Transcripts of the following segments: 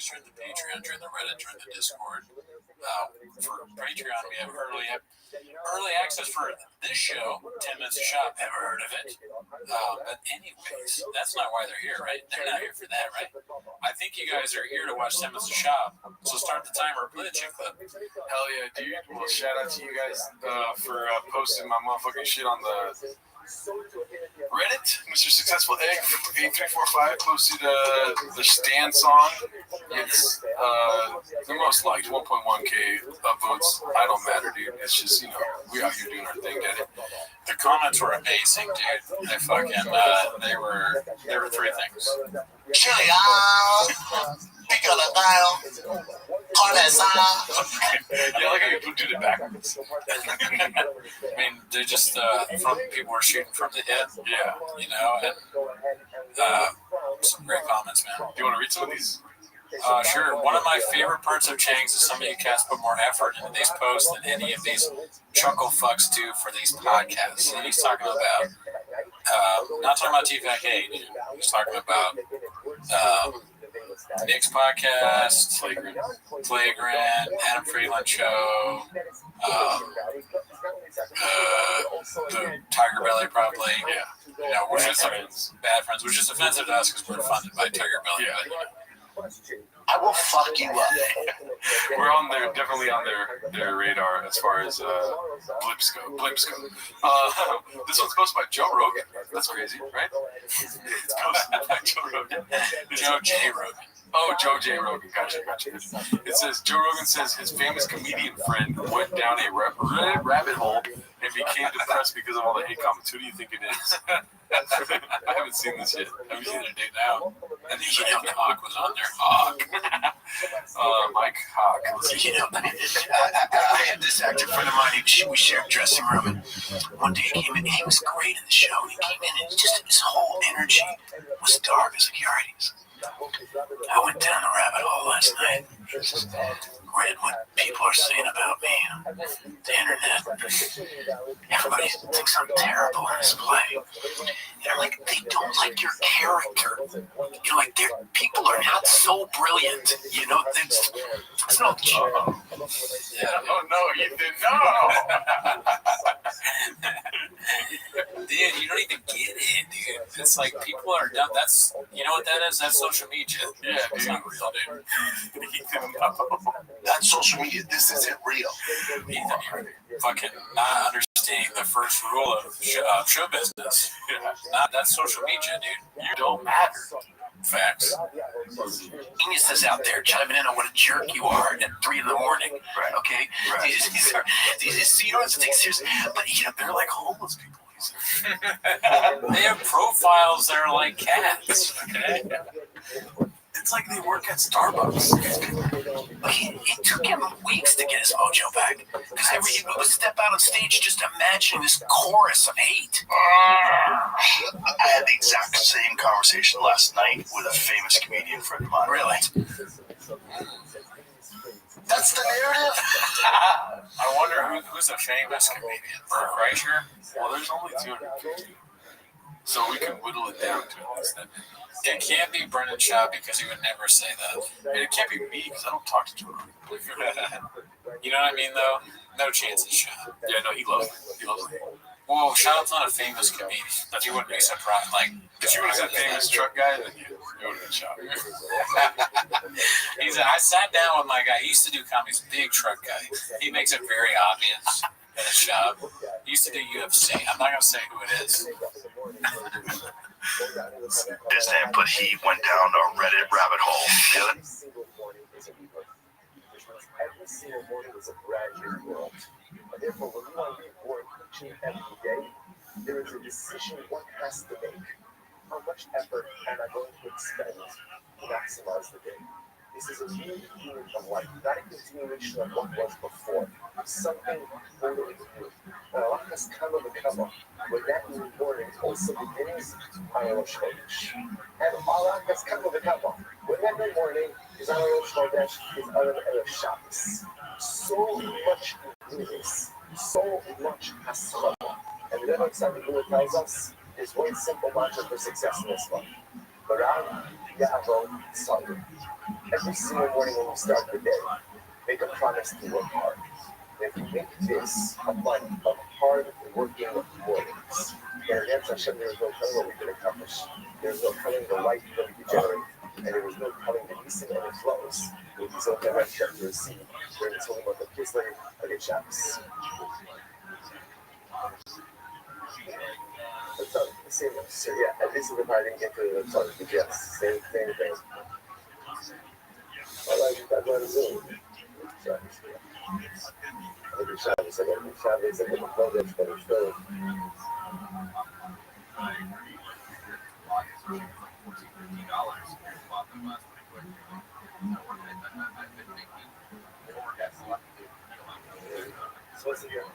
always join the Patreon, join the Reddit, join the Discord. For Patreon, we have early access for this show, 10 Minutes of Shop. Ever heard of it? But anyways, that's not why they're here, right? They're not here for that, right? I think you guys are here to watch 10 Minutes of Shop. So start the timer, play the chick clip. Hell yeah, dude. Well, shout out to you guys for posting my motherfucking shit on the Reddit. Mr. Successful Egg 8345 posted the Stand song. It's the most liked, 1.1k upvotes. I don't matter, dude. It's just, we out here doing our thing, Daddy. The comments were amazing, dude. They fucking, they were three things. Chili, pico de gallo, Yeah, I like how you did it backwards. I mean, they're just people were shooting from the hip. Yeah. And some great comments, man. Do you want to read some of these? Sure. One of my favorite parts of Chang's is some of you cats put more effort into these posts than any of these chuckle fucks do for these podcasts. And he's talking about, not talking about TFAK, dude. He's talking about Nick's podcast, Flagrant, Adam Friedland Show, the Tiger Belly probably. Yeah. Which is bad friends, which is offensive to us because we're funded by Tiger Belly. Yeah. I will fuck you up. We're on there, definitely on their radar as far as blips go. This one's posted by Joe Rogan. That's crazy, right? It's posted by Joe Rogan. Joe J. Rogan. Oh, Joe J. Rogan. Gotcha. It says, Joe Rogan says his famous comedian friend went down a rabbit hole and became depressed because of all the hate comments. Who do you think it is? I haven't seen this yet. Have you seen it, dude? Now, I think Mike Hawk was on there. Hawk. Mike Hawk. I had this actor friend of mine. We shared dressing room, and one day he came in. He was great in the show. He came in, and just his whole energy was dark. I was like, I went down the rabbit hole last night. Read what people are saying about me on the internet. Everybody thinks I'm terrible in this play. They're like, they don't like your character. You're like, people are not so brilliant. It's no joke. Yeah. Oh, no, you did not. Dude, you don't even get it, dude. It's like people are dumb. That's, you know what that is? That's social media. Yeah, it's not real, dude. He didn't know. That's social media. This isn't real. Ethan, you're fucking not understanding the first rule of show business. That's social media, dude. You don't matter. Facts. Geniuses out there chiming in on what a jerk you are at 3 a.m. Right. Okay? Right. These you don't have to take seriously. But they're like homeless people. They have profiles that are like cats. Okay? It's like they work at Starbucks. It took him weeks to get his mojo back. Because he would step out on stage just imagining this chorus of hate. I had the exact same conversation last night with a famous comedian friend of mine. Really? That's the narrative? I wonder who's a famous comedian. Bert Kreischer? Well, there's only 250. So we can whittle it down to it. It can't be Brendan Shaw because he would never say that. And it can't be me because I don't talk to Joe. You know what I mean, though? No chances, Shaw. Yeah, no, he loves me. Whoa, Shaw's not a famous comedian. That you wouldn't be surprised. Like, if you would have said famous truck guy, then you would have been Shaw. I sat down with my guy. He used to do comedy. He's a big truck guy. He makes it very obvious in his shop. He used to do UFC. I'm not going to say who it is. This man put he went down a Reddit rabbit hole. Feel it? Every single morning is a brand new world. And therefore, when we want to leave work each and every day, there is a decision one has to make. How much effort am I going to expend to maximize the day? This is a new unit of life, not a continuation of what was before. Something totally new. And Allah has come of the cover. When that new morning also begins, I am Shodesh. And Allah has come of the cover. When that new morning is I am Shodesh, is Adam El Shabbos. So much goodness, so much hasra. And then Alexander Bulla tells us there's one simple mantra for success in this life. Every single morning when you start the day, make a promise to work hard. If you make this a month of hard working mornings, then against Hashem, there is no telling what we can accomplish. There is no telling the life that we can generate. And there is no telling the Nisan and the flows. With these old memories that you receive during the Holy Month of Kislev against Shabbos. The same, so yeah, at least if I didn't get to the topic, but yes, same thing. I got a Zoom. Sorry. Every Shabbos, I got the projects, but it's still. So what's it here?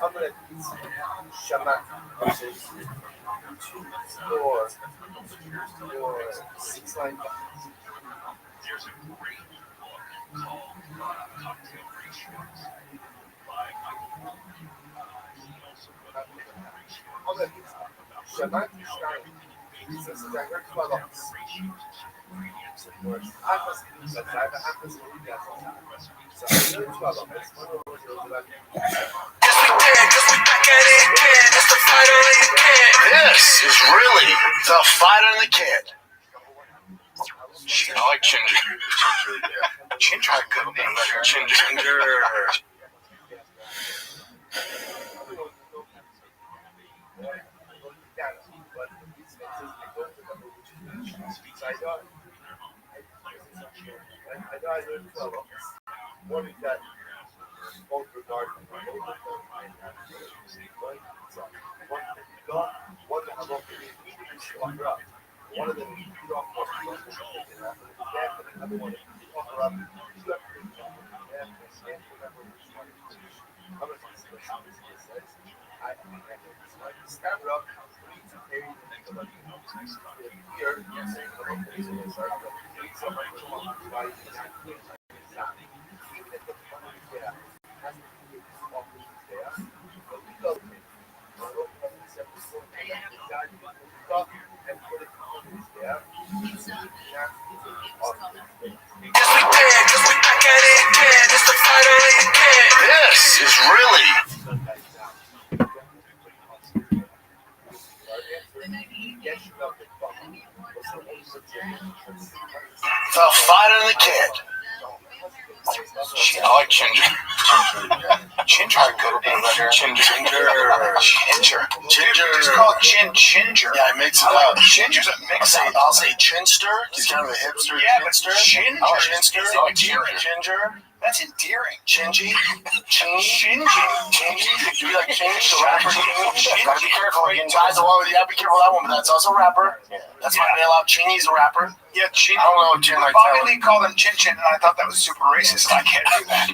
I'm gonna Shamat, which is your 6 line. There's a great book called Cocktail Ratios by Michael. He also wrote Cocktail Ratios. Shamat, Jesus, I heard 12 of us. This is really the fight on the kid. I like Ginger. Ginger, good name. Ginger. I learned 12 of us. One is that both regard to one that have up one of them you off one and another one offer up. You have to remember which one is which. I'm going to say how this says. I stand up, we need to carry the next one. Here, yes, somebody come on, even if the money is there, has to be office is there, but we go and put it is there. This is really the fight on the kid. I like Ginger. Ginger, good name. Ginger. It's called Ginger. Yeah, I mix it up. Ginger's a mix. I'll say Chinster. He's kind of a hipster. Yeah, Chinster. Ginger. Oh, Chinster. Oh, Ginger. That's endearing. Chingy. Chingy. Do you like Chingy? The rapper Chingy? Gotta be careful. Again, guys, you gotta be careful of that one, but that's also a rapper. That's my bailout. Chingy's a rapper. Yeah, Chingy. I don't know what Chin like. Bobby Lee called him Chin Chin, and I thought that was super racist, and I can't do that.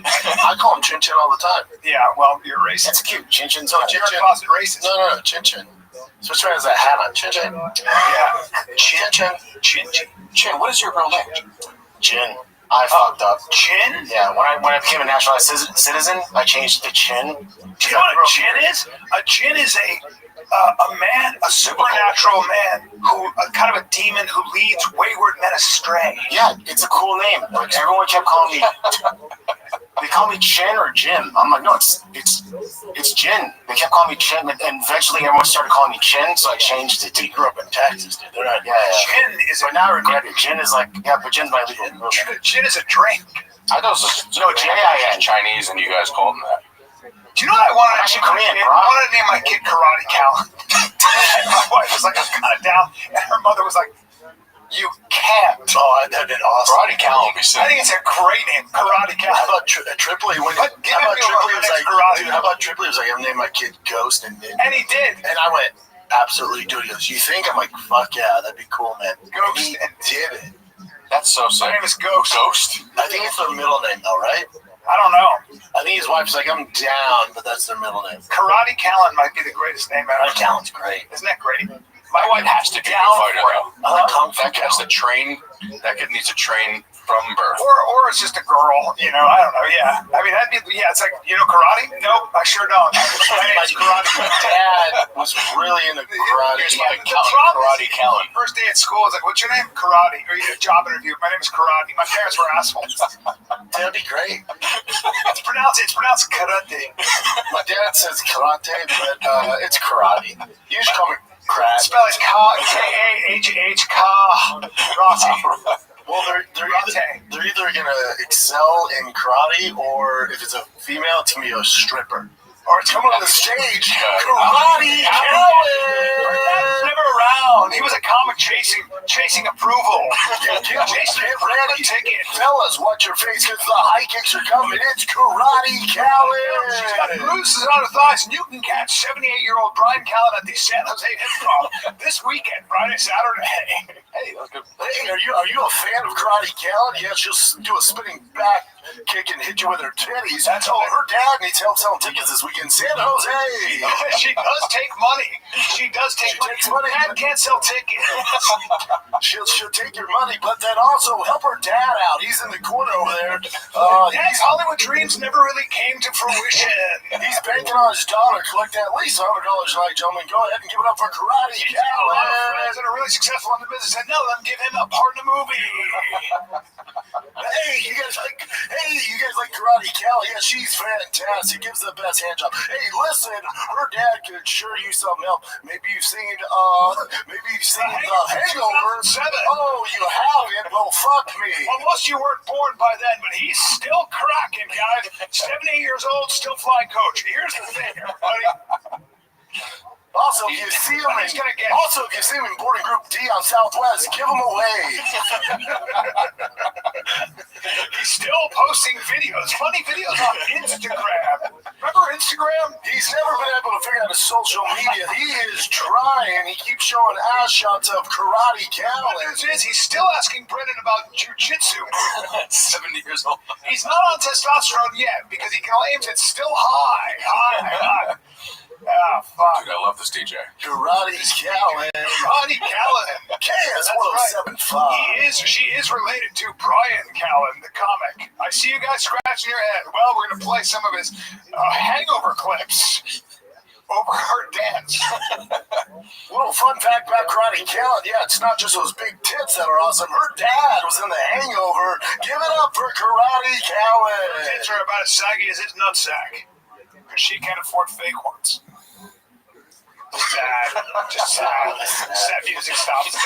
I call him Chin Chin all the time. Yeah, well, you're racist. That's cute. Chin Chin's so Chin Chin. Closet racist. No, Chin Chin. Especially when has that hat on, Chin Chin. Yeah. Chin. What is your real name? Jin. I fucked up. Chin? Yeah, when I became a naturalized citizen, I changed it to Chin. Do you know what a Chin is? A Chin is a man, a supernatural man who, kind of a demon who leads wayward men astray. Yeah, it's a cool name. Like everyone kept calling me. They call me Chin or Jim. I'm like, no, it's Jin. They kept calling me Chin, and eventually everyone started calling me Chin, so I changed it. You grew up in Texas, dude. They're not, yeah. Chin is. But now I regret it. Chin is like, yeah, but Jin's my legal. Chin is a drink. I thought it was Chinese, and you guys called him that. Do you know what I wanted? Actually, Korean. I wanted to name my kid Karate Callan. My wife was like, I'm kind of down, and her mother was like, you can't. Oh, that'd been awesome. Karate Callan would be sick. I think it's a great name, Karate Callan. How about Tripoli? How about Tripoli was like, I'm naming my kid Ghost, and he did. And I went, absolutely, dude. He goes, you think? I'm like, fuck yeah, that'd be cool, man. Ghost and did it. That's so sick. My name is Ghost. I think it's their middle name, though, right? I don't know. I think his wife's like, I'm down, but that's their middle name. Karate Callan might be the greatest name ever. Karate Callan's great. Isn't that great? My wife has to be a fighter, though. That kid has to train. That kid needs to train from birth. Or was just a girl, you know. I don't know. Yeah, I mean, that'd be, yeah. It's like, you know, karate? Nope, I sure don't. My name's karate. My dad was really into karate. Here's My the problem karate is, Callan. first day at school, it's like, what's your name? Karate. Or you get a job interview. My name is Karate. My parents were assholes. That'd be great. It's pronounced karate. My dad says karate, but it's karate. You just call me Krat. Spell is K-A-H-H, karate. Well, they're either gonna excel in karate, or if it's a female, it's gonna be a stripper. Or it's coming on the stage, karate Callan. Never around. He was a comic chasing approval. Get ready, ticket, fellas. Watch your face, because the high kicks are coming. It's karate Callan. She's got bruises on her thighs, and you can catch 78-year-old Brian Callan at the San Jose Improv this weekend, Friday, Saturday. Hey, are you a fan of karate Callan? Yeah, she'll do a spinning back kick and hit you with her titties. That's all. Her dad needs help selling tickets this weekend. San Jose. She does take money. She takes money. Dad can't sell tickets. She'll take your money, but then also help her dad out. He's in the corner over there. Dad's Hollywood dreams never really came to fruition. He's banking on his daughter. Collect at least $100 tonight, gentlemen. Go ahead and give it up for karate He's got a lot of Callan. friends that are really successful in the business, and none of them give him a part in the movie. Hey, you guys like karate Callan? Yeah, she's fantastic. Gives the best hand job. Hey, listen, her dad could sure use some help. Maybe you've seen The Hangover. Oh, you haven't? Well, fuck me. Unless you weren't born by then, but he's still cracking, guys. 78 years old, still flying coach. Here's the thing, everybody. Also, if you see him in boarding group D on Southwest, give him away. He's still posting videos, funny videos on Instagram. Remember Instagram? He's never been able to figure out his social media. He is trying. He keeps showing ass shots of karate Callan. The news is he's still asking Brendan about jujitsu. 70 years old. He's not on testosterone yet because he claims it's still high. Ah, fuck. Dude, I love this DJ. Karate Callan. Karate Callan. KS That's 1075. She is related to Brian Callan, the comic. I see you guys scratching your head. Well, we're going to play some of his hangover clips over her dance. Little fun fact about karate Callan. Yeah, it's not just those big tits that are awesome. Her dad was in The Hangover. Give it up for karate Callan. Her tits are about as saggy as his nutsack. Because she can't afford fake ones. Sad music stops.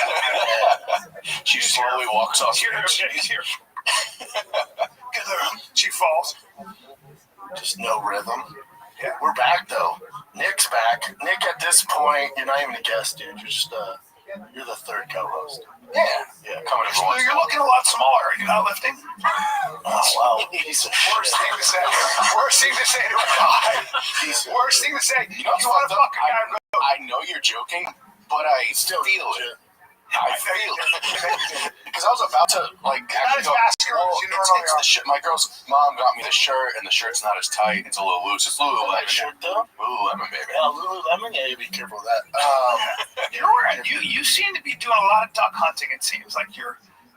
She slowly walks off. He's here. She falls. Just no rhythm. Yeah. We're back though. Nick's back. Nick, at this point, you're not even a guest, dude. You're just you're the third co-host. Yeah. Coming in. You're looking a lot smaller. Are you not lifting? Oh wow. Piece of shit. Worst thing to say. Worst thing to say to a guy. Worst thing to say. You want to fuck a guy? I know you're joking, but I still feel it. I feel it. Because I was about to, actually go, it's the shit. My girl's mom got me the shirt, and the shirt's not as tight. It's a little loose. It's Lululemon. Shirt though? Lululemon, baby. Yeah, Lululemon. Yeah, you be careful with that. You seem to be doing a lot of duck hunting, it seems. Like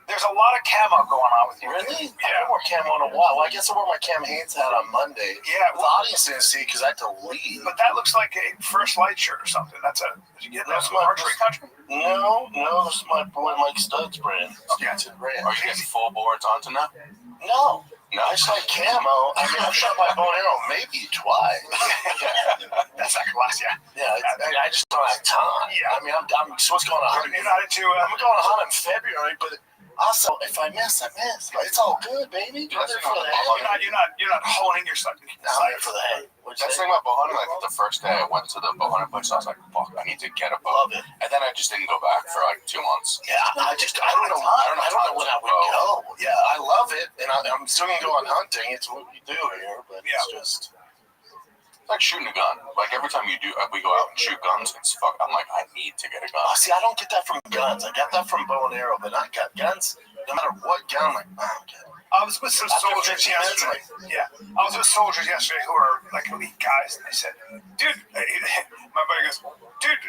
there's a lot of camo going on with you. Really? Yeah. I haven't worn camo in a while. Well, I guess I wore my Cam Hanes hat on Monday. Yeah. The audience didn't see because I had to leave. But that looks like a First Light shirt or something. Did you get that from Archery Country? No, this is my boy Mike Stud's brand. Okay. Brand. Are you getting full boards onto now? No. I just like camo. I mean, I've shot my bow and arrow maybe twice. That's not class, yeah. Yeah, I just don't have time. Yeah. I mean, I'm supposed to go on a hunt. You're not into I'm going on a hunt in February, but also, if I miss, I miss. It's all good, baby. You're there for the hay. You're not honing yourself. I'm there for the hay. That's the thing about bow hunting. Like the first day I went to the bow hunting place, I was like, "Fuck, I need to get a bow." Love it. And then I just didn't go back for 2 months. Yeah, I don't know when I would go. Yeah, I love it, and I'm still gonna go on hunting. It's what we do here, but it's just. It's like shooting a gun. Like every time we go out and shoot guns, I'm like, I need to get a gun. See, I don't get that from guns. I got that from bow and arrow, but I got guns. No matter what gun, I'm like, okay. I was with some soldiers yesterday. Yeah, I was with soldiers yesterday who are like elite guys, and they said, "Dude," my buddy goes, "Dude,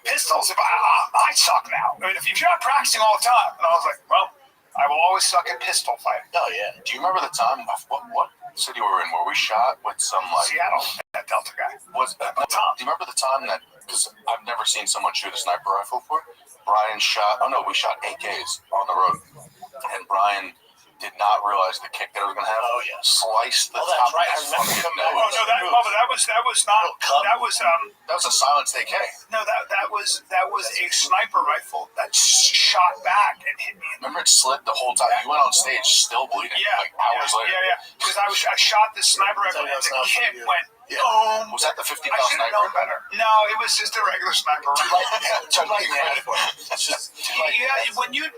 pistols. I suck now. I mean, if you're not practicing all the time," and I was like, "Well, I will always suck at pistol fighting. Oh yeah. Do you remember the time? What city we were in where we shot with some like Seattle, that Delta guy. Was that Tom? Do you remember the time that? Because I've never seen someone shoot a sniper rifle before. Brian shot. Oh no, we shot AKs on the road, and Brian did not realize the kick that it was going to have. Oh yeah. Sliced the Oh, top that's right. of I his remember fucking him. nose. Oh no, that was not. That was That was a silenced AK. No, that was a sniper rifle that shot back and hit me. Remember, it slid the whole time. You went on stage still bleeding. Like hours later. Yeah. Because I shot the sniper rifle and the kid went boom. Was that the 50 I pound should have sniper? known better. No, it was just a regular sniper rifle.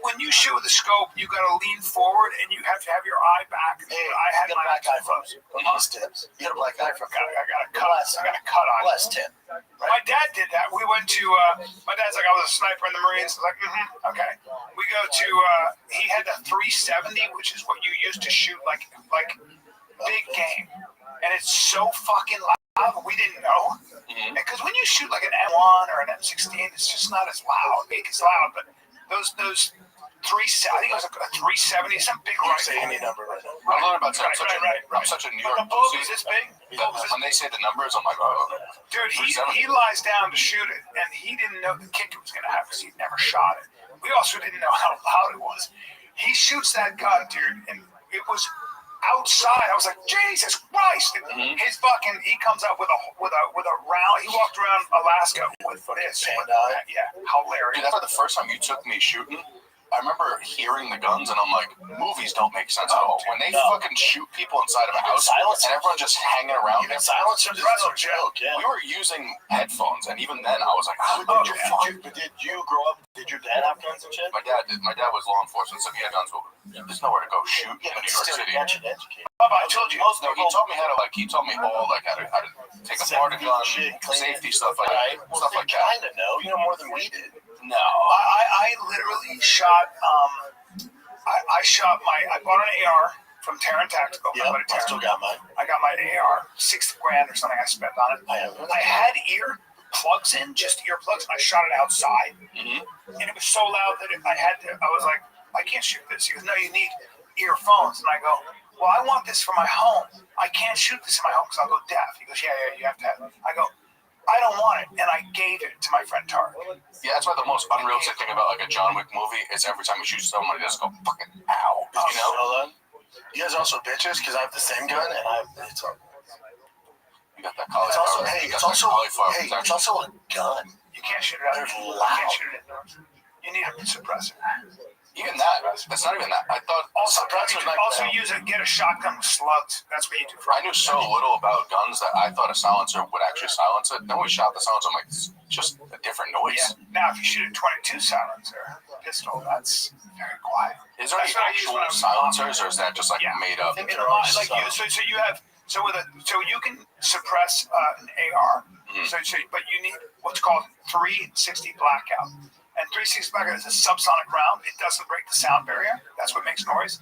When you shoot with a scope, you got to lean forward and you have to have your eye back. Hey, I had you got a black eye from those tips. You got a black eye from I got a cut on. less 10. My dad did that. We went to, my dad's like, I was a sniper in the Marines. I was like, okay. We go to, he had the 370, which is what you use to shoot like big game. And it's so fucking loud, we didn't know. Because when you shoot like an M1 or an M16, it's just not as loud. It's loud, but those I think it was a 370, some big You rifle. say any number right now. I learned about that. I'm such a New York But the bullet pussy. was this big. When they say the numbers, I'm like, oh. Dude, he lies down to shoot it, and he didn't know the kick it was going to have because he'd never shot it. We also didn't know how loud it was. He shoots that gun, dude, and it was outside. I was like, Jesus Christ! And his fucking, he comes up with a round. He walked around Alaska with this. Yeah, hilarious. Dude, that's the first time you took me shooting. I remember hearing the guns, and I'm like, movies don't make sense at all. When they fucking shoot people inside of a house, and everyone just hanging around. Even silencers, that's no joke. Yeah. We were using headphones, and even then, I was like, Did you grow up? Did your dad have guns and shit? My dad did. My dad was law enforcement, so he had guns. But there's nowhere to go shoot in New York Still, City. you got educated. Bubba, I told you. No, he taught me how to he taught me all how to take apart a gun, safety stuff like that. Stuff like that. Kind of know. You know more than we did. No, I literally shot. I bought an AR from Terran Tactical. Yeah, I still got mine. I got my AR, $60,000 or something I spent on it. I had ear plugs in, just earplugs, and I shot it outside. And it was so loud that I was like, I can't shoot this. He goes, no, you need earphones. And I go, well, I want this for my home. I can't shoot this in my home because I'll go deaf. He goes, yeah, you have to have it. I go, I don't want it. And I gave it to my friend Tarek. yeah, that's why the most unrealistic thing about a John Wick movie is every time you shoot somebody, they just go fucking ow. You know? You guys are also bitches because I have the same gun and it's You got that cauliflower. it's also a gun. You can't shoot it out. They're You loud. can't shoot it indoors. You need a suppressor. Even that. That's not even that. I thought Get a shotgun with slugs. That's what you do. I knew so little about guns that I thought a silencer would actually silence it. Then we shot the silencer, I'm like, it's just a different noise. Yeah. Now, if you shoot a 22 silencer pistol, that's very quiet. Is there any actual silencers, or is that just made up? I think they're all just So you can suppress an AR. But you need what's called 360 blackout. And 360 blackout is a subsonic round. It doesn't break the sound barrier. That's what makes noise.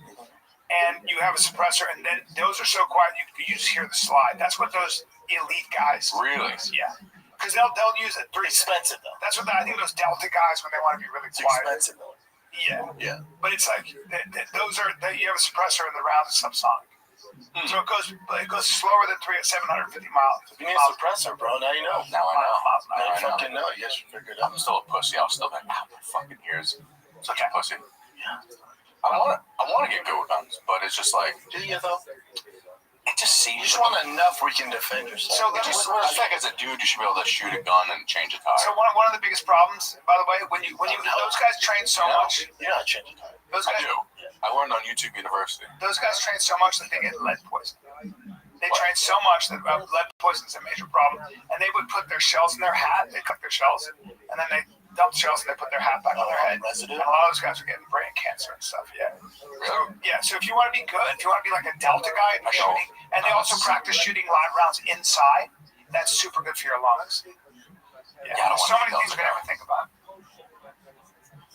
And you have a suppressor, and then those are so quiet you just hear the slide. That's what those elite guys. Really? Yeah. Because they'll use it. expensive though. That's what I think those Delta guys when they want to be really It's quiet. expensive though. Yeah. But it's like you have a suppressor and the round is subsonic. So it goes slower than 750 miles. If you need a suppressor, bro, now you know. Now I know. Now you fucking know. You guys should figure it out. I'm still a pussy. I'll still be my fucking ears. Such a pussy. Yeah. I want to get good with guns, but it's just like Do you though? it just You seems. just want enough where you can defend yourself. So I feel like as a dude, you should be able to shoot a gun and change a tire. So one of the biggest problems, by the way, when you those guys train so much, You're not changing time. those I guys do. I learned on YouTube University. those guys train so much that they get lead poisoning. They train so much that lead poisoning is a major problem. And they would put their shells in their hat. They cut their shells, and then they dump shells and they put their hat back on their head. Residue? And a lot of those guys are getting brain cancer and stuff. Yeah. So if you want to be good, if you want to be like a Delta guy, shooting, and they also practice shooting live rounds inside. That's super good for your lungs. Yeah. I don't So wanna many be things we Delta never think about.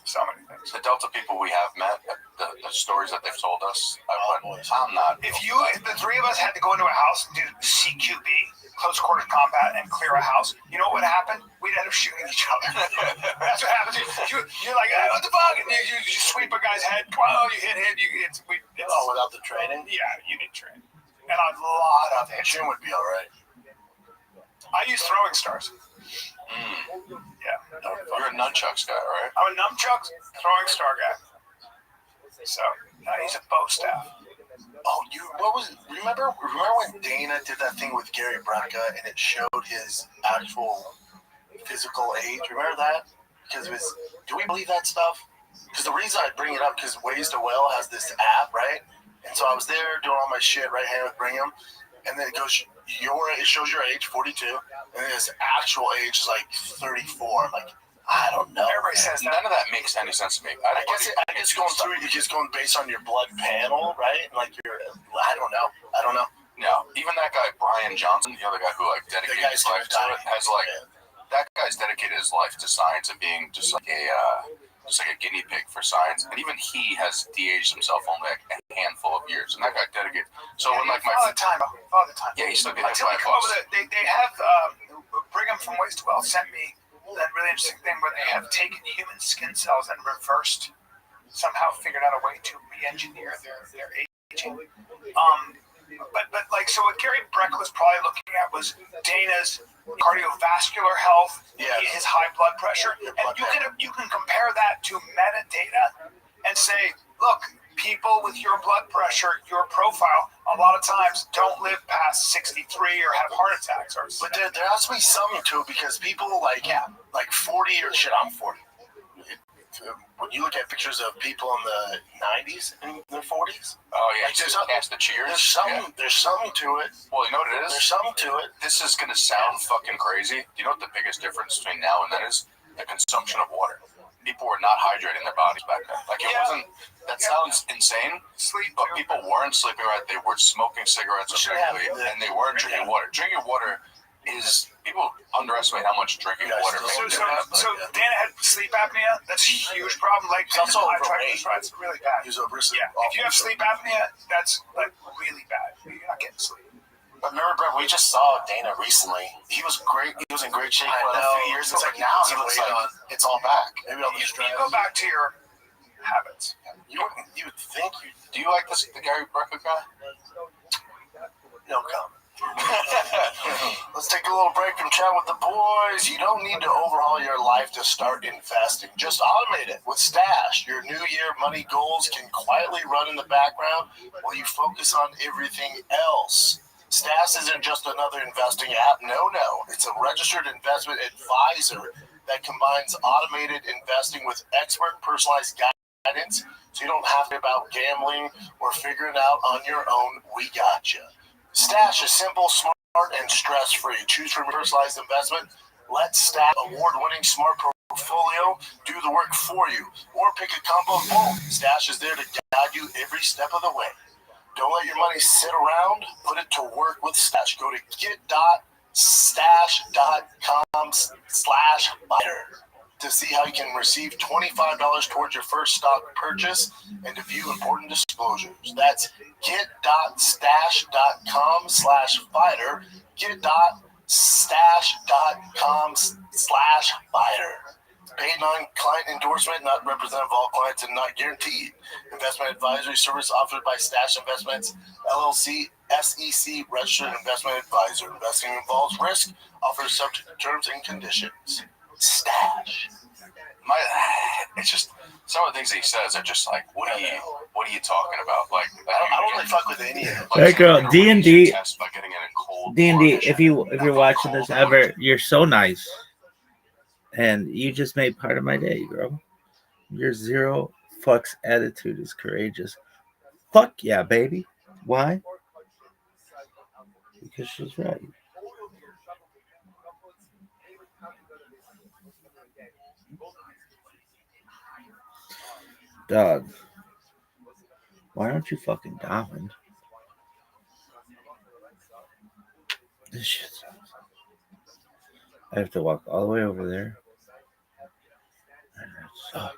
So many things. The Delta people we have met, the stories that they've told us, I'm not. If the three of us had to go into a house and do CQB, close quarters combat, and clear a house, you know what would happen? We'd end up shooting each other. That's what happens. You're like, hey, what the fuck? And you sweep a guy's head. Oh, you hit. Without the training? Yeah, you need training. And a lot of it. Jim would be all right. I use throwing stars. Yeah. You're a nunchucks guy, right? I'm a nunchucks throwing star guy. So, he's a bow staff. Oh, remember when Dana did that thing with Gary Brecka and it showed his actual physical age? Remember that? Because do we believe that stuff? Because the reason I bring it up, because Ways to Well has this app, right? And so I was there doing all my shit right hand with Brigham, and then it goes, it shows your age, 42, and then his actual age is like 34. I'm like, I don't know. Everybody says that. None of that makes any sense to me. I guess going through it, you're just going based on your blood panel, right? Like I don't know. No, even that guy Brian Johnson, the other guy who like dedicated his life to it, has like that guy's dedicated his life to science and being just like a guinea pig for science. And even he has de-aged himself only like a handful of years. And that guy dedicated. So when like all the time. Yeah, he's still getting Until they come up with it, they have Brigham from Ways to Well sent me that really interesting thing where they have taken human skin cells and somehow figured out a way to re-engineer their aging. But like, so what Gary Brecka was probably looking at was Dana's cardiovascular health, his high blood pressure, and you can compare that to metadata and say, look, people with your blood pressure, your profile, a lot of times don't live past 63 or have heart attacks. But there has to be something to it, because people like 40 or shit, I'm 40. When you look at pictures of people in the 90s and their 40s, just cast the cheers. There's something to it. Well, you know what it is? There's something to it. This is going to sound fucking crazy. Do you know what the biggest difference between now and then is? The consumption of water. People were not hydrating their bodies back then. Like, it wasn't, that sounds insane, but people weren't sleeping right. They were smoking cigarettes effectively, and they weren't drinking water. Drinking water is, people underestimate how much drinking water makes. So Dana had sleep apnea. That's a huge problem. Like, it's also overweight. It's really bad. He's obese. Yeah, if you have sleep apnea, that's like really bad. You're not getting sleep. But remember, Brett, we just saw Dana recently. He was great. He was in great shape for a few years. It's like now he looks like it's all back. Maybe I'll just you go back to your habits. You would think you. Do you like the Gary Brecka guy? No comment. Let's take a little break from chat with the boys. You don't need to overhaul your life to start investing. Just automate it with Stash. Your New Year money goals can quietly run in the background while you focus on everything else. Stash isn't just another investing app. No. It's a registered investment advisor that combines automated investing with expert personalized guidance, so you don't have to worry about gambling or figuring it out on your own. We gotcha. Stash is simple, smart, and stress-free. Choose from personalized investment. Let Stash award-winning smart portfolio do the work for you. Or pick a combo of both. Stash is there to guide you every step of the way. Don't let your money sit around. Put it to work with Stash. Go to get.stash.com/fighter to see how you can receive $25 towards your first stock purchase and to view important disclosures. That's get.stash.com/fighter. Get.stash.com/fighter. Paid non-client endorsement, not representative of all clients and not guaranteed. Investment advisory service offered by Stash Investments, LLC, SEC registered investment advisor. Investing involves risk. Offers subject to terms and conditions. Stash. It's just some of the things he says are just like, what are you talking about? Like, I don't really fuck with any of them. Like, girl, D&D. By getting in a cold D&D, if you're watching this ever, you're so nice. And you just made part of my day, girl. Your zero fucks attitude is courageous. Fuck yeah, baby. Why? Because she's right. Dog. Why aren't you fucking diamond? This shit sucks. I have to walk all the way over there. And it sucks.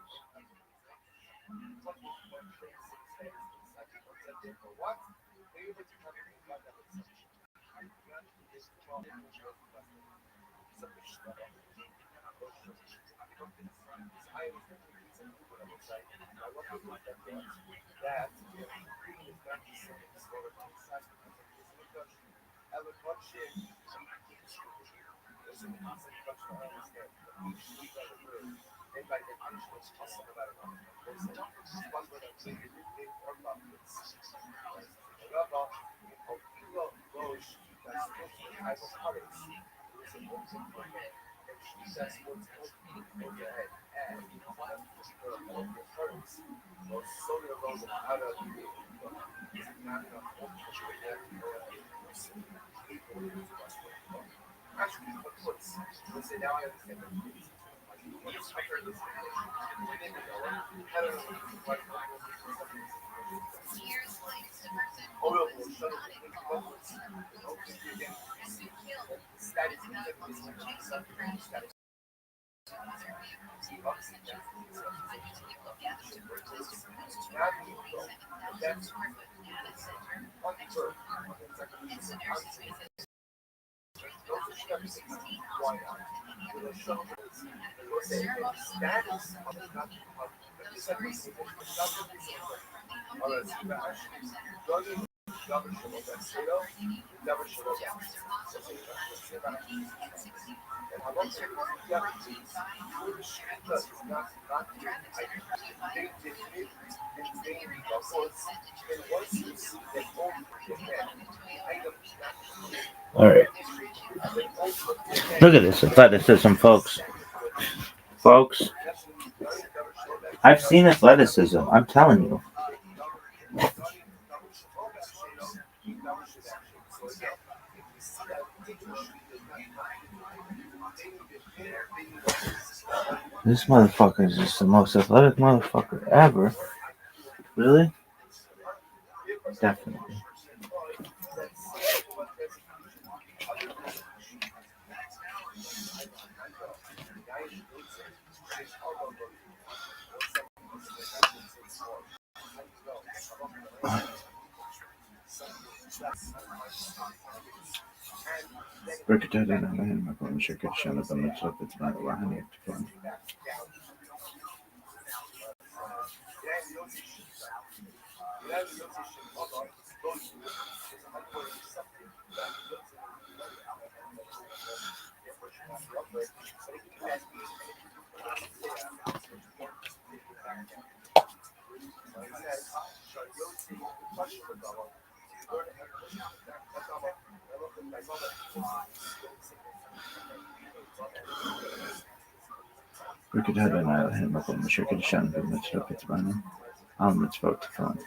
All right. Look at this athleticism, folks. Folks, I've seen athleticism. I'm telling you. This motherfucker is just the most athletic motherfucker ever. Really? Definitely. بركتها لنا لهم مكان مشكل شان بمثل بتبان وعن يكتفون. بركتها لنا لهم مكان مشكل شان بمثل بتبان وعن يكتفون.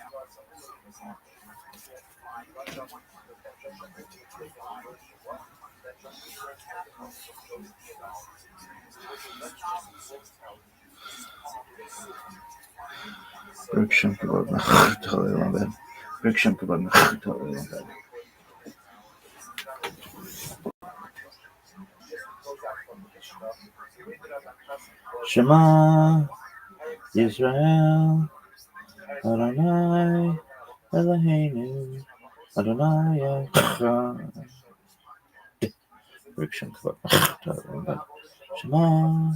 Bırakışım kibarına hırtalayalım ben. Bırakışım kibarına hırtalayalım ben. Shema Yisrael Adonai Eloheinu Adonai Echad. Bırakışım kibarına hırtalayalım ben. Shema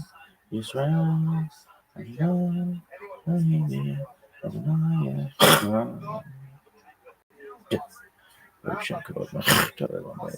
Yisrael Adonai Eloheinu Adonai Echad. Bırakışım kibarına hırtalayalım ben.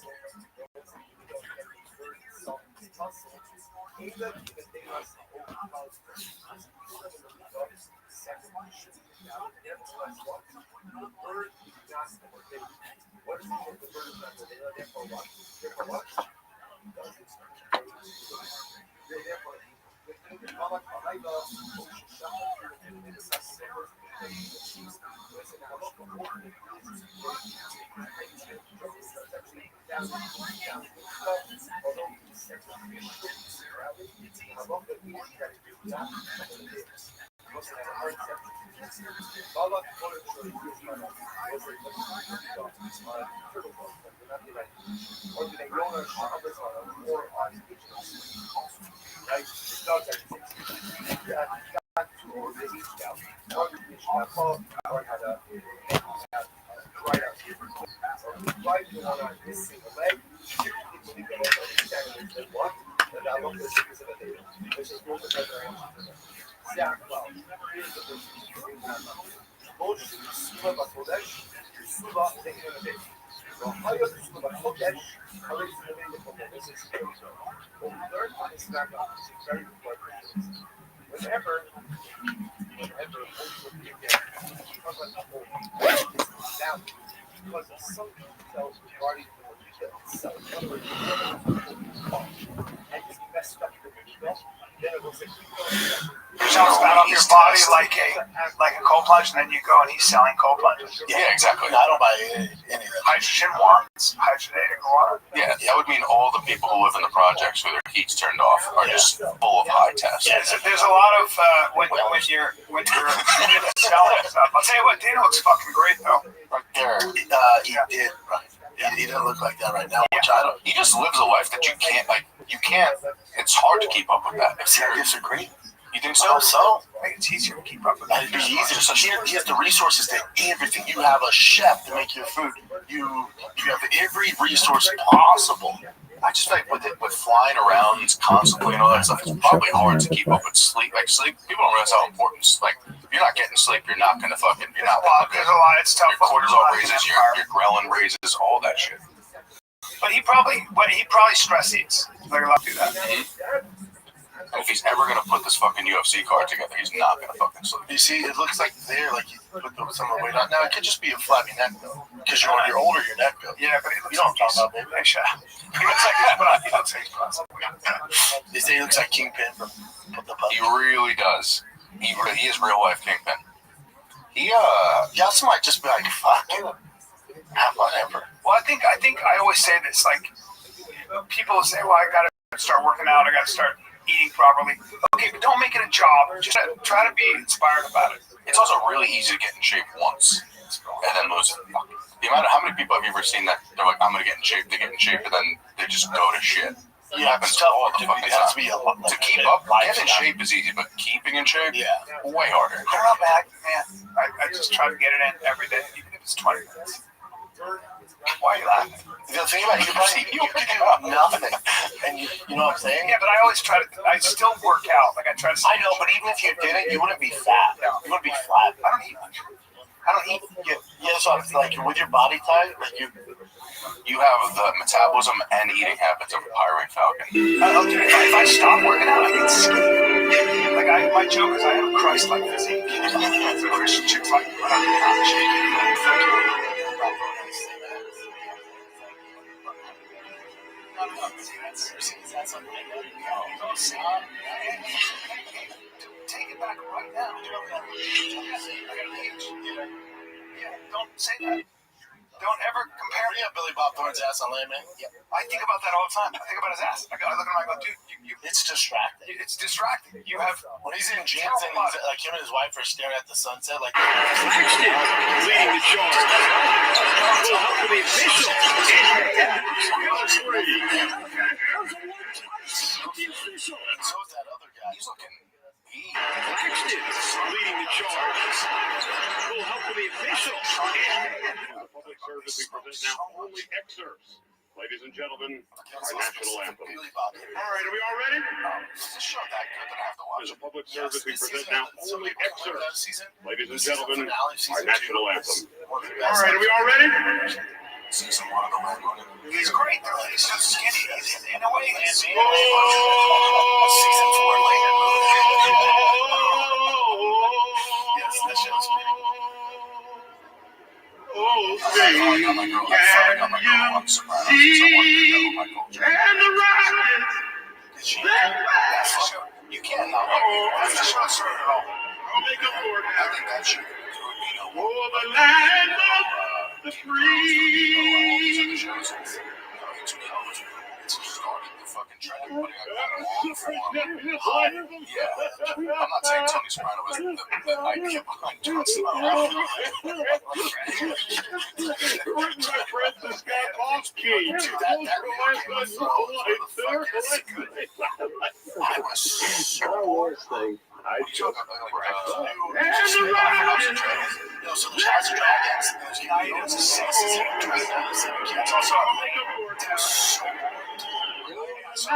wife went on this single leg. Because of some details regarding the itself. And just messed up the ego. Then it was a You jumps down off your body like a cold plunge, and then you go and he's selling cold plunges. Yeah, exactly. I don't buy any of that. Hydrogen wands, hydrogenated water. Yeah, that would mean all the people who live in the projects where their heat's turned off are just full of high tests. Yeah, there's a lot of when you're selling stuff. I'll tell you what, Dana looks fucking great though. Right there. He did. Right. He doesn't look like that right now. Which I don't. He just lives a life that you can't. It's hard to keep up with that. See, I disagree. You think So, so? I think it's easier to keep up with It'd be easier. So he has the resources to everything. You have a chef to make your food. You have every resource possible. I just feel like with flying around constantly and all that stuff, it's probably hard to keep up with sleep. Like sleep, people don't realize how important. Like, if you're not getting sleep, you're not gonna fucking. You're not gonna There's a lot. It's tough. Your cortisol raises, your ghrelin raises, all that shit. But he probably stress eats. Like a lot do that. And if he's ever gonna put this fucking UFC card together, he's not gonna fucking sleep. You see, it looks like there, like you put some of the weight on. Now it could just be a flabby neck though, because when you're older, your neck goes. Yeah, but he looks You don't talk about baby. He looks like he's put on. He looks like he's put on. They say he looks like Kingpin from the puppy. He really does. He is real life Kingpin. Yas might just be like, fuck you. Whatever. Well, I think I always say this. Like people say, well, I gotta start working out. I gotta start eating properly. Okay, but don't make it a job. Just try to be inspired about it. It's also really easy to get in shape once and then lose it. The amount of how many people have you ever seen that they're like, I'm gonna get in shape, they get in shape, and then they just go to shit. It happens all the fucking time. To keep up, getting in shape is easy, but keeping in shape, way harder. I'm not bad, man. I just try to get it in every day, even if it's 20 minutes. Why are you laughing? The thing about you can do nothing, and you know what I'm saying? Yeah, but I always try to. I still work out. Like I try to. I know, but even if you did it, you wouldn't be fat. You wouldn't be flat. I don't eat much. I don't eat. Yeah, so it's like with your body type, like you have the metabolism and eating habits of a pirate falcon. If I stop working out, I get skinny. Like my joke is I have a Christ-like physique. The Christian chicks like, but I'm not shaking. Take it back right now. I got an age. Yeah, don't say that. Don't ever compare me. Billy Bob Thorne's ass on Landman. Yeah, I think about that all the time. I think about his ass. I look at him and I go, dude, it's distracting. It's distracting. You have when he's in jeans and he's, like him and his wife are staring at the sunset, like Laxton leading the charge. Will help with the official. so is that other guy. He's looking. Laxton leading the charge. Will help with the official. Public service we present now only excerpts. Ladies and gentlemen, our national anthem. All right, are we all ready? Is this show that good that I have to watch? As a public service we present now only excerpts. Ladies and gentlemen, our national anthem. All right, are we all ready? Season 1 of the Landman. He's great though. He's so skinny. In a way, he's season 4 later. Yes, that show's great. Oh, baby, can you see and the rockets that you can't. That's the show sort of all. I'll make up for it. I think that should Oh, the land of the free. I'm not saying Tony Soprano was the idea behind Johnson. so there's House of Dragons. There's Night of the Six. That's also It's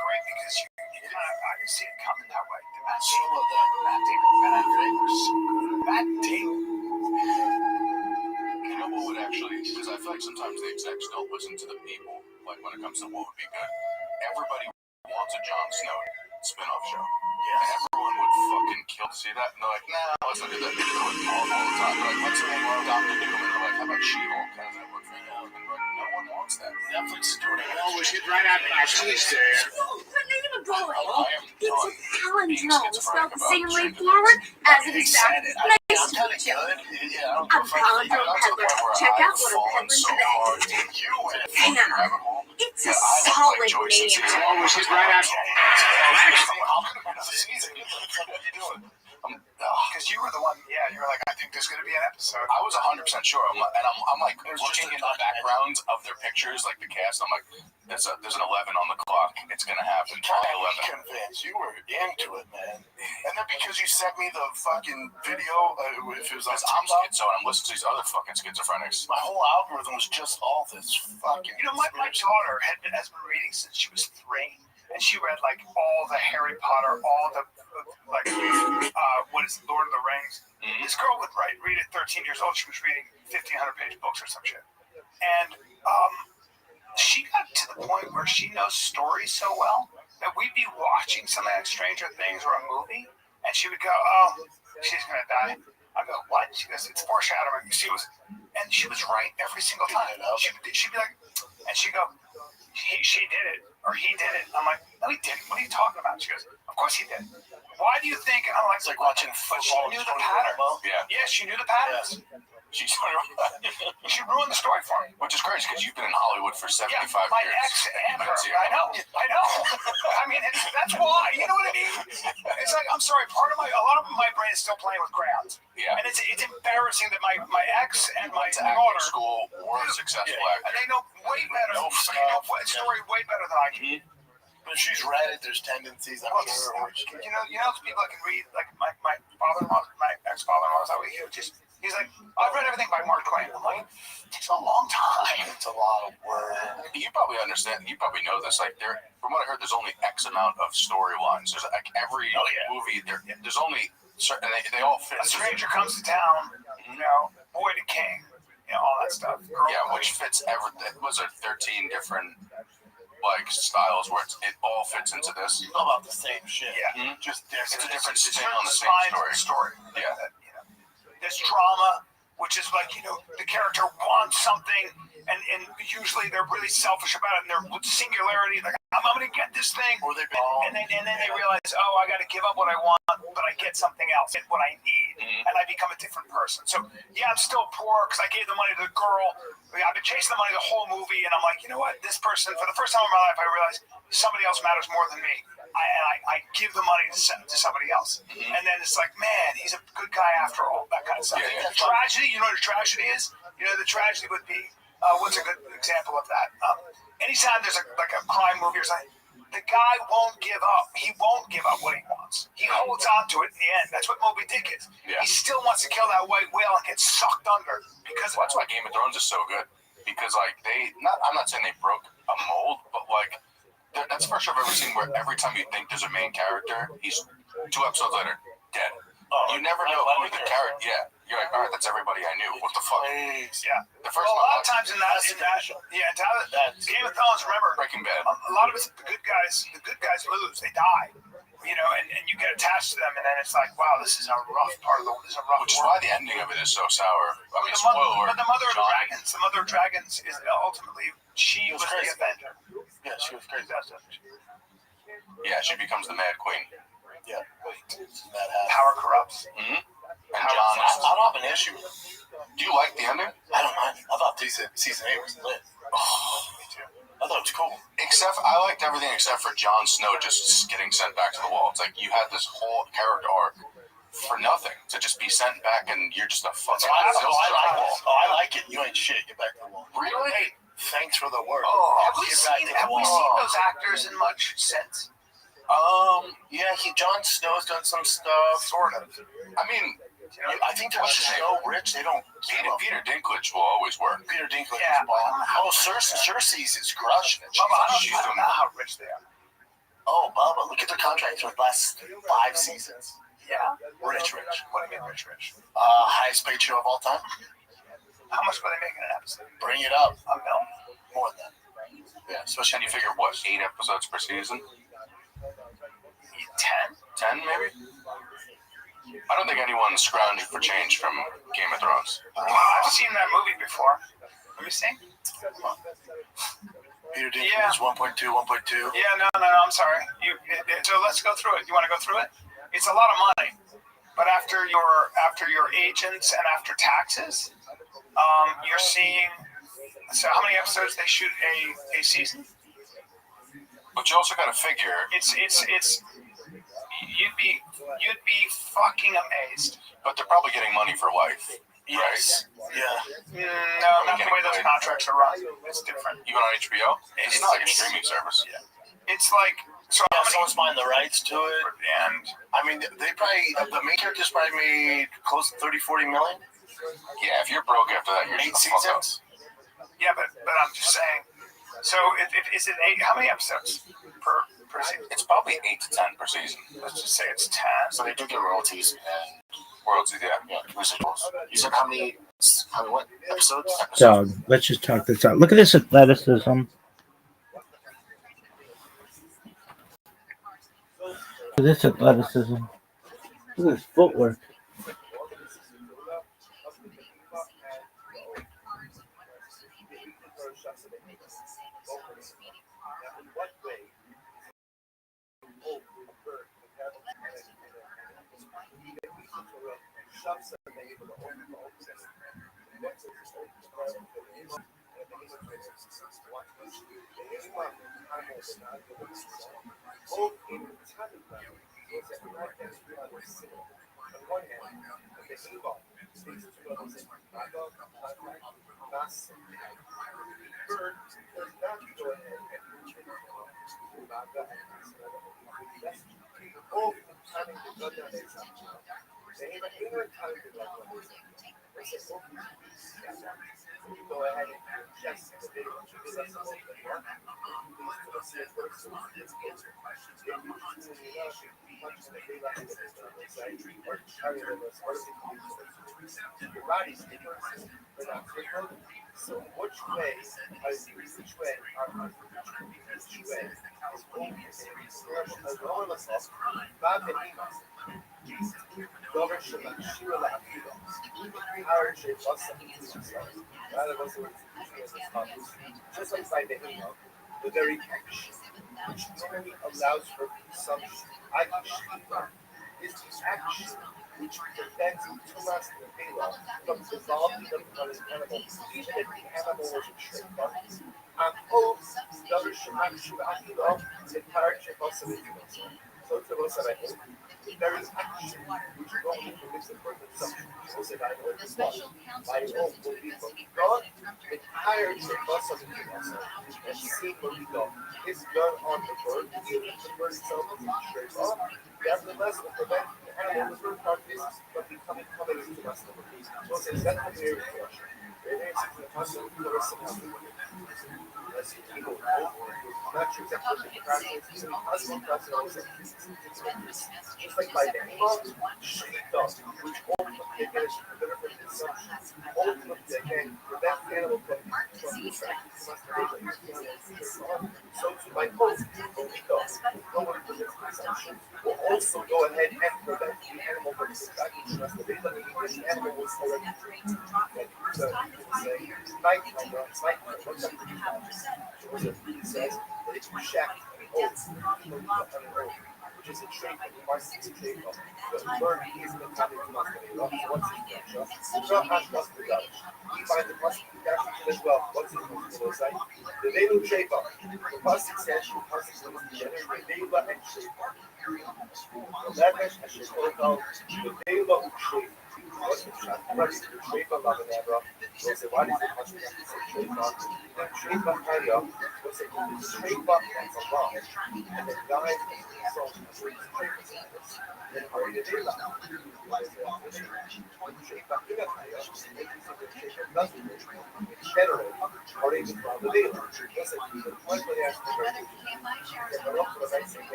great because you kind of I can see it coming that way. The Matt Damon. You know what would actually, because I feel like sometimes the execs don't listen to the people, like when it comes to what would be good. Everybody wants a Jon Snow spin-off show. Yeah. And everyone would fucking kill to see that. And they're like, nah, let's not do that. They do it all the time. They're like, let's make Doctor Doom. And they're like, how about She-Hulk? How does that work for you? And like, no one wants that. Netflix is doing it. Always hit right out last Tuesday. It's a done palindrome spelled the same way forward as it is back. Nice to meet you. Yeah, I'm Palindrome Peddler. Check out what I'm peddling today. Hannah, it's a solid name. Always hit right out. Because you were the one, you were like, I think there's going to be an episode. I was 100% sure. I'm like looking in the backgrounds of their pictures, like the cast. I'm like, there's an 11 on the clock. It's going to happen. Try 11. Convinced you were into it, man. And then because you sent me the fucking video, if it was on I'm schizo and I'm listening to these other fucking schizophrenics. my whole algorithm was just all this fucking. You know, my daughter has been reading since she was 3. And she read like all the Harry Potter, all the like what is it, Lord of the Rings. Mm-hmm. This girl would read at 13 years old. She was reading 1,500-page books or some shit. And she got to the point where she knows stories so well that we'd be watching something like Stranger Things or a movie, and she would go, "Oh, she's gonna die." I go, "What?" She goes, "It's foreshadowing." And she was right every single time. She'd be like, and she'd go, she did it, or he did it. I'm like, no, he didn't. What are you talking about? She goes, of course he did. Why do you think? And I'm like, It's like watching but she football. knew the pattern. Yeah, she knew the patterns. She ruined the story for me. Which is crazy because you've been in Hollywood for 75 my years. ex and her. I know. I mean, that's why. You know what I mean? It's like, I'm sorry. A lot of my brain is still playing with crayons. Yeah. And it's embarrassing that my ex and my Acting daughter school or a successful and actor. they know way better. They know the story way better than I can. But she's read it. There's tendencies. I'm sure. You know, people that can read. Like my father-in-law, my ex-father-in-law, he's like, I've read everything by Mark Twain. I'm like, it takes a long time. It's a lot of work. You probably understand. You probably know this. Like, from what I heard, there's only X amount of storylines. There's like every movie. There's only certain. They all fit. A Stranger Comes to Town. You know, Boy to King. You know, all that stuff. Which fits everything. Was there 13 different like styles where it all fits into this? It's all about the same shit. Yeah. Just it's a different spin different on the same story. Yeah. There's drama, which is like, you know, the character wants something, and usually they're really selfish about it, and they're singularity, like, I'm going to get this thing, and then they realize, oh, I got to give up what I want, but I get something else, get what I need, and I become a different person. So, yeah, I'm still poor because I gave the money to the girl. I've been chasing the money the whole movie, and I'm like, you know what? This person, for the first time in my life, I realized somebody else matters more than me. I give the money to somebody else. And then it's like, man, he's a good guy after all, that kind of stuff. Yeah. Tragedy, you know what a tragedy is? You know, the tragedy would be, what's a good example of that? Anytime there's a crime movie or something, the guy won't give up. He won't give up what he wants. He holds on to it in the end. That's what Moby Dick is. Yeah. He still wants to kill that white whale and get sucked under. Because that's why Game of Thrones is so good. Because like I'm not saying they broke a mold, but like that's the first show I've ever seen where every time you think there's a main character, he's 2 episodes later dead. You never know who the character. Yeah, you're like, all right, that's everybody I knew. What the fuck? Yeah. The first a one, lot of times in that Game of Thrones, remember, Breaking Bad. A lot of it's the good guys lose. They die. You know, and you get attached to them, and then it's like, wow, this is a rough part of the. This is a rough. Which is why the ending of it is so sour. I mean, But the mother of dragons is ultimately she was the avenger. Yeah, she was crazy. Yeah, she becomes the Mad Queen. Yeah. Power corrupts. Mm-hmm. And I don't have an issue with it. Do you like the ending? I don't mind. I thought season 8 was lit. Oh, me too. I thought it was cool. I liked everything except for Jon Snow just getting sent back to the wall. It's like you had this whole character arc for nothing to just be sent back, and you're just a fucking. I like it. You ain't shit. Get back to the wall. Really? Hey, thanks for the work. Have we seen those actors in much since? Yeah, Jon Snow's done some stuff. Sort of. I mean, I think they're so rich they don't. Peter Dinklage will always work. Peter Dinklage Yeah. is bomb. Oh, Cersei's is crushing it. Bubba, I don't know how rich they are. Oh, Bubba, look at their contract for the last 5 seasons. Yeah. Rich. What do you mean rich? Highest paid show of all time. How much were they making an episode? Bring it up. $1 million. More than that. Yeah, especially And you figure, what, 8 episodes per season? 10? 10 maybe? I don't think anyone's scrounging for change from Game of Thrones. I've seen that movie before. Let me see. Peter Dinklage, 1.2. Yeah, no, I'm sorry. So let's go through it. You want to go through it? It's a lot of money, but after your agents and after taxes, you're seeing. So how many episodes they shoot a season? But you also got to figure It's you'd be fucking amazed. But they're probably getting money for life, Yes. right? Yeah. No, not the way those contracts are run. It's different. Even on HBO? It's not like a streaming service. Yeah. It's like so. Yeah, How many? someone's buying the rights to it. And I mean, they probably, the main characters probably made close to 30-40 million. Yeah, if you're broke after that, you're 8 just a fuck up. seasons. yeah, but I'm just saying. So is it 8? How many episodes per season? It's probably 8 to 10 per season. Let's just say it's 10. So they do get royalties and Worlds, yeah. residuals. You said how many what episodes? Dog, let's just talk this out. Look at this athleticism. Look at this athleticism. Look at his footwork. The very action which normally allows for consumption, is the action which prevents Tumas and Bela from dissolving them on an animal, even if the animal was a trick. There is action which normally permits the for consumption. So said I know this one. My own will be from God, the entire Tumas of the Tumas, and see what we go. Is done on the bird, even if the bird itself is straight off. Nevertheless, will prevent the animal with bird carcass from becoming covered into Tumas of the Tumas. So it says that's what we're here. It is the Tumas of the Tumas. Not sure exactly what the process is. Just like by default, sheepdog, which ultimately again is the benefit of consumption, ultimately again prevent the animal from so to by both sheepdog, normally prevents consumption, will also go ahead and prevent the animal from extracting the animal was already trained. So you can say, night, it says that it's shack which is a trait of the varsity trait of the bird is the kind of muscular. What's it? Not as muscular. We find the muscular as well. What's it? Side? The Velu trait of the plastic says the plastic is the Velu and shape. The leverage is called the Velu shape.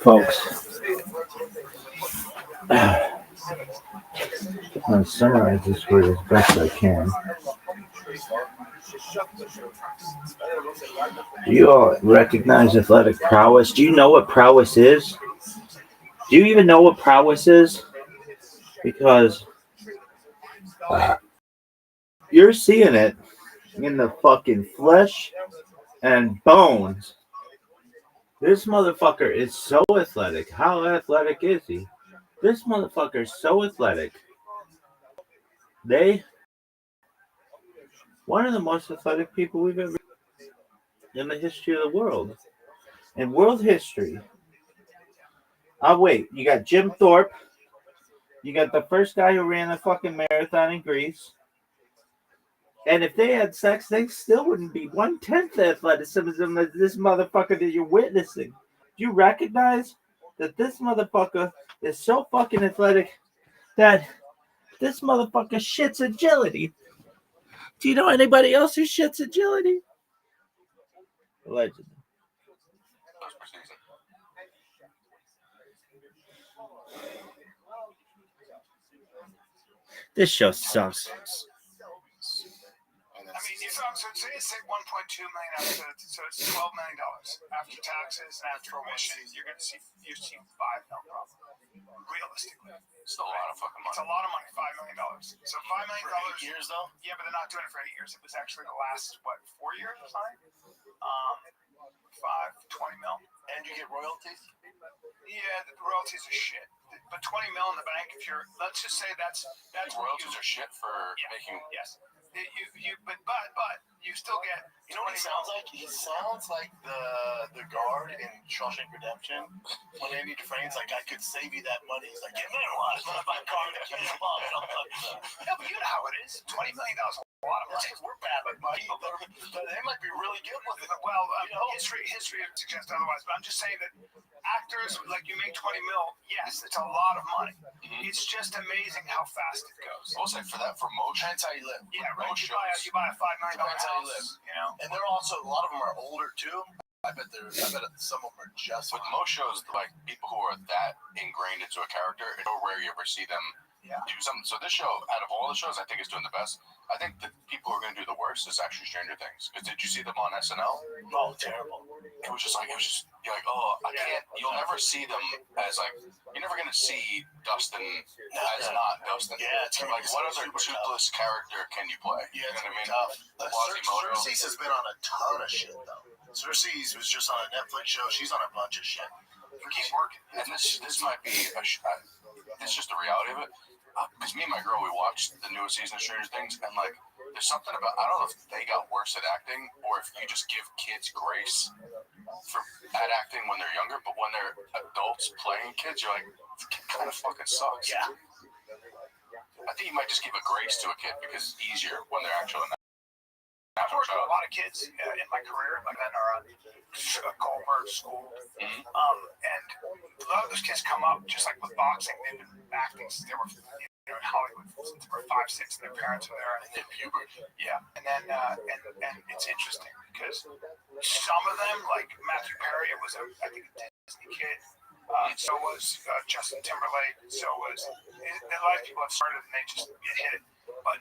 Folks, I'm going to summarize this for you as best I can. Do you all recognize athletic prowess? Do you know what prowess is? Do you even know what prowess is? Because you're seeing it in the fucking flesh and bones. This motherfucker is so athletic. How athletic is he? This motherfucker is so athletic. One of the most athletic people we've ever in the history of the world. In world history. Oh, wait. You got Jim Thorpe. You got the first guy who ran a fucking marathon in Greece. And if they had sex, they still wouldn't be 1/10 the athleticism of this motherfucker that you're witnessing. Do you recognize that this motherfucker is so fucking athletic that this motherfucker shits agility? Do you know anybody else who shits agility? Allegedly. This show sucks. I mean, so it's $1.2 million after, so it's $12 million after taxes and after commissions. You're going to see $5 million probably. Realistically, It's a lot of fucking money. it's a lot of money. $5 million. So $5 million. For 8 years though. Yeah, but they're not doing it for 8 years. It was actually the last 4 years or something. 20 mil. And you get royalties? Yeah, the royalties are shit. But 20 mil in the bank, if you're, let's just say that's Royalties are shit for making. Yes. But you still get. You know what he sounds like? He sounds like the guard in Shawshank Redemption when Andy Dufresne's like, I could save you that money. He's like, get minimalized by car to kill him up. No, but you know how it is. $20 million is a lot of money. That's because we're bad with money. But they might be really good with it. Well, history would suggest otherwise. But I'm just saying that actors, like you make 20 mil, yes, it's a lot of money. Mm-hmm. It's just amazing how fast it goes. Also, for that, for motion, Depends how you live. Yeah, right. most You buy a $5 million Depends how you house. You know. And they're also, a lot of them are older too. I bet some of them are just with most shows, like people who are that ingrained into a character, it's so rare you ever see them do something. So this show, out of all the shows, I think is doing the best. I think the people who are going to do the worst is actually Stranger Things. Because did you see them on SNL? Oh, terrible. It was just you're like, oh, I can't. You'll never see them as like. You're never going to see Dustin as not Dustin. Yeah, it's like what other toothless character can you play? Yeah, it's you know what I mean? tough. Quasimodo. Cersei's has been on a ton of shit though. Cersei's was just on a Netflix show. She's on a bunch of shit. Keep working. And this might be it's just the reality of it. Because me and my girl, we watched the newest season of Stranger Things, and like, there's something about, I don't know if they got worse at acting, or if you just give kids grace at acting when they're younger, but when they're adults playing kids, you're like, this kid kind of fucking sucks. Yeah. I think you might just give a grace to a kid because it's easier when they're actually I've worked with a lot of kids in my career, like that are on Goldberg School, and a lot of those kids come up just like with boxing. They've been acting since they were in Hollywood since they were 5, 6, and their parents were there. And puberty. Yeah, and then and it's interesting because some of them, like Matthew Perry, was I think a Disney kid. So was Justin Timberlake. So was a lot of people have started and they just hit it, but.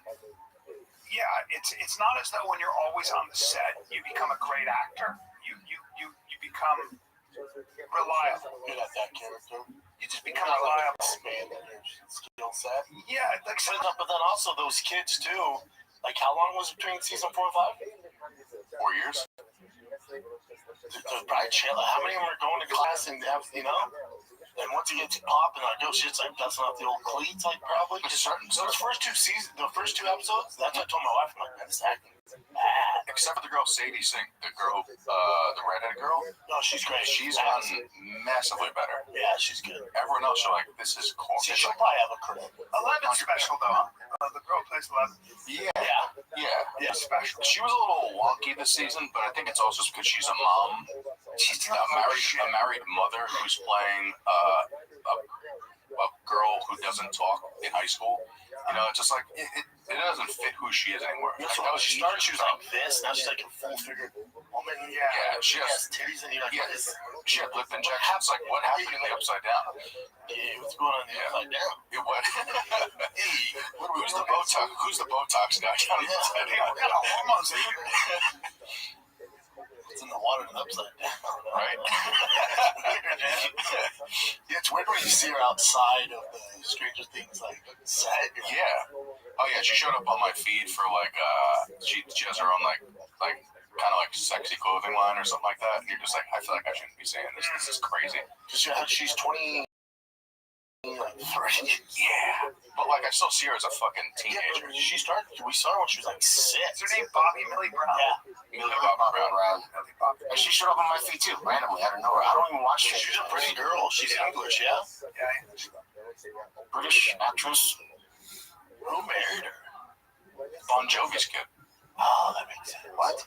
Yeah, it's not as though when you're always on the set, you become a great actor. You become reliable. You're not that character. You just become reliable. Expand energy. sad. Yeah, like But then also those kids too. Like, how long was it between season 4 and 5? 4 years. The bright chill. How many of them are going to class and have, you know? And once it gets popping, like, oh shit, it's like dusting off the old cleats, like probably. So those first two episodes, that's what I told my wife. I'm like, man, this acting is bad. Except for the girl Sadie Sink, the girl, the redheaded girl. No, she's great. She's gotten massively better. Yeah, she's good. Everyone else are like, this is cool. See, she'll probably have a career. 11's special though. The girl plays 11. Yeah. Special. She was a little wonky this season, but I think it's also because she's a mom. She's a married mother who's playing a girl who doesn't talk in high school. You know, it's just like it doesn't fit who she is anymore. Yeah, so when she started, she was like this. Now she's like a full-figured woman. Yeah, she has titties, and you're like, what is this? She had lip injections. Like, what happened in the Upside Down? Yeah, what's going on in the Upside Down? What? Who's the Botox? Who's the Botox guy? What kind of hormones are you? It's in the water and upside down, right? Yeah, it's weird when you see her outside of the Stranger Things like set. Yeah. Oh yeah, she showed up on my feed for like she has her own like kind of like sexy clothing line or something like that. And you're just like, I feel like I shouldn't be saying this. This is crazy. She's 23. Yeah, but like I still see her as a fucking teenager. We saw her when she was like 6. Is her name Bobby Millie Brown? Yeah. Millie Bobby Brown. And she showed up on my feed too, randomly out of nowhere. I don't even watch her. She's a pretty girl. She's English, yeah? Yeah. British actress. Who married her? Bon Jovi's kid. Oh, that makes sense. What?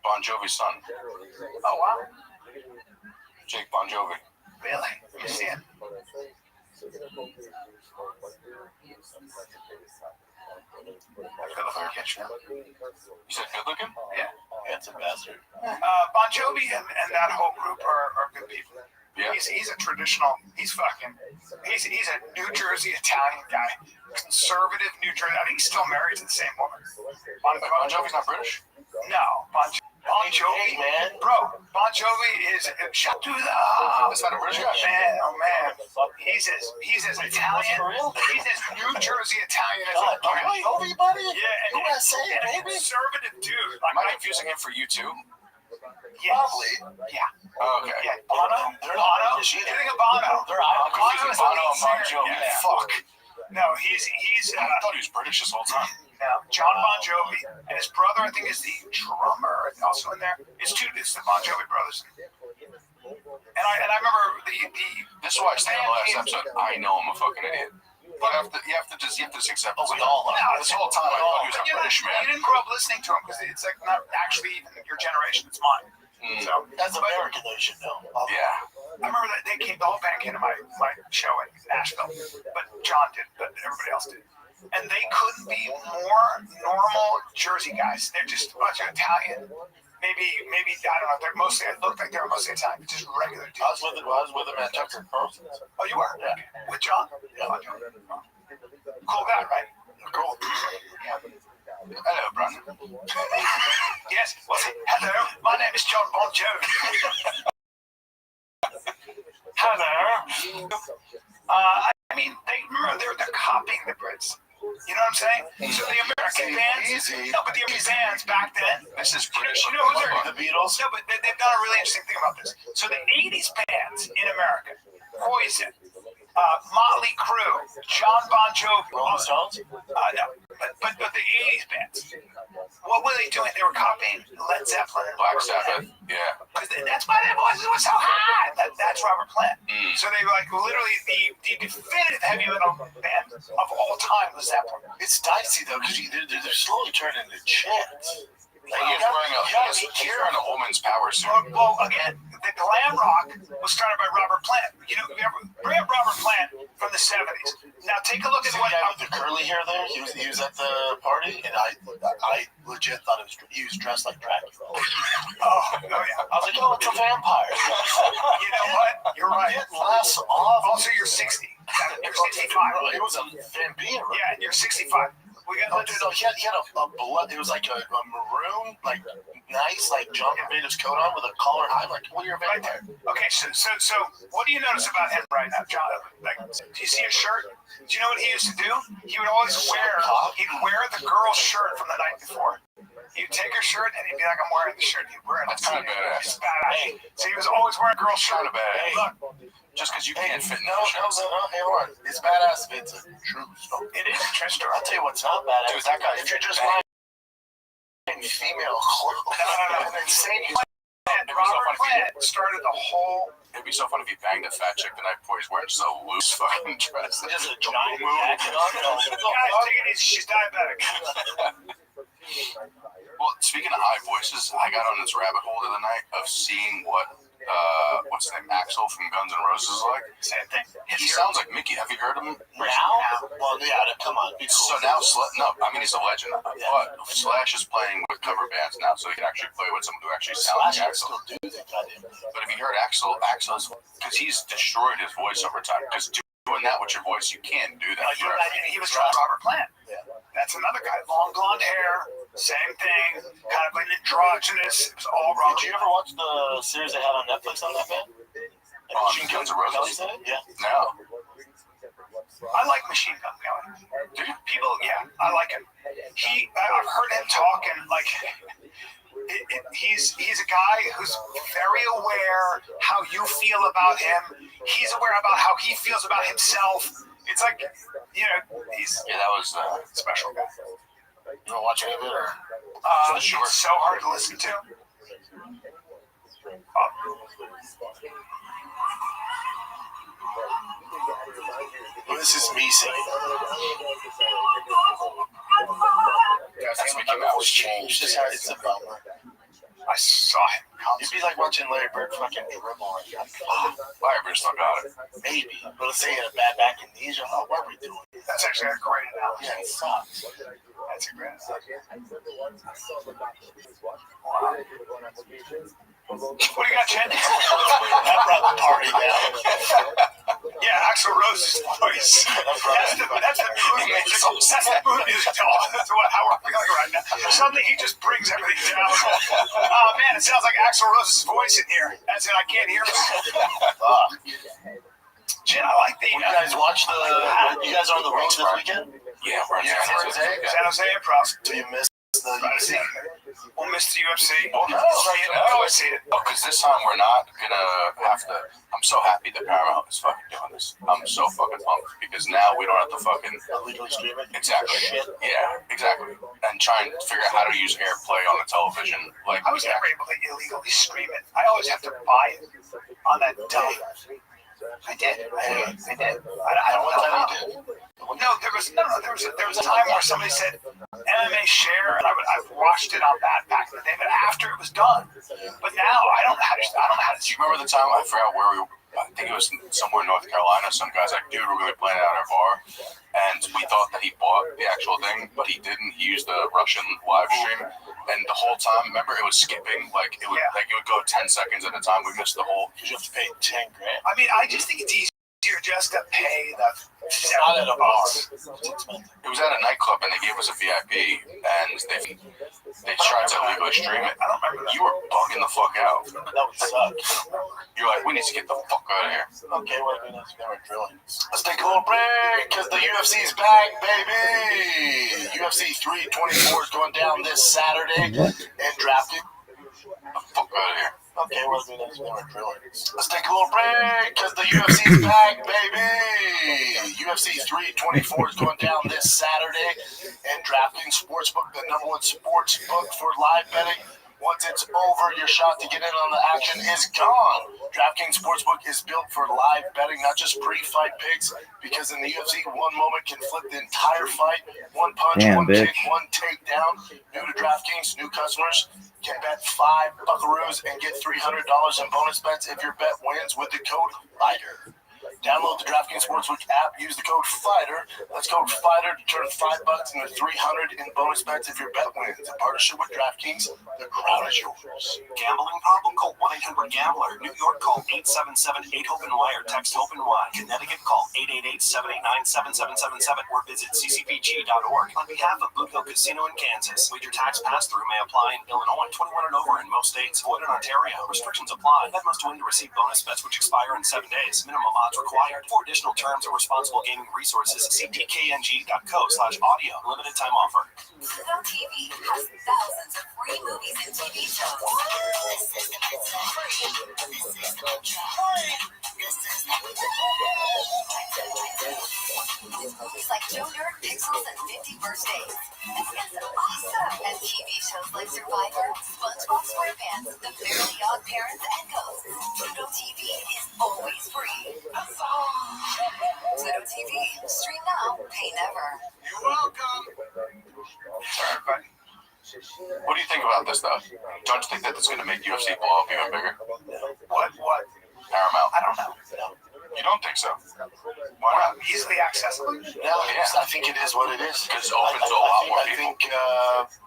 Bon Jovi's son. Oh wow. Jake Bon Jovi. Really? Let me see it. You said good looking? Yeah. Handsome bastard. Bon Jovi and that whole group are good people. Yeah. He's a traditional. He's a New Jersey Italian guy, conservative New Jersey. I think he's still married to the same woman. Bon Jovi's not British? No, Bon Jovi, Hey, man. bro. Bon Jovi is shut to the. That's not a British guy. Man, oh man, he's as Italian. He's as New Jersey Italian as a British. Jovi, buddy? Yeah, and USA, and a baby. conservative dude. Am I confusing him for you too? Yes. Probably. Yeah. Oh, okay. Yeah. Bono. They're not Bono. British either. You think of Bono? They're I'm confusing Bono's Bono the and Bon lead Jovi. singer. Yeah. Fuck. No, he's. I thought he was British this whole time. No, John Bon Jovi and his brother, I think, is the drummer. Also in there, it's the Bon Jovi brothers. And I remember the. This is why I said in the last episode, I know I'm a fucking idiot. But you have to just accept it. We all are. No, This whole time I thought he was a British You man. didn't grow up listening to him because it's like not actually even your generation. It's mine. So As American, they should know. Yeah. I remember that the whole band came to my show in Nashville, but John did, but everybody else did. And they couldn't be more normal Jersey guys. They're just a bunch of Italian. Maybe I don't know. They're mostly. It looked like they were mostly Italian, just regular dudes. I was with him at Tucker Carlson's. Oh, you were? Yeah. With John? Yeah. Cool guy, right? Cool. Hello, Brandon. Yes. What's it? Hello, my name is John Bon Jovi. Hello. I mean, they're copying the Brits. You know what I'm saying? So the American bands, no, but the American bands back then. This is British. You know who they're? The Beatles? No, but they've done a really interesting thing about this. So the 80s bands in America, Poison, Motley Crue, John Bon Jovi, Rolling Stones? no, but the 80s bands. What were they doing? They were copying Led Zeppelin and Black Sabbath. Yeah. That's why their voices were so high. That's Robert Plant. So they were like literally the definitive heavy metal band of all time was Zeppelin. It's dicey, though, because they're slowly turning into chants. Like he's wearing a woman's power suit. Well, again, the glam rock was started by Robert Plant. You know, bring up Robert Plant from the 70s. Now take a look at See what. the guy with the curly hair there? He was at the party, and I legit thought he was dressed like Dracula. Oh yeah. I was like, oh, it's a vampire. You know what? You're right. Get less off. Also, you're 60. You're 65. It was a vampire. Yeah, you're 65. Oh, dude, no, he had a blood. It was like a maroon, like nice, like John Barbados coat on with a collar high. Like, what are your vampire? Okay, so what do you notice about him right now, John? Like, do you see his shirt? Do you know what he used to do? He would always he'd wear the girl's shirt from the night before. He'd take her shirt and he'd be like, I'm wearing the shirt. He'd wear it. That's kind of badass. It's badass. So he was always wearing a girl's shirt. Kind of badass. Look, Just because you can't fit in No, hey, hold on. It's badass if it's a true story. it is a true story. I'll tell you what's not badass. Dude, that guy, if you're just wearing female clothes and then saying Robert Plant started the whole. it'd be so funny if he banged a fat chick the night before he's wearing just a loose fucking dress. just a giant jacket on. Guys, take it easy. She's diabetic. Well, speaking of high voices, I got on this rabbit hole the other night of seeing what what's his name, Axl from Guns N' Roses is like. Same thing. He sounds like Mickey. Have you heard of him? Now? Well, yeah, come on. Be cool. So now, he's a legend. But Slash is playing with cover bands now, so he can actually play with someone who actually sounds like Slash Axl. still do the goddamn. But if you heard Axl is because he's destroyed his voice over time. Because doing that with your voice, you can't do that. He was Robert Plant. Yeah. That's another guy. Long blonde hair, same thing, kind of an androgynous. It was all wrong. Did you ever watch the series they had on Netflix on that band? Guns N' Roses? Yeah. No. I like Machine Gun Kelly. People, yeah, I like him. I've heard him talk, and like, he's a guy who's very aware how you feel about him. He's aware about how he feels about himself. It's like, he's that was special guy. You want to watch any of it? Or? It's so hard to listen to. Well, this is me singing. That's Mickey Mouse. Changed. It's a bummer. I saw him. It'd be like watching Larry Bird fucking dribble. Larry Bird still got it. Maybe. But let's say he had a bad back and knees. What are we doing? That's actually a great analogy. Yeah, it sucks. That's a great analogy. What do you got, Chen? That brought the party down. Yeah, Axl Rose's voice. That's the mood music. That's the mood music. That's how we're feeling right now. Something he just brings everything down. Oh man, it sounds like Axl Rose's voice in here. That's it. I can't hear him. Jen, I like the. You guys watch you guys are on the road this weekend? Yeah, we're in San Jose Improv. Do you miss the UFC? We'll miss the UFC. Oh, I see it. because this time we're not gonna have to. I'm so happy that Paramount is fucking doing this. I'm so fucking pumped because now we don't have to fucking Illegally stream it? exactly. Yeah, exactly. And try and figure out how to use AirPlay on the television. Like I was never able to illegally stream it. I always have to buy it on that day. I did. I don't know how. No, there was a time where somebody said MMA share, and I've watched it on that back in the day, but after it was done. But now I don't know how to. Do you remember the time I forgot where we? I think it was somewhere in North Carolina. Some guy's like, "Dude, we're gonna be playing out at our bar," and we thought that he bought the actual thing, but he didn't. He used the Russian live stream, and the whole time, remember, it was skipping. Like it would, it would go 10 seconds at a time. We missed the whole. You have to pay $10,000. I mean, I just think it's easier just to pay the. It's not at a bar. It was at a nightclub, and they gave us a VIP, and they tried to legally stream it. I don't remember that. You were bugging the fuck out. That would suck. You're like, we need to get the fuck out of here. Okay, what do we next? We're drilling. Let's take a little break because the UFC's back, baby. UFC 324 is going down this Saturday and drafted. The fuck out of here. Okay, what do we next? We're drilling. Let's take a little break because the UFC's back, baby. UFC 324 is going down this Saturday and DraftKings Sportsbook, the #1 sportsbook for live betting. Once it's over, your shot to get in on the action is gone. DraftKings Sportsbook is built for live betting, not just pre-fight picks, because in the UFC, one moment can flip the entire fight. One punch, one kick, one takedown. New to DraftKings, new customers can bet 5 buckaroos and get $300 in bonus bets if your bet wins with the code LIGHTER. Download the DraftKings Sportsbook app. Use the code FIGHTER. That's code FIGHTER to turn $5 into $300 in bonus bets if your bet wins. In partnership with DraftKings, the crowd is yours. Gambling problem? Call 1-800-GAMBLER. New York, call 877-8-HOPE-NY or text HOPE-NY. Connecticut, call 888-789-7777 or visit ccpg.org. On behalf of Blue Hill Casino in Kansas, wager tax pass-through may apply in Illinois, 21 and over in most states, void in Ontario. Restrictions apply. Bet must win to receive bonus bets which expire in 7 days. Minimum odds required. For additional terms or responsible gaming resources, see tkng.co/audio. Limited time offer. Pluto TV has thousands of free movies and TV shows. This is free. Movies like Joe Dirt, Pixels, and 50 First Dates. This is awesome. And TV shows like Survivor, SpongeBob SquarePants, The Fairly Odd Parents, and Ghosts. Pluto TV is always free. Pluto TV. Stream now, pay never. You're welcome. Sorry, What do you think about this, though? Don't you think that it's going to make UFC blow up even bigger? What? Paramount. I don't know. You don't think so? Why not? Easily accessible? No, I think it is what it is. Because it opens to a lot more I people. think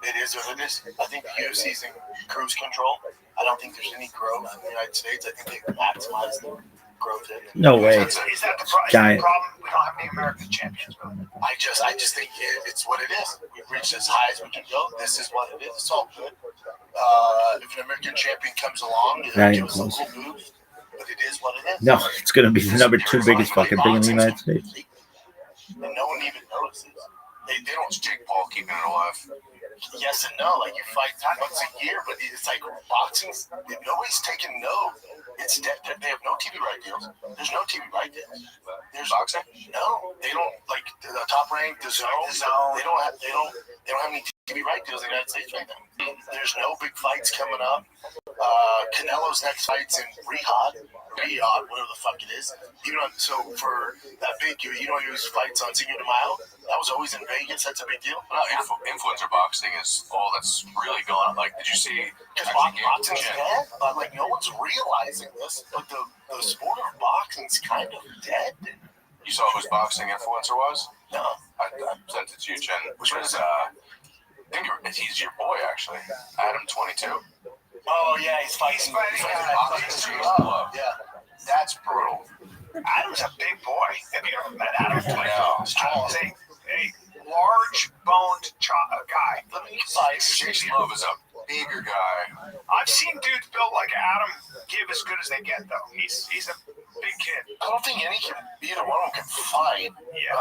it is what it is. I think the UFC's in cruise control. I don't think there's any growth in the United States. I think they maximize the growth in it. No way. Is that the problem? Giant. We don't have any American champions, really. I just think it's what it is. We've reached as high as we can go. This is what it is. It's all good. If an American champion comes along, Not give even us a close. little boost. But it is what it is. No, it's going to be the number 2 biggest fucking thing in the United States. And no one even notices. They don't Jake Paul keeping it alive. Yes and no. Like you fight once a year, but it's like boxing. Nobody's taking no. It's dead. They have no TV right deals. There's no TV right deals. There's Boxing? no. They don't like the top rank, the zone. They don't have any TV right deals in the United States right now. There's no big fights coming up. Canelo's next fight's in Riyadh, whatever the fuck it is. So for that big, he fights on Cinco de Mayo. That was always in Vegas. That's a big deal. No, influencer boxing is all that's really going on. Like, did you see? Because boxing's dead. Like no one's realizing this, but the sport of boxing's kind of dead. You saw whose boxing influencer was? No. I sent it to you, Jen. Which was, I think he's your boy, actually. Adam 22. Oh yeah, he's fighting. Yeah. That's brutal. Adam's a big boy. Have you ever met Adam? Adam's Adam's a large-boned guy. Jason Love is a bigger guy. I've seen dudes built like Adam give as good as they get, though. He's a big kid. I don't think either one of them can fight. Yeah.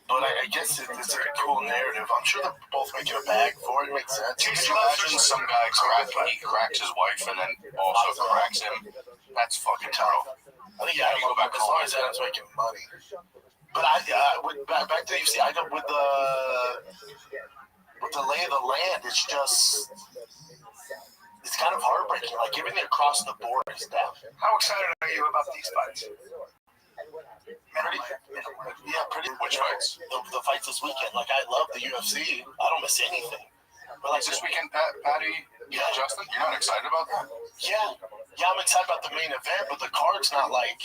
But I guess it's a cool narrative. I'm sure they're both making a bag for it. It makes sense. Can you imagine some guy cracks his wife and then also cracks him? That's fucking terrible. I think you go back as long as Adam's making money. But back to UFC, I don't with the lay of the land. It's kind of heartbreaking. Like everything across the board is down. How excited are you about these fights? Pretty. Which fights? The fights this weekend. Like I love the UFC. I don't miss anything. But like This weekend, Patty, Justin, you're not excited about that? yeah, I'm excited about the main event, but the card's not like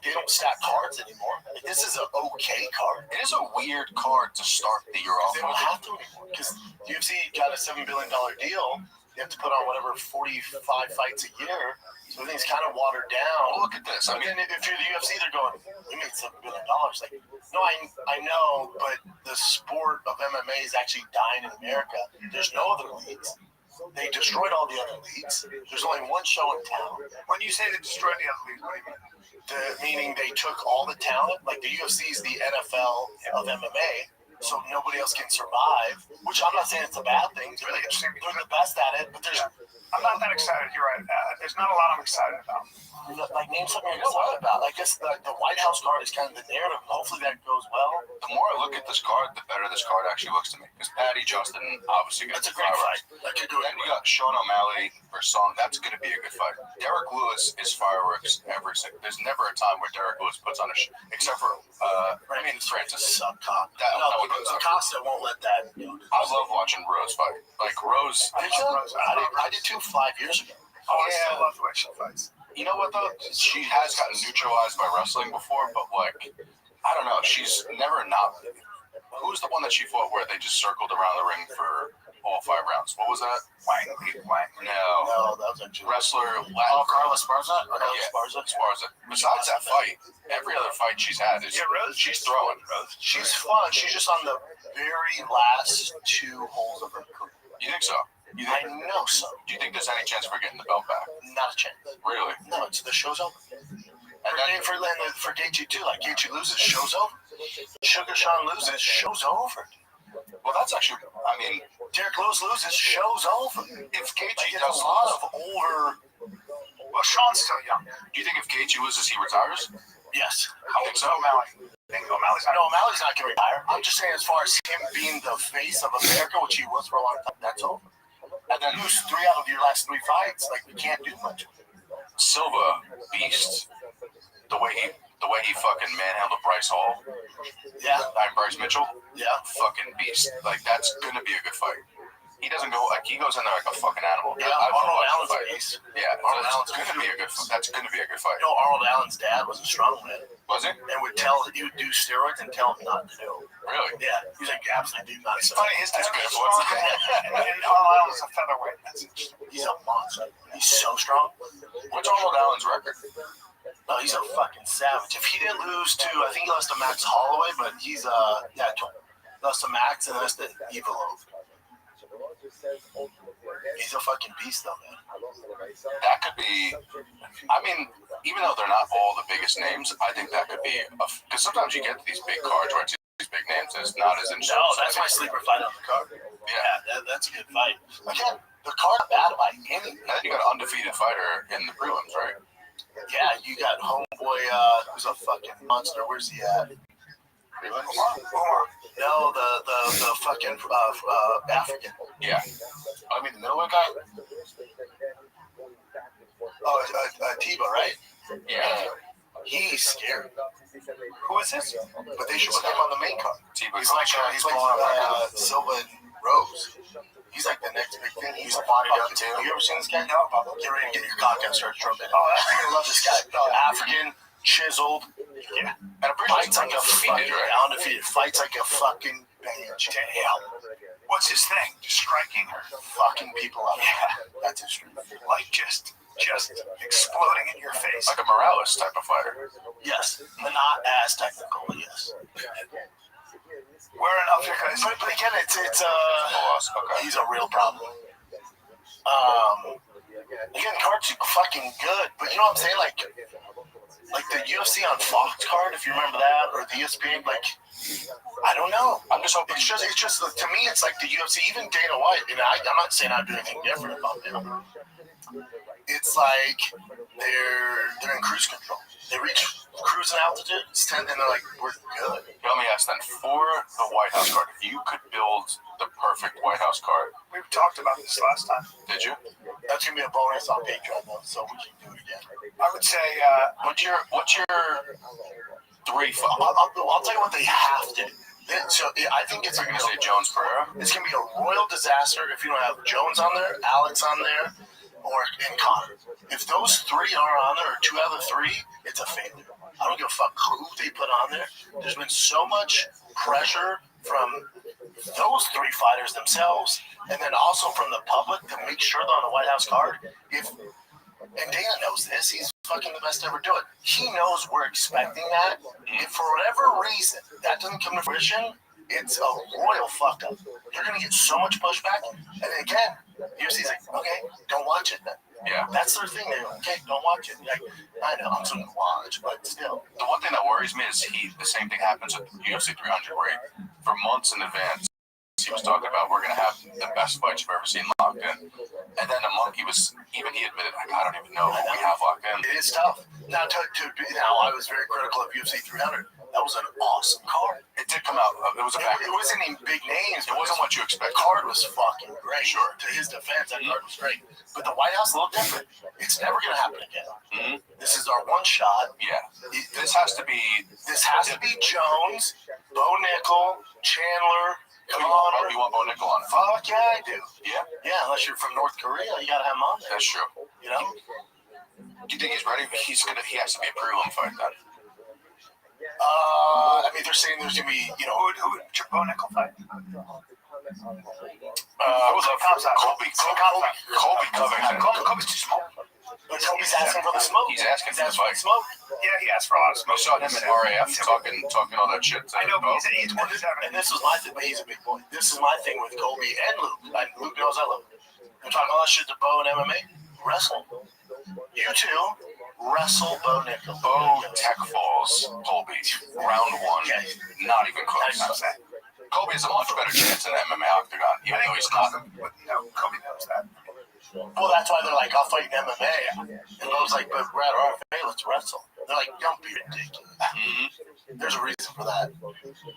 they don't stack cards anymore. Like, this is an okay card. It is a weird card to start the year off They don't with. have to anymore because UFC got a $7 billion deal. You have to put on whatever 45 fights a year. So everything's kind of watered down. Well, look at this. I mean, if you're the UFC, they're going, we made $7 billion. Like, no, I know, but the sport of MMA is actually dying in America. There's no other leagues. They destroyed all the other leagues. There's only one show in town. When you say they destroyed the other leagues, what do you mean? Meaning they took all the talent. Like the UFC is the NFL of MMA. So nobody else can survive, which I'm not saying it's a bad thing. It's really interesting. They're the best at it, but there's I'm not that excited. You're right. There's not a lot I'm excited about. like name something you're excited about. I guess the White House card is kind of the narrative. Hopefully that goes well. the more I look at this card, the better this card actually looks to me. Because Patty, Justin, obviously got That's the a great fireworks. fight. That could go Then you got Sean O'Malley versus Song. That's going to be a good fight. Derek Lewis is fireworks every single. There's never a time where Derek Lewis puts on a except for Francis. Subcop. That No, one goes up. Acosta won't let that go. I love watching Rose fight. Like Rose. Did you? I did too 5 years ago. Oh, yeah, I love the way she fights. You know what though? She has gotten neutralized by wrestling before, but like, I don't know. She's never not. Who's the one that she fought where they just circled around the ring for all 5 rounds? What was that? Wang. No, that was a wrestler. Carla Esparza. Esparza. Besides that fight, every other fight she's had is she's throwing. She's fun. She's just on the very last 2 holes of her career. You think so? I know so. Do you think there's any chance for getting the belt back? Not a chance. Really? No, the show's over. And then for Gaethje too, like Gaethje loses, show's over. Sugar Sean loses, show's over. Well, that's actually, I mean, Derek Lewis loses, show's over. If Gaethje does a lot of older, Well, Sean's still young. do you think if Gaethje loses, he retires? Yes. How old is O'Malley? O'Malley's not. No, O'Malley's not going to retire. I'm just saying, as far as him being the face of America, which he was for a long time, that's over. And then lose 3 out of your last 3 fights, like you can't do much. Silva, beast. The way he fucking manhandled Bryce Hall. Yeah. And Bryce Mitchell. Yeah. Fucking beast. Like that's gonna be a good fight. He doesn't go like he goes in there like a fucking animal. Yeah. Arnold Allen's a beast. Yeah. Arnold Allen's gonna be a good. That's gonna be a good fight. You know, Arnold Allen's dad was a strongman. Was he? And would do steroids and tell him not to do. Really? Yeah. He's like absolutely do not. It's funny. His dad's good. And Arnold Allen's a featherweight. He's a monster. He's so strong. What's Arnold Allen's record? No, he's a fucking savage. If he didn't lose to, I think he lost to Max Holloway, but he's lost to Max and lost to Evil. He's a fucking beast, though, man. That could be. I mean, even though they're not all the biggest names, I think that could be because sometimes you get to these big cards where it's these big names and it's not as interesting. No, that's my sleeper fight on the card. Yeah, that's a good fight. Again, the card's bad by any. And then you got an undefeated fighter in the prelims, right? Yeah, you got homeboy, who's a fucking monster. Where's he at? No, the fucking African. Yeah. I mean the middleweight guy. Oh, Tiba, right? Yeah. He's scary. Who is this? But they should put him on the main card. Tiba. He's like he's blowing up Silva and Rose. He's like the next big thing. He's bodied up too. You ever seen this guy? No. Get ready to get your cock out and start trumping. Oh, I love this guy. African, chiseled. Yeah. And fights like a fucking undefeated. Fights like a fucking bench. Damn. What's his thing? Just striking her. Fucking people up. Yeah. That's his strength. Like just exploding in your face. Like a Morales type of fighter. Yes. But not as technical, but yes. Where in Africa is but again, it's he's a real problem. Again, cards are fucking good, but you know what I'm saying? Like the UFC on Fox card, if you remember that, or the ESPN, like I don't know. I'm just hoping. It's just to me, it's like the UFC. Even Dana White, and I'm not saying I do anything different about them. It's like they're in cruise control. They reach cruising altitude, it's 10, and they're like, we're good. Let me ask then, for the White House card, if you could build the perfect White House card. We've talked about this last time. Did you? That's going to be a bonus on Patreon, though, so we can do it again. I would say, what's your 3? I'll tell you what they have to do. So I think it's going to say Jones Pereira. It's going to be a royal disaster if you don't have Jones on there, Alex on there, and Connor. If those 3 are on there, or 2 out of the 3, it's a failure. I don't give a fuck who they put on there. There's been so much pressure from those 3 fighters themselves, and then also from the public to make sure they're on the White House card. And Dana knows this. He's fucking the best to ever do it. He knows we're expecting that. If for whatever reason that doesn't come to fruition, it's a royal fuck up. You're going to get so much pushback. And again, UFC's like, okay, don't watch it then. Yeah, that's their thing. They're like, okay, don't watch it. Like, I know, I'm going to watch, but still. The one thing that worries me is the same thing happens with UFC 300, where for months in advance, he was talking about we're going to have the best fights you've ever seen locked in. And then he admitted, like, I don't even know who we have locked in. It is tough. Now, I was very critical of UFC 300. That was an awesome card. It did come out. It wasn't any big names. It wasn't what you expect. The card was fucking great. Sure. To his defense, that card was great. But the White House is a little different. It's never going to happen again. Mm-hmm. This is our one shot. Yeah. This has to be Jones, Bo Nickel, Chandler. Come on. You want Bo Nickel on it? Fuck yeah, I do. Yeah? Yeah, unless you're from North Korea, you got to have him on there. That's true. You know? Do you think he's ready? He has to be a prelim fight then. I mean, they're saying there's gonna be, you know, Who Bo Nickel fight? I would love for Colby Covington. Kobe's too small. But Colby's asking for the smoke. He's asking for the fight. smoke. Yeah, he asked for a lot of We smoke. saw him in RAF talking all that shit. I know, Bo. but he's 27. And this was my thing, but he's a big boy. This is my thing with Colby and Luke. Like, Luke knows I love him. They're talking all that shit to Bo and MMA. Wrestle. You two wrestle Bo Nickel. Bo tech falls Colby round 1. Not even close. Colby has a much better chance in the MMA octagon, even though he's not. No, Kobe knows that. Well, that's why they're like, I'll fight in MMA. And Bo's like, but we're at RFA, let's wrestle. They're like, don't be ridiculous. Mm-hmm. There's a reason for that.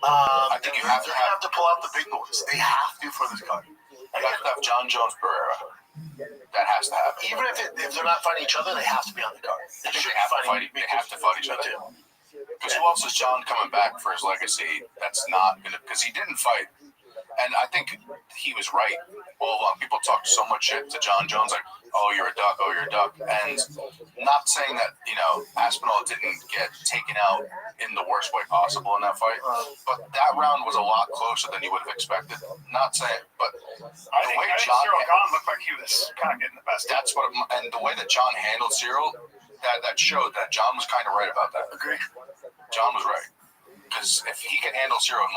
I think you have to they're gonna have to pull out the big boys. They have to for this card. You have to have John Jones Pereira. That has to happen. Even if they're not fighting each other, they have to be on the card. They have to fight each other too. Because who else is John coming back for his legacy? That's not gonna, because he didn't fight, and I think he was right all along. People talked so much shit to John Jones, like, "Oh, you're a duck. Oh, you're a duck," and not saying that Aspinall didn't get taken out in the worst way possible in that fight, but that round was a lot closer than you would have expected. Not saying, but I think Cyril Gahn looked like he was kind of getting the best. That's what, and the way that John handled Cyril, that showed that John was kind of right about that. Agree. John was right, because if he can handle Cyril in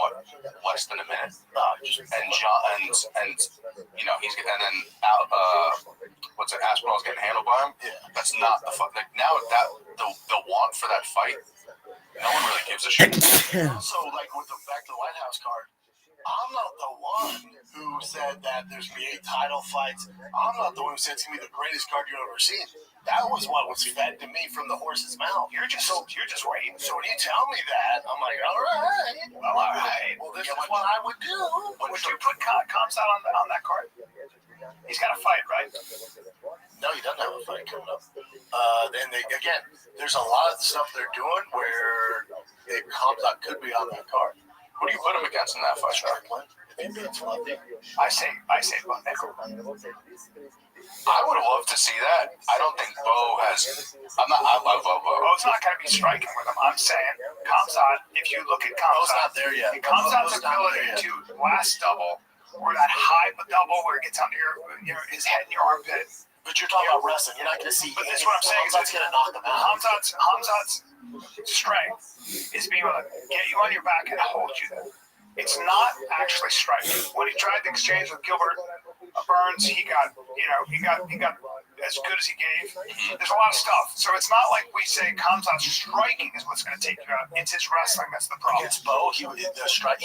less than a minute, and John and he's and then out Aspinall's getting handled by him. Yeah. That's not the fun. Like now that the want for that fight, no one really gives a shit. So, like with the back to the White House card, I'm not the one who said that there's gonna be 8 title fights. I'm not the one who said it's gonna be the greatest card you've ever seen. That was what was fed to me from the horse's mouth. You're just waiting. So when you tell me that, I'm like, all right. Well, this is what I would do. Would you put Comstock on that card? He's got a fight, right? No, he doesn't have a fight coming up. And there's a lot of stuff they're doing where Comstock could be on that card. Who do you put him against in that fight? I say Bo Nickel. I would have loved to see that. I don't think Bo has. I love Bo. Bo's not going to be striking with him. I'm saying Comstock. If you look at Bo's Comstock, not there yet. Comstock's ability to last double or that high double where it gets under his head in your armpit. But you're talking about wrestling. You're not going to see. But that's what I'm saying. Comstock's going to knock him out. Hamzat's strength is being able to get you on your back and hold you there. It's not actually striking. When he tried to exchange with Gilbert Burns, he got as good as he gave. There's a lot of stuff. So it's not like we say Kamzat's striking is what's going to take you out. It's his wrestling that's the problem. Against Bo, he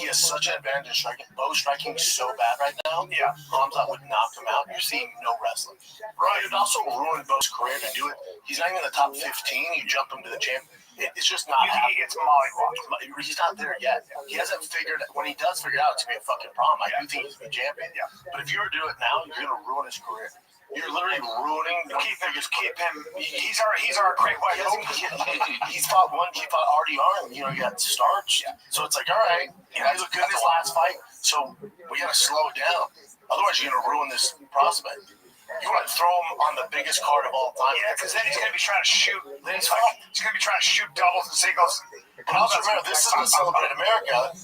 has such an advantage in striking. Bo's striking so bad right now. Yeah. Kamzat would knock him out. You're seeing no wrestling. Right. It also ruined Bo's career to do it. He's not even in the top 15. You jump him to the champ. It's just not happening. He gets mollywopped. He's not there yet. He hasn't figured. When he does figure it out, it's gonna be a fucking problem. I do think he's gonna be champion. Yeah. But if you were to do it now, you're gonna ruin his career. You're literally ruining. Keep him. He's our great white hope. He's fought one. He fought RDR, and he got starched. Yeah. So it's like, all right, he looked good in his last fight. So we gotta slow it down. Otherwise, you're gonna ruin this prospect. You want to throw him on the biggest card of all time. Yeah, because then he's going to be trying to shoot. He's going to be trying to shoot doubles and singles. But also remember, this isn't celebrated America.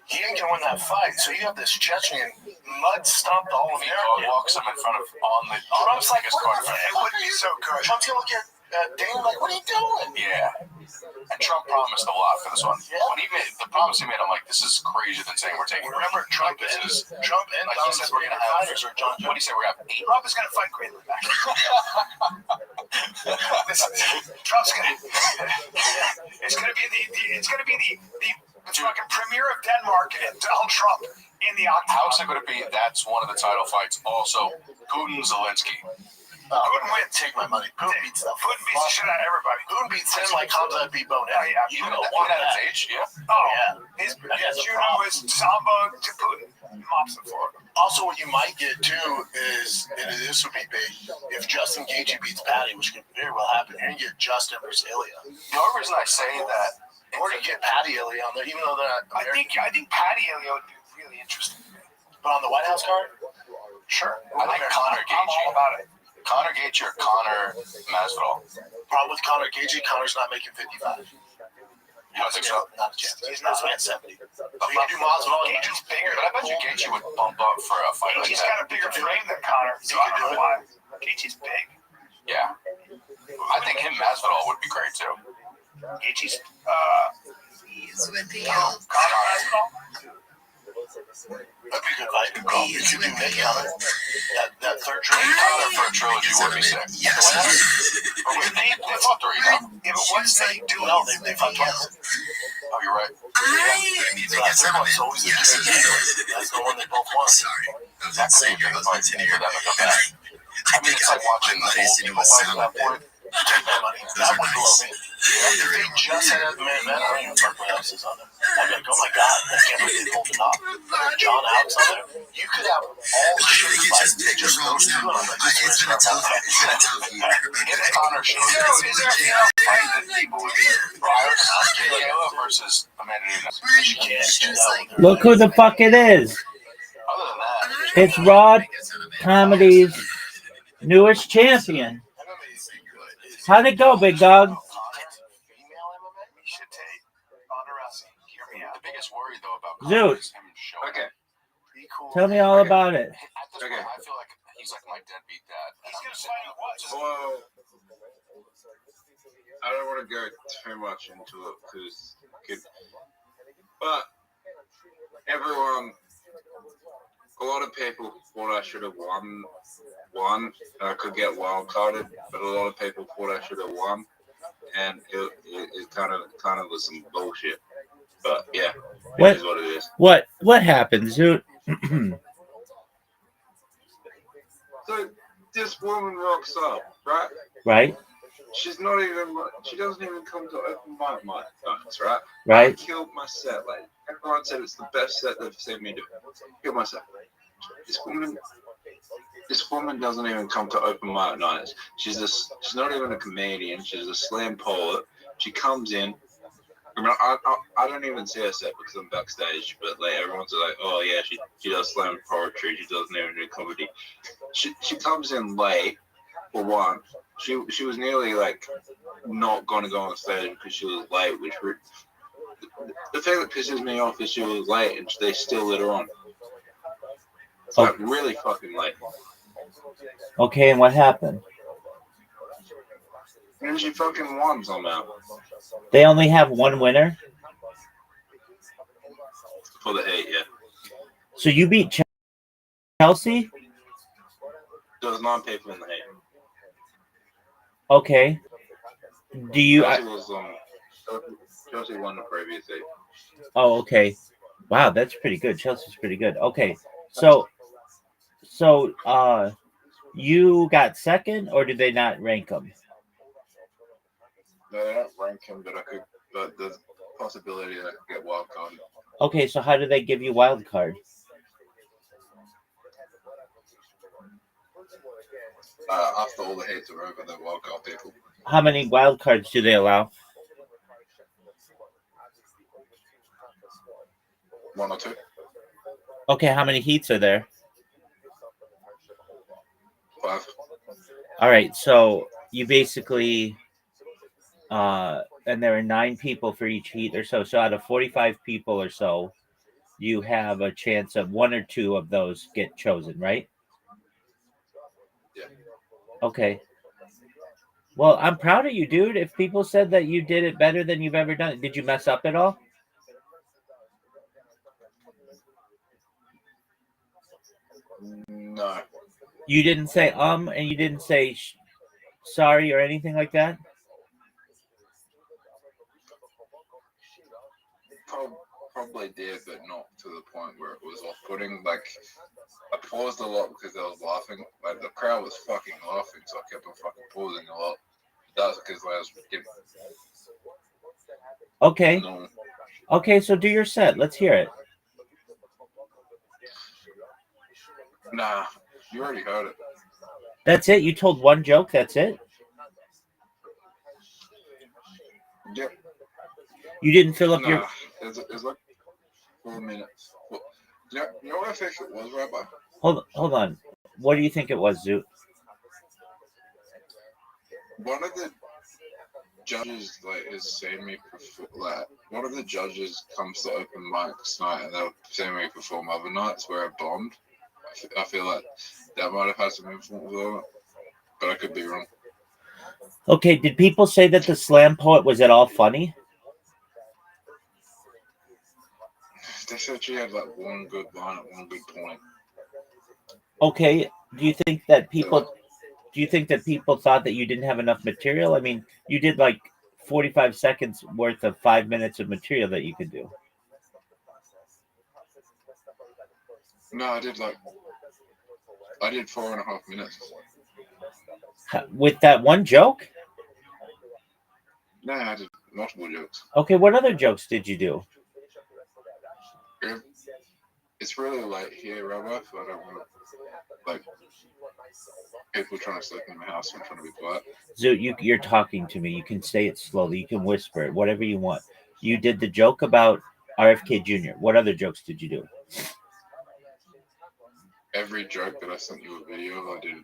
He ain't going to win that fight. So you have this Chechen mud stomped all of America. Walks him in front of Trump's like, biggest card. It would be so good. Trump's going to look at Dane like, what are you doing? Yeah. And Trump promised a lot for this one. Yeah. When he made the promise he made, I'm like, this is crazier than saying we're taking. Remember, Trump and like Donald he said we're gonna have fighters or John Jones. What do you say we're gonna have 8? Trump is going to fight greatly back. Trump's going to. It's going to be the fucking premier of Denmark and Donald Trump in the octagon. How's it going to be? That's one of the title fights. Also, Putin Zelensky. Putin wins. Take my money. Putin beats the shit out of everybody. Putin beats him like Hamza beat Bo. Yeah. Even at his age, yeah. Oh, yeah. His judo is Samba to Putin. Mops the floor. Also, what you might get too is, and this would be big, if Justin Gaethje beats Patty, which could very well happen, you're gonna get Justin versus Ilya. The only reason I say that, Or you get Patty Ilya on there, even though they're not. I think Patty Ilya would be really interesting. But on the White House card, Sure. I think Conor I'm all Gaethje. about it. Connor Gaethje or Connor Masvidal? Problem with Connor Gaethje, Connor's not making 55. You don't think so? Not a chance. He's not at 70. But you do Masvidal. Gaethje's bigger, but I bet you Gaethje would bump up for a fight like Gaethje's that. got a bigger frame than Connor, so I don't know why. Gaethje's big. Yeah. I think him Masvidal would be great too. Gaethje's, He's with the Connor Masvidal? That'd be a good fight. You could do Nick Connor. That third trilogy. Connor for a trilogy would be sick. Yes. Or wait, they fought three, no? Yeah, but what's they do? No, they fought twice. Oh, you're right. I mean, they got some of it. Yes, That's the one they both won. sorry. I was That could be a insane. Your big fight husband's in for here. them to come And back. I I mean, think it's like watching my the money's old into people a fight at sound that point. Take that money. Those That are would blow nice. me. Yeah, If they're they just had that man, I don't even fuck what else is on there. I'd be like, oh my god, I can't believe they pulled it off. John Adams on there. You could have all the shit You fight. just picked Just the wrong those two. one. And I'm like, It's been a tough year. If Connor shows Is there a female fight that people would do? Kayla versus Amanda Nunes. you can't do that with her. Look who the fuck it is. Other than that, It's Raw Comedy's newest champion. How'd it go, big dog? female MMA, We should take Ronda Rousey. Hear me out. the biggest worry though about Zoot. Connor is him showing. Okay. Be cool. Tell me all about it. At this point, I feel like he's like my deadbeat dad. And He's I'm gonna just fight what? Just Well, I don't want to go too much into it because, but everyone, a lot of people thought I should have won. I could get wild carded, but a lot of people thought I should have won, and it kind of was some bullshit. But yeah, What? it is what it is. What happened, Zoot? So this woman rocks up, right? Right, She doesn't even come to open mic nights, right? I right. killed my set. Like everyone said, it's the best set they've seen me do. Killed my set. This woman doesn't even come to open mic nights. She's not even a comedian. She's a slam poet. She comes in. I mean, I don't even see her set because I'm backstage. But like everyone's like, oh yeah, she does slam poetry. She doesn't even do comedy. She comes in late for one. She was nearly like not gonna go on stage because she was late. The thing that pisses me off is she was late and they still let her on. It's like really fucking late. Okay, and what happened? And she fucking won somehow They only have one winner. for the 8. Yeah, So you beat Chelsea? there was 9 people in the 8. Okay. Do you? Chelsea won the previous 8. Oh, okay. Wow, that's pretty good. Chelsea's pretty good. Okay, so you got second, or did they not rank them? No, they don't rank him, but there's a possibility that I could get wild card. Okay, so how do they give you wild card? After all the hates are over, the wild card people. How many wild cards do they allow? 1 or 2. Okay, how many heats are there? 5. All right, so you basically, and there are 9 people for each heat or so. So out of 45 people or so, you have a chance of 1 or 2 of those get chosen, right? Yeah. Okay. Well, I'm proud of you, dude. If people said that you did it better than you've ever done it, did you mess up at all? No. You didn't say and you didn't say sorry or anything like that? Probably did, but not to the point where it was off-putting. Like, I paused a lot because I was laughing. Like, the crowd was fucking laughing, so I kept on fucking pausing a lot. That's because I was getting... Okay. No. Okay, so do your set. Let's hear it. Nah, you already heard it. That's it? You told one joke? That's it? Yep. You didn't fill up your... Nah, it's like 4 minutes. Well, you know what I think it was, Rabbi? Hold on. What do you think it was, Zoot? one of the judges has seen me perform. One of the judges comes to open mics night and they'll see me perform other nights where I bombed. I feel like that might have had some influence on it, but I could be wrong. Okay, did people say that the slam poet was at all funny? They said she had one good line at one good point. Okay, do you think that people thought that you didn't have enough material? I mean, you did 45 seconds worth of 5 minutes of material that you could do. No, I did 4.5 minutes. With that one joke? No, I did multiple jokes. Okay, what other jokes did you do? It's really late here, Rabbi, so I don't want to, people trying to sleep in my house. I'm trying to be quiet. Zoot, you're talking to me. You can say it slowly. You can whisper it, whatever you want. You did the joke about RFK Jr. What other jokes did you do? Every joke that I sent you a video of, I did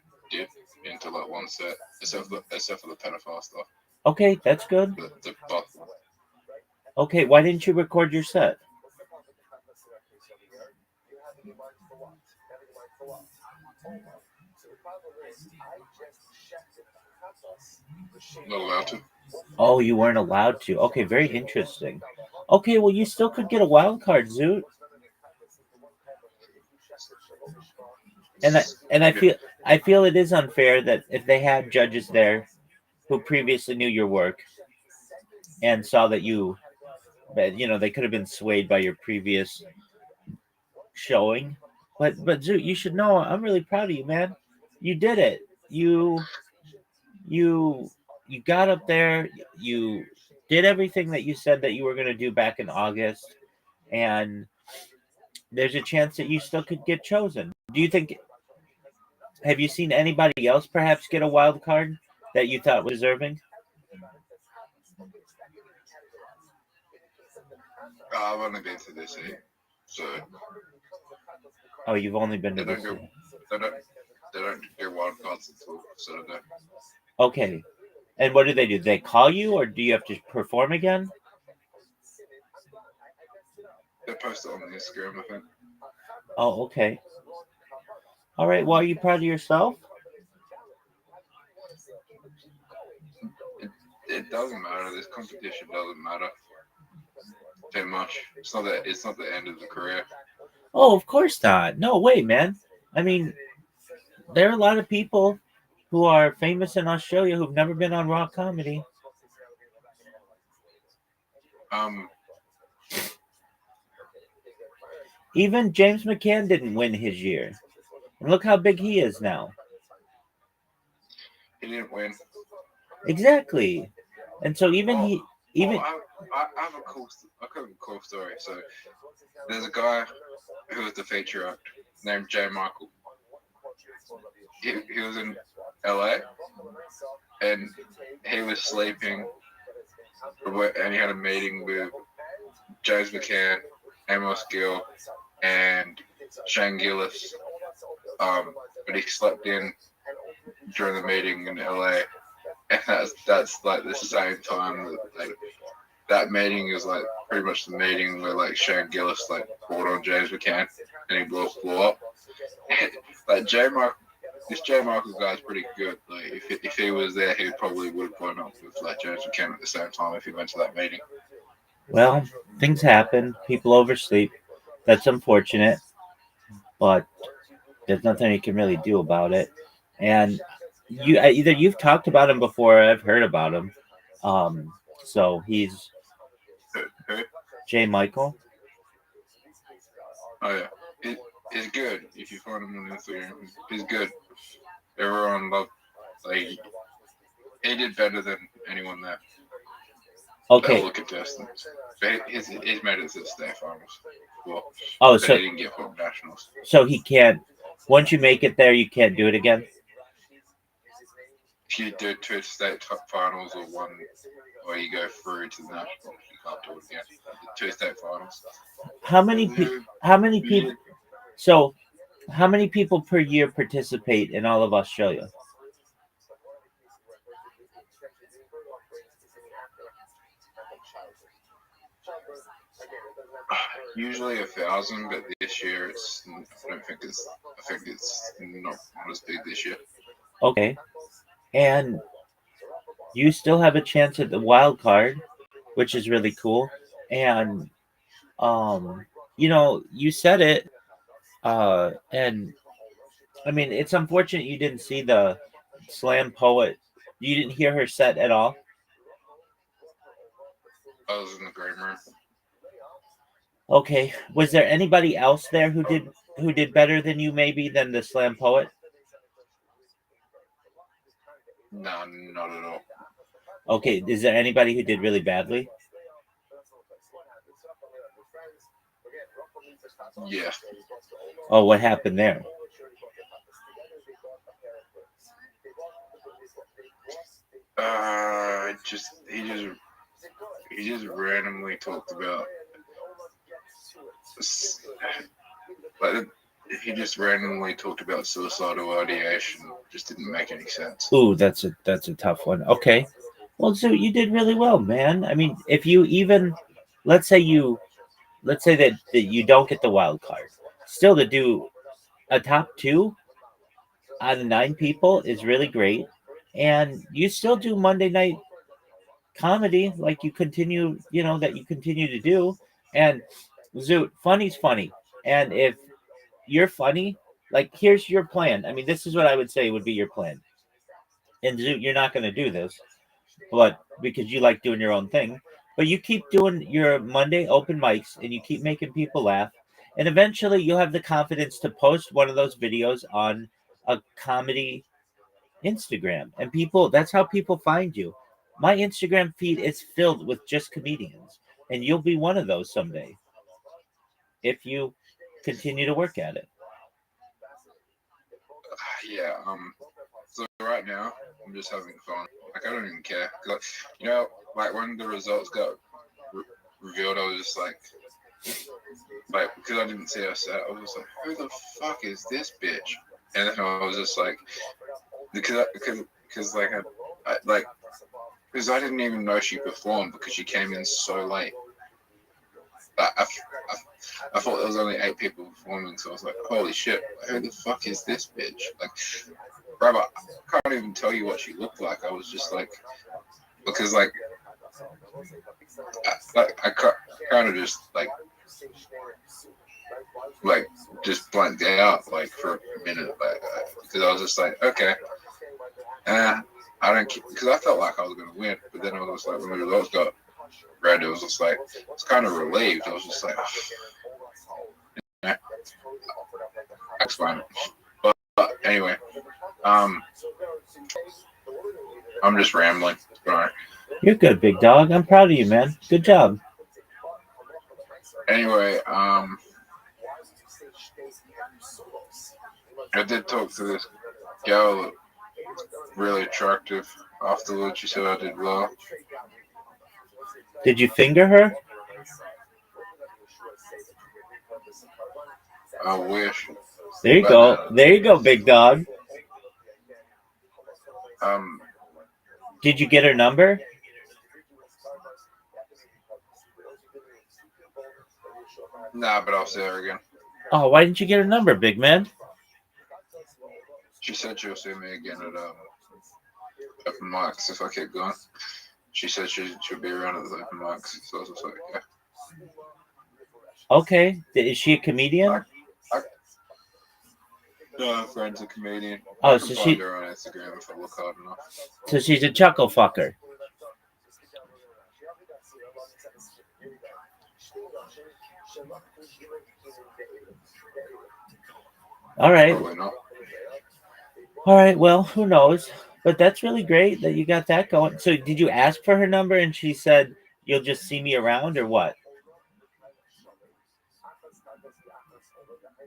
into one set, except for the pedophile stuff. Okay, that's good. The Okay, why didn't you record your set? Not allowed to. Oh, you weren't allowed to. Okay, very interesting. Okay, well, you still could get a wild card, Zoot. And I feel it is unfair that if they had judges there who previously knew your work and saw that they could have been swayed by your previous showing. But Zoot, you should know I'm really proud of you, man. You did it. You got up there. You did everything that you said that you were going to do back in August, and there's a chance that you still could get chosen. Do you think? Have you seen anybody else perhaps get a wild card that you thought was deserving? I've only been to this city, so. Oh, you've only been to They this. don't get wild cards until Saturday. Okay, and what do? Do they call you, or do you have to perform again? They post it on the Instagram, I think. Oh, okay. All right. Well, are you proud of yourself? It doesn't matter. This competition doesn't matter too much. It's not the end of the career. Oh, of course not. No way, man. I mean, there are a lot of people who are famous in Australia who've never been on Raw Comedy. Even James McCann didn't win his year. And look how big he is now. He didn't win. Exactly. And so I have a cool story. So there's a guy who was the feature act named Jay Michael. He was in LA and he was sleeping and he had a meeting with James McCann, Amos Gill, and Shane Gillis. But he slept in during the meeting in LA, and that's the same time that meeting is pretty much the meeting where Shane Gillis brought on James McCann and he blew up. This Jay Michael guy's pretty good. If he was there, he probably would have blown up with James McCann at the same time if he went to that meeting. Well, things happen. People oversleep. That's unfortunate, but there's nothing you can really do about it. And either you've talked about him before, or I've heard about him. So he's Jay Michael. Oh yeah, he's good. If you find him on Instagram, he's good. Everyone loved. He did better than anyone there. Okay. Look at contestants. He's made it to the state finals. Well, so he didn't get home nationals. So he can't. Once you make it there, you can't do it again. If you do 2 state finals or you go through to the nationals, you can't do it again. 2 state finals. How many people? So, how many people per year participate in all of Australia? usually 1,000, but this year it's. I think it's not as big this year. Okay. And you still have a chance at the wild card, which is really cool. And you said it, and I mean, it's unfortunate you didn't see the slam poet. You didn't hear her set at all. I was in the green room. Okay. Was there anybody else there who did better than you, maybe, than the slam poet? No, not at all. Okay. Is there anybody who did really badly? Yeah. Oh, what happened there? He just randomly talked about like suicidal ideation. Just didn't make any sense. Ooh, that's a tough one. Okay. Well, so you did really well, man. I mean, if you even let's say that you don't get the wild card, still to do a top 2 out of 9 people is really great. And you still do Monday night comedy like you continue to do. And Zoot, funny's funny. And if you're funny, like, here's your plan. I mean, this is what I would say would be your plan. And Zoot, you're not going to do this, but because you like doing your own thing, but you keep doing your Monday open mics and you keep making people laugh, and eventually you'll have the confidence to post one of those videos on a comedy Instagram, and that's how people find you. My Instagram feed is filled with just comedians, and you'll be one of those someday if you continue to work at it. Yeah. So right now I'm just having fun. Like, I don't even care. Like, like when the results got revealed, I was just like, because I didn't see her set, I was just like, who the fuck is this bitch? And then I was just like, because I didn't even know she performed because she came in so late. I thought there was only 8 people performing, so I was like, holy shit, who the fuck is this bitch? Like, Rabbi, I can't even tell you what she looked like. I was just like, because I kind of just just blanked out like for a minute, because I was just like, okay, I don't, because I felt like I was gonna win, but then I was just like, when the results got read, it was just like, it's kind of relieved. I was just like, that's fine. But anyway, I'm just rambling. Sorry. You're good, big dog. I'm proud of you, man. Good job. Anyway, I did talk to this gal, really attractive. Afterwards, she said I did well. Did you finger her? I wish. There you go. There you go, big dog. Did you get her number? Nah, but I'll see her again. Oh, why didn't you get her number, big man? She said she'll see me again at open mics if I keep going. She said she'll be around at the open mics, so I was just like, yeah. Okay. Is she a comedian? No, her friend's a comedian. Oh, I so can find her on Instagram if I look hard enough. So she's a chuckle fucker. All right. Probably not. All right. Well, who knows? But that's really great that you got that going. So did you ask for her number and she said, you'll just see me around, or what?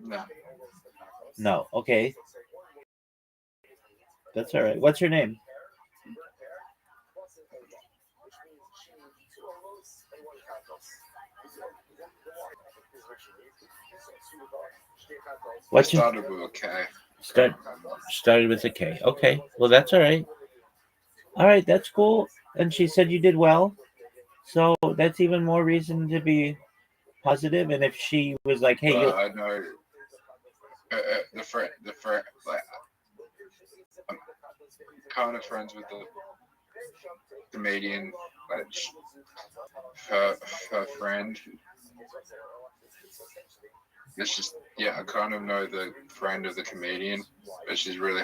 No. No. Okay. That's all right. What's her name? Started with a K. Started with a K. Okay. Well, that's all right. All right. That's cool. And she said you did well. So that's even more reason to be positive, and if she was like, "Hey, you," I know the friend, like I'm kind of friends with the comedian, like her friend. It's just I kind of know the friend of the comedian, but she's really.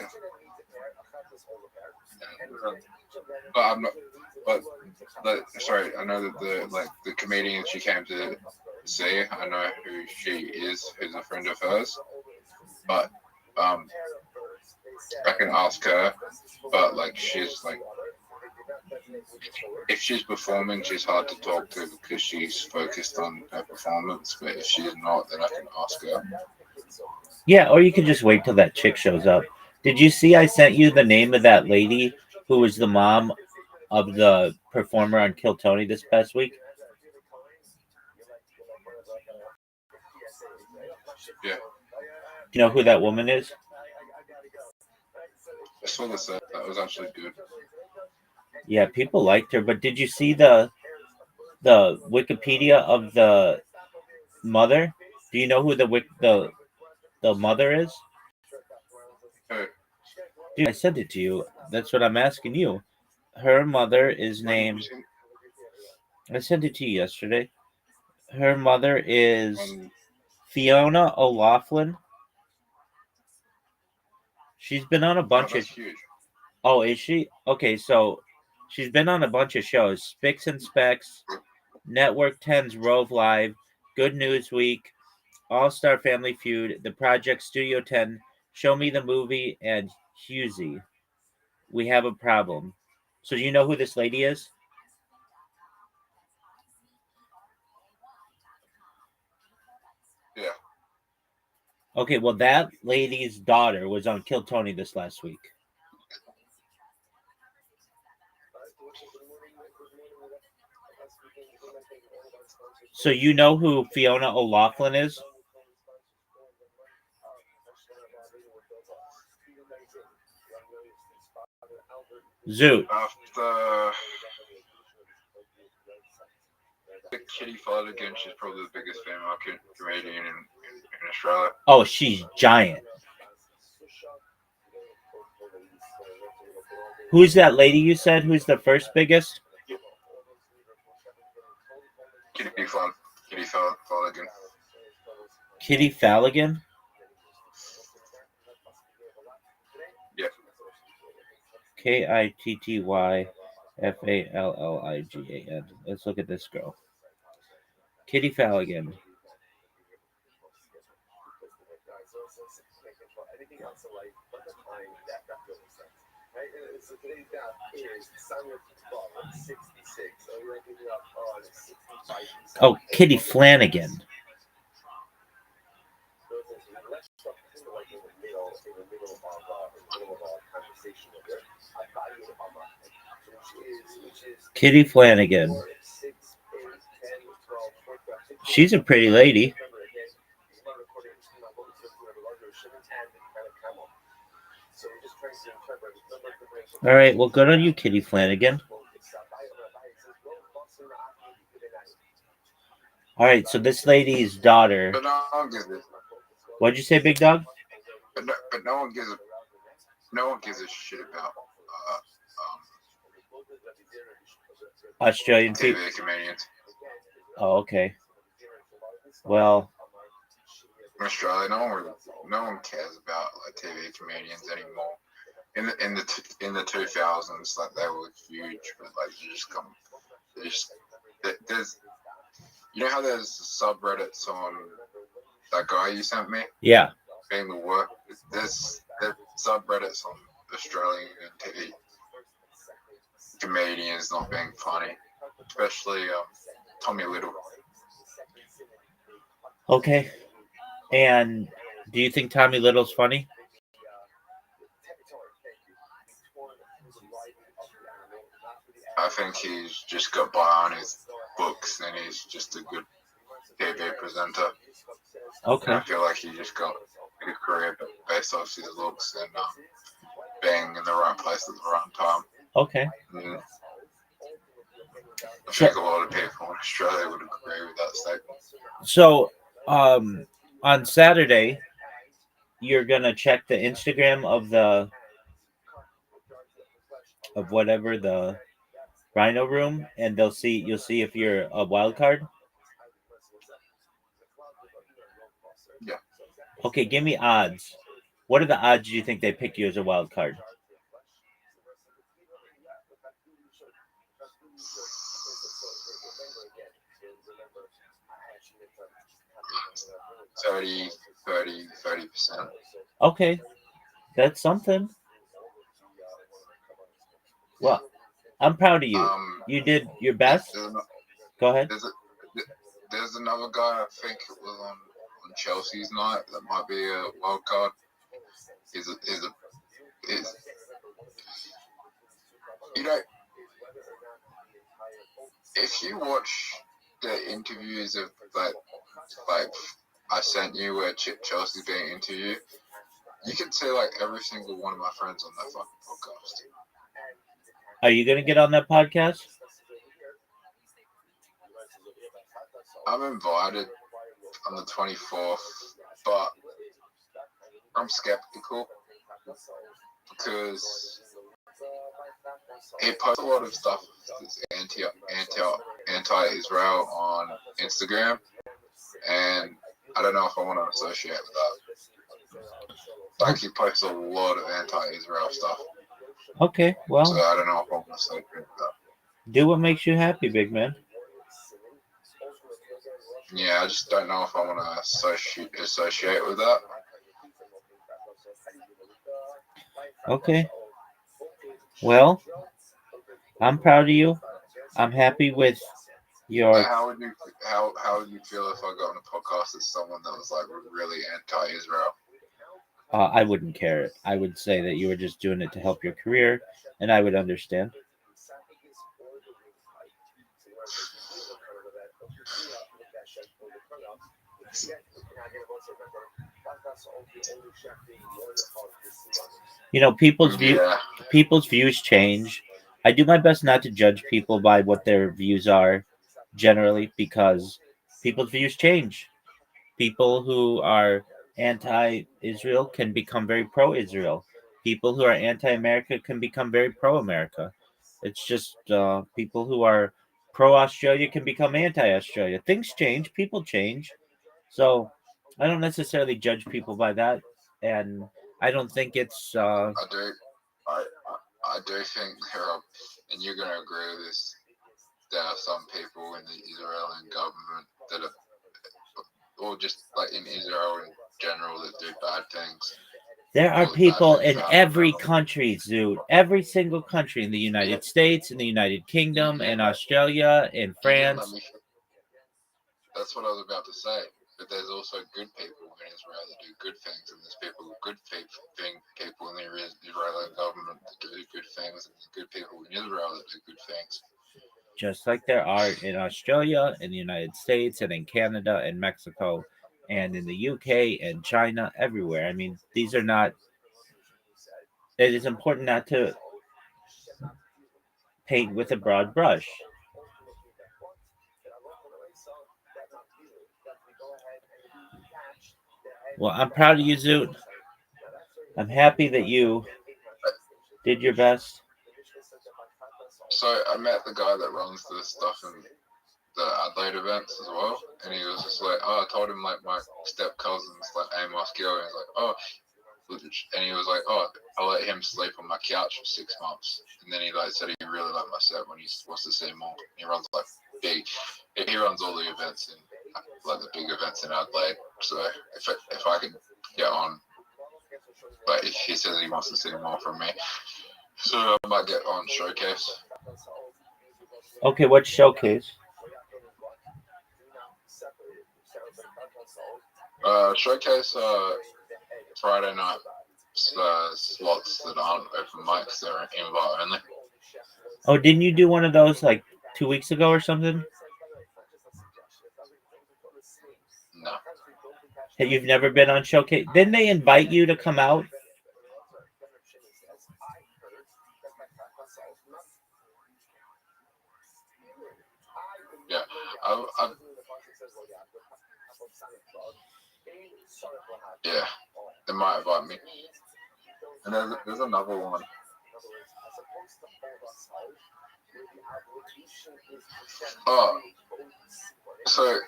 But I'm not. But sorry, I know that the comedian she came to see. I know who she is, who's a friend of hers. But I can ask her. But like she's like, if she's performing, she's hard to talk to because she's focused on her performance. But if she's not, then I can ask her. yeah, or you could just wait till that chick shows up. Did you see I sent you the name of that lady who was the mom of the performer on Kill Tony this past week? Yeah. Do you know who that woman is? I saw the set. That was actually good. Yeah, people liked her, but did you see the Wikipedia of the mother? Do you know who the mother is? Who? Dude, I sent it to you. That's what I'm asking you. Her mother is When did you named. see- I sent it to you yesterday. Her mother is when- Fiona O'Loughlin. She's been on a Oh, bunch of. that's huge. Oh, is she? Okay, so she's been on a bunch of shows: Spicks and Specks, Network 10's Rove Live, Good News Week, All Star Family Feud, The Project, Studio 10, Show Me the Movie, and Husey. We have a problem. So do you know who this lady is? Yeah. Okay, well that lady's daughter was on Kill Tony this last week. So you know who Fiona O'Loughlin is? Zoot. After Kitty Flanagan, she's probably the biggest female comedian in Australia. Oh, she's giant. Who's that lady you said? Who's the first biggest? Kitty Flanagan. Kitty Falligan? Yeah. KITTYFALLIGAN. Let's look at this girl. Kitty Falligan. Oh, Kitty Flanagan. Kitty Flanagan. She's a pretty lady. All right, well, good on you, Kitty Flanagan. All right, so this lady's daughter. But no one gives it. What'd you say, Big Dog? But no one gives a shit about Australian people. TV comedians. Oh, okay. Well, In Australia, no one cares about like TV comedians anymore. In the 2000s, like they were huge, but like there's you know how there's subreddits on that guy you sent me? yeah. Being the work, there's subreddits on Australian TV comedians not being funny, especially Tommy Little. Okay. And do you think Tommy Little's funny? I think he's just got by on his books and he's just a good TV presenter. Okay. And I feel like he just got a good career based off his looks and being in the right place at the right time. Okay. I think a lot of people in Australia would agree with that statement. So, on Saturday, you're gonna check the Instagram of whatever the Rhino room, and you'll see if you're a wild card. Yeah. Okay, give me odds. What are the odds you think they pick you as a wild card? 30%. Okay, that's something. Well, I'm proud of you. You did your best. Go ahead. There's another guy, I think it was on Chelsea's night, that might be a wild card. You know, if you watch the interviews of like I sent you where Chelsea's being interviewed, you can see like every single one of my friends on that fucking podcast. Are you gonna get on that podcast? I'm invited on the 24th, but I'm skeptical because he posts a lot of stuff that's anti-Israel on Instagram, and I don't know if I want to associate with that. Like, he posts a lot of anti-Israel stuff. Okay, well, so I don't know if I want to associate with that. Do what makes you happy, big man. Yeah, I just don't know if I want to associate with that. Okay. Well, I'm proud of you. I'm happy with your. How would you feel if I got on a podcast with someone that was like really anti-Israel? I wouldn't care. I would say that you were just doing it to help your career, and I would understand. You know, people's views change. I do my best not to judge people by what their views are generally, because people's views change. People who are anti-Israel can become very pro-Israel. People who are anti-America can become very pro-America. It's just people who are pro-Australia can become anti-Australia. Things change, people change. So I don't necessarily judge people by that, and I don't think it's. I do think there are, and you're going to agree with this. There are some people in the Israeli government that are, or just like in Israel in general, that do bad things. There are people in every country, Zoot. Every single country in the United States, in the United Kingdom, in Australia, in France. That's what I was about to say. But there's also good people in Israel that do good things, and there's people in the Israeli government that do good things, and there's good people in Israel that do good things. Just like there are in Australia, in the United States, and in Canada, and Mexico, and in the UK, and China, everywhere. I mean, these are not. It is important not to paint with a broad brush. Well, I'm proud of you, Zoot. I'm happy that you did your best. So I met the guy that runs the stuff in the Adelaide events as well, and he was just like, I told him like my step cousin's like Amos Gill, and he's like, and he was like, I let him sleep on my couch for 6 months, and then he like said he really liked my set when he wants to see more. He runs like he runs all the events in like the big events in Adelaide. So if I could get on, but he says he wants to see more from me, so I might get on Showcase. Okay, what Showcase? Showcase Friday night slots that aren't open mics, they're invite only. Oh, didn't you do one of those like 2 weeks ago or something? No. You've never been on Showcase? Didn't they invite you to come out? Yeah, they might invite me. And there's another one. Oh, so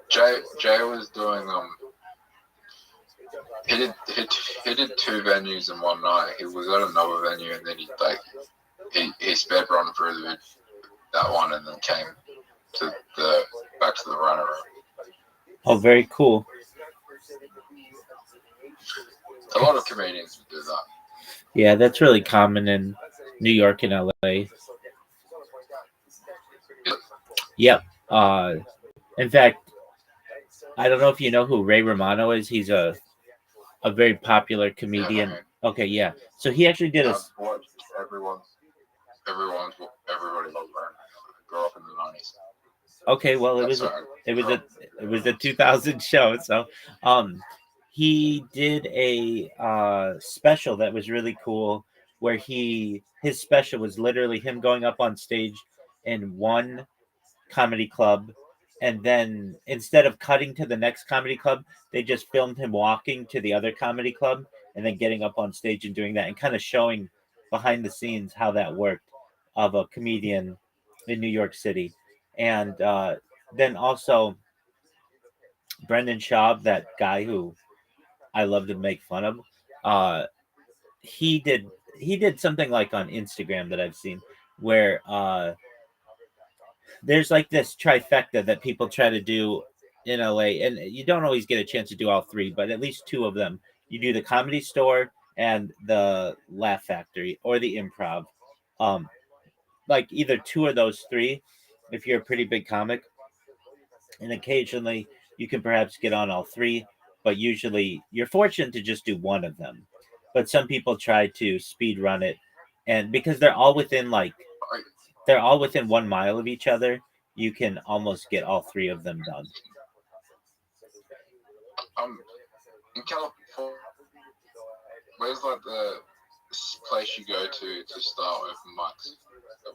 Jay was doing he did two venues in one night. He was at another venue and then he sped run through that one and then came to back to the runner room. Oh, very cool. A lot of comedians do that. Yeah, that's really common in New York and LA. Yep. In fact, I don't know if you know who Ray Romano is. He's a very popular comedian. Yeah, okay, yeah. So he actually did a. I've watched everybody loves Ray. Grew up in the 90s. Okay, well, it was a 2000 show. So, he did a special that was really cool, where his special was literally him going up on stage in one comedy club, and then instead of cutting to the next comedy club, they just filmed him walking to the other comedy club and then getting up on stage and doing that, and kind of showing behind the scenes how that worked of a comedian in New York City. And then also Brendan Schaub, that guy who I love to make fun of, uh, he did something like on Instagram that I've seen, where there's like this trifecta that people try to do in LA, and you don't always get a chance to do all three, but at least two of them. You do the Comedy Store and the Laugh Factory or the Improv. Like either two of those three, if you're a pretty big comic, and occasionally you can perhaps get on all three, but usually you're fortunate to just do one of them. But some people try to speed run it, and because they're all within 1 mile of each other, you can almost get all three of them done. In California, where's like the place you go to start with mics?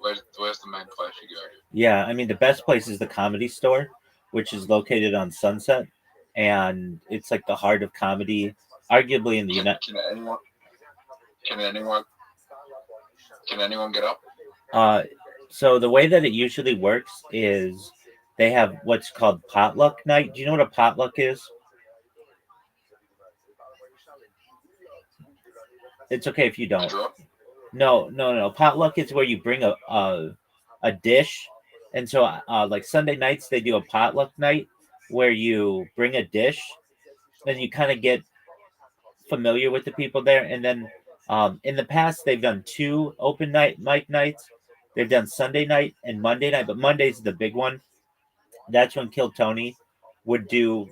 Where's the main place you go to? Yeah, I mean the best place is the Comedy Store, which is located on Sunset, and it's like the heart of comedy, arguably in the United. Can anyone get up? So the way that it usually works is they have what's called potluck night. Do you know what a potluck is? It's okay if you don't. No. Potluck is where you bring a dish, and so like Sunday nights they do a potluck night where you bring a dish, and you kind of get familiar with the people there, and then in the past they've done two open mic nights. They've done Sunday night and Monday night, but Monday's the big one. That's when Kill Tony would do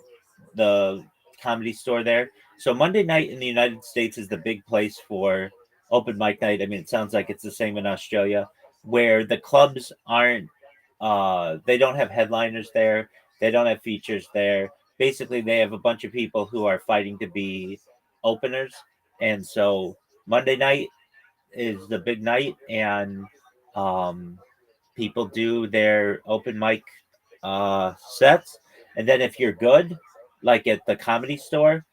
the Comedy Store there. So Monday night in the United States is the big place for open mic night. I mean, it sounds like it's the same in Australia, where the clubs aren't. They don't have headliners there. They don't have features there. Basically, they have a bunch of people who are fighting to be openers, and so Monday night is the big night, and um, people do their open mic sets, and then if you're good, like at the Comedy Store,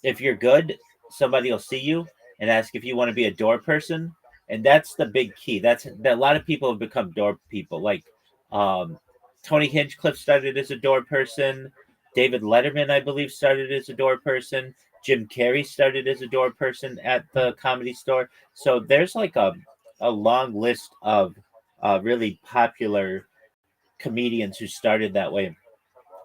if you're good, somebody will see you and ask if you want to be a door person, and that's the big key. That a lot of people have become door people. Like um, Tony Hinchcliffe started as a door person. David Letterman, I believe, started as a door person. Jim Carrey started as a door person at the Comedy Store. So there's like a long list of really popular comedians who started that way.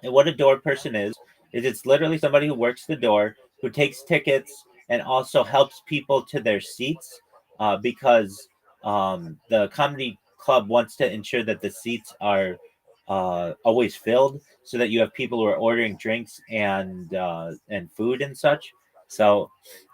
And what a door person is it's literally somebody who works the door, who takes tickets, and also helps people to their seats, because the comedy club wants to ensure that the seats are always filled, so that you have people who are ordering drinks and food and such. So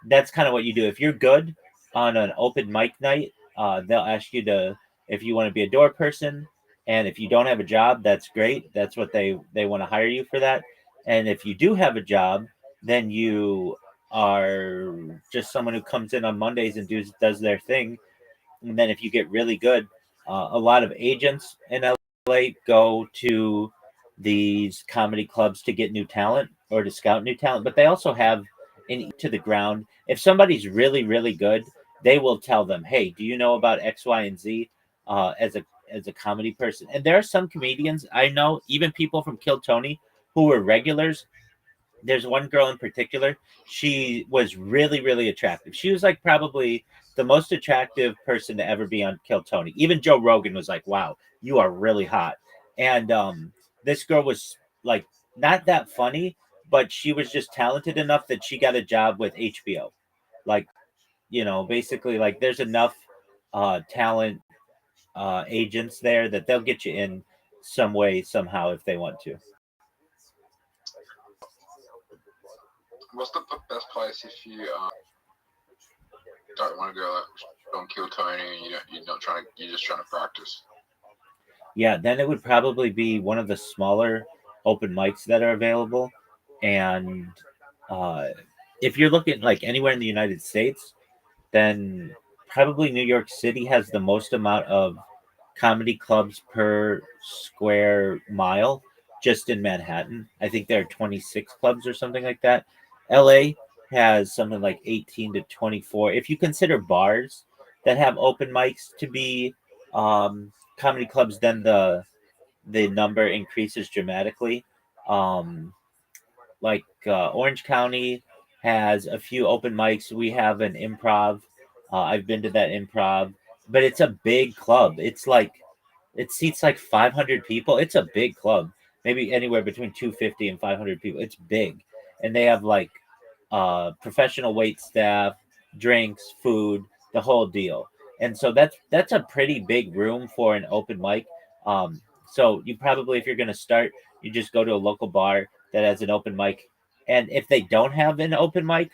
that's kind of what you do. If you're good on an open mic night, they'll ask you to if you want to be a door person, and if you don't have a job, that's great. That's what they want to hire you for that. And if you do have a job, then you are just someone who comes in on Mondays and does their thing. And then if you get really good, a lot of agents in LA go to these comedy clubs to get new talent or to scout new talent, but they also have in to the ground. If somebody's really, really good, they will tell them, "Hey, do you know about X, Y, and Z?" As a comedy person, and there are some comedians I know, even people from Kill Tony, who were regulars. There's one girl in particular. She was really, really attractive. She was like probably the most attractive person to ever be on Kill Tony. Even Joe Rogan was like, "Wow, you are really hot." And this girl was like not that funny, but she was just talented enough that she got a job with HBO. Like, basically, like there's enough talent agents there that they'll get you in some way somehow if they want to. What's the best place if you don't want to go like on Kill Tony and you're just trying to practice? Yeah, then it would probably be one of the smaller open mics that are available. And uh, if you're looking like anywhere in the United States, then probably New York City has the most amount of comedy clubs per square mile just in Manhattan. I think there are 26 clubs or something like that. LA has something like 18 to 24. If you consider bars that have open mics to be comedy clubs, then the number increases dramatically. Um, Orange County has a few open mics. We have an improv. I've been to that improv, but it's a big club. It seats like 500 people. It's a big club, maybe anywhere between 250 and 500 people. It's big, and they have like professional wait staff, drinks, food, the whole deal. And so that's a pretty big room for an open mic. So you probably, if you're going to start, you just go to a local bar that has an open mic. And if they don't have an open mic,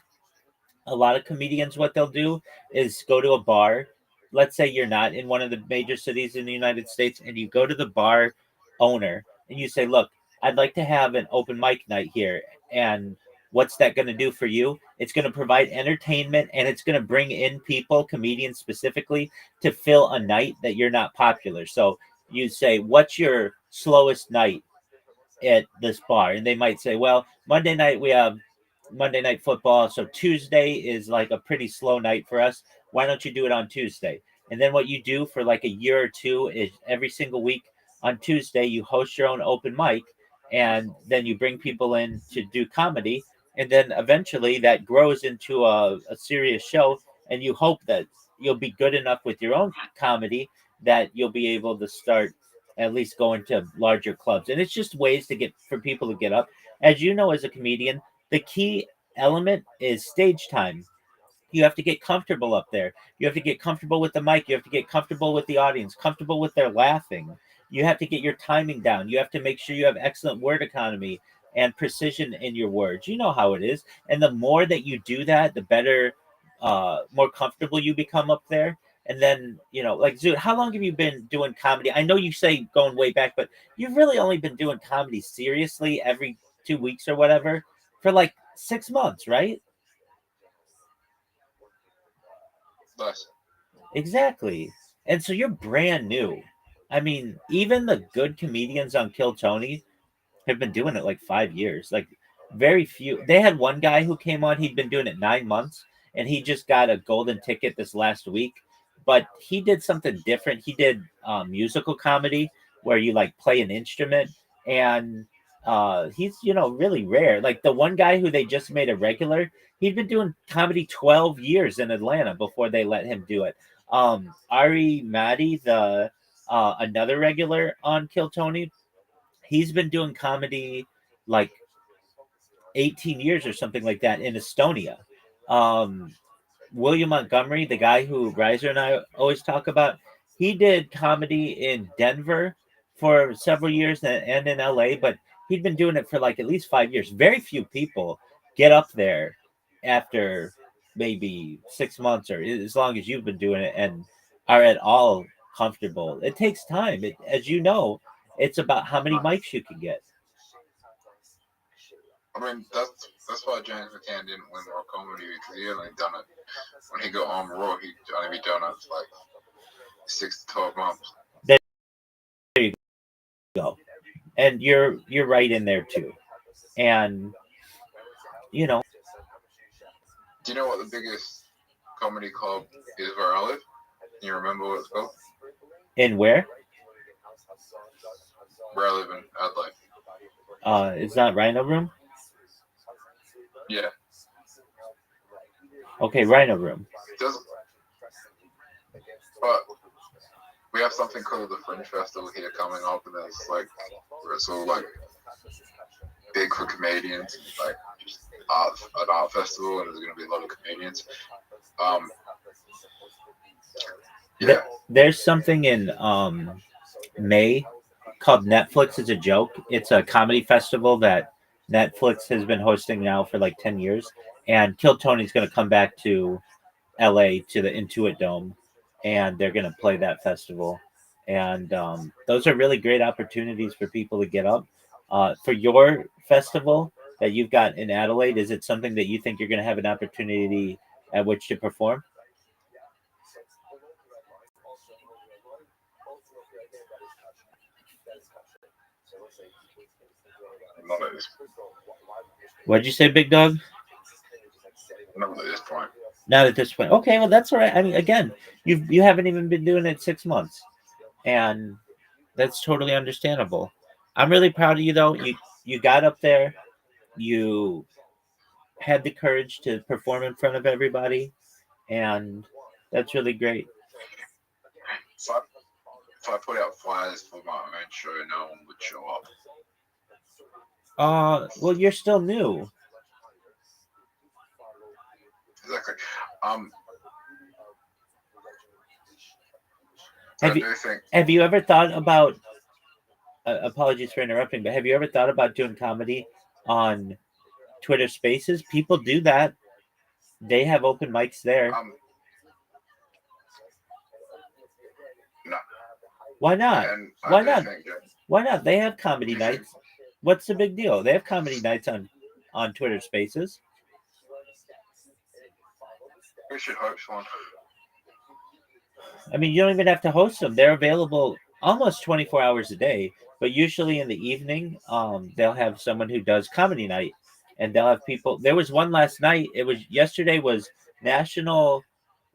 a lot of comedians, what they'll do is go to a bar. Let's say you're not in one of the major cities in the United States, and you go to the bar owner and you say, "Look, I'd like to have an open mic night here." And what's that going to do for you? It's going to provide entertainment, and it's going to bring in people, comedians specifically, to fill a night that you're not popular. So you say, "What's your slowest night at this bar?" And they might say, "Well, Monday night we have Monday night football, so Tuesday is like a pretty slow night for us. Why don't you do it on Tuesday?" And then what you do for like a year or two is every single week on Tuesday you host your own open mic, and then you bring people in to do comedy, and then eventually that grows into a serious show, and you hope that you'll be good enough with your own comedy that you'll be able to start at least going to larger clubs. And it's just ways to get for people to get up. As you know, as a comedian, the key element is stage time. You have to get comfortable up there. You have to get comfortable with the mic. You have to get comfortable with the audience, comfortable with their laughing. You have to get your timing down. You have to make sure you have excellent word economy and precision in your words. You know how it is. And the more that you do that, the better, more comfortable you become up there. And then, like, Zoot, how long have you been doing comedy? I know you say going way back, but you've really only been doing comedy seriously every 2 weeks or whatever for like 6 months, right? Less. Exactly. And so you're brand new. I mean, even the good comedians on Kill Tony have been doing it like 5 years. Like very few. They had one guy who came on, he'd been doing it 9 months, and he just got a golden ticket this last week. But he did something different. He did musical comedy where you like play an instrument, and he's really rare. Like the one guy who they just made a regular, he'd been doing comedy 12 years in Atlanta before they let him do it. Ari Maddy, the another regular on Kill Tony, he's been doing comedy like 18 years or something like that in Estonia. Um, William Montgomery, the guy who Riser and I always talk about, he did comedy in Denver for several years and in LA, but he'd been doing it for like at least 5 years. Very few people get up there after maybe 6 months or as long as you've been doing it and are at all comfortable. It takes time. As you know, it's about how many mics you can get. I mean, that's why James McCann didn't win World Comedy because he only done it when he got on Raw. He only be done it like 6 to 12 months. There you go. And you're right in there too. And you know, Do you know what the biggest comedy club is where I live? Can you remember what it's called? in where? Where I live in Adelaide. It's not Rhino Room? Yeah. Okay, Rhino Room. Doesn't. But we have something called the Fringe Festival here coming up, and it's like where it's all like big for comedians, like just an art festival, and there's going to be a lot of comedians. Yeah. There's something in May called Netflix is a Joke. It's a comedy festival that Netflix has been hosting now for like 10 years. And Kill Tony's going to come back to LA to the Intuit Dome, and they're going to play that festival. And those are really great opportunities for people to get up. For your festival that you've got in Adelaide, is it something that you think you're going to have an opportunity at which to perform? Not at this, What'd you say, Big Dog? not at this point. Not at this point. Okay, well that's all right. I mean, again, you haven't even been doing it 6 months, and that's totally understandable. I'm really proud of you though. You got up there, you had the courage to perform in front of everybody, and that's really great. If I put out flyers for my own show, no one would show up. Well, you're still new. Exactly. Have you ever thought about? Apologies for interrupting, but have you ever thought about doing comedy on Twitter Spaces? People do that. They have open mics there. No. Why not? And Why not? Why not? They have comedy nights. What's the big deal? They have comedy nights on Twitter Spaces. We should host one. I mean, you don't even have to host them. They're available almost 24 hours a day, but usually in the evening, they'll have someone who does comedy night, and they'll have people. There was one last night. Yesterday was National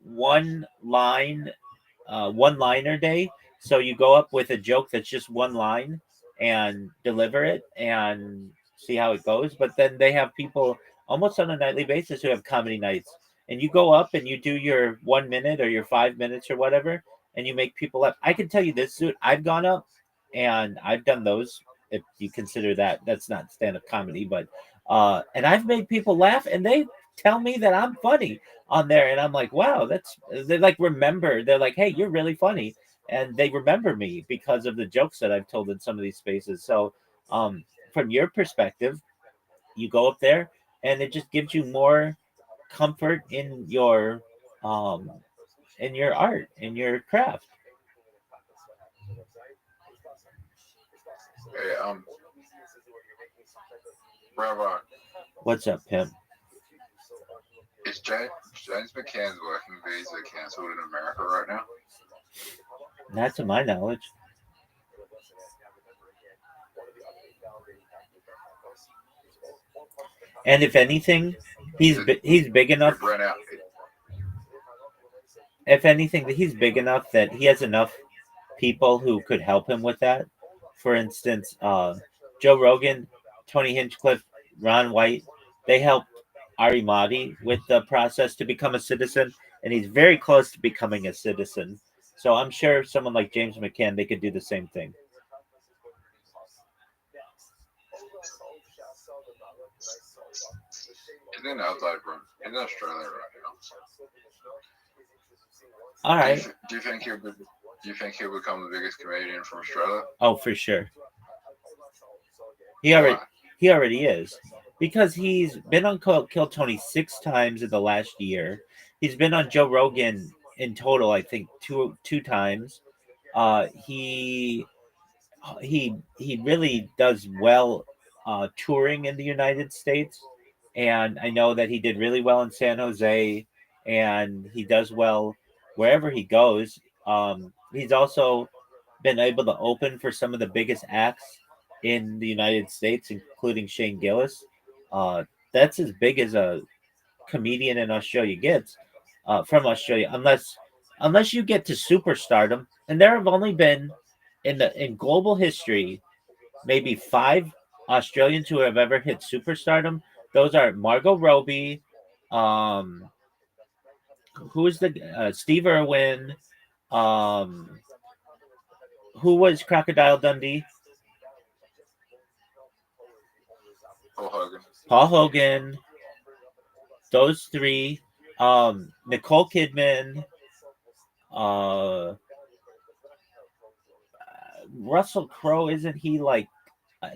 One-Liner Day. So you go up with a joke that's just one line and deliver it and see how it goes. But then they have people almost on a nightly basis who have comedy nights. And you go up and you do your 1 minute or your 5 minutes or whatever, and you make people laugh. I can tell you this, dude. I've gone up and I've done those. If you consider that's not stand-up comedy, but and I've made people laugh, and they tell me that I'm funny on there, and I'm like, wow, they're like remember. They're like, hey, you're really funny, and they remember me because of the jokes that I've told in some of these spaces. So, from your perspective, you go up there, and it just gives you more comfort in your art, in your craft. Hey, Rabbi, What's up, pimp? is James McCann's working visa cancelled in America right now? Not to my knowledge. And if anything, he's big enough. If anything, he's big enough that he has enough people who could help him with that. For instance, Joe Rogan, Tony Hinchcliffe, Ron White, they helped Ari Mahdi with the process to become a citizen, and he's very close to becoming a citizen. So I'm sure someone like James McCann, they could do the same thing. He's in outside room. He's in Australia right now. All right. Do you think he'll become the biggest comedian from Australia? Oh, for sure. He already is, because he's been on Kill Tony 6 times in the last year. He's been on Joe Rogan in total, I think, two times. He really does well touring in the United States, and I know that he did really well in San Jose, and he does well wherever he goes. He's also been able to open for some of the biggest acts in the United States, including Shane Gillis. That's as big as a comedian in Australia gets from Australia, unless you get to superstardom. And there have only been in global history maybe 5 Australians who have ever hit superstardom. Those are Margot Robbie, um, who is the Steve Irwin, um, who was Crocodile Dundee, Paul Hogan. Paul Hogan. Those three, Nicole Kidman, uh, Russell Crowe. Isn't he like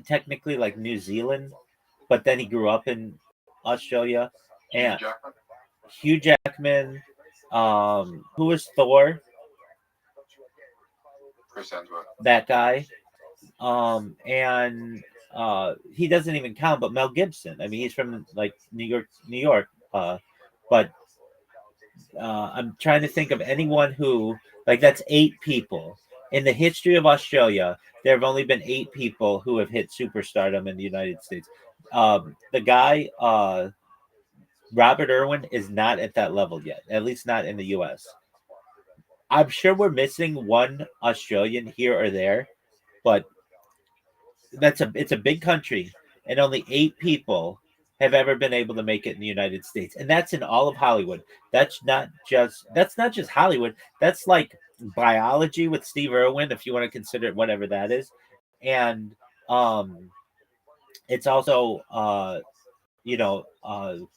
technically like New Zealand, but then he grew up in Australia? And Jackman. Hugh Jackman, who is Thor? Chris Hemsworth. That guy. And he doesn't even count, but Mel Gibson. I mean, he's from like New York. But I'm trying to think of anyone who like that's 8 people in the history of Australia. There have only been 8 people who have hit superstardom in the United States. The guy Robert Irwin is not at that level yet, at least not in the U.S. I'm sure we're missing one Australian here or there, but it's a big country, and only 8 people have ever been able to make it in the United States, and that's in all of Hollywood. That's not just Hollywood. That's like biology with Steve Irwin, if you want to consider it whatever that is, and um, it's also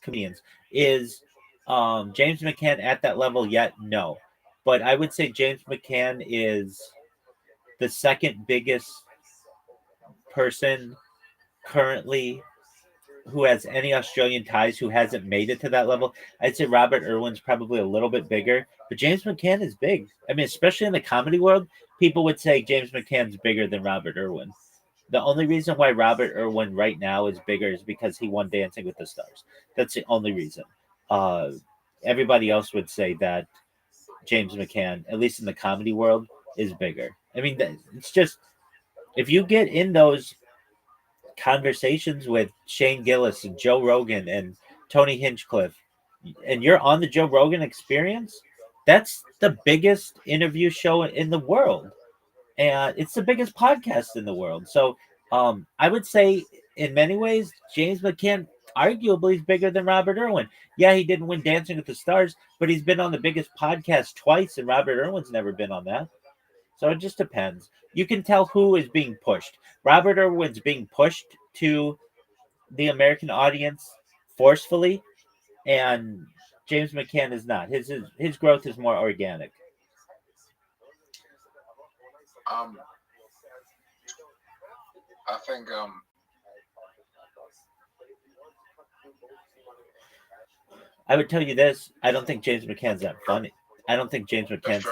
comedians. Is James McCann at that level yet? No, but I would say James McCann is the second biggest person currently who has any Australian ties who hasn't made it to that level. I'd say Robert Irwin's probably a little bit bigger, but James McCann is big. I mean, especially in the comedy world, people would say James McCann's bigger than Robert Irwin. The only reason why Robert Irwin right now is bigger is because he won Dancing with the Stars. That's the only reason. Uh, Everybody else would say that James McCann, at least in the comedy world, is bigger. I mean, it's just if you get in those conversations with Shane Gillis and Joe Rogan and Tony Hinchcliffe, and you're on the Joe Rogan Experience, that's the biggest interview show in the world, and it's the biggest podcast in the world. So, I would say in many ways, James McCann arguably is bigger than Robert Irwin. Yeah, he didn't win Dancing with the Stars, but he's been on the biggest podcast twice, and Robert Irwin's never been on that. So it just depends. You can tell who is being pushed. Robert Irwin's being pushed to the American audience forcefully, and James McCann is not. His growth is more organic. Um, I think I would tell you this: I don't think James McCann's that funny. I don't think James McCann's.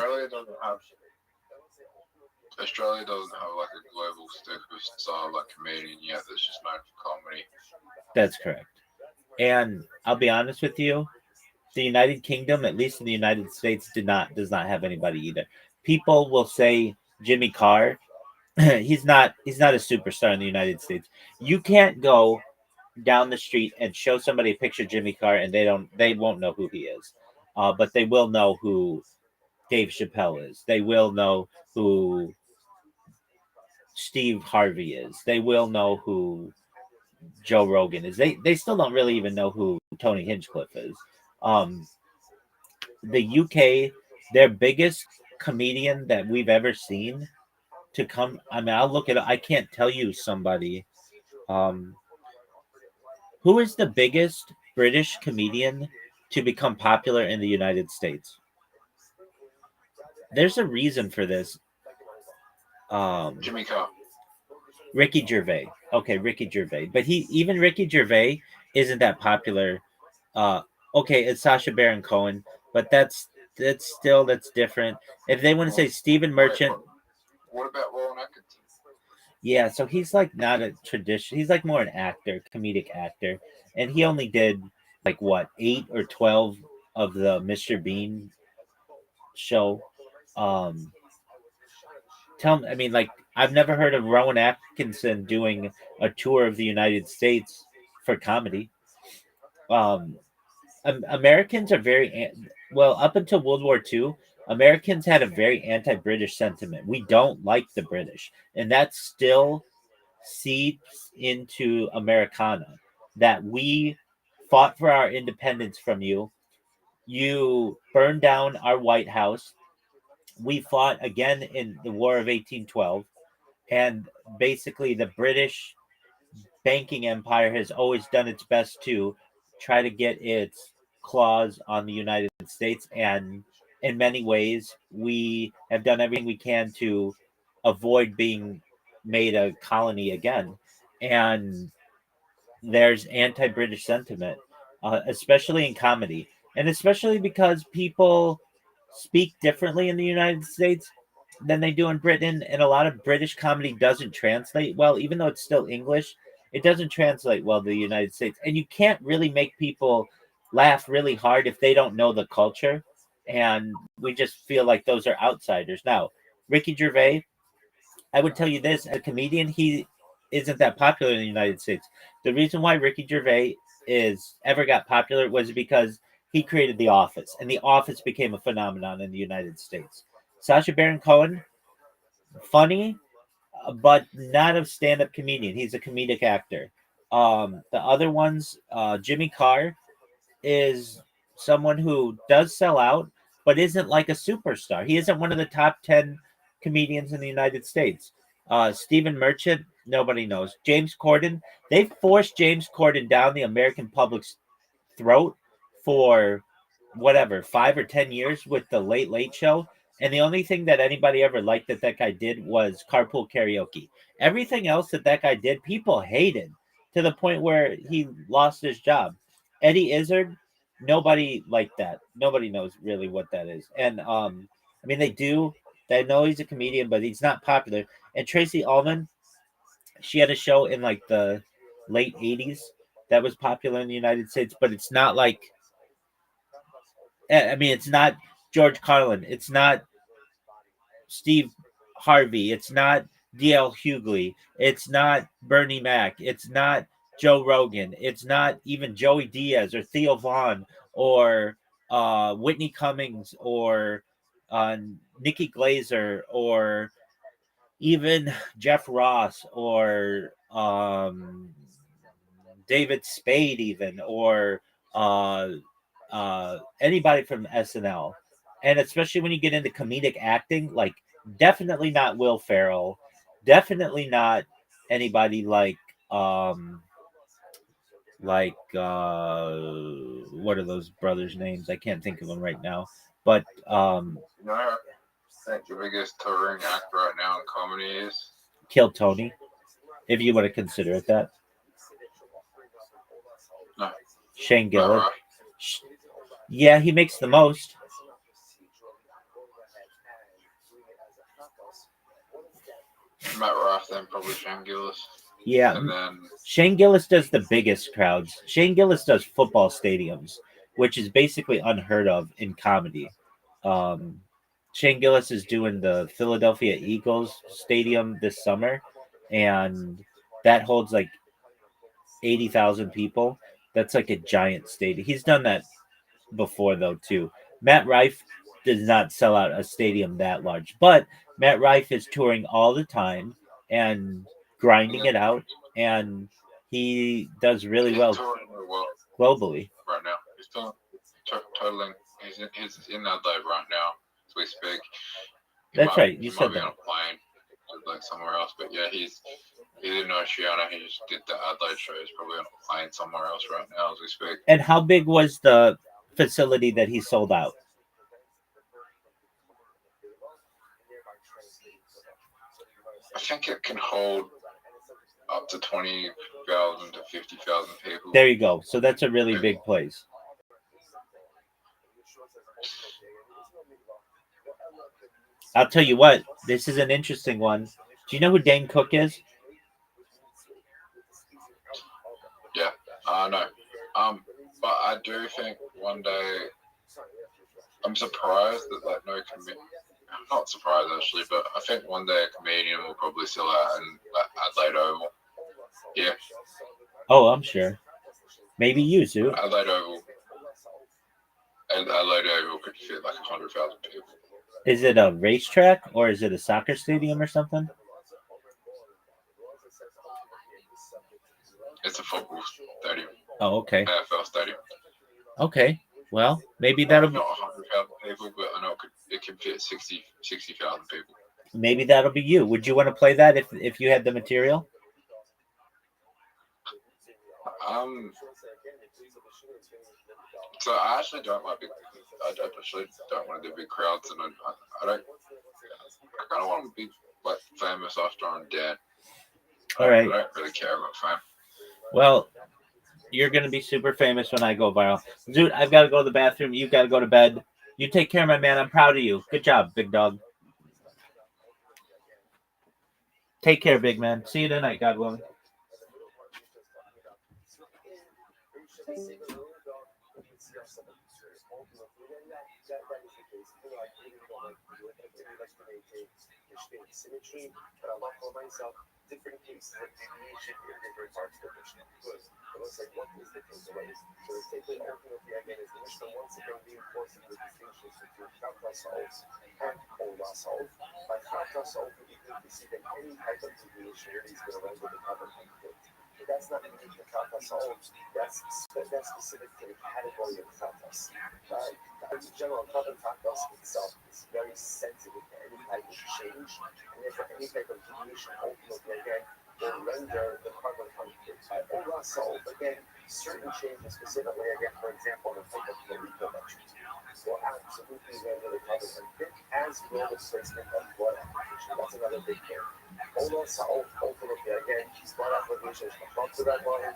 Australia doesn't have like a global superstar like comedian yet that's just known for comedy. That's correct. And I'll be honest with you, the United Kingdom, at least in the United States, does not have anybody either. People will say Jimmy Carr. He's not a superstar in the United States. You can't go down the street and show somebody a picture of Jimmy Carr and they won't know who he is. But they will know who Dave Chappelle is. They will know who Steve Harvey is. They will know who Joe Rogan is. They still don't really even know who Tony Hinchcliffe is. Um, the UK, their biggest comedian that we've ever seen to come. I mean, I'll look at it. I can't tell you somebody. Who is the biggest British comedian to become popular in the United States? There's a reason for this. Jimmy Carr. Ricky Gervais. Okay, Ricky Gervais. But even Ricky Gervais isn't that popular. Okay, it's Sacha Baron Cohen, but that's different. If they want to say Stephen Merchant. What about Rowan Atkinson? Yeah, so he's like not a tradition. He's like more an actor, comedic actor, and he only did like what 8 or 12 of the Mr. Bean show. tell me, I mean, like, I've never heard of Rowan Atkinson doing a tour of the United States for comedy. Um, Americans are well, up until World War II, Americans had a very anti-British sentiment. We don't like the British, and that still seeps into Americana. That we fought for our independence from you. You burned down our White House. We fought again in the War of 1812, and basically the British banking empire has always done its best to try to get its claws on the United States. And in many ways, we have done everything we can to avoid being made a colony again. And there's anti-British sentiment, especially in comedy, and especially because people speak differently in the United States than they do in Britain, and a lot of British comedy doesn't translate well, even though it's still English. It doesn't translate well to the United States, and you can't really make people laugh really hard if they don't know the culture, and we just feel like those are outsiders. Now, Ricky Gervais, I would tell you this: as a comedian, he isn't that popular in the United States. The reason why Ricky Gervais is ever got popular was because he created The Office, and The Office became a phenomenon in the United States. Sacha Baron Cohen, funny, but not a stand-up comedian. He's a comedic actor. The other ones, Jimmy Carr is someone who does sell out, but isn't like a superstar. He isn't one of the top 10 comedians in the United States. Stephen Merchant, nobody knows. James Corden, they forced James Corden down the American public's throat for whatever 5 or 10 years with the Late Late Show, and the only thing that anybody ever liked that guy did was carpool karaoke. Everything else that guy did, people hated to the point where he lost his job. Eddie Izzard, nobody liked that. Nobody knows really what that is, and I mean they do. They know he's a comedian, but he's not popular. And Tracy Ullman, she had a show in like the late '80s that was popular in the United States, but it's not like, I mean, it's not George Carlin. It's not Steve Harvey. It's not D.L. Hughley. It's not Bernie Mac. It's not Joe Rogan. It's not even Joey Diaz or Theo Vaughn or Whitney Cummings or uh, Nikki Glazer or even Jeff Ross or David Spade, even, or uh, anybody from SNL. And especially when you get into comedic acting, like definitely not Will Ferrell, definitely not anybody what are those brothers' names? I can't think of them right now. But You know, I think the biggest touring act right now in comedy is Kill Tony, if you want to consider it that. no, Shane Matt Gillis. Rife. Yeah, he makes the most. Matt Rife, then probably Shane Gillis, Yeah, and then Shane Gillis does the biggest crowds. Shane Gillis does football stadiums, which is basically unheard of in comedy. Um, Shane Gillis is doing the Philadelphia Eagles stadium this summer, and that holds like 80,000 people. That's like a giant stadium. He's done that before, though, too. Matt Rife does not sell out a stadium that large, but Matt Rife is touring all the time and grinding it out, and he does really he's well touring really well globally. right now. He's doing totaling. He's in Adelaide right now as we speak. That's right. You He said might be on that. a plane to like somewhere else, but yeah, he's in Oceania. He just did the Adelaide show. He's probably on a plane somewhere else right now as we speak. And how big was the facility that he sold out? I think it can hold up to 20,000 to 50,000 people. There you go. So that's a really big place. I'll tell you what, this is an interesting one. Do you know who Dane Cook is? Yeah, no. But I do think one day I'm surprised that like no I'm not surprised actually, but I think one day a comedian will probably sell out in Adelaide Oval. Yeah, Oh, I'm sure. Maybe you, Zoo. Adelaide Oval. And Adelaide Oval could fit like 100,000 people. Is it a racetrack or is it a soccer stadium or something? It's a football stadium, Oh, okay. AFL stadium. Okay. Well, maybe that'll be, Not 100,000 people, but I know it can fit 60,000 people. maybe that'll be you. Would you want to play that if you had the material? So I actually don't like big. I actually don't want to do big crowds, and I don't. I kind of want to be like famous after I'm dead. All right. I don't really care about fame. Well, you're gonna be super famous when I go viral. Dude, I've got to go to the bathroom. You've got to go to bed. You take care, my man. I'm proud of you. Good job, big dog. Take care, big man. See you tonight, God willing. Symmetry, but I like for myself different cases of deviation in different parts of the Mishnah. Good. It looks like what is the takeaways? So the takeaway ultimately again is the Mishnah once again reinforcing the distinctions between Chata Solve and Ola Solve. By Chata Solve, we need to see that any type of deviation really is going to render the cover conflict. But that's not unique to Chata Solve. That's specific to the category of Chatas. In general, Chatas itself is very sensitive to any type of change, and therefore any type of deviation ultimately again will render the carbon conflict. By Ola Solve, again, certain changes specifically, again, for example, the type of Marika metrics will absolutely render the carbon conflict, as will the placement of blood application. That's another big thing. Ola Solve, ultimately again, blood applications above the red line,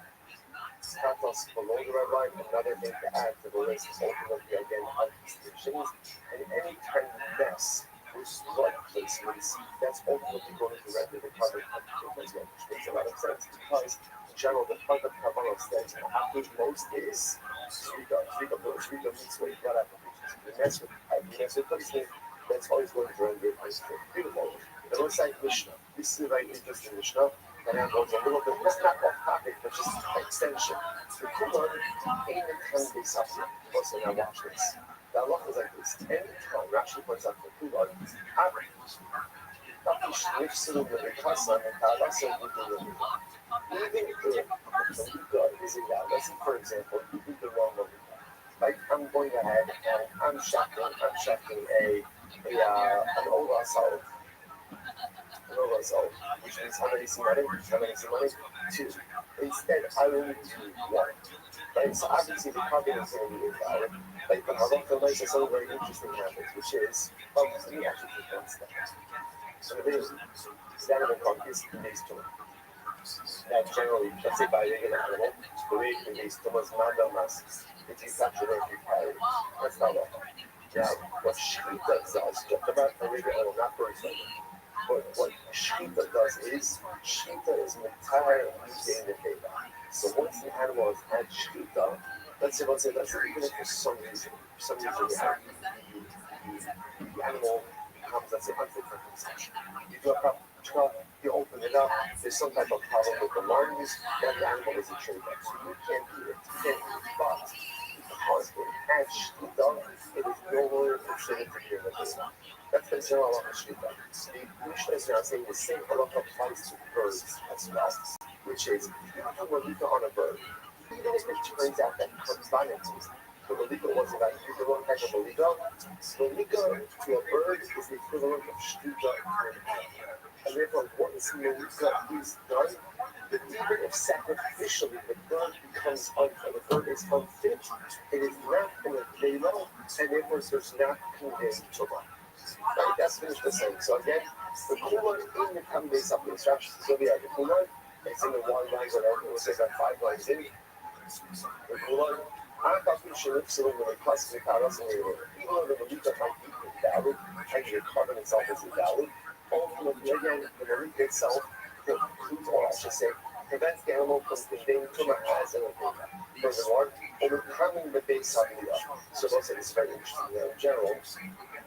Kratos below the red line, another thing to add to the list is ultimately again of distinctions, and any kind of mess with blood placements, that's ultimately going to render the carbon conflict as well, which makes a lot of sense because in general the part of carbon stands after most is Shrika meets with blood applications. If you mess with placement, that's always going to render it beautiful. The Rosai Mishnah, this is a very interesting Mishnah. And that goes a little bit, it's not off topic, but just an extension. The Kumar in the Kangi Sapya. Also, now watch this. The Allah is like this. Anytime Rashi points out the Kumar, even if the Malika is invalid, let's say, for example, you do the wrong Malika. Like, I'm going ahead and I'm shocking an Ola Salad. Which means how many money? 2. Instead, I will do 1. Right? So obviously the carbon is going to be invalid. Like the Halacha Leisa, something very interesting happens, which is, let me actually take one step. So the video is that of a carcass conveys tumor. Now generally, let's say by a regular animal, the way it conveys tumor is not done less. If you capture it, if you carry it, that's not what. Now, what Shechita does, just about a regular animal, not for example. But what Shechita does is, Shechita is entirely getting the data. So once the animal has had Shechita, let's say, even if for some reason the animal becomes, let's say, unfit for consumption. You do a proper check, you open it up, there's some type of problem with the lungs, then the animal is a trade back. So you can't eat it, but because it has Shechita, it is no longer considered to be in the data. That's the general halacha shechita. The Mishnah is now saying the same halacha applies to birds as well, which is if you do malika on a bird, even if it turns out that combinances, the malika wasn't that the wrong type of malika. Malika to a bird is the equivalent of shechita to an animal, and therefore once malika is done, that even if sacrificially the bird becomes unfit, the bird is unfit, it is not in a velo, and therefore there's not condemned to life. Right, that's finished the same. So again, the Kumar in the Kamei Sap instructions. So the Kumar, it's in the 1 line, whatever, it was like 5 lines in. The Kumar, I thought we should look so when they classify us in the order. Even though the Malika might be invalid, and the carbon itself is invalid, ultimately, again, the Malika itself, or I should say, prevents the animal from conveying Tumah as an Malika. Furthermore, overcoming the base idea. So those are very interesting in general.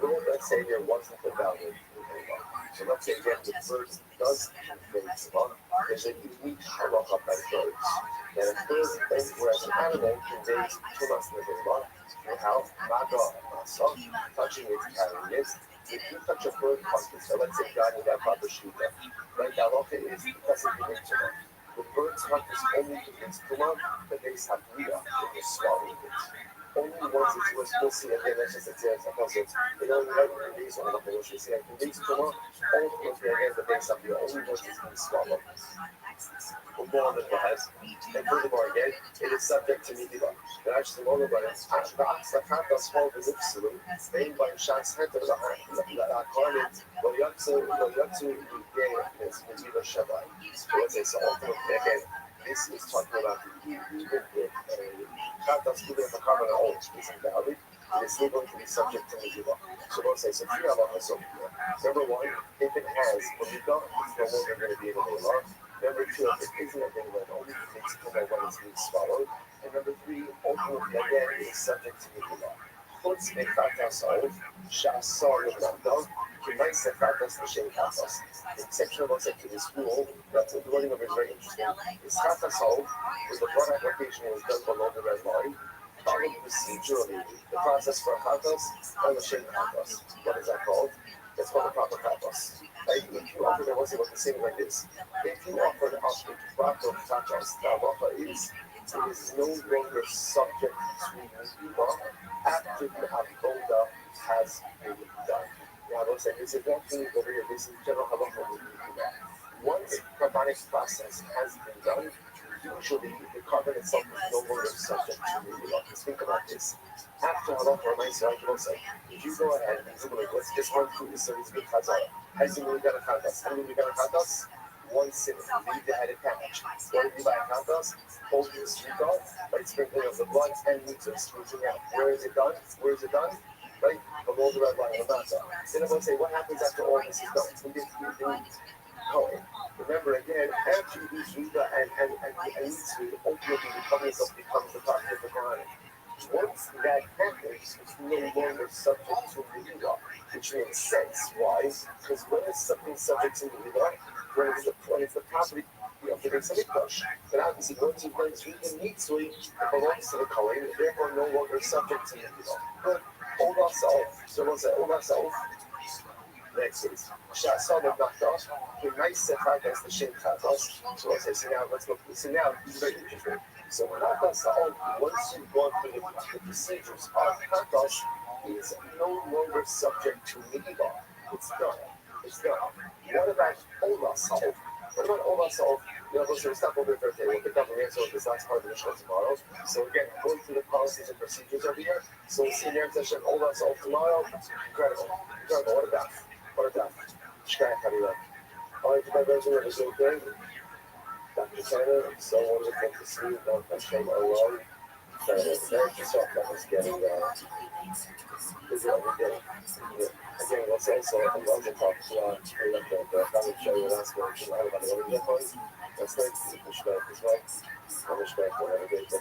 Let's say there wasn't a value in Tuma. So let's say again the bird does convey Tuma. There's a unique halacha by birds. That a bird, whereas an animal conveys Tumas Nevela through how Maga and Masa, touching it, carrying it. If you touch a bird carcass, so let's say God in that proper shooter, right? The halacha is it doesn't convey Tuma. The bird's carcass only conveys Tuma, but they have Riyah when you swallow it. Only once it was supposed to see again, that's just a puzzle. It only had these on the whole. She said, these Tuma, ultimately again, the base of the only once it's been swallowed. More than that, and furthermore again, it is subject to Midiba. The actual one of it, the Kakas hold the Nupsulu, named by Shas Henter, the Akarnit, Yatsu, is Midiba Shabbat. So ultimately again, this is talking about even if Kakas, even if a carbon old isn't valid, it is still going to be subject to Midiba. So we'll say, so three halachas over here. Number one, if it has Midiba, it's no longer going to be in the Milah. Number two, if it isn't a thing that only contains Tuma when it's being swallowed. And number three, ultimately again, it is subject to Midiba. Chutz mechatas old, shasar l'mamdog, k'mais mechatas l'shem chatas. The exception of to this rule, that's the wording of it is very interesting. Is chatas old, where the blood application was done below the red line, followed procedurally the process for chatas or l'shem chatas. What is that called? That's called the proper chatas. Like, if you offer, there was the same like this. If you offer the proper chatas, the halacha is it is no longer subject to Midiba after the avoda has been done. Now, let's say this is not thing over here. This is general halacha with Midiba. Once the carbonic process has been done, usually the carbon itself is no longer subject to Midiba. Just think about this. After halacha reminds you, I will say, if you go ahead and let's just run through this series with Chazal. How do we got a chatas? How do we got a chatas? One sinner, leave the headed package. Where do you buy chatas? Hold the street off, right? Sprinkling of the blood and mutzah smoothing out. Where is it done? Where is it done? Right? Below the red line of the matzah. Then I'm going to say, what happens after all this is done? We get to do Cohen. Remember again, after you do Zruda and Mitzvah, ultimately the covenant becomes the target of the Quran. Once that happens, it's no longer subject to Midiba, which makes sense. Why? Because when is something subject to Midiba? When it's the property of the Beis Hamikdash. But obviously, once you've done Zruda Mitzvah, it belongs to the Kohen, therefore no longer subject to Midiba. But hold ourselves. So we'll say, hold ourselves. Next is Shasal Nagdach, the nice separate as the Shem Chatos. So we'll say, so now let's go. So now, this is very interesting. So once you've gone through the procedures of Chatos, is no longer subject to Midiba. It's done. It's done. What about Olasal? What about Olasal? So stop over for a day. We'll pick up the answer of this last part of the show tomorrow. So again, going through the policies and procedures over here. So we'll see in their session Olasal tomorrow. Incredible. Incredible. What about? What about? Shkai Harila. All right, my version of the same thing. Dr. Tanner, so wonderful to see you. Don't frustrate our love. Very soft that was getting is every day. Again, what's also a London talk to the family show you last week. I don't know what you're doing. That's nice to respect as well. I respect whatever they do.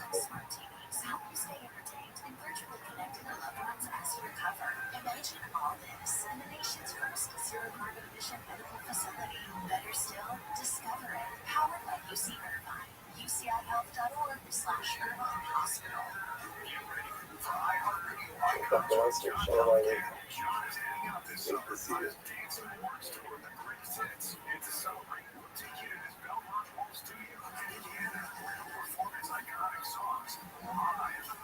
Imagine all this in the nation's first zero-carbon emission medical facility. Better still, discover it. Powered by UC Irvine. UCIHealth.org/Irvine Hospital. Dr. Lester, show my way.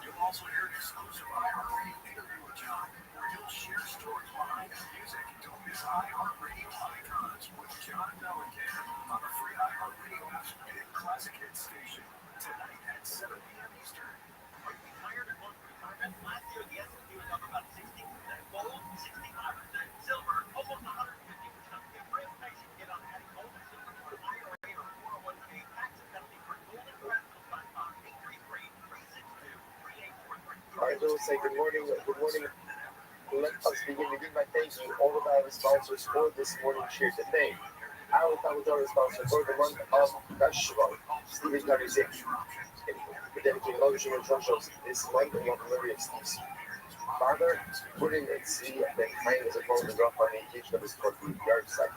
You'll also hear an exclusive iHeartRadio interview with John, where he'll share stories behind his music. Don't miss iHeartRadio Icons with John Mellencamp on the free iHeartRadio app's big classic hit station tonight at 7 p.m. Eastern. Are you tired of going through retirement? Last year, the S&P was up about 16%, gold 65%, silver almost 150%. Get real patient, get on adding gold and silver to an IRA or 401k tax exempting for goldenfractal.com. 833-362-3843. All right, we'll say good morning. Good morning. Let us begin to give my thanks to all of our sponsors for this morning share to thank. Our Talmudar sponsor for the month of Tashuvah, Stephen Karizik. We're dedicating all the Shimon shows this month and welcome Larry and Steve. father put in at sea and then kind as a photograph on the occasion of his 40-yard sight.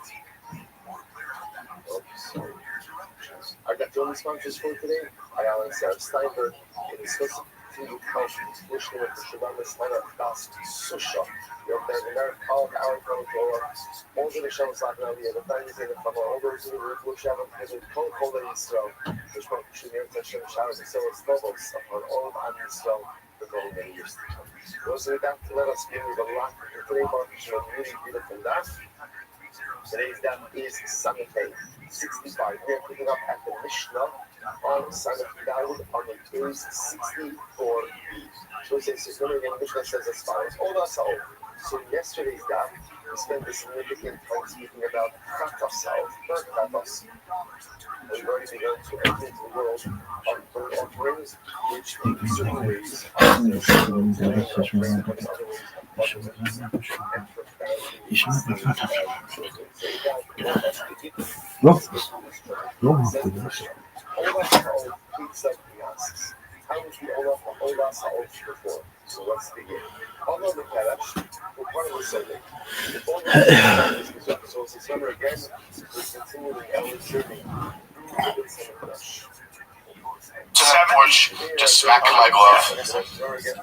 I got the only sponsors for today. I Alan Sarah Steinberg. It is supposed to be countries. Pushing with the Shabbat Steinberg Fast Susha. You're there in there. All the hour from Flora. All the shows like now. The other things in the from all those who were Shabbat has a cold in Israel. Which one should near touch and showers and so it's bubbles upon all and Israel for many years to come. Those are that to let us give you the lot of today market really beautiful that. Today's date is Sunday, 65. We are picking up at the Mishnah on Sunday Dawood on the case 64b. So it says, the Mishnah says as follows. So yesterday's date, we spent a significant time speaking about Chatos, bird Chatos. We've already begun to enter into the world of bird offerings, which in certain ways are so let's begin. Although the Kalash, we're part of the Sunday. So it's summer again, we continue the hour journey. To that porch, just smacking my glove.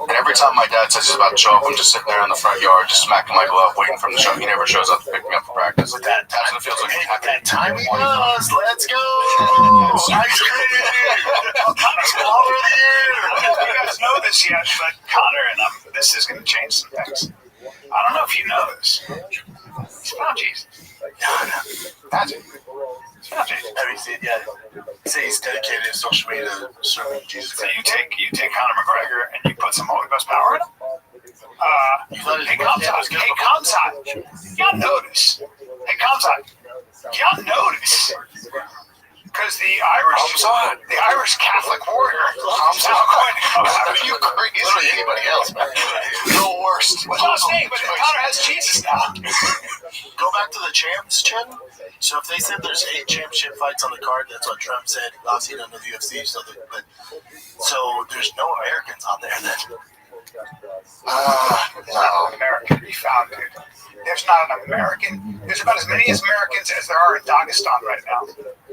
And every time my dad says he's about to show up, I'm just sitting there in the front yard, just smacking my glove, waiting for him to show up. He never shows up to pick me up for practice. But that time, it feels like that time he does. Let's go! Ice cream! All of the year! You guys know this yet, but Connor and this is going to change some things. I don't know if you know this. It's about Jesus. Magic. Have you seen it yet? Say he's dedicated to social media to serving Jesus. So you take Conor McGregor and you put some Holy Ghost power in him? Hey, Kamzat. Y'all notice. Hey, Kamzat. Y'all notice. Because the Irish Catholic warrior, is now going to come out of Ukraine. Literally anybody else, man. The worst. Well, I'm saying, but Connor has Jesus now. Go back to the champs, Chen. So if they said there's 8 championship fights on the card, that's what Trump said. Obviously, he doesn't know the UFC, so there's no Americans on there then. No American be found, dude. There's not an American. There's about as many Americans as there are in Dagestan right now.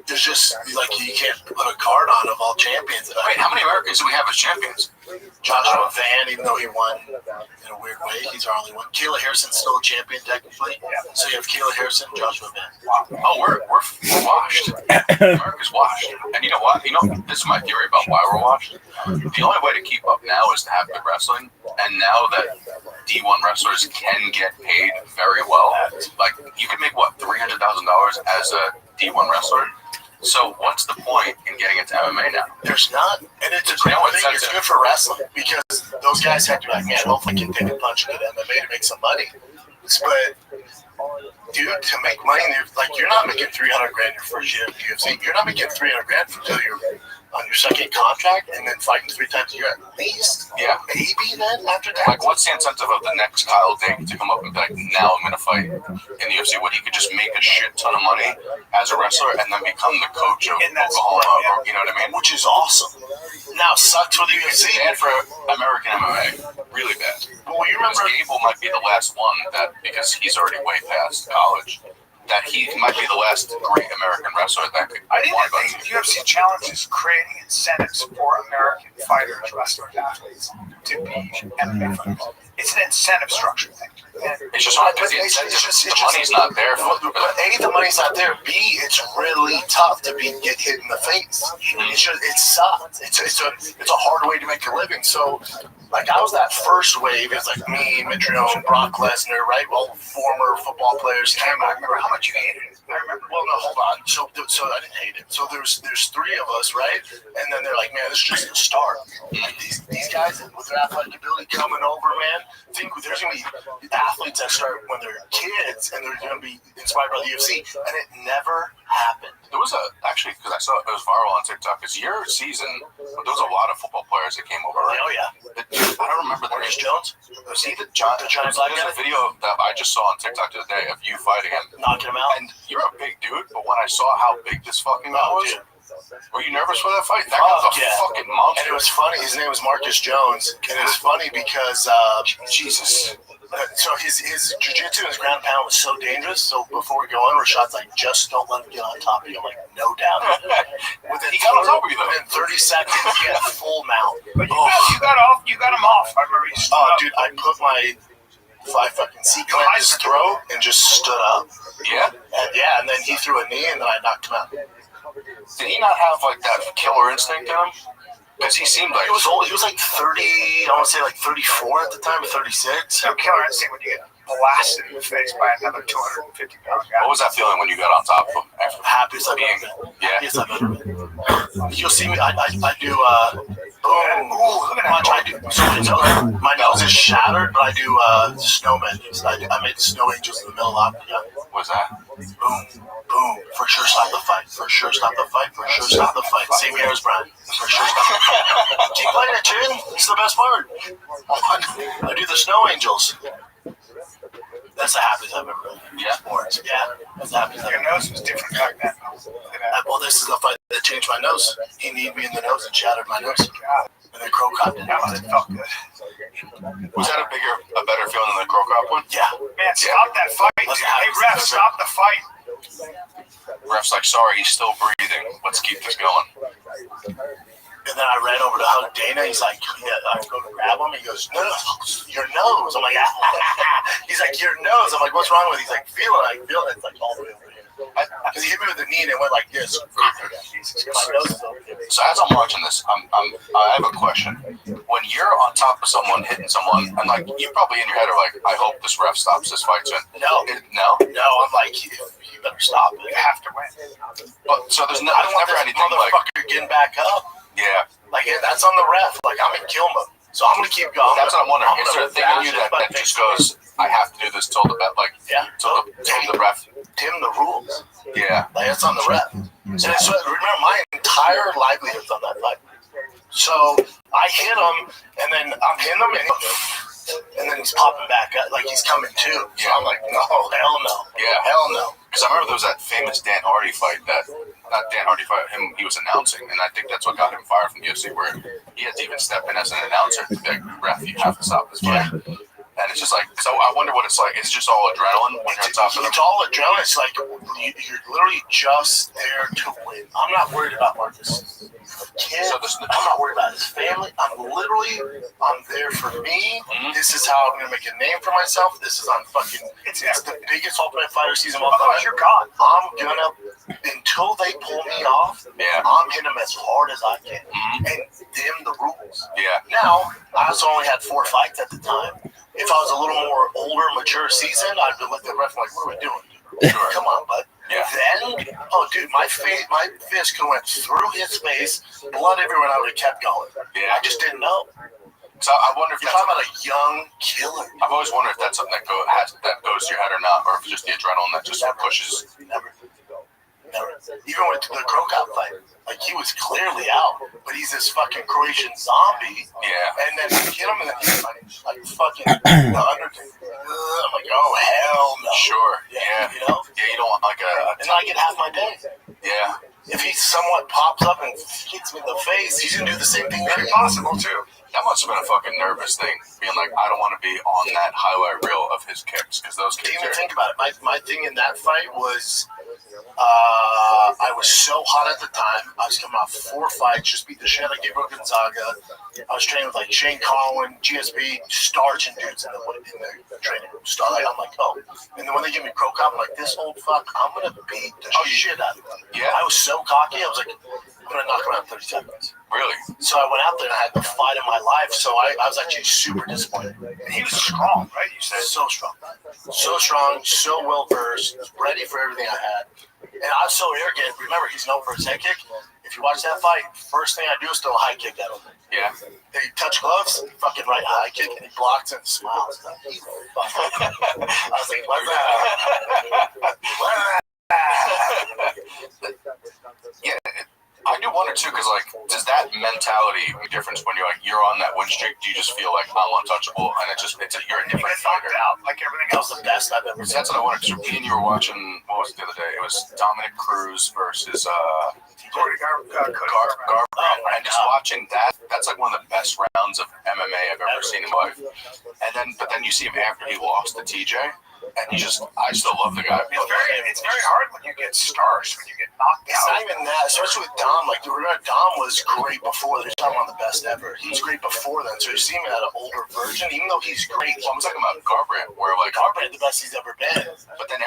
There's just, like, you can't put a card on of all champions. Wait, how many Americans do we have as champions? Joshua Van, even though he won in a weird way, he's our only one. Kayla Harrison's still a champion, technically. So you have Kayla Harrison, Joshua Van. Oh, we're washed. America's washed. And you know what? This is my theory about why we're washed. The only way to keep up now is to have good wrestling. And now that D1 wrestlers can get paid very well, like you can make $300,000 as a D1 wrestler. So what's the point in getting into MMA now? There's not, and it's a great thing. It's good for wrestling because those guys have to be like, man, hopefully can take a punch at MMA to make some money. But dude, to make money, you're not making $300,000 your first year in the UFC. You're not making $300,000 until you're on your second contract and then fighting 3 times a year at least. Yeah. Maybe then after that. Like, what's the incentive of the next Kyle Dake to come up and be like, now I'm going to fight in the UFC when he could just make a shit ton of money as a wrestler and then become the coach of Oklahoma, or, you know what I mean? Which is awesome. Now, sucks for the UFC. And for American MMA, really bad. Well, you remember Gable might be the last one that, because he's already way past college, that he might be the last great American wrestler that could. I think the UFC challenge is creating incentives for American fighters, wrestlers, athletes to be MMA fighters. It's an incentive structure thing. It's just hard because the money's not there. But A, the money's not there. B, it's really tough to get hit in the face. It sucks. It's a hard way to make a living. So, like, I was that first wave. It's like me, Mitrione, Brock Lesnar, right? Well, former football players. I remember how much you hated it. I remember. Well, no, hold on. So I didn't hate it. So there's 3 of us, right? And then they're like, man, this is just the start. Like these guys with their athletic ability coming over, man. Think there's gonna be athletes that start when they're kids and they're gonna be inspired by the UFC, and it never happened. There was actually, because I saw it was viral on TikTok, because your season, there was a lot of football players that came over, right? Oh, yeah. I don't remember the name. Jones? Was he the Jones? There's a video that I just saw on TikTok the other day of you fighting him. Knocking him out. And you're a big dude, but when I saw how big this fucking guy was, Were you nervous for that fight? That guy's a fucking monster. And it was funny. His name was Marcus Jones, and it was funny because Jesus. So his jiu-jitsu and his ground pound was so dangerous. So before we go on, Rashad's like, just don't let him get on top of you. I'm like, no doubt. He got on top of you though. Within 30 seconds, he had full mount. But you got him off. I remember you stood up. Dude, I put my fucking sequence in his throat and just stood up. Yeah? And then he threw a knee and then I knocked him out. Did he not have like that killer instinct in him? Because he seemed like He was old. He was like 30, I want to say like 34 at the time, or 36. So killer instinct when you get blasted in the face by another 250-pound guy. What was that feeling when you got on top of him? After Happiest I've being, ever been. yeah. Happiest I've ever been. You'll see me, I do, boom. Ooh, look at that. Watch, I do, so my nose is shattered, but I do snowmen. I made the snow angels in the middle of the What's that? Boom, boom. For sure stop the fight. For sure stop the fight. For sure stop the fight. Same here as Brian. For sure stop the fight. Keep playing it, Chin. It's the best part. I do the snow angels. That's the happiest I've ever been. Yeah. Sports. Yeah. That's the happiest I've Your ever nose was different back then. Well, this is the fight that changed my nose. He kneed me in the nose and shattered my nose. And then Crow Cop did it. That must have felt good. Was that a better feeling than the Crow Cop one? Yeah. Man, stop that fight, dude. Hey, ref, stop the fight. Ref's like, sorry, he's still breathing. Let's keep this going. And then I ran over to hug Dana. He's like, I go to grab him. He goes, no, your nose. I'm like, he's like, your nose. I'm like, what's wrong with it? He's like, feel it. I feel it. It's like all the way over here. Because he hit me with the knee and it went like this. My nose is over here. So as I'm watching this, I have a question. When you're on top of someone, hitting someone, and like you probably in your head are like, I hope this ref stops this fight soon. No. No? No, I'm like, you better stop it. You have to win. But so there's I don't want never this anything like, motherfucker getting back up. yeah. Like, that's on the ref. Like, I'm in kill mode. So I'm going to keep going. That's what I'm wondering. Is there a thing in you that just goes, I have to do this till the bet, like, till the ref? Tim, the rules. Yeah. Like, that's on the ref. And so, remember, my entire livelihood's on that fight. So I hit him, and then I'm hitting him, and then he's popping back up, like he's coming to. So I'm like, no, hell no. Yeah. Hell no. Because I remember there was that famous Dan Hardy fight not Dan Hardy fight, he was announcing, and I think that's what got him fired from the UFC, where he had to even step in as an announcer to be like, ref, you have to stop this fight. And it's just like, so I wonder what it's like. It's just all adrenaline when you're on top of them. It's all adrenaline. It's like you're literally just there to win. I'm not worried about Marcus. I'm not worried about his family. I'm there for me. Mm-hmm. This is how I'm gonna make a name for myself. This is on fucking. It's the biggest Ultimate Fighter season of all time. You're gone. I'm gonna until they pull me off. Yeah. I'm hitting them as hard as I can and dim the rules. Yeah. Now I also only had 4 fights at the time. If I was a little more older, mature season, I'd be looking at the ref like, what are we doing? Sure. Come on, bud. Yeah. Then, dude, my fist could have went through his face, blood everywhere, and I would have kept going. Yeah. I just didn't know. So I wonder if You're that's talking about a young killer. I've always wondered if that's something that goes to your head or not, or if it's just the adrenaline that just pushes. Never. Even with the Crow Cop fight, like he was clearly out, but he's this fucking Croatian zombie. Yeah. And then you hit him, and then he's like fucking the Undertaker. I'm like, oh hell no. Sure. Yeah. Yeah. You know. Yeah. You don't want like a. And then I get half my day. Yeah. If he somewhat pops up and hits me in the face, he's gonna do the same thing. Very possible too. That must have been a fucking nervous thing, being like, I don't want to be on that highlight reel of his kicks, because those kicks Even are. think about it. My thing in that fight was, I was so hot at the time. I was coming off 4 fights, just beat the shit out of Gabriel Gonzaga. I was training with like Shane Collin, GSP, starching dudes in the training room. I'm like, oh. And then when they give me Crow Cop, I'm like, this old fuck, I'm gonna beat the shit out of him. Yeah. I was so cocky. I was like, I'm gonna knock him out in 30 seconds. Really? So I went out there and I had the fight of my life. So I was actually super disappointed. And he was strong, right? You said. So strong, so well versed, ready for everything I had. And I was so arrogant. Remember, he's known for his head kick. If you watch that fight, first thing I do is throw a high kick at him. Yeah. Then he touch gloves, fucking right high kick, and he blocks and smiles. I was like, what's that? Yeah. I do wonder too, because like, does that mentality make a difference when you're on that win streak? Do you just feel like I'm untouchable, and you're a different fighter? Out like everything else. The best I've ever seen. That's what I wanted. So me and you were watching. What was it the other day? It was Dominic Cruz versus Garbrandt, and just watching that. That's like one of the best rounds of MMA I've ever seen in my life. But then you see him after he lost to TJ. And I still love the guy. It's very hard when you get stars, when you get knocked out. It's not even that, especially with Dom. Like, remember, Dom was great before. They're talking about the best ever. He was great before then. So you see him at an older version, even though he's great. Well, I'm talking about Garbrandt, where like Garbrandt, the best he's ever been. But then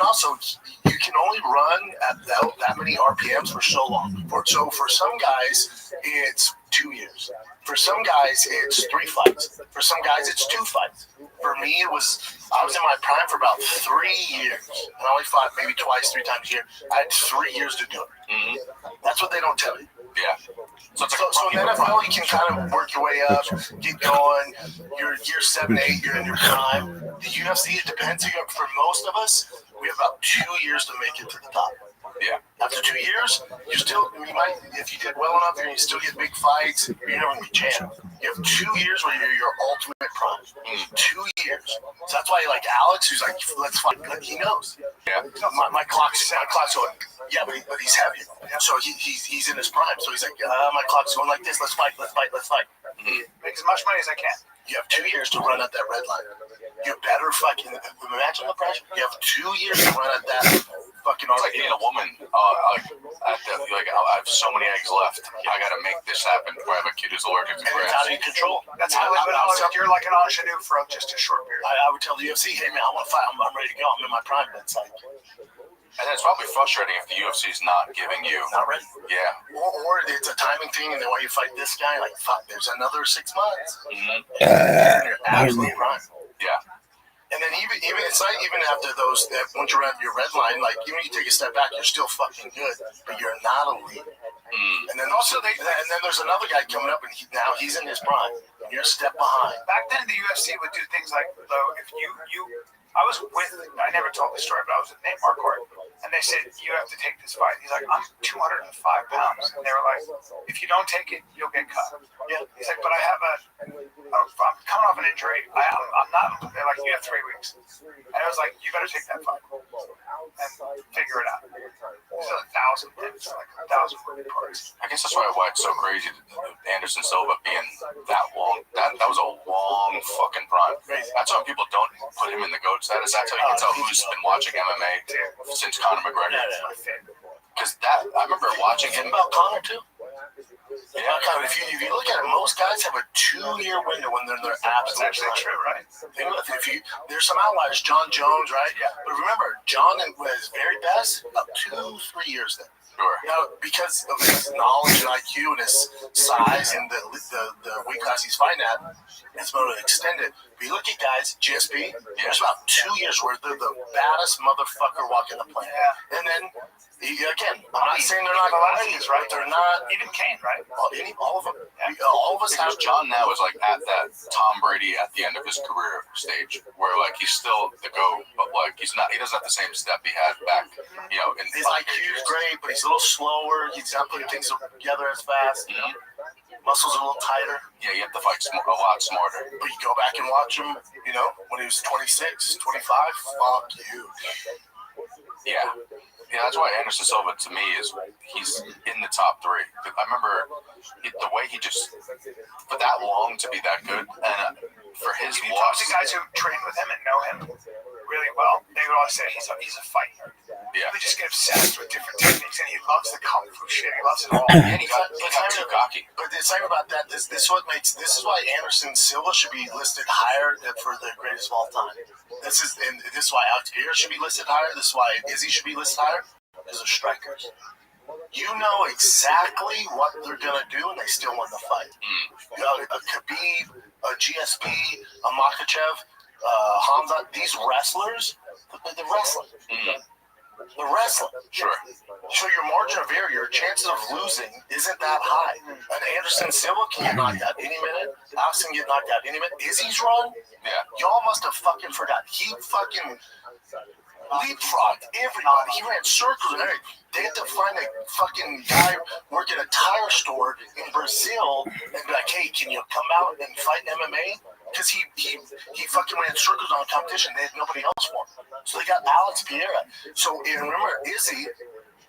also, you can only run at that many RPMs for so long. So for some guys, it's 2 years. For some guys, it's 3 fights. For some guys, it's 2 fights. For me, I was in my prime for about 3 years. And I only fought maybe twice, 3 times a year. I had 3 years to do it. Mm-hmm. That's what they don't tell you. Yeah. So in the NFL, you can kind of work your way up, get going. You're year 7, 8, you're in your prime. The UFC, it depends. For most of us, we have about 2 years to make it to the top. Yeah. After 2 years, you might, if you did well enough, you still get big fights. You're never gonna be champ. You have 2 years where you're your ultimate prime. 2 years. So that's why, like Alex, who's like, let's fight. Like, he knows. Yeah. My clock's going. Yeah, but he's heavy. So he's in his prime. So he's like, my clock's going like this. Let's fight. Make as much money as I can. You have 2 years to run at that red line. You better fucking imagine the pressure. You have 2 years to run at that fucking. It's like being a woman. I have so many eggs left. I gotta make this happen before I have a kid who's allergic to grass. It's out of your control. That's how you're like an ingenue for just a short period. I would tell the UFC, hey man, I want to fight. I'm ready to go. I'm in my prime. It's like. And it's probably frustrating if the UFC is not giving you. Not ready. Yeah. Or it's a timing thing, and they want you to fight this guy. Like, fuck, there's another 6 months. Mm-hmm. You're absolutely right. Yeah. And then even it's not even after those. Once you're at your red line, like even you take a step back, you're still fucking good, but you're not elite. And then also and then there's another guy coming up, and now he's in his prime. And you're a step behind. Back then, the UFC would do things like, though, if I never told this story, but I was with Nate Marquardt, and they said, you have to take this fight. He's like, I'm 205 pounds. And they were like, if you don't take it, you'll get cut. Yeah. He's like, but I'm coming off an injury. I'm not. They're like, you have 3 weeks. And I was like, you better take that fight and figure it out. There's 1,000 pins, like 1,000 parts. I guess that's why it's so crazy. Anderson Silva being that long. That was a long fucking prime. That's why people don't put him in the GOAT status. That's how you can tell who's been watching MMA since Conor McGregor. Because I remember watching him. About Conor too. Yeah, Conor. If you look at it, most guys have a 2-year window when they're in their absolute. That's actually true, right? There's some outliers. John Jones, right? Yeah. But remember, John was very best about 2-3 years then. Sure. Now, because of his knowledge and IQ and his size and the weight class he's fighting at, it's going to extend it. But you look at guys, GSP, there's about 2 years where they're the baddest motherfucker walking the planet. Yeah. And then, again, I'm not saying they're not ladies, right? They're not. Even Kane, right? All of them. All of us have. John now is like at that Tom Brady at the end of his career stage, where like he's still the GOAT, but like he's not. He doesn't have the same step he had back. In his IQ is great, but he's a little slower. He's not putting things together as fast. Mm-hmm. Muscles are a little tighter. Yeah, you have to fight a lot smarter. But you go back and watch him, when he was 26, 25, fuck you. Yeah. Yeah, that's why Anderson Silva, to me, he's in the top 3. I remember the way he just, for that long to be that good, and for his loss. You talk to guys who train with him and know him really well, they would always say he's a fighter. Yeah. They just get obsessed with different techniques, and he loves the kung fu shit. He loves it all. And he got too cocky. But the thing about that, this is why Anderson Silva should be listed higher for the greatest of all time. This is why Alex Pereira should be listed higher. This is why Izzy should be listed higher. Because they're strikers. You know exactly what they're gonna do, and they still win the fight. A Khabib, a GSP, a Makhachev, Hamza. These wrestlers, they're wrestling. They're wrestling. Sure. So your margin of error, your chances of losing isn't that high. And Anderson Silva can get knocked out any minute. Alex can get knocked out any minute. Izzy's run? Yeah. Y'all must have fucking forgot. He fucking... leapfrogged everybody. He ran circles and everything. They had to find a fucking guy working at a tire store in Brazil and be like, hey, can you come out and fight MMA? Because he fucking ran circles on competition. They had nobody else for him. So they got Alex Pereira. So and remember, Izzy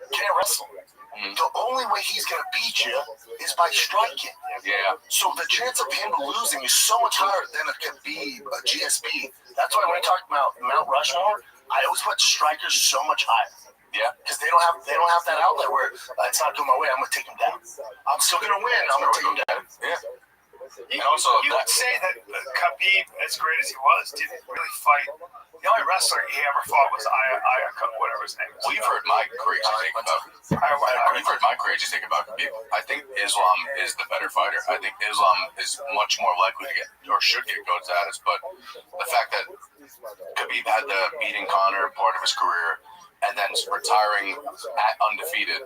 can't wrestle. The only way he's going to beat you is by striking. Yeah. So the chance of him losing is so much higher than it could be a GSP. That's why when we talk about Mount Rushmore, I always put strikers so much higher. Yeah. Because they don't have that outlet where it's not going my way. I'm going to take him down. I'm still going to win. I'm going to take him down. Yeah. You, And also, you would say that Khabib, as great as he was, didn't really fight. The only wrestler he ever fought was Aya, whatever his name is. we've heard my crazy thing about. We've heard my crazy thing about Khabib. I think Islam is the better fighter. I think Islam is much more likely to get or should get GOAT status. But the fact that Khabib had the beating Conor part of his career and then retiring at undefeated,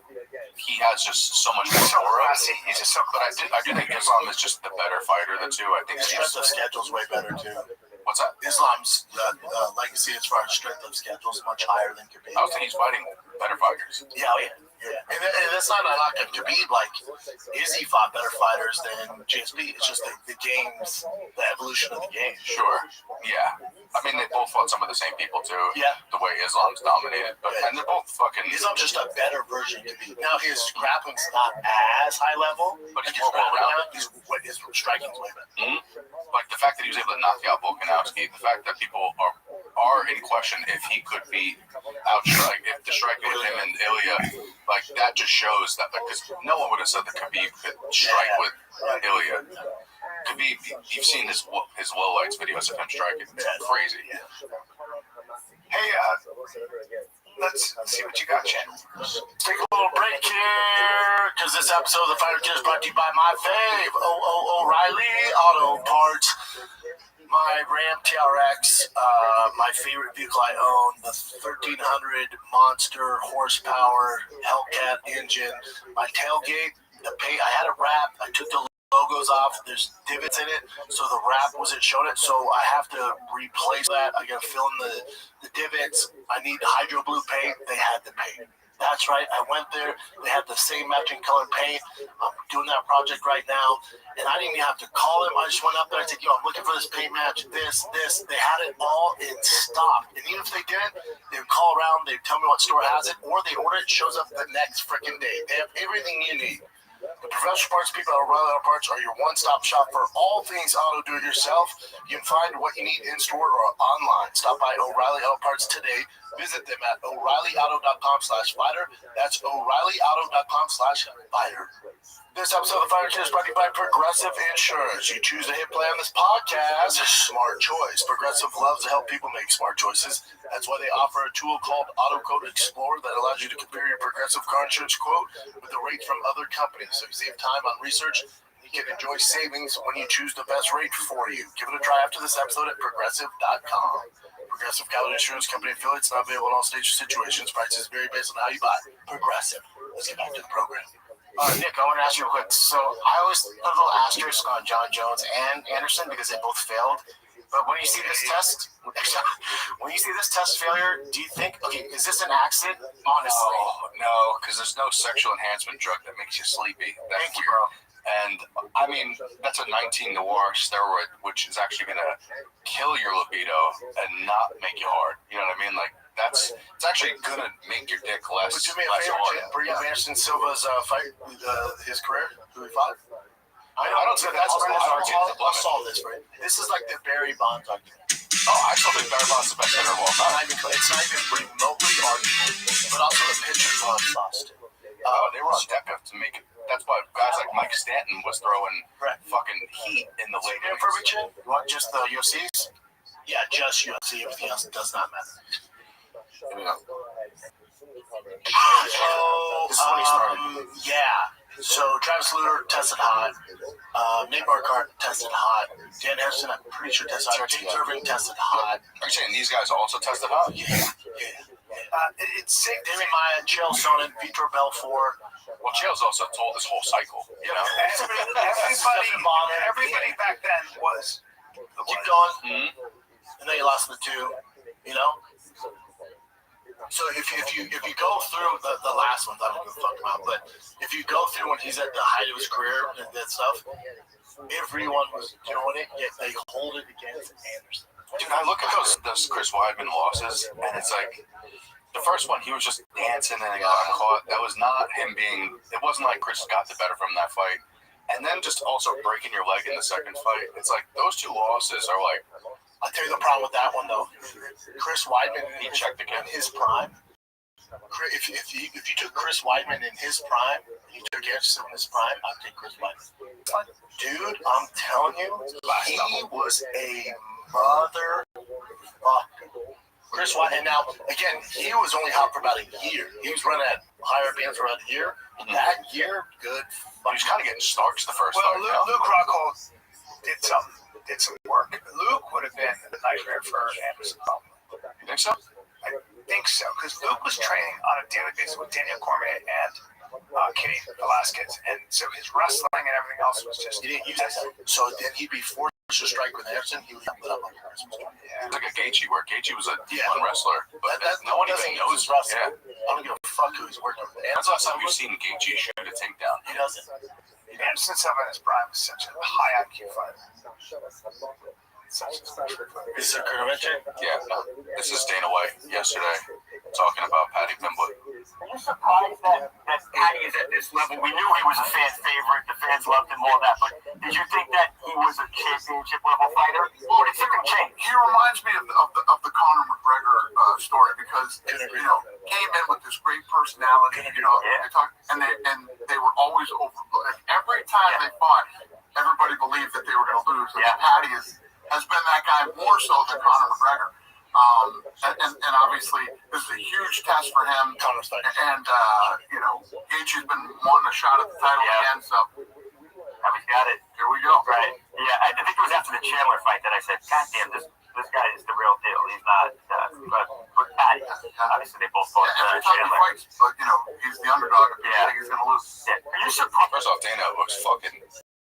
he has just so much more. So classy. He's just so But classy. I do think Islam is just the better fighter of the two. I think His strength of schedule is way better, too. What's that? Islam's legacy as far as strength of schedule is much higher than Khabib. I would think he's fighting better fighters. Yeah. And that's not a knock on Khabib. Like, Izzy fought better fighters than GSP. It's just the games, the evolution of the game. Sure. Yeah. I mean, they both fought some of the same people too. Yeah. The way Islam's dominated, but and they're both fucking. Islam's just a better version of Khabib. Now, his grappling's not as high level, But like he's more well-rounded. his striking's way better. Like the fact that he was able to knock out Volkanovski, the fact that people are in question if he could be outstrike, if the striking with him and Ilya, like that just shows that because no one would have said that Khabib could strike with Ilya. Khabib, you've seen his lowlights videos of him striking. It's crazy. Hey, let's see what you got, Chan. Let's take a little break here, because this episode of the Fighter Kid is brought to you by my fave, O'Reilly Auto Parts. My Ram TRX, my favorite vehicle I own, the 1300 monster horsepower Hellcat engine. My tailgate, the paint, I had it wrapped. I took the logos off. There's divots in it, so the wrap wasn't showing it. So I have to replace that. I got to fill in the divots. I need hydro blue paint. They had the paint. That's right. I went there. They had the same matching color paint. I'm doing that project right now, and I didn't even have to call them. I just went up there. I said, "Yo, I'm looking for this paint match. This." They had it all in stock. And even if they didn't, they would call around. They'd tell me what store has it, or they order it. Shows up the next freaking day. They have everything you need. The professional parts people at O'Reilly Auto Parts are your one-stop shop for all things auto do-it-yourself. You can find what you need in-store or online. Stop by O'Reilly Auto Parts today. Visit them at O'ReillyAuto.com/fighter. That's O'ReillyAuto.com/fighter. This episode of the Fighter Kid is brought to you by Progressive Insurance. You choose a hit play on this podcast. Smart choice. Progressive loves to help people make smart choices. That's why they offer a tool called Auto Quote Explorer that allows you to compare your Progressive car insurance quote with the rates from other companies. So you save time on research. You can enjoy savings when you choose the best rate for you. Give it a try after this episode at Progressive.com. Progressive Casualty Insurance Company affiliates, not available in all states or situations. Prices vary based on how you buy. Progressive. Let's get back to the program. Nick, I want to ask you real quick. So I always put a little asterisk on John Jones and Anderson because they both failed. But when you see this test, failure, do you think, okay, is this an accident? Honestly. No, because there's no sexual enhancement drug that makes you sleepy. That's Thank you, bro. And I mean, that's a 19 noir steroid, which is actually going to kill your libido and not make you hard. You know what I mean? Like, it's actually going to make your dick less. But do me a favor, bring up Anderson Silva's fight, his career, who he fought. I don't think that's I'll solve this for you. This is like the Barry Bonds argument. Oh, I still think Barry Bonds is the best hitter of all time. It's not even remotely arguable, but also the pitchers were unflossed. They were on DECA to make it. That's why guys like Mike Stanton was throwing fucking heat in the late innings. You want just the UFCs? Yeah, just UFC. Everything else does not matter. So Travis Lutter tested hot. Nate Marquardt tested hot. Dan Henderson, I'm pretty sure tested hot. Jake Irving tested hot. Are you saying these guys also tested hot? Yeah. It's sick. Damian Maya, Chael Sonnen, Vitor Belfort. Well, Chael's also told this whole cycle. You know, everybody back then was. Keep going. And then you lost the two. You know. So if you go through the last ones, I don't give a fuck about, but if you go through when he's at the height of his career and that stuff, everyone was doing it, yet they hold it against Anderson. Dude, I look at those Chris Weidman losses, and it's like the first one, he was just dancing and he got caught. That was not him being. It wasn't like Chris got the better from that fight, and then just also breaking your leg in the second fight. It's like those two losses are like. I'll tell you the problem with that one though. Chris Weidman, He checked again. in his prime. If you took Chris Weidman in his prime, and you took Anderson in his prime, I'd take Chris Weidman. Dude, I'm telling you, he was a motherfucker. Chris Weidman, and now again, he was only hot for about a year. He was running at higher bands for about a year. That year, good. He was kind of getting starched the first Well, time. Luke Rockhold did some work. Luke would have been the nightmare for Anderson. You think so? I think so, because Luke was training on a daily basis with Daniel Cormier and Kenny Velasquez, and so his wrestling and everything else was just. He didn't use that. So then he'd be forced to strike with Anderson. He would put up on Anderson's strike. It's like a Gaethje, where Gaethje was a D1 wrestler, but That no one doesn't even use knows. his wrestling. Yeah. I don't give a fuck who he's working with. When's the last time you've seen Gaethje shoot a takedown? He doesn't. Anderson Silva in his prime was such a high IQ fighter. Such a special fighter. Is there Kurnovic? Yeah, no. This is Dana White yesterday talking about Paddy Pimblett. Are you surprised that Paddy is at this level? We knew he was a fan favorite. The fans loved him, all that. But did you think that he was a championship level fighter? Or did something change? He reminds me of the Conor McGregor story because came in with this great personality, and they were always over. Every time they fought, everybody believed that they were going to lose. And Paddy has been that guy more so than Conor McGregor. And obviously, this is a huge test for him. And, Gaethje's been wanting a shot at the title again, so. Now he's got it. Here we go. Right. Yeah, I think it was after the Chandler fight that I said, God damn, this guy is the real deal. He's not, but Paddy, obviously they both fought Every time he Chandler. fights, he's the underdog. If you think he's going to lose. Yeah. Are you surprised? First off, Dana looks fucking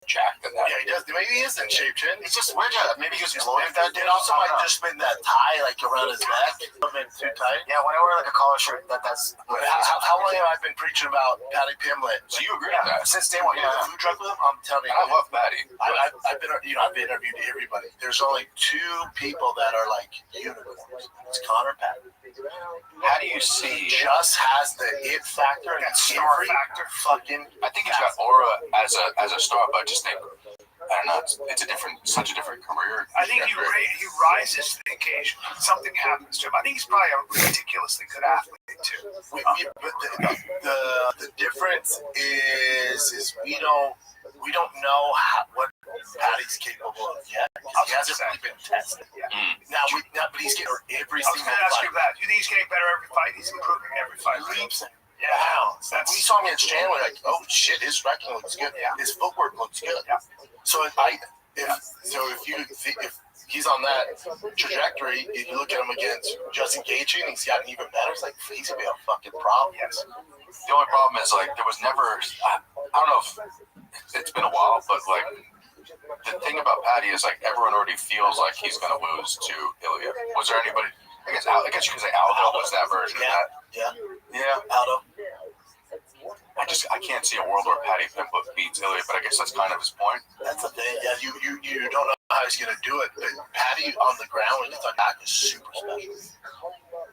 jacked in that. Yeah, he does. Maybe he is in shape, Chin. It's just weird. Maybe he was bloated that day. It also might just been that tie, like around his neck. Been too tight. Yeah, when I wear like a collar shirt, that's. How long have I been preaching about Paddy Pimblett? So you agree with that? Since day one, you know, the food truck with him. I'm telling you, I love Paddy. I've been, I've interviewed everybody. There's only two people that are like unicorns. It's Connor Paddy. How do you see? Just has the it factor and star factor. Fucking. I think he's got aura as a star, but I just think I don't know. It's such a different career. I think he rises to the occasion. Something happens to him. I think he's probably a ridiculously good athlete too. But the difference is we don't know what Paddy's capable of yet. He hasn't really been tested yet. Now, but he's getting every single fight. I was going to ask you that. Do you think he's getting better every fight? He's improving every fight. Leaps and Yeah. bounds. When you saw me at Chandler, like, oh shit, his striking looks good. Yeah. His footwork looks good. Yeah. So if he's on that trajectory, if you look at him against Justin Gaethje and he's gotten even better, it's like he's gonna be a fucking problem. Yes. The only problem is like there was never. I don't know if it's been a while, but like the thing about Paddy is like everyone already feels like he's gonna lose to Ilya. Was there anybody? I guess you could say Aldo was that version of that. Yeah, Aldo. I can't see a world where Paddy Pimblett beats Ilya, but I guess that's kind of his point. That's the thing. Yeah, you don't know how he's gonna do it, but Paddy on the ground when he's on back is super special.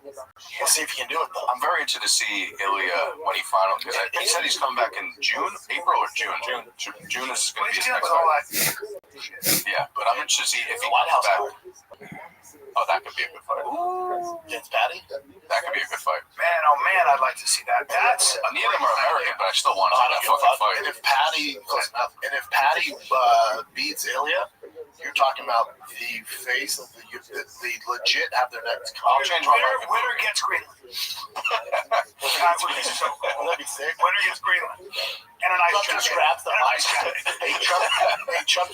We'll see if he can do it though. I'm very interested to see Ilya when he finally, because he said he's coming back in April or June. June is going to be his next fight. Yeah, but I'm interested to see if he comes back. Oh, that could be a good fight. Against Paddy? That could be a good fight. Man, oh man, I'd like to see that. That's neither of them are American, but I still want to see that fucking fight. And if Paddy beats Ilya, you're talking about the face of the legit have their necks. I'll change my mind. Winner gets Greenland. That'd be sick. Winner gets Greenland. And a nice Trump just grabs the mic. Trump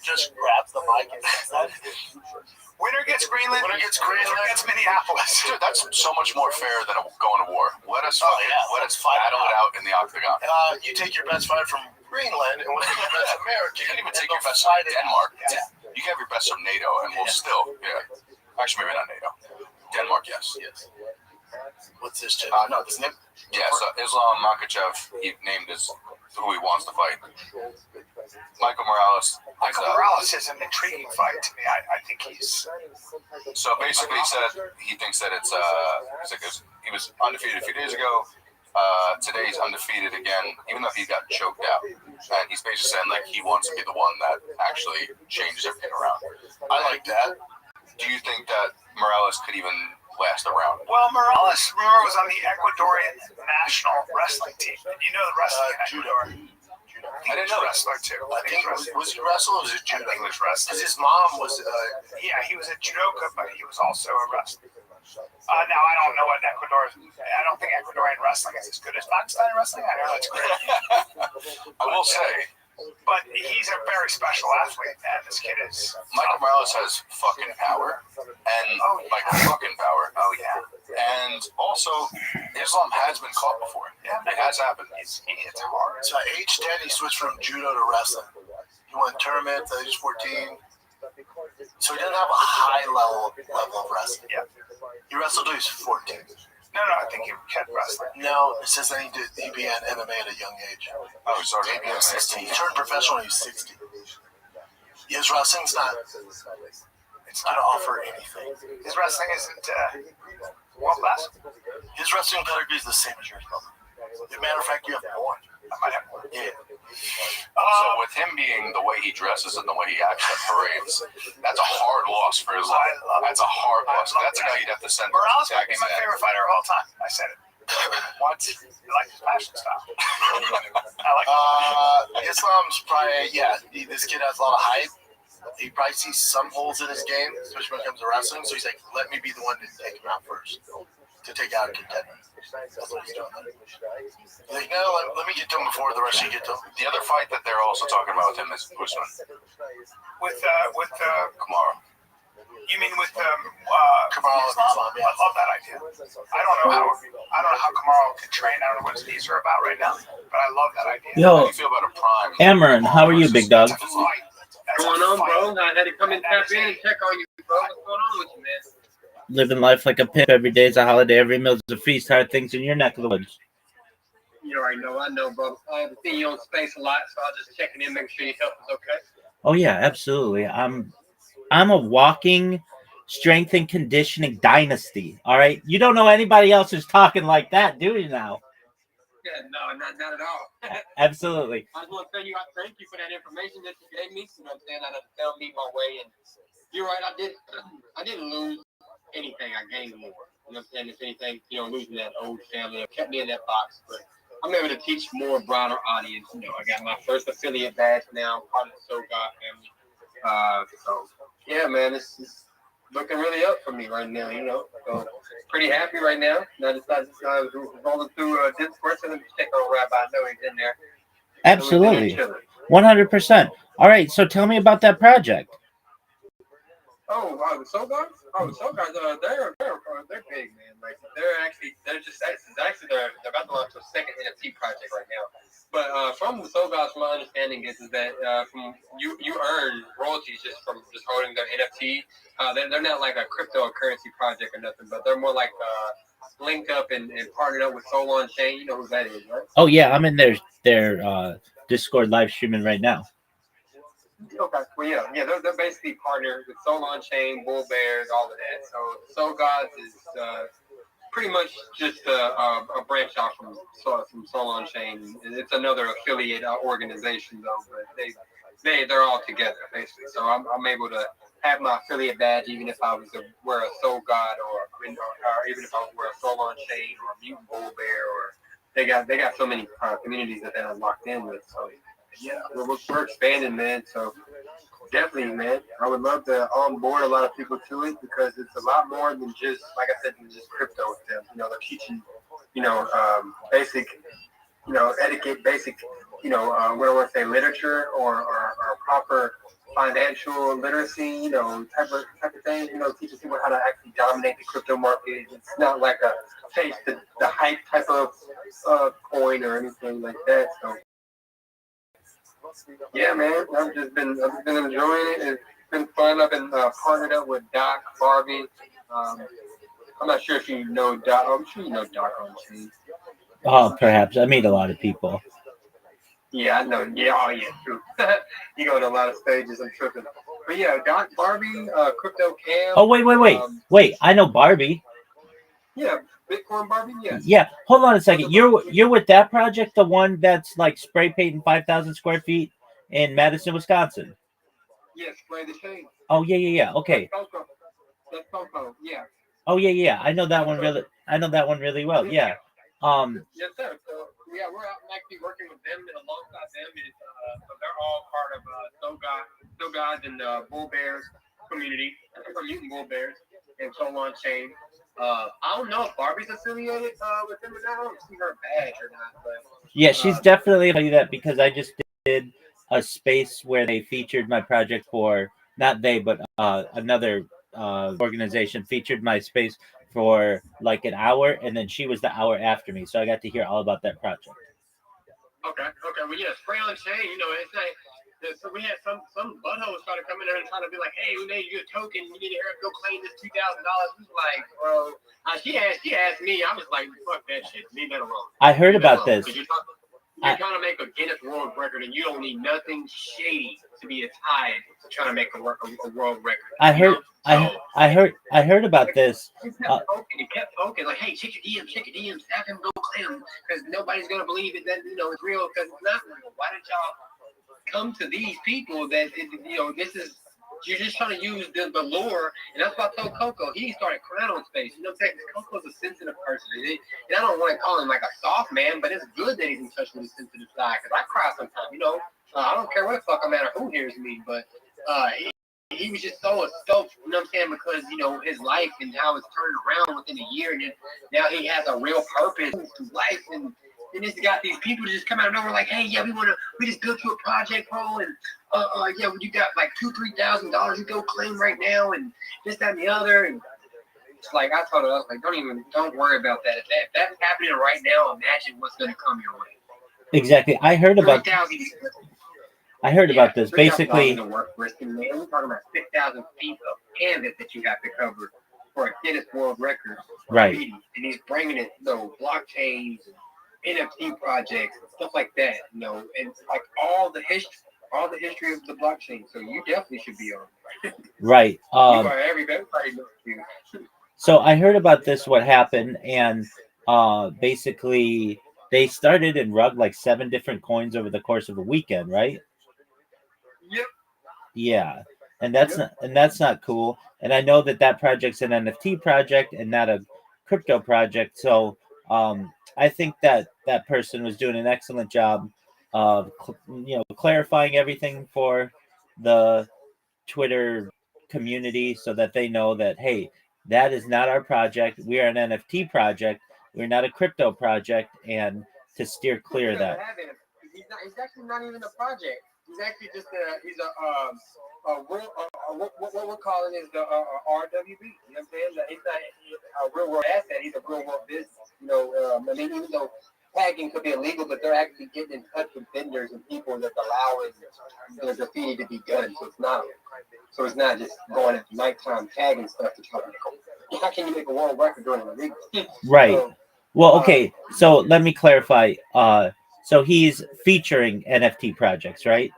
just grabs the mic and says that. Winner gets Greenland. Winner gets Greenland. Winner gets Minneapolis. Dude, that's so much more fair than going to war. Let us battle it out in the octagon. You take your best fighter from Greenland and we'll take your best American. You can even take your best from Denmark. Yeah. You can have your best from NATO, and we'll still, Actually, maybe not NATO. Denmark, yes. What's his shit? No, his name. Yeah, so Islam Makhachev, he named his who he wants to fight. Michael Morales. Michael Morales is an intriguing fight to me. I think he's. So basically, he thinks that it's he was undefeated a few days ago. Today he's undefeated again, even though he got choked out. And he's basically saying like he wants to be the one that actually changes everything around. I like that. Do you think that Morales could even last a round? Well, Morales, remember, was on the Ecuadorian national wrestling team. And you know the wrestling in Ecuador. I didn't know wrestler too. I think was he wrestle or was it judo? I think he was wrestling. Because his mom was. Yeah, he was a judoka, but he was also a wrestler. Now I don't know what Ecuador. I don't think Ecuadorian wrestling is as good as Pakistani wrestling. I know that's great. I will say. But he's a very special athlete, man. This kid is. Michael Morales has fucking power, and like fucking power. Oh yeah. And also, Islam has been caught before. Yeah, it has happened. He hits hard. So at age 10, he switched from judo to wrestling. He won tournaments at age 14. So he didn't have a high level of wrestling. Yeah. He wrestled till he was 14. No, I think he kept wrestling. No, it says that he began MMA at a young age. Oh, he started maybe at 16. He turned professional when he was 60. His wrestling's not. It's not to offer anything. His wrestling isn't world class. His wrestling pedigree is the same as yours, brother. As a matter of fact, you have more. I might have more. Yeah. So with him being the way he dresses and the way he acts at parades, that's a hard loss for Islam. That's a hard loss. That's a guy you'd have to send. Morales might be my favorite fighter of all time. I said it. What? You like his fashion style? I like Islam's probably, this kid has a lot of hype. He probably sees some holes in his game, especially when it comes to wrestling. So he's like, let me be the one to take him out first, to take out a contender. That's what he's doing. He's like, no, let me get to him before the rest of you get to him. The other fight that they're also talking about with him is Usman. With Kamara. You mean with Kamara Islam? Yeah. I love that idea. I don't know how Kamara can train. I don't know what his knees are about right now, but I love that idea. Yo, How do you feel about a prime? Amarin, how are you, big dog? What's going on, bro? I had to come and tap in and check on you, bro. What's going on with you, man? Living life like a pimp. Every day is a holiday. Every meal's a feast. How are things in your neck of the woods? You already know. I know, bro. I haven't seen you on space a lot, so I was just checking in, making sure your health is okay. Oh yeah, absolutely. I'm a walking strength and conditioning dynasty. All right, you don't know anybody else who's talking like that, do you now? Yeah, no, not at all. Absolutely. I just want to tell you, I thank you for that information that you gave me. You know what I'm saying? I had to tell me my way, and you're right. I didn't lose anything. I gained more. You know what I'm saying? If anything, losing that old family kept me in that box, but I'm able to teach more broader audience. I got my first affiliate badge now, part of the So God family. So yeah, man, it's looking really up for me right now. So pretty happy right now. I decided I was rolling through Discord, so let me check on Rabbi. I know he's in there. Absolutely, 100%. All right, so tell me about that project. The So Guys? The So Guys, they're big, man. Like they're about to launch a second NFT project right now. But from the So Guys, my understanding is that from you earn royalties just from holding their NFT. They're not like a cryptocurrency project or nothing, but they're more like linked up and partnered up with Soul on Chain. You know who that is, right? Oh yeah, I'm in their Discord live streaming right now. Okay, well, yeah, they're basically partnered with Soul on Chain, Bull Bears, all of that. So Gods is pretty much just a branch off from Soul on Chain. It's another affiliate organization though, but they're all together basically. So I'm able to have my affiliate badge even if I was to wear a Soul God or even if I was to wear a Soul on Chain or a Mutant Bull Bear or they got so many communities that they're locked in with. So. Yeah, we're expanding, man. So definitely, man, I would love to onboard a lot of people to it because it's a lot more than just, like I said, than just crypto with them. They're teaching, basic, etiquette, basic, what do I want to say, literature or proper financial literacy, type of thing. Teaching people how to actually dominate the crypto market. It's not like a chase the hype type of coin or anything like that. So. Yeah, man. I've been enjoying it. It's been fun. I've been partnered up with Doc, Barbie, I'm not sure if you know Doc. I'm sure you know Doc on Chain. Oh, perhaps. I meet a lot of people. Yeah, I know. Yeah, oh yeah, true. You go to a lot of stages. I'm tripping. But yeah, Doc, Barbie, Crypto Cam. Oh, wait. I know Barbie. Yeah, Bitcoin Barbie. Yes. Yeah. Hold on a second. You're with that project, the one that's like spray painting 5,000 square feet in Madison, Wisconsin. Yes, Spray the Chain. Oh yeah. Okay. That's Coco. Yeah. Oh yeah. I know that one really. I know that one really well. Yeah. Yes, sir. So yeah, we're out actually working with them, and alongside them is so they're all part of So Gods and the Bull Bears community, or Mutant Bull Bears, and so on chain. I don't know if Barbie's affiliated with them or not. I don't see her badge or not, but yeah, she's definitely tell you that because I just did a space where they featured my project for not they but another organization featured my space for like an hour, and then she was the hour after me, so I got to hear all about that project. Okay. Well, yeah, Spray on Chain. You know, it's like. So we had some butthole started coming there and trying to be like, hey, we made you a token. You need to go claim this $2,000. He's like, bro, she asked me. I was like, fuck that shit. Leave that alone. I heard about this. You're trying to make a Guinness World Record, and you don't need nothing shady to be tied to trying to make a world record. I heard about this. He kept poking, like, hey, check your DMs, have him go claim, because nobody's gonna believe it that it's real because it's not real. Why did y'all come to these people that this is you're just trying to use the lure, and that's why I told Coco he started crying on space. You know what I'm saying? Coco's a sensitive person, and I don't want to call him like a soft man, but it's good that he's in touch with his sensitive side because I cry sometimes. I don't care what the fuck I'm at or who hears me, but he was just so stoked. You know what I'm saying? Because his life and how it's turned around within a year, and now he has a real purpose to life and. And it's got these people just come out of nowhere like, hey, yeah, we just built you a project, bro, and yeah, you got like $2,000-$3,000 you go claim right now, and this, that, and the other, and it's like I told her, I was like, don't worry about that. If that's happening right now, imagine what's gonna come your way. Exactly, I heard about this. Basically, we're talking about 6,000 feet of canvas that you have to cover for a Guinness World Record, right? And he's bringing it, blockchains. NFT projects and stuff like that, and like all the history of the blockchain. So you definitely should be on. Right. Everybody knows you. So I heard about this. What happened? And basically, they started and rugged like 7 different coins over the course of a weekend, right? Yep. Yeah, and that's not cool. And I know that project's an NFT project and not a crypto project. So I think that person was doing an excellent job of clarifying everything for the Twitter community so that they know that, hey, that is not our project. We are an NFT project. We're not a crypto project, and to steer clear of that. He's actually not even a project. He's actually just what we're calling is the RWB. You know what I'm saying? He's not a real world asset. He's a real world business. Even though tagging could be illegal, but they're actually getting in touch with vendors and people that's allowing the graffiti to be done. So it's not just going at nighttime tagging stuff to try to make how can you make a world record doing it illegal? Right. Well, okay. So let me clarify. So he's featuring NFT projects, right?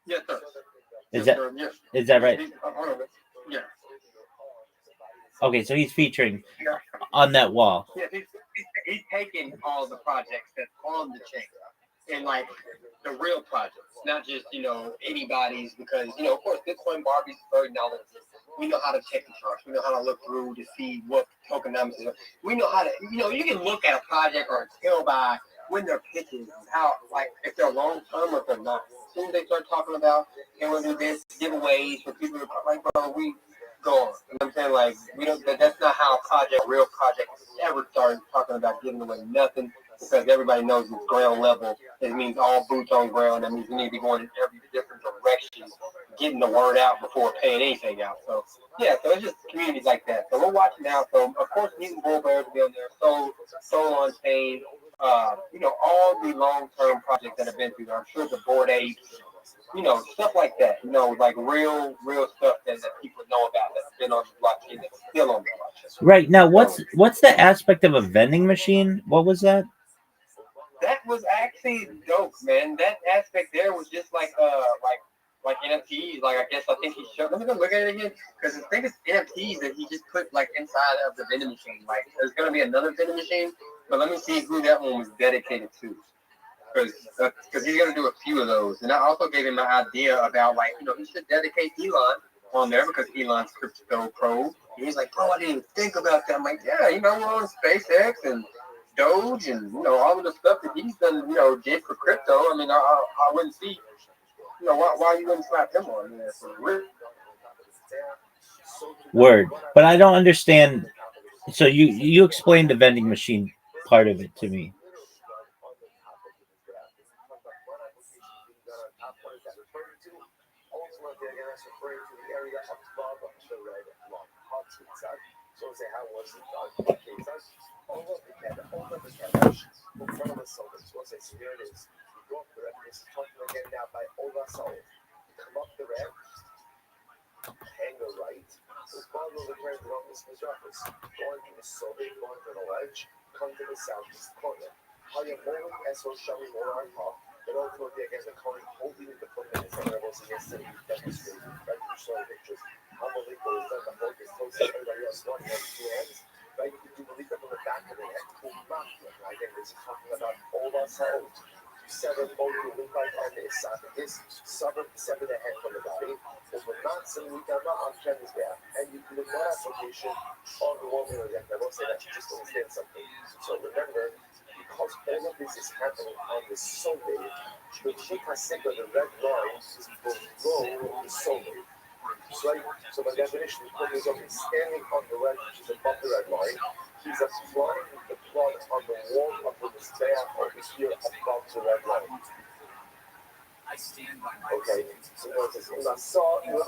Yes, sir. Is that right? Yeah. Okay, so he's featuring on that wall. Yeah, he's taking all the projects that's on the chain and like the real projects, not just anybody's, because of course Bitcoin Barbie's very knowledgeable. We know how to check the charts. We know how to look through to see what tokenomics is. We know how to you can look at a project or tell by when they're pitching how, like, if they're long term or if they're not. As soon as they start talking about we'll do this giveaways for people, like, bro, we go on. You know what I'm saying? Like, we don't. That's not how a real project ever started talking about giving away nothing, because everybody knows it's ground level. It means all boots on ground. That means we need to be going in every different direction, getting the word out before paying anything out. So yeah, so it's just communities like that. So we're watching now. So of course, Mutant Bull Bears will be on there. Soul on Chain. All the long-term projects that have been through there. I'm sure the Bored Apes, stuff like that. Like real stuff that people know about that's been on the blockchain that's still on the blockchain. Right now, what's the aspect of a vending machine? What was that? That was actually dope, man. That aspect there was just like NFTs. Like I think he showed. Let me go look at it again because I think it's NFTs that he just put like inside of the vending machine. Like there's gonna be another vending machine, but let me see who that one was dedicated to. Because he's gonna do a few of those, and I also gave him an idea about he should dedicate Elon on there because Elon's crypto pro. And he's like, bro, I didn't even think about that. I'm like, yeah, we're on SpaceX and Doge and all of the stuff that he's done, did for crypto. I mean, I wouldn't see, why you wouldn't slap him on there for real. Word, but I don't understand. So you explained the vending machine part of it to me. Come to the southeast corner. How you moving as well showing more on top. Then ultimately again the coin holding the foot in the center levels against the demonstrating right you saw pictures. Unbelievable is that the focus close to everybody else one has two hands. Right? You do believe that from the back of the head, cool back. Again, this is talking about all ourselves. Seven both the right on the side of this, seven ahead from the body. If we're not seeing we can not option is there. And you can look at application on the one again. I will say that you just understand something. So remember, because all of this is happening on the Sunday, the Chikaseka, the red line, is below the Sunday. Right? So by definition, the is standing on the red, which is above the red line. He's applying the plot on the wall of the despair over here above the red line. Okay, so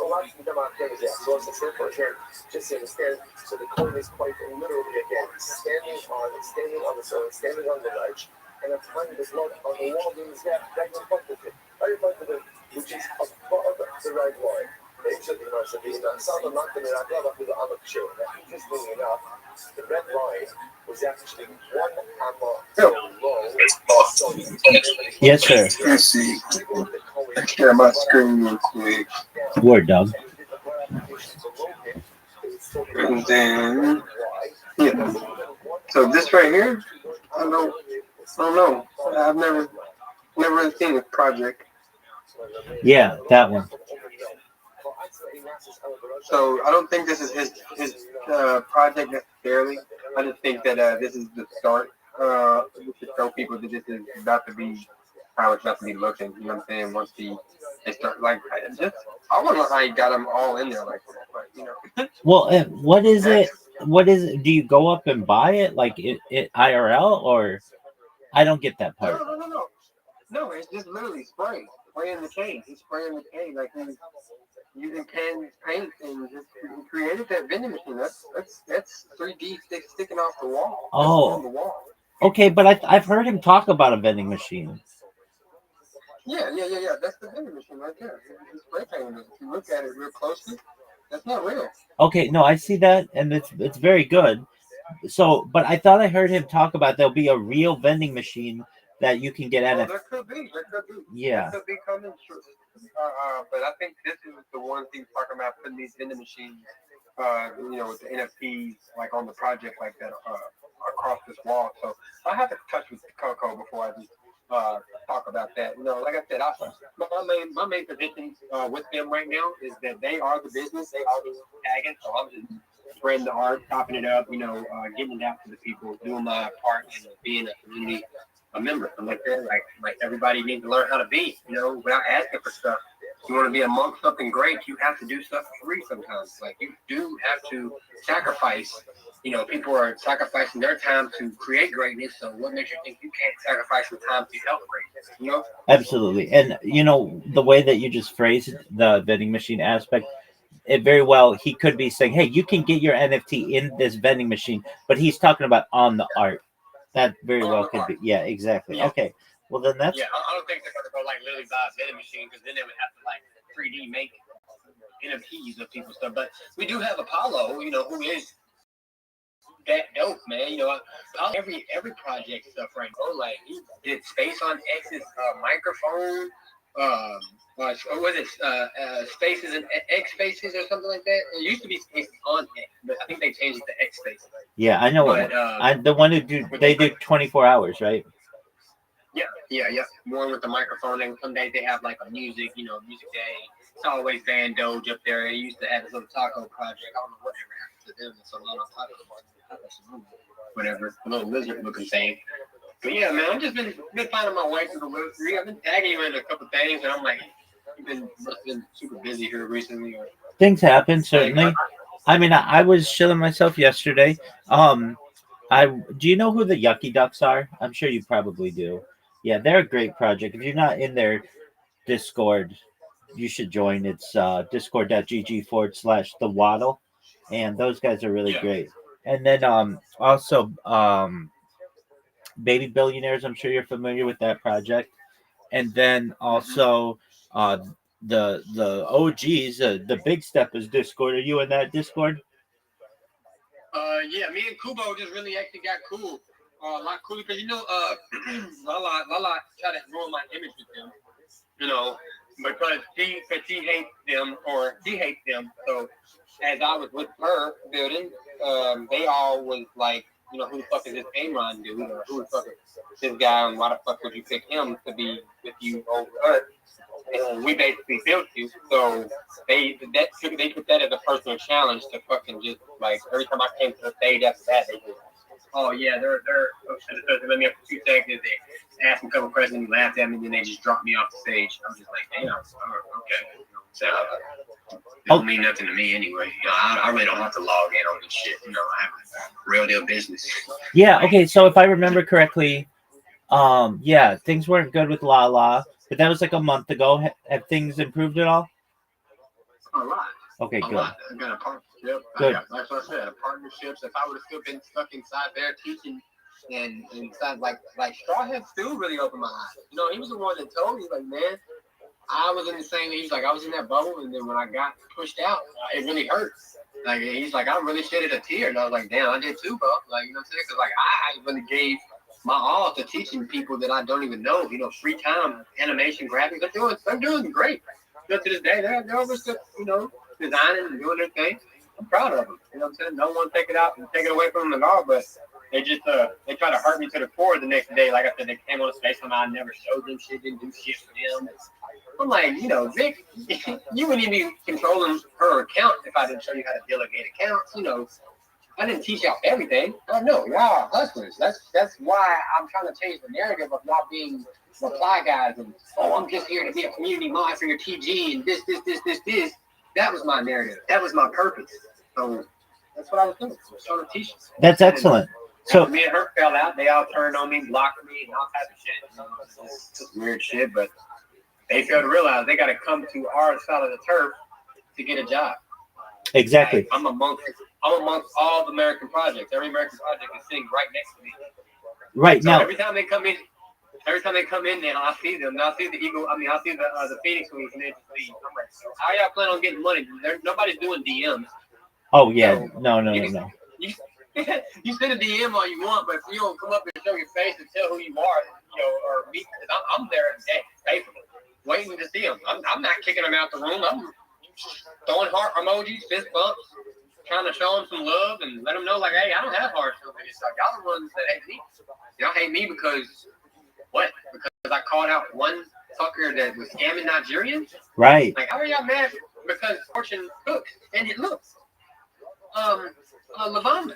watch the demonstration. So it's a simple again, just to understand. So the coin is quite literally again standing on the ledge, and applying the plot on the wall means right in front of it, which is above the red line. Interestingly enough, the red line was actually 1 ammo low. Yes, sir. Let's see. Let's share my screen real quick. Word, dog. And then, yeah. So this right here, I don't know. I've never really seen this project. Yeah, that one. So I don't think this is his project necessarily. I just think that this is the start. To show people that this is about to be how it's about to be looking. You know what I'm saying? Once they start I want to know how he got them all in there like that. Well, what is it? What is it? Do you go up and buy it like it IRL or? I don't get that part. No, it's just literally spraying the cane. He's spraying the cane like he's using paint and just created that vending machine. That's 3D sticking off the wall. Oh, on the wall. Okay, but I've heard him talk about a vending machine. Yeah. That's the vending machine right there. He's spray painting it. If you look at it real closely, that's not real. Okay, no, I see that, and it's very good. So, but I thought I heard him talk about there'll be a real vending machine that you can get at. There could be. Yeah. That could be coming true. But I think this is the one thing talking about putting these vending machines, with the NFTs like on the project like that across this wall. So I have to touch with Coco before I just talk about that. Like I said, my main position with them right now is that they are the business, they are the tagging. So I'm just spreading the art, topping it up, getting it out to the people, doing my part in being a community a member. I'm like that. Like everybody needs to learn how to be, without asking for stuff. If you want to be amongst something great, you have to do stuff for free sometimes. Like you do have to sacrifice. People are sacrificing their time to create greatness. So what makes you think you can't sacrifice some time to help greatness? Absolutely. And the way that you just phrased the vending machine aspect, it very well he could be saying, hey, you can get your NFT in this vending machine, but he's talking about on the art. That very well could be. Yeah, exactly. Yeah. Okay. Well, then that's I don't think they're gonna go like literally buy a vending machine because then they would have to like 3D make NFTs of people's stuff. But we do have Apollo, who is that dope, man. Every project stuff right now. Like he did Space on X's microphone. What was it? Spaces and X Spaces or something like that. It used to be Spaces on X, but I think they changed it to X Spaces. Yeah, I know. But, the one who they do 24 hours, right? Yeah. One with the microphone, and some days they have like a music day. It's always Van Doge up there. He used to have his little taco project. I don't know whatever happened to them. It's a lot of tacos, whatever, a little lizard looking thing. But yeah, man, I've just been finding my way through the Web3. I've been tagging you in a couple things, and I'm like, you've been super busy here recently. Things happen, certainly. I mean, I was chilling myself yesterday. Do you know who the Yucky Ducks are? I'm sure you probably do. Yeah, they're a great project. If you're not in their Discord, you should join. It's discord.gg/the waddle, and those guys are really great. And then also Baby Billionaires. I'm sure you're familiar with that project. And then also the OGs, the Big Steppers Discord. Are you in that Discord? Yeah, me and Kubo just really actually got cool. A lot cooler because Lala tried to ruin my image with them. Because she hates them or he hates them. So as I was with her building, they all was like, who the fuck is this Amron dude? Or who the fuck is this guy? And why the fuck would you pick him to be with you over us? And we basically built you. So they put that as a personal challenge to fucking just like every time I came to the stage after that, they just, oh yeah, they're let me up for 2 seconds. They asked me a couple questions, laughed at me, and then they just dropped me off the stage. I'm just like, damn, okay. So it don't mean nothing to me anyway. I really don't have to log in on this shit. I have a real deal business. Yeah. Okay. So if I remember correctly, yeah, things weren't good with Lala, but that was like a month ago. Have things improved at all? A lot. Okay, good. I got a partnership. Good. Like I said, partnerships. If I would have still been stuck inside there teaching and inside like Strawhead still really opened my eyes. He was the one that told me, like, man, I was in the same. He's like, I was in that bubble, and then when I got pushed out, it really hurt. Like he's like, I really shedded a tear, and I was like, damn, I did too, bro. Like what I'm saying? Because like I really gave my all to teaching people that I don't even know. Free time, animation, graphics. They're doing great. To this day, they're over stuff, designing and doing their thing. I'm proud of them. What I'm saying? No one take it out and take it away from them at all, but they just they try to hurt me to the core the next day. Like I said, they came on a space and I never showed them shit, didn't do shit for them. I'm like, Vic, you wouldn't even be controlling her account if I didn't show you how to delegate accounts. I didn't teach y'all everything. I know y'all are hustlers. That's why I'm trying to change the narrative of not being reply guys and I'm just here to be a community mod for your TG and this. That was my narrative. That was my purpose. So that's what I was doing. I was trying to teach. That's excellent. So me and her fell out. They all turned on me, blocked me, and all types of shit. It's just weird shit, but they fail to realize they got to come to our side of the turf to get a job. Exactly. I'm amongst all the American projects. Every American project is sitting right next to me. Right so now. Every time they come in there, I see them. I see the Eagle. I see the Phoenix Wings, and they just leave. I'm like, so how y'all plan on getting money? Nobody's doing DMs. Oh yeah, so no. You send a DM all you want, but if you don't come up and show your face and tell who you are, or me, because I'm there every day, faithfully, waiting to see them. I'm not kicking them out the room. I'm throwing heart emojis, fist bumps, trying to show them some love and let them know, like, hey, I don't have hearts. It's like y'all the ones that hate me. Y'all hate me because what? Because I called out one fucker that was scamming Nigerians? Right. Like, how are y'all mad? Because Fortune cooks and it looks. Lavonda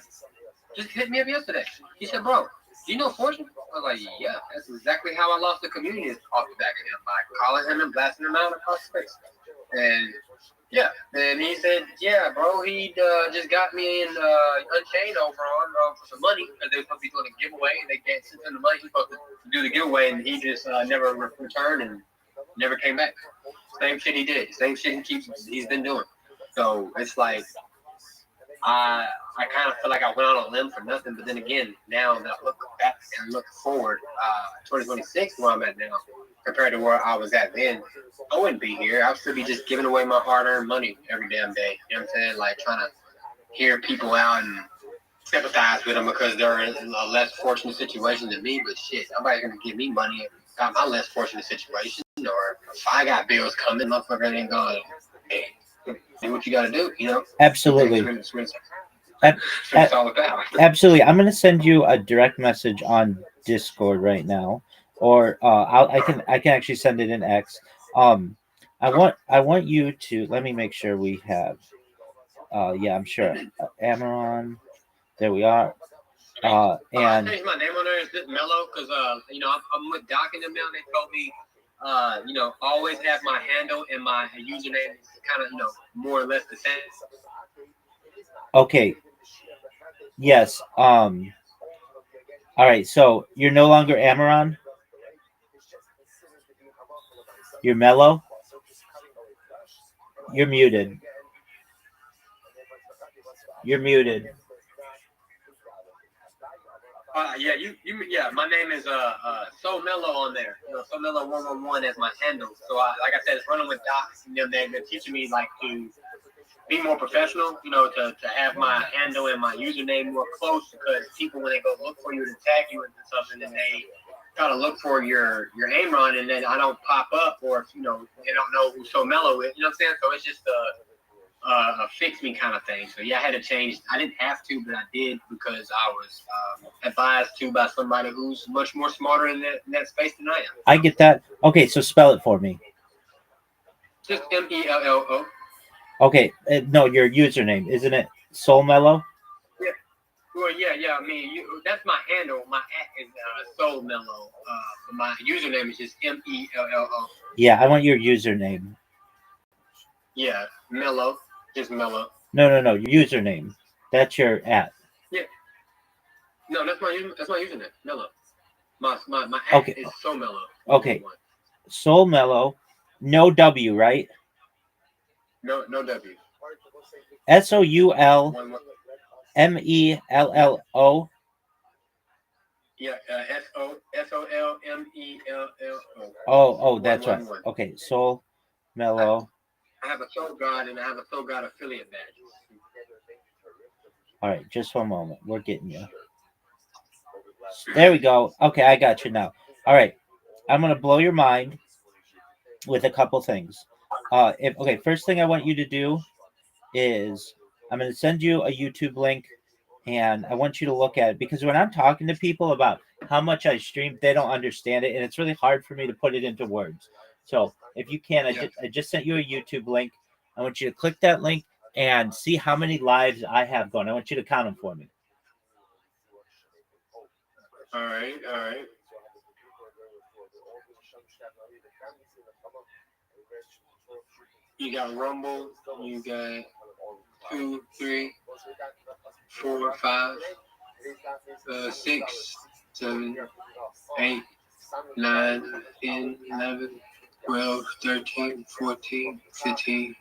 just hit me up yesterday. He said, bro, do you know Fortune? I was like, yeah, that's exactly how I lost the community off the back of him, by calling him and blasting him out across space. And yeah, and he said, yeah, bro, he just got me in Unchained over on for some money because they were supposed to be doing a giveaway and they can't send him the money. He was supposed to do the giveaway and he just never returned and never came back. Same shit he did. Same shit he's been doing. So it's like, I kind of feel like I went on a limb for nothing. But then again, now that I look back and look forward, 2026, where I'm at now, compared to where I was at then, I wouldn't be here. I'd still be just giving away my hard-earned money every damn day. You know what I'm saying? Like trying to hear people out and sympathize with them because they're in a less fortunate situation than me. But shit, nobody's gonna give me money if I'm my less fortunate situation. Or if I got bills coming, motherfucker ain't going. Hey, do what you gotta do. You know? Absolutely. It's all about. Absolutely. I'm gonna send you a direct message on Discord right now, or I can actually send it in X. I want you to let me make sure we have. Yeah, I'm sure. Amaron. There we are. I And changed my name on there. It's just Mellow because you know, I'm with Doc and them now. They told me you know, always have my handle and my username kind of, you know, more or less the same. okay. Yes. All right. So you're no longer Amaron. You're Mellow. You're muted. You're muted. Yeah, my name is So Mellow on there. You know, So Mellow 111 as my handle. So like I said, it's running with docs. You know, they're teaching me like to be more professional. You know, to have my handle and my username more close because people when they go look for you to tag you into something and they try to look for your Amron and then I don't pop up or you know they don't know who So Mellow is. You know what I'm saying? So it's just a fix me kind of thing. So yeah, I had to change. I didn't have to, but I did because I was advised to by somebody who's much more smarter in that space than I am. I get that. Okay, so spell it for me. Just Mello. Okay, no, your username isn't it Soul Mellow? Yeah. Well, yeah. I mean, that's my handle. My at is Soul Mellow. My username is just Mello. Yeah, I want your username. Yeah, Mellow. Just Mellow. No, your username. That's your at. Yeah. No, that's my username. Mellow. My at Okay. is Soul Mellow. Okay. Soul Mellow. No W, right? No W. SOULMELLO. Yeah, SOLMELLO. Oh, that's right. Okay, Soul Mellow. I have a Soul God and I have a Soul God affiliate badge. All right, just one moment. We're getting you. There we go. Okay, I got you now. All right, I'm gonna blow your mind with a couple things. First thing I want you to do is I'm gonna send you a YouTube link, and I want you to look at it because when I'm talking to people about how much I stream, they don't understand it, and it's really hard for me to put it into words. So if you can, I just sent you a YouTube link. I want you to click that link and see how many lives I have going. I want you to count them for me. All right. You got Rumble. You got 2, 3, 4, 5, 6, 7, 8, 9, 10, 11, 12, 13, 14, 15.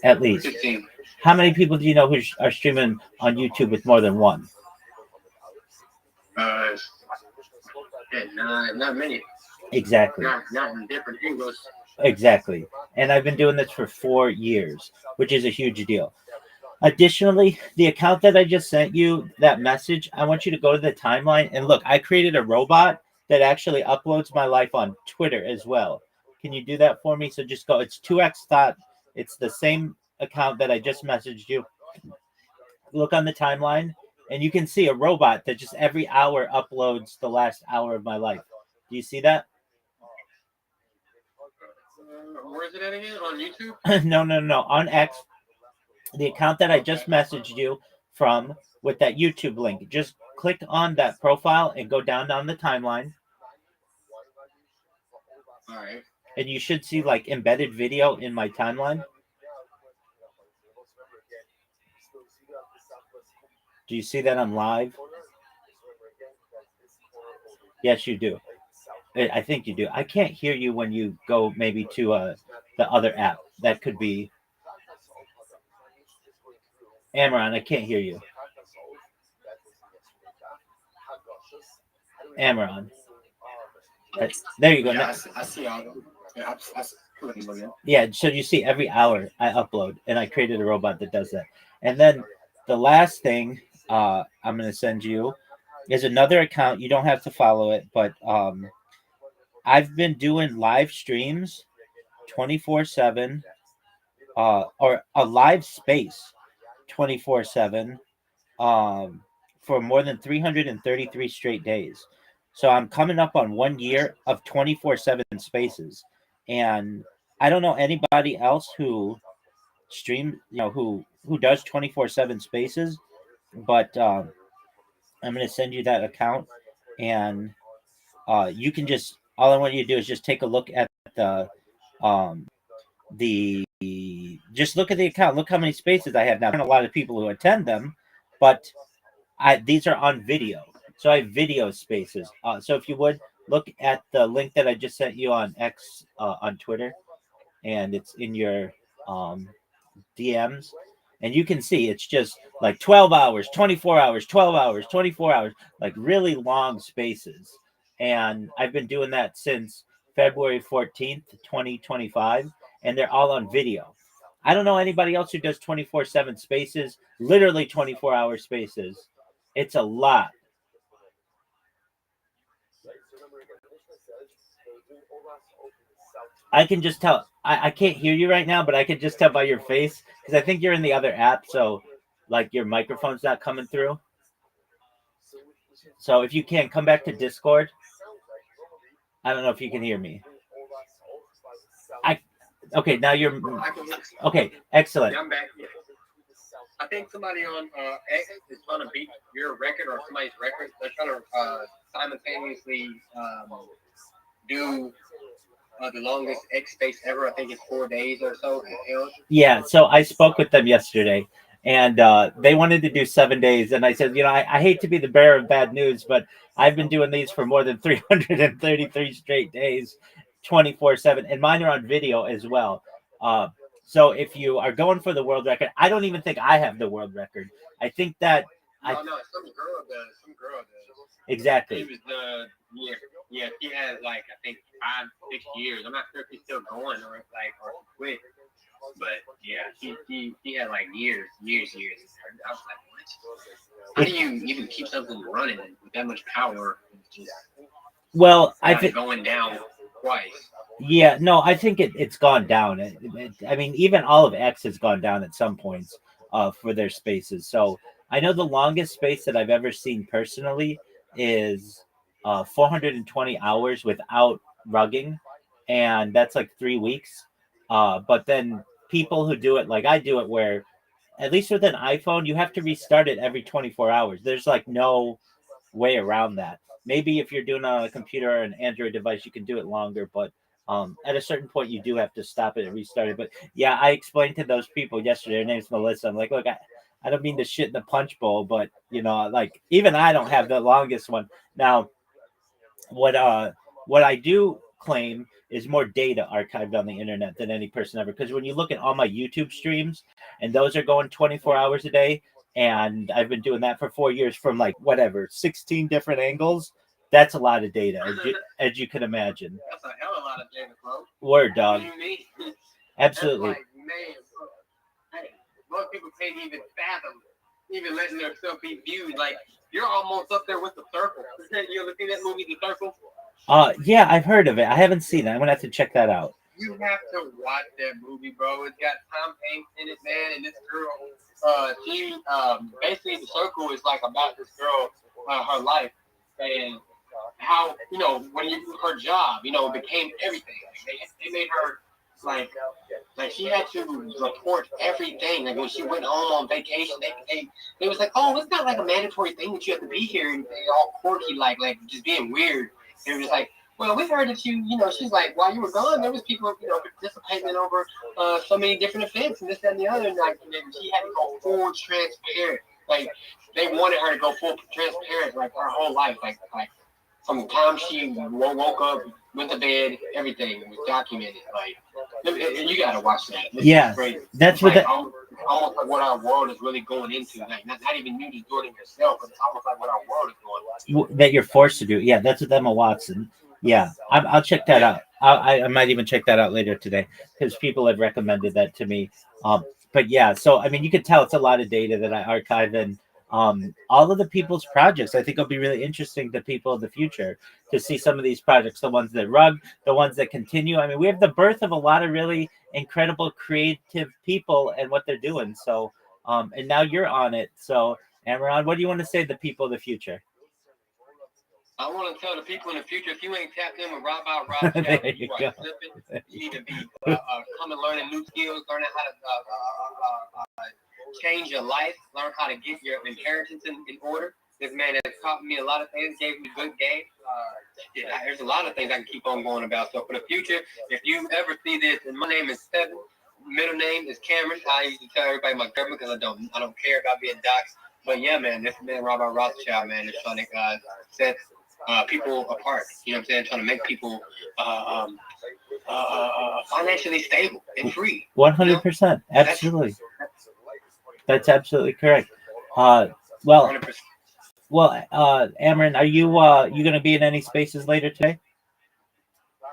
At least. 15. How many people do you know who are streaming on YouTube with more than one? Not many. Exactly. Not in different angles. Exactly. And I've been doing this for 4 years, which is a huge deal. Additionally, the account that I just sent you, that message, I want you to go to the timeline and look, I created a robot that actually uploads my life on Twitter as well. Can you do that for me? So just go, it's 2x thought. It's the same account that I just messaged you. Look on the timeline and you can see a robot that just every hour uploads the last hour of my life. Do you see that? Where is it at again? On YouTube? No. On X, the account that I just messaged you from with that YouTube link. Just click on that profile and go down the timeline. All right. And you should see like embedded video in my timeline. Do you see that I'm live? Yes, you do. I think you do. I can't hear you when you go maybe to the other app. That could be. Amaron, I can't hear you. Amaron. There you go. Yeah, I see all of them. Yeah, yeah, so you see every hour I upload, and I created a robot that does that. And then the last thing I'm going to send you is another account. You don't have to follow it, but I've been doing live streams 24/7, or a live space 24/7, for more than 333 straight days. So I'm coming up on 1 year of 24/7 spaces, and I don't know anybody else who who does 24/7 spaces, but I'm going to send you that account, and you can just, all I want you to do is just take a look at um just look at the account, look how many spaces I have now. There aren't a lot of people who attend them, but these are on video, so I have video spaces. So if you would look at the link that I just sent you on X, on Twitter, and it's in your DMs, and you can see it's just like 12 hours, 24 hours, 12 hours, 24 hours, like really long spaces. And I've been doing that since February 14th, 2025, and they're all on video. I don't know anybody else who does 24/7 spaces, literally 24-hour spaces. It's a lot. I can just tell. I can't hear you right now, but I can just tell by your face, because I think you're in the other app, so like your microphone's not coming through. So if you can, come back to Discord. I don't know if you can hear me. Okay, now you're okay. Excellent. I'm back. I think somebody on X is trying to beat your record or somebody's record. They're trying to simultaneously do the longest X space ever. I think it's 4 days or so. Yeah, so I spoke with them yesterday, and they wanted to do 7 days. And I said, I hate to be the bearer of bad news, but I've been doing these for more than 333 straight days, 24/7, and mine are on video as well. So if you are going for the world record, I don't even think I have the world record. I think that no, some girl does. Some girl does. Exactly. He was yeah. He had like I think 5-6 years. I'm not sure if he's still going or quit. But yeah, he had like years. I was like, what? How do you even keep something running with that much power? Well, I think going down twice. Yeah, no, I think it's gone down. I mean, even all of X has gone down at some points for their spaces. So I know the longest space that I've ever seen personally is 420 hours without rugging, and that's like 3 weeks. But then people who do it like I do it, where at least with an iPhone, you have to restart it every 24 hours. There's like no way around that. Maybe if you're doing it on a computer or an Android device, you can do it longer, but at a certain point, you do have to stop it and restart it. But yeah, I explained to those people yesterday. Her name's Melissa. I'm like, look, I don't mean to shit in the punch bowl, but like even I don't have the longest one. Now, what I do claim is more data archived on the internet than any person ever. Because when you look at all my YouTube streams, and those are going 24 hours a day, and I've been doing that for 4 years from like 16 different angles. That's a lot of data, as you can imagine. That's a hell of a lot of data, bro. Word, dog. What do you mean? Absolutely. That's like, man, hey, most people can't even fathom even letting their stuff be viewed. Like, you're almost up there with The Circle. You ever seen that movie, The Circle? Yeah, I've heard of it. I haven't seen it. I'm gonna have to check that out. You have to watch that movie, bro. It's got Tom Hanks in it, man, and this girl, she basically The Circle is like about this girl, her life, and how when her job became everything. They made her like she had to report everything. Like when she went home on vacation, they was like, oh, it's not like a mandatory thing that you have to be here and all quirky, like just being weird. And it was like, well, we heard that she's like, while you were gone, there was people participating over so many different events and this, that, and the other. And she had to go full transparent. Like they wanted her to go full transparent, like her whole life, like from the time she woke up, went to bed, everything was documented. Like, you gotta watch that. Yeah, that's what almost like what our world is really going into. Like not even you just doing it yourself, but it's almost like what our world is going. That you're forced to do. Yeah, that's with Emma Watson. Yeah, I'll check that out. I might even check that out later today because people have recommended that to me. But yeah, so I mean, you can tell it's a lot of data that I archive and all of the people's projects. I think it'll be really interesting to people in the future to see some of these projects, the ones that rug, the ones that continue. I mean, we have the birth of a lot of really incredible creative people and what they're doing. So, and now you're on it. So, Amaron, what do you want to say to the people of the future? I want to tell the people in the future, if you ain't tapped in with Rabbi Rothschild, There you you are go. slipping. You need to be coming, learning new skills, learning how to change your life, learn how to get your inheritance in order. This man has taught me a lot of things, gave me good game. There's a lot of things I can keep on going about. So for the future, if you ever see this, and my name is Seven, middle name is Cameron. I used to tell everybody my government because I don't care about being doxxed. But yeah, man, this man Rabbi Rothschild, man, is trying to set people apart. You know what I'm saying? Trying to make people financially stable and free. 100%. Absolutely. That's absolutely correct. Well, 100%. Amaron, are you going to be in any spaces later today?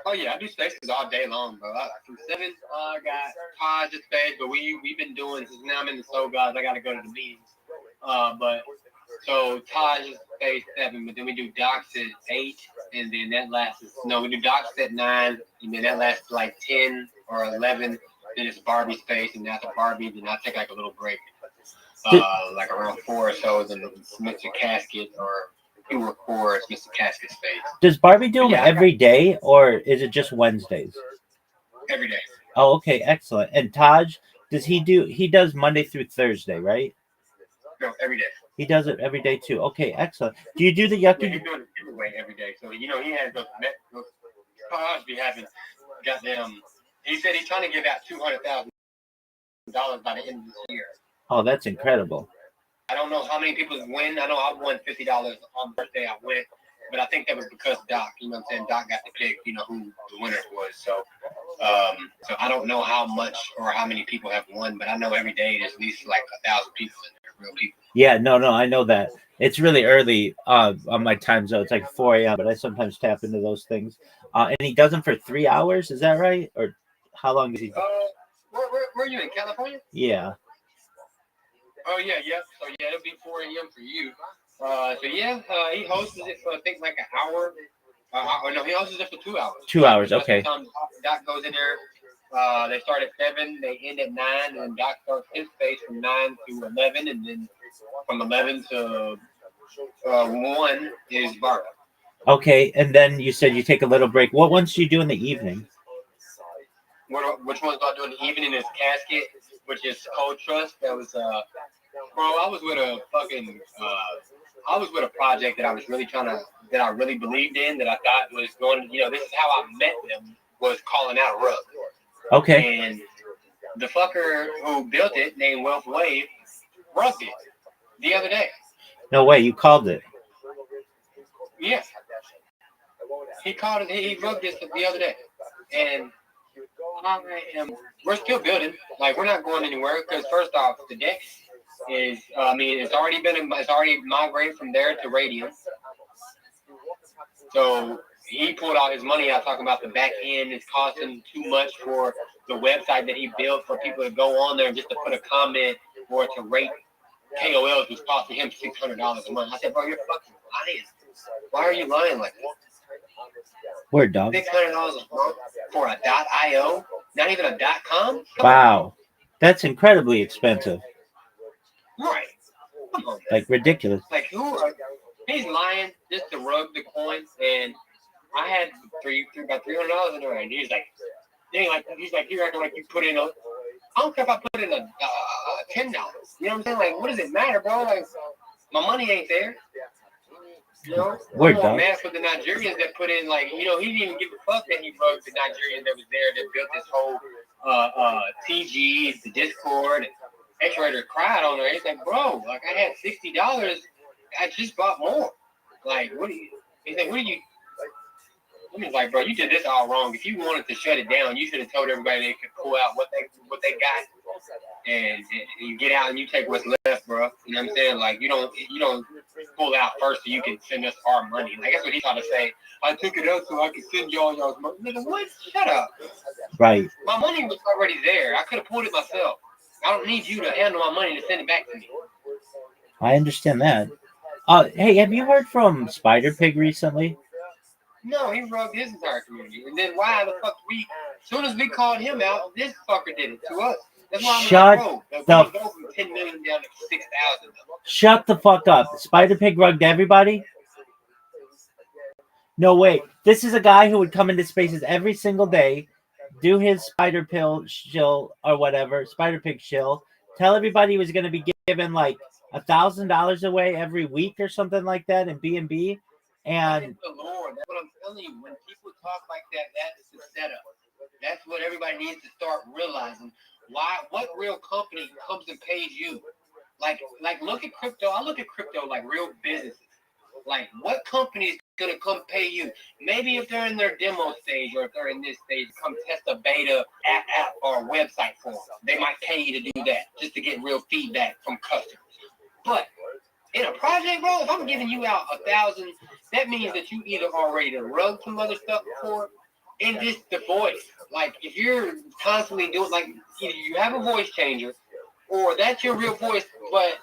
Oh yeah, I do spaces all day long, bro. From 7, I got Taj at space, but we've been doing since now I'm in the Soul Gods. I got to go to the meetings. But so Taj is space 7, but then we do docs at 8, and then that lasts. No, we do docs at 9, and then that lasts like 10 or 11. Then it's Barbie space, and after Barbie, then I take like a little break, like around 4 or so. Then it's Mr. Casket or 2 or 4. It's Mr. Casket space. Does Barbie do them every day, or is it just Wednesdays? Every day. Oh, okay, excellent. And Taj, does he do? He does Monday through Thursday, right? No, every day. He does it every day too. Okay, excellent. Do you do the yucky? Yeah, he's doing it anyway every day. So he has those Taj be having goddamn. He said he's trying to give out $200,000 by the end of this year. Oh, that's incredible. I don't know how many people win. I know I won $50 on birthday. I went, but I think that was because Doc. You know what I'm saying? Doc got to pick. You know who the winner was. So I don't know how much or how many people have won, but I know every day there's at least like 1,000 people in there, real people. Yeah, no, I know that. It's really early on my time zone. It's like 4 a.m., but I sometimes tap into those things. And he does them for 3 hours. Is that right? Or how long does he? Where are you in California? Yeah. Oh yeah. So yeah, it'll be 4 a.m. for you. He hosts it for I think like an hour. No, he hosts it for 2 hours. 2 hours, okay. Doc goes in there. They start at 7, they end at 9, and Doc starts his space from 9 to 11, and then from 11 to 1 is Barbara. Okay, and then you said you take a little break. What ones do you do in the evening? Which ones do I do in the evening is Casket, which is Cold Trust. That was bro, I was with a project that I was really that I really believed in, that I thought was going, this is how I met them, was calling out a rug. Okay. And the fucker who built it, named Wealth Wave, rugged it the other day. No way, you called it. Yeah. He called it, he rugged it the other day. And we're still building. Like, we're not going anywhere because, first off, the deck is, it's already migrated from there to Radium. So he pulled all his money out talking about the back end is costing too much for the website that he built for people to go on there and just to put a comment or to rate KOLs was costing him $600 a month. I said, bro, you're fucking lying. Why are you lying like that? Word, dog. $600 a month for a .io, not even a .com. Wow, that's incredibly expensive. Right. Come on, like ridiculous. Like he's lying just to rub the coins, and I had about $300 in there, and he's like, you reckon like you put in I don't care if I put in a $10. You know what I'm saying? Like, what does it matter, bro? Like, my money ain't there. You know, Word, I'm mad for the Nigerians that put in, like, he didn't even give a fuck that he rugged the Nigerians that was there that built this whole TG, the Discord, and X-Rater cried on there. He's like, bro, like, I had $60. I just bought more. Like, he's like, what are you? I'm like, bro, you did this all wrong. If you wanted to shut it down, you should have told everybody they could pull out what they got and you get out and you take what's left, bro. You know what I'm saying? Like you don't pull out first so you can send us our money. Like that's what he tried to say. I took it out so I could send y'all y'all's money. Nigga, what? Shut up. Right. My money was already there. I could have pulled it myself. I don't need you to handle my money to send it back to me. I understand that. Hey, have you heard from Spider Pig recently? No, he rubbed his entire community. And then why the fuck as soon as we called him out, this fucker did it to us. That's why I'm Shut like, the we go from 10 million down to 6,000. Shut the fuck up. Spider Pig rugged everybody? No, wait. This is a guy who would come into spaces every single day, do his spider pill shill or whatever, spider pig shill, tell everybody he was going to be given like $1,000 away every week or something like that in B&B. And the Lord, that's what I'm telling you. When people talk like that, that's the setup. That's what everybody needs to start realizing. What real company comes and pays you? Like look at crypto. I look at crypto like real businesses. Like what company is gonna come pay you? Maybe if they're in their demo stage or if they're in this stage, come test a beta app or website for them. They might pay you to do that just to get real feedback from customers. But in a project, bro, if I'm giving you out 1,000, that means that you either already run some other stuff before, and just the voice. Like if you're constantly doing like either you have a voice changer, or that's your real voice, but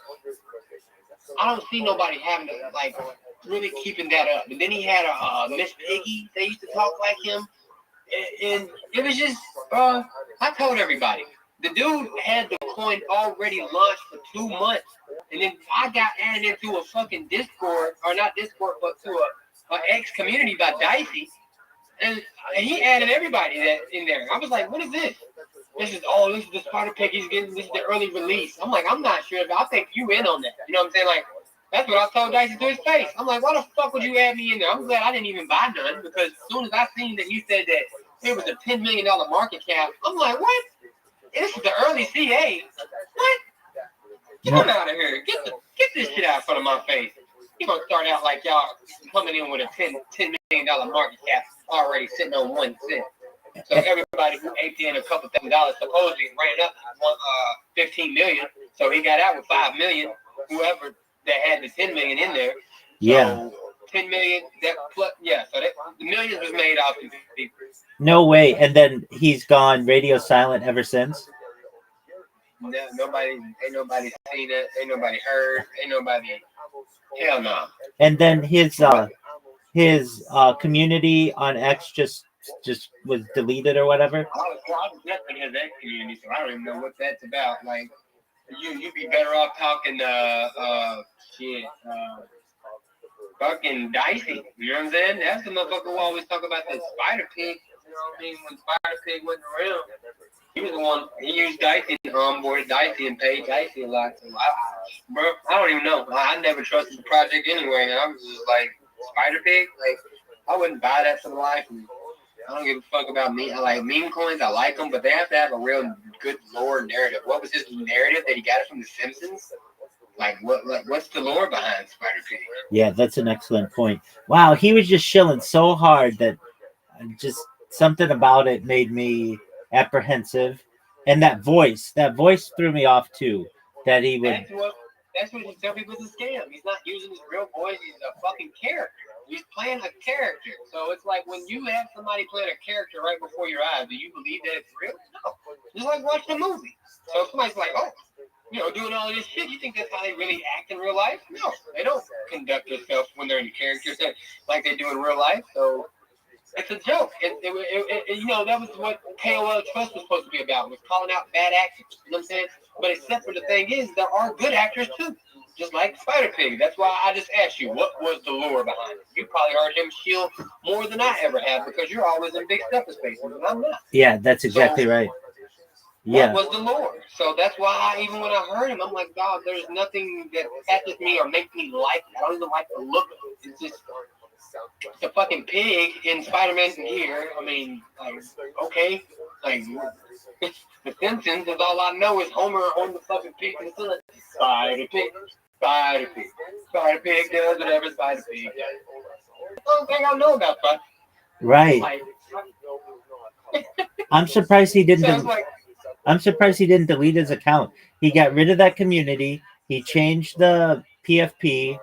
I don't see nobody having to like really keeping that up. And then he had a Miss Piggy. They used to talk like him, and it was just, I told everybody. The dude had the coin already launched for 2 months, and then I got added into a fucking Discord, or not Discord, but to a X community by Dicey, and he added everybody that in there. I was like, what is this? This is the Spider Pig he's getting. This is the early release. I'm like, I'm not sure, but I'll take you in on that. You know what I'm saying? Like, that's what I told Dicey to his face. I'm like, why the fuck would you add me in there? I'm glad I didn't even buy none, because as soon as I seen that you said that it was a $10 million market cap, I'm like, what? This is the early CA. What? Get him out of here. Get this shit out in front of my face. He gonna start out like y'all coming in with a $10 million market cap already sitting on 1 cent. So everybody who ate in a couple $1,000 supposedly ran up 15 million. So he got out with 5 million. Whoever that had the 10 million in there. So 10 million. That plus, so that the millions was made off of people. no way. And then he's gone radio silent ever since. No, ain't nobody seen it. Ain't nobody heard. Ain't nobody. Hell no. And then his community on X just was deleted or whatever. I was nothing in that community, so I don't even know what that's about. Like, you'd be better off talking fucking Dicey. You know what I'm saying? That's the motherfucker who always talk about the Spider Pig. You know what I mean? When Spider Pig wasn't around, he was the one. He used Dicey to onboard Dicey and paid Dicey a lot. So I don't even know. I never trusted the project anyway. And I was just like, Spider Pig? Like, I wouldn't buy that for the life of me. I don't give a fuck about me. I like meme coins. I like them, but they have to have a real good lore narrative. What was his narrative that he got it from The Simpsons? Like, what's the lore behind Spider Pig? Yeah, that's an excellent point. Wow, he was just shilling so hard that just something about it made me apprehensive. And that voice threw me off too. That he would. That's what you tell people is a scam. He's not using his real voice. He's a fucking character. He's playing a character. So it's like when you have somebody playing a character right before your eyes, do you believe that it's real? No. Just like watching a movie. So if somebody's like, oh, doing all of this shit, you think that's how they really act in real life? No, they don't conduct themselves when they're in characters like they do in real life. So it's a joke. That was what KOL Trust was supposed to be about, was calling out bad actors. You know what I'm saying? But except for the thing is, there are good actors too, just like Spider Pig. That's why I just asked you, what was the lore behind it? You probably heard him shill more than I ever have, because you're always in big stepper spaces, and I'm not. Yeah, that's exactly right. Yeah. What was the lore? So that's why even when I heard him, I'm like, dog, there's nothing that catches me or makes me like it. I don't even like the look of it. It's just the fucking pig in Spider-Man's gear. I mean, like, okay, like The Simpsons is all I know is Homer on the fucking pig and the Spider Pig, Spider Pig, Spider Pig does whatever Spider Pig does. That's the only thing I know about Spider. Right. I'm surprised he didn't. I'm surprised he didn't delete his account. He got rid of that community. He changed the PFP,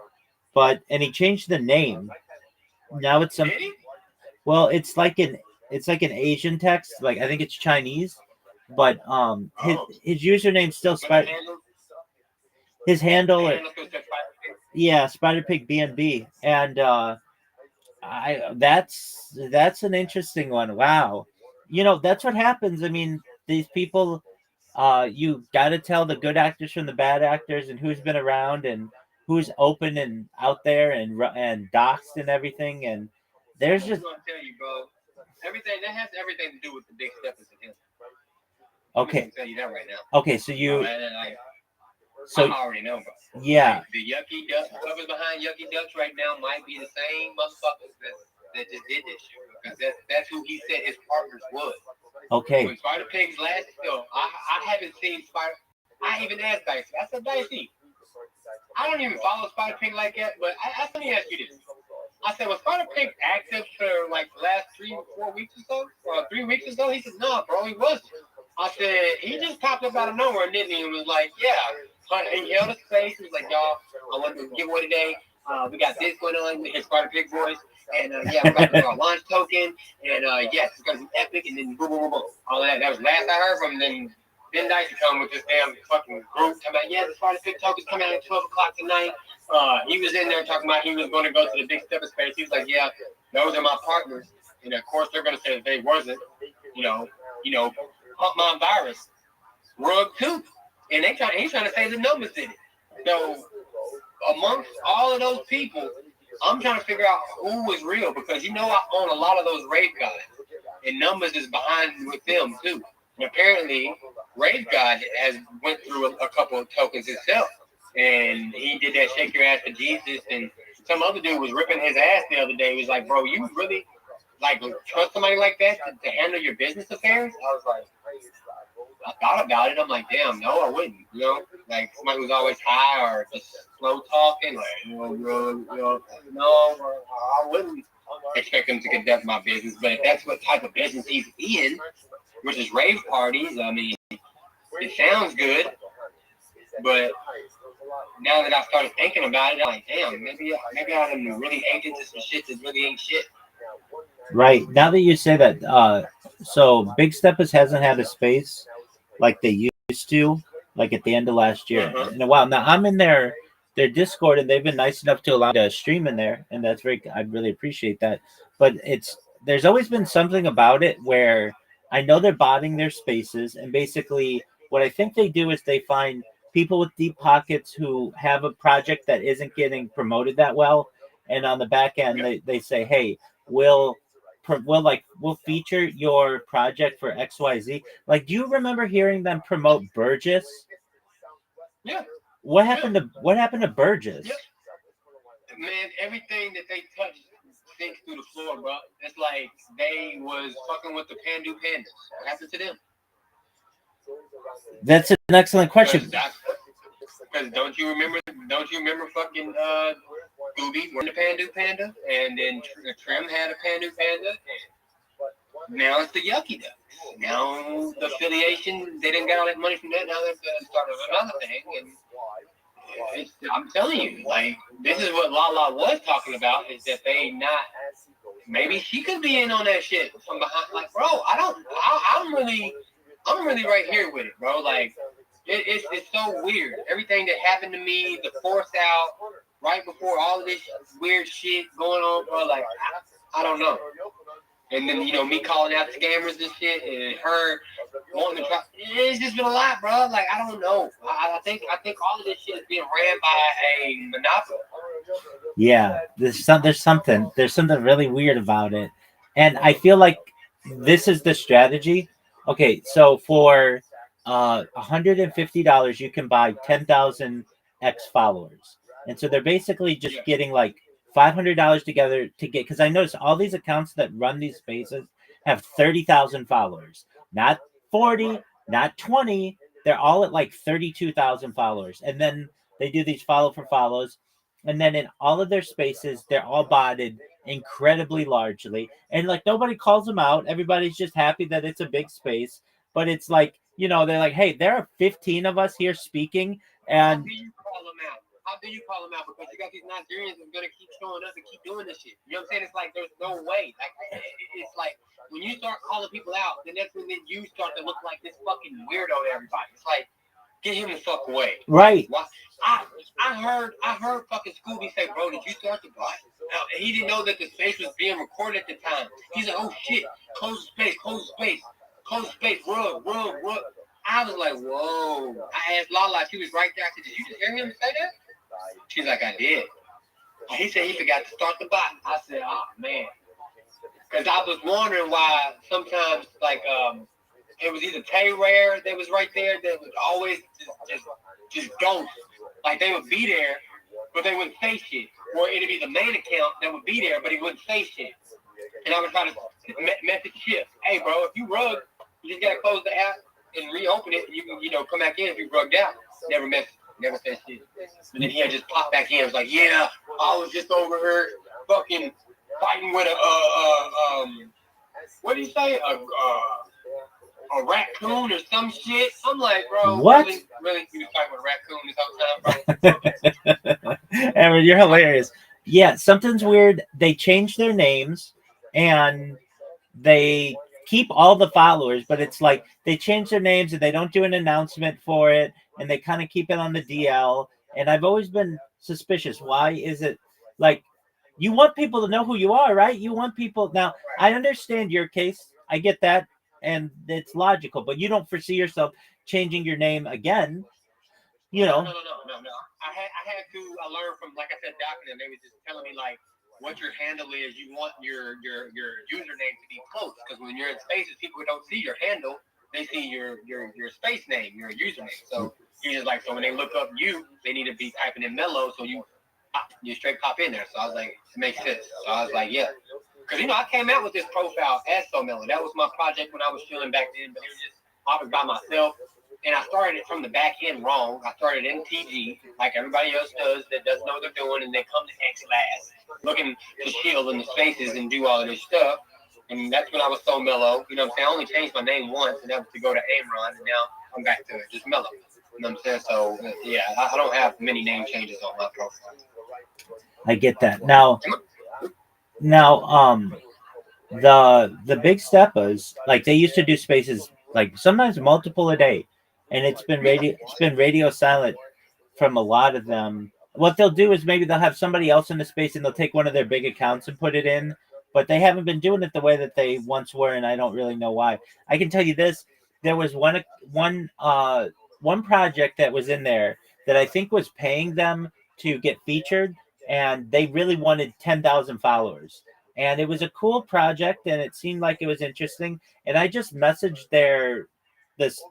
and he changed the name. Now it's some. Well, it's like an Asian text. Like I think it's Chinese, but his username still Spider. His handle, yeah, Spider Pig BNB, and that's an interesting one. Wow, that's what happens. I mean, these people, you got to tell the good actors from the bad actors, and who's been around, and who's open and out there, and doxed and everything. And there's just I'm tell you, bro. Everything that has everything to do with the big steppers in him. okay. I can tell you that right now. Okay, so you. I already know, bro. Yeah. The Yucky Ducks, whoever's behind Yucky Ducks right now might be the same motherfuckers that just did this shit. Because that's who he said his partners was. Okay. When Spider Pig's last, I haven't seen Spider. I even asked Dicey. I said, Dicey, I don't even follow Spider Pig like that, but let me ask you this. I said, was Spider Pig active for like the last 3 or 4 weeks or so? Or 3 weeks or so? He said, no, bro, he wasn't. I said, he just popped up out of nowhere, didn't he? And was like, yeah. And he held his face. He was like, y'all, I want to give away today. We got this going on with his Spider Pig voice. And yeah, we got our launch token. And yes, it's going to be epic. And then boom, boom, boom, boom. All that. That was last I heard from him. Then Dicey come with this damn fucking group. Talking about, yeah, the Spider Pig token's coming out at 12 o'clock tonight. He was in there talking about he was going to go to the big stepper space. He was like, yeah, those are my partners. And of course, they're going to say that they wasn't, Pump My Virus, Rug 2. And he's trying to say the numbers in it. So amongst all of those people, I'm trying to figure out who was real because I own a lot of those Rave guys. And numbers is behind with them too. And apparently, Rave God has went through a couple of tokens himself. And he did that shake your ass for Jesus. And some other dude was ripping his ass the other day. He was like, bro, you really trust somebody like that to handle your business affairs? I was like, I thought about it. I'm like, damn, no, I wouldn't. Like somebody who's always high or just slow talking. Like, no, I wouldn't expect him to conduct my business. But if that's what type of business he's in, which is rave parties, I mean, it sounds good. But now that I started thinking about it, I'm like, damn, maybe I done really ate into some shit that really ain't shit. Right. Now that you say that, so Big Steppers hasn't had a space like they used to, like at the end of last year in a while. Now I'm in their Discord, and they've been nice enough to allow me to stream in there, and I really appreciate that. But there's always been something about it where I know they're botting their spaces, and basically what I think they do is they find people with deep pockets who have a project that isn't getting promoted that well, and on the back end they say, hey, we'll feature your project for XYZ. Like, do you remember hearing them promote Burgess? Yeah. What happened to Burgess? Yeah. Man, everything that they touch sinks through the floor, bro. It's like they was fucking with the Pandu Pandas. What happened to them? That's an excellent question. Because don't you remember fucking Gooby were the Pandu Panda, and then Trim had a Pandu Panda, and now it's the Yucky Ducks. Now the affiliation, they didn't get all that money from that. Now they're going to start another thing, and I'm telling you, like, this is what Lala was talking about, is that they not. Maybe she could be in on that shit from behind. Like, bro, I'm really right here with it, bro. Like, it's so weird. Everything that happened to me, the force out, right before all of this weird shit going on, bro. Like, I don't know. And then, me calling out scammers and shit, and her wanting to try. It's just been a lot, bro. Like, I don't know. I think all of this shit is being ran by a monopoly. Yeah, there's something really weird about it, and I feel like this is the strategy. Okay, so for $150, you can buy 10,000 X followers, and so they're basically just getting like $500 together to get. Because I noticed all these accounts that run these spaces have 30,000 followers, not 40, not 20. They're all at like 32,000 followers, and then they do these follow for follows. And then in all of their spaces, they're all botted incredibly largely. And like nobody calls them out. Everybody's just happy that it's a big space. But it's like they're like, hey, there are 15 of us here speaking, and how do you call them out? How do you call them out? Because you got these Nigerians that's gonna keep showing up and keep doing this shit. You know what I'm saying? It's like there's no way. Like it's like when you start calling people out, then that's when you start to look like this fucking weirdo to everybody. It's like, get him the fuck away. Right. I heard fucking Scooby say, bro, did you start the bot? He didn't know that the space was being recorded at the time. He's like, oh shit, close the space, rug. I was like, whoa. I asked Lala, she was right there. I said, did you just hear him say that? She's like, I did. He said he forgot to start the bot. I said, oh man. Because I was wondering why sometimes, like, it was either Tay Rare that was right there that was always just ghost. Like, they would be there, but they wouldn't say shit. Or it'd be the main account that would be there, but he wouldn't say shit. And I would try to message shift. Hey, bro, if you rug, you just got to close the app and reopen it. And you can, come back in if you rugged out. Never said shit. And then he had just popped back in. It was like, yeah, I was just over here fucking fighting with what do you say? A raccoon or some shit. I'm like, bro, what? Really? You was fighting with a raccoon this whole time, bro? Aaron, you're hilarious. Yeah, something's weird. They changed their names and they keep all the followers, but it's like they change their names and they don't do an announcement for it, and they kind of keep it on the DL. And I've always been suspicious. Why is it like you want people to know who you are, right? You want people. Now, I understand your case. I get that. And it's logical, but you don't foresee yourself changing your name again. No. I had to learn from, like I said, Doc, and they were just telling me, like, what your handle is. You want your username to be close, because when you're in spaces, people don't see your handle. They see your space name, your username. So you're just like, so when they look up you, they need to be typing in Mellow, so you straight pop in there. So I was like, it makes sense. So I was like, yeah. Because, I came out with this profile as So Mellow. That was my project when I was chilling back then, but it was just, I was by myself. And I started it from the back end wrong. I started in TG, like everybody else does that doesn't know what they're doing, and they come to X last, looking to chill in the spaces and do all of this stuff. And that's when I was So Mellow. You know what I'm saying? I only changed my name once, and that was to go to Amron, and now I'm back to it, just Mellow. You know what I'm saying? So, yeah, I don't have many name changes on my profile. I get that. Now, the big steppers, like they used to do spaces like sometimes multiple a day, and it's been radio silent from a lot of them. What they'll do is maybe they'll have somebody else in the space and they'll take one of their big accounts and put it in, but they haven't been doing it the way that they once were, and I don't really know why. I can tell you this: there was one project that was in there that I think was paying them to get featured, and they really wanted 10,000 followers. And it was a cool project, and it seemed like it was interesting. And I just messaged this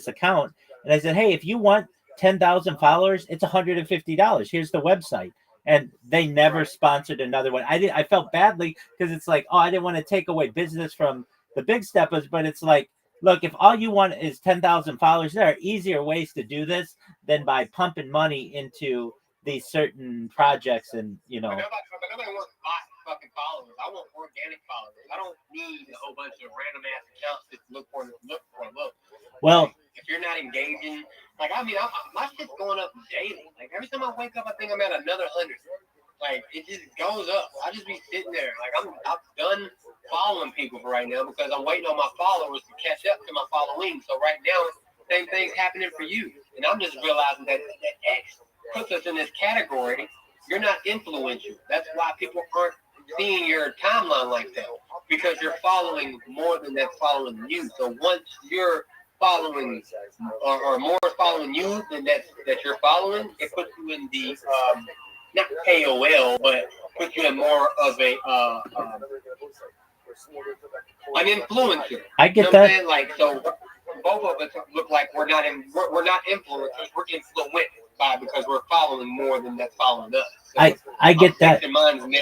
account, and I said, "Hey, if you want 10,000 followers, it's $150. Here's the website." And they never sponsored another one. I felt badly because it's like, I didn't want to take away business from the big steppers, but it's like, look, if all you want is 10,000 followers, there are easier ways to do this than by pumping money into these certain projects, and But nobody wants fucking followers. I want organic followers. I don't need a whole bunch of random ass accounts to look. Well, if you're not engaging, like my shit's going up daily. Like every time I wake up, I think I'm at another 100. Like it just goes up. I just be sitting there. Like I'm done following people for right now because I'm waiting on my followers to catch up to my following. So right now, same thing's happening for you, and I'm just realizing that X puts us in this category. You're not influential. That's why people aren't seeing your timeline like that, because you're following more than that's following you. So once you're following or more following you than that you're following, it puts you in the not KOL, but puts you in more of a an influencer. I get that. Saying? Like so, both of us look like we're not influencers. We're influenced by because we're following more than that's following us. So I get that. Mine's now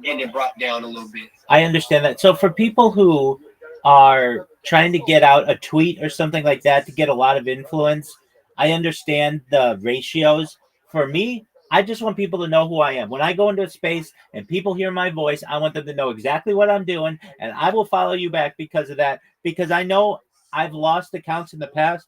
getting it brought down a little bit. I understand that. So for people who are trying to get out a tweet or something like that to get a lot of influence, I understand the ratios. For me, I just want people to know who I am. When I go into a space and people hear my voice, I want them to know exactly what I'm doing, and I will follow you back because of that, because I know I've lost accounts in the past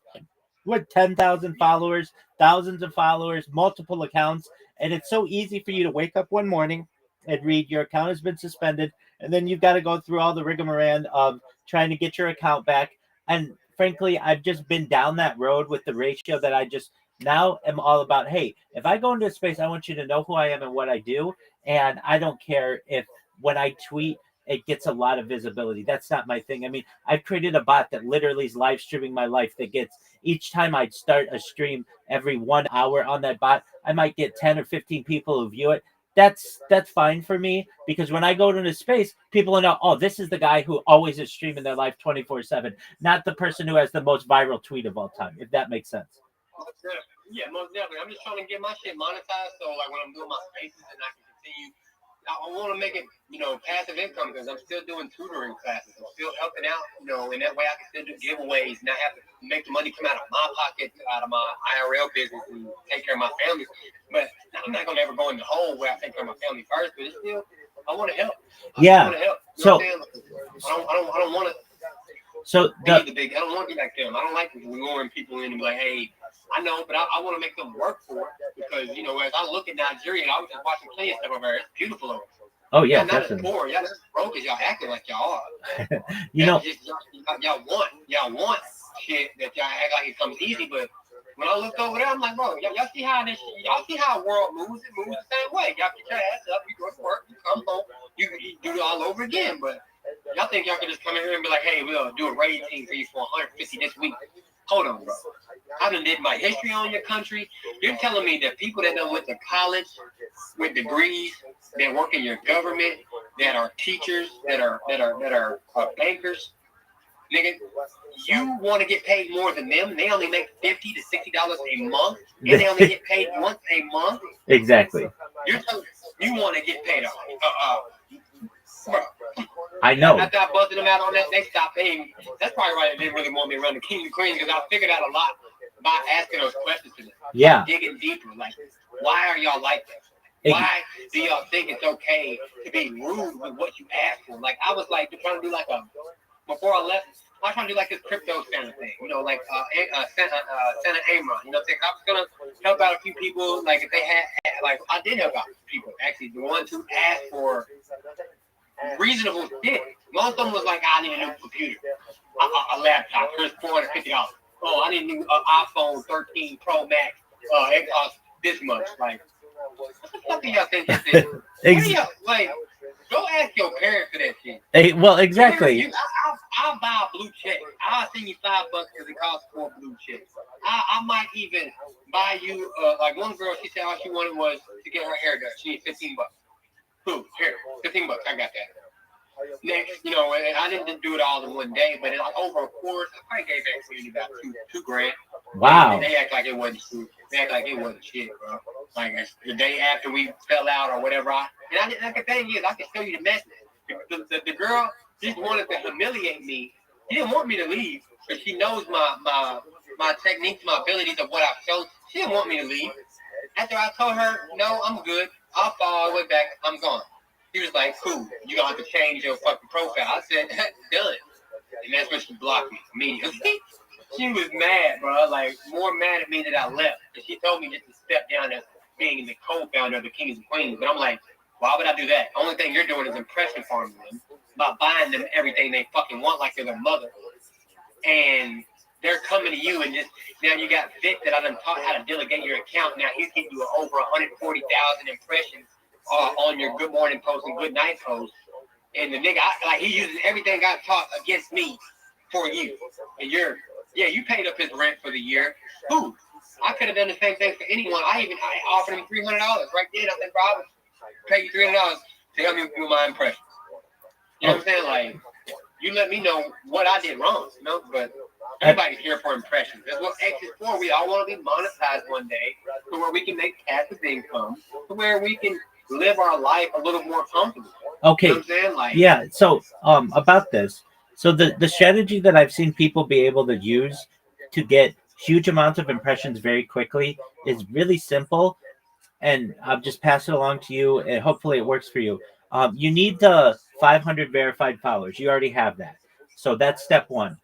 with 10,000 followers, thousands of followers, multiple accounts, and it's so easy for you to wake up one morning and read your account has been suspended, and then you've got to go through all the rigmarole of trying to get your account back. And frankly, I've just been down that road with the ratio that I just now am all about, hey, if I go into a space, I want you to know who I am and what I do, and I don't care if when I tweet, it gets a lot of visibility. That's not my thing. I mean, I've created a bot that literally is live streaming my life that gets, each time I'd start a stream every 1 hour on that bot, I might get 10 or 15 people who view it. That's fine for me, because when I go to a space, people will know, oh, this is the guy who always is streaming their life 24/7, not the person who has the most viral tweet of all time, if that makes sense. Yeah, most definitely. I'm just trying to get my shit monetized, so like when I'm doing my spaces and I can continue, I want to make it, passive income, because I'm still doing tutoring classes. I'm still helping out, and that way I can still do giveaways and I have to make the money come out of my pocket, out of my IRL business, and take care of my family. But I'm not gonna ever go in the hole where I take care of my family first. But it's still, I want to help. Yeah. I want to help. So I don't want to. So I don't want to be like them. I don't like luring people in and be like, hey, I know, but I want to make them work for it, because as I look at Nigeria, I was just watching plenty of stuff over there. It's beautiful over there. Oh yeah, y'all not definitely. as poor. Y'all just broke as y'all acting like y'all are. Just, y'all want shit that y'all act like it comes easy, but when I looked over there, I'm like, bro, y'all see how the world moves? It moves the same way. Y'all get your ass up, you go to work, you come home, you do it all over again. But y'all think y'all can just come in here and be like, hey, we'll do a rating for you for 150 this week. Hold on, bro. I done did my history on your country. You're telling me that people that done went to college with degrees, that work in your government, that are teachers, that are bankers, nigga, you want to get paid more than them? They only make $50 to $60 a month, and they only get paid once a month. Exactly. You're telling you want to get paid bro. I know. After I busted them out on that, they stopped paying me. That's probably why they didn't really want me to run the King and Queen, because I figured out a lot by asking those questions to them. Yeah. Digging deeper, like, why are y'all like that? Why do y'all think it's okay to be rude with what you ask for? Like, I was like trying to do like before I left, I was trying to do like this crypto Santa thing, like Santa Amron. I was gonna help out a few people. Like if they had, like I did help out people actually, the ones who asked for reasonable shit. Most of them was like, I need a new computer, a laptop. Here's $450. Oh, I need a new iPhone 13 Pro Max. It costs this much. Like, what the fuck do y'all think this is? Like, go ask your parents for that shit. Hey, well, exactly. I'll buy a blue check. I'll send you $5 because it costs 4 blue checks. I might even buy you, like one girl, she said all she wanted was to get her hair done. She needs $15. Boom, here, $15. I got that. Next, I didn't do it all in one day, but like over a course, I probably gave that lady about two grand. Wow. They act like it wasn't true. They act like it wasn't shit, bro. Like the day after we fell out or whatever, the thing is, I can show you the message. The girl just wanted to humiliate me. She didn't want me to leave, but she knows my techniques, my abilities of what I've shown. She didn't want me to leave. After I told her, no, I'm good. I'll fall all the way back. I'm gone. She was like, cool. You gonna have to change your fucking profile. I said, done. And that's when she blocked me immediately. She was mad, bro. Like, more mad at me that I left. And she told me just to step down as being the co-founder of the Kings and Queens. But I'm like, why would I do that? The only thing you're doing is impression farming them by buying them everything they fucking want like they're their mother. And they're coming to you and just, now you got Vic that I done taught how to delegate your account. Now he's getting you over 140,000 impressions on your good morning post and good night post. And the nigga, he uses everything I taught against me for you. And you paid up his rent for the year. Who? I could have done the same thing for anyone. I offered him $300 right then. I said, bro, I would pay you $300 to help me with my impressions. You know what I'm saying? Like, you let me know what I did wrong, but everybody's here for impressions. That's what X is for. We all want to be monetized one day to where we can make passive income, to where we can live our life a little more comfortable. Okay. You know what I'm saying? Like, yeah. So, about this. So the strategy that I've seen people be able to use to get huge amounts of impressions very quickly is really simple, and I'll just pass it along to you, and hopefully it works for you. You need the 500 verified followers. You already have that. So that's step one.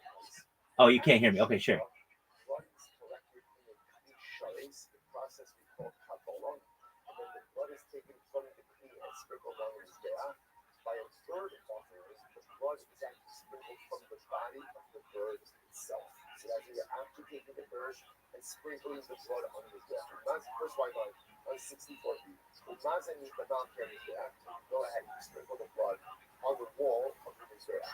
Oh, you can't hear me. Okay, sure. Blood is collected in a kli sharis, the process we call kabbalah, and then the blood is taken from the kli and sprinkled on the mizbeach. By a third offering, the blood is actually sprinkled from the body of the bird itself. So that's you're actually taking the bird and sprinkling the blood on the mizbeach. First white line on 64 feet. Go ahead and sprinkle the blood on the wall of the mizbeach.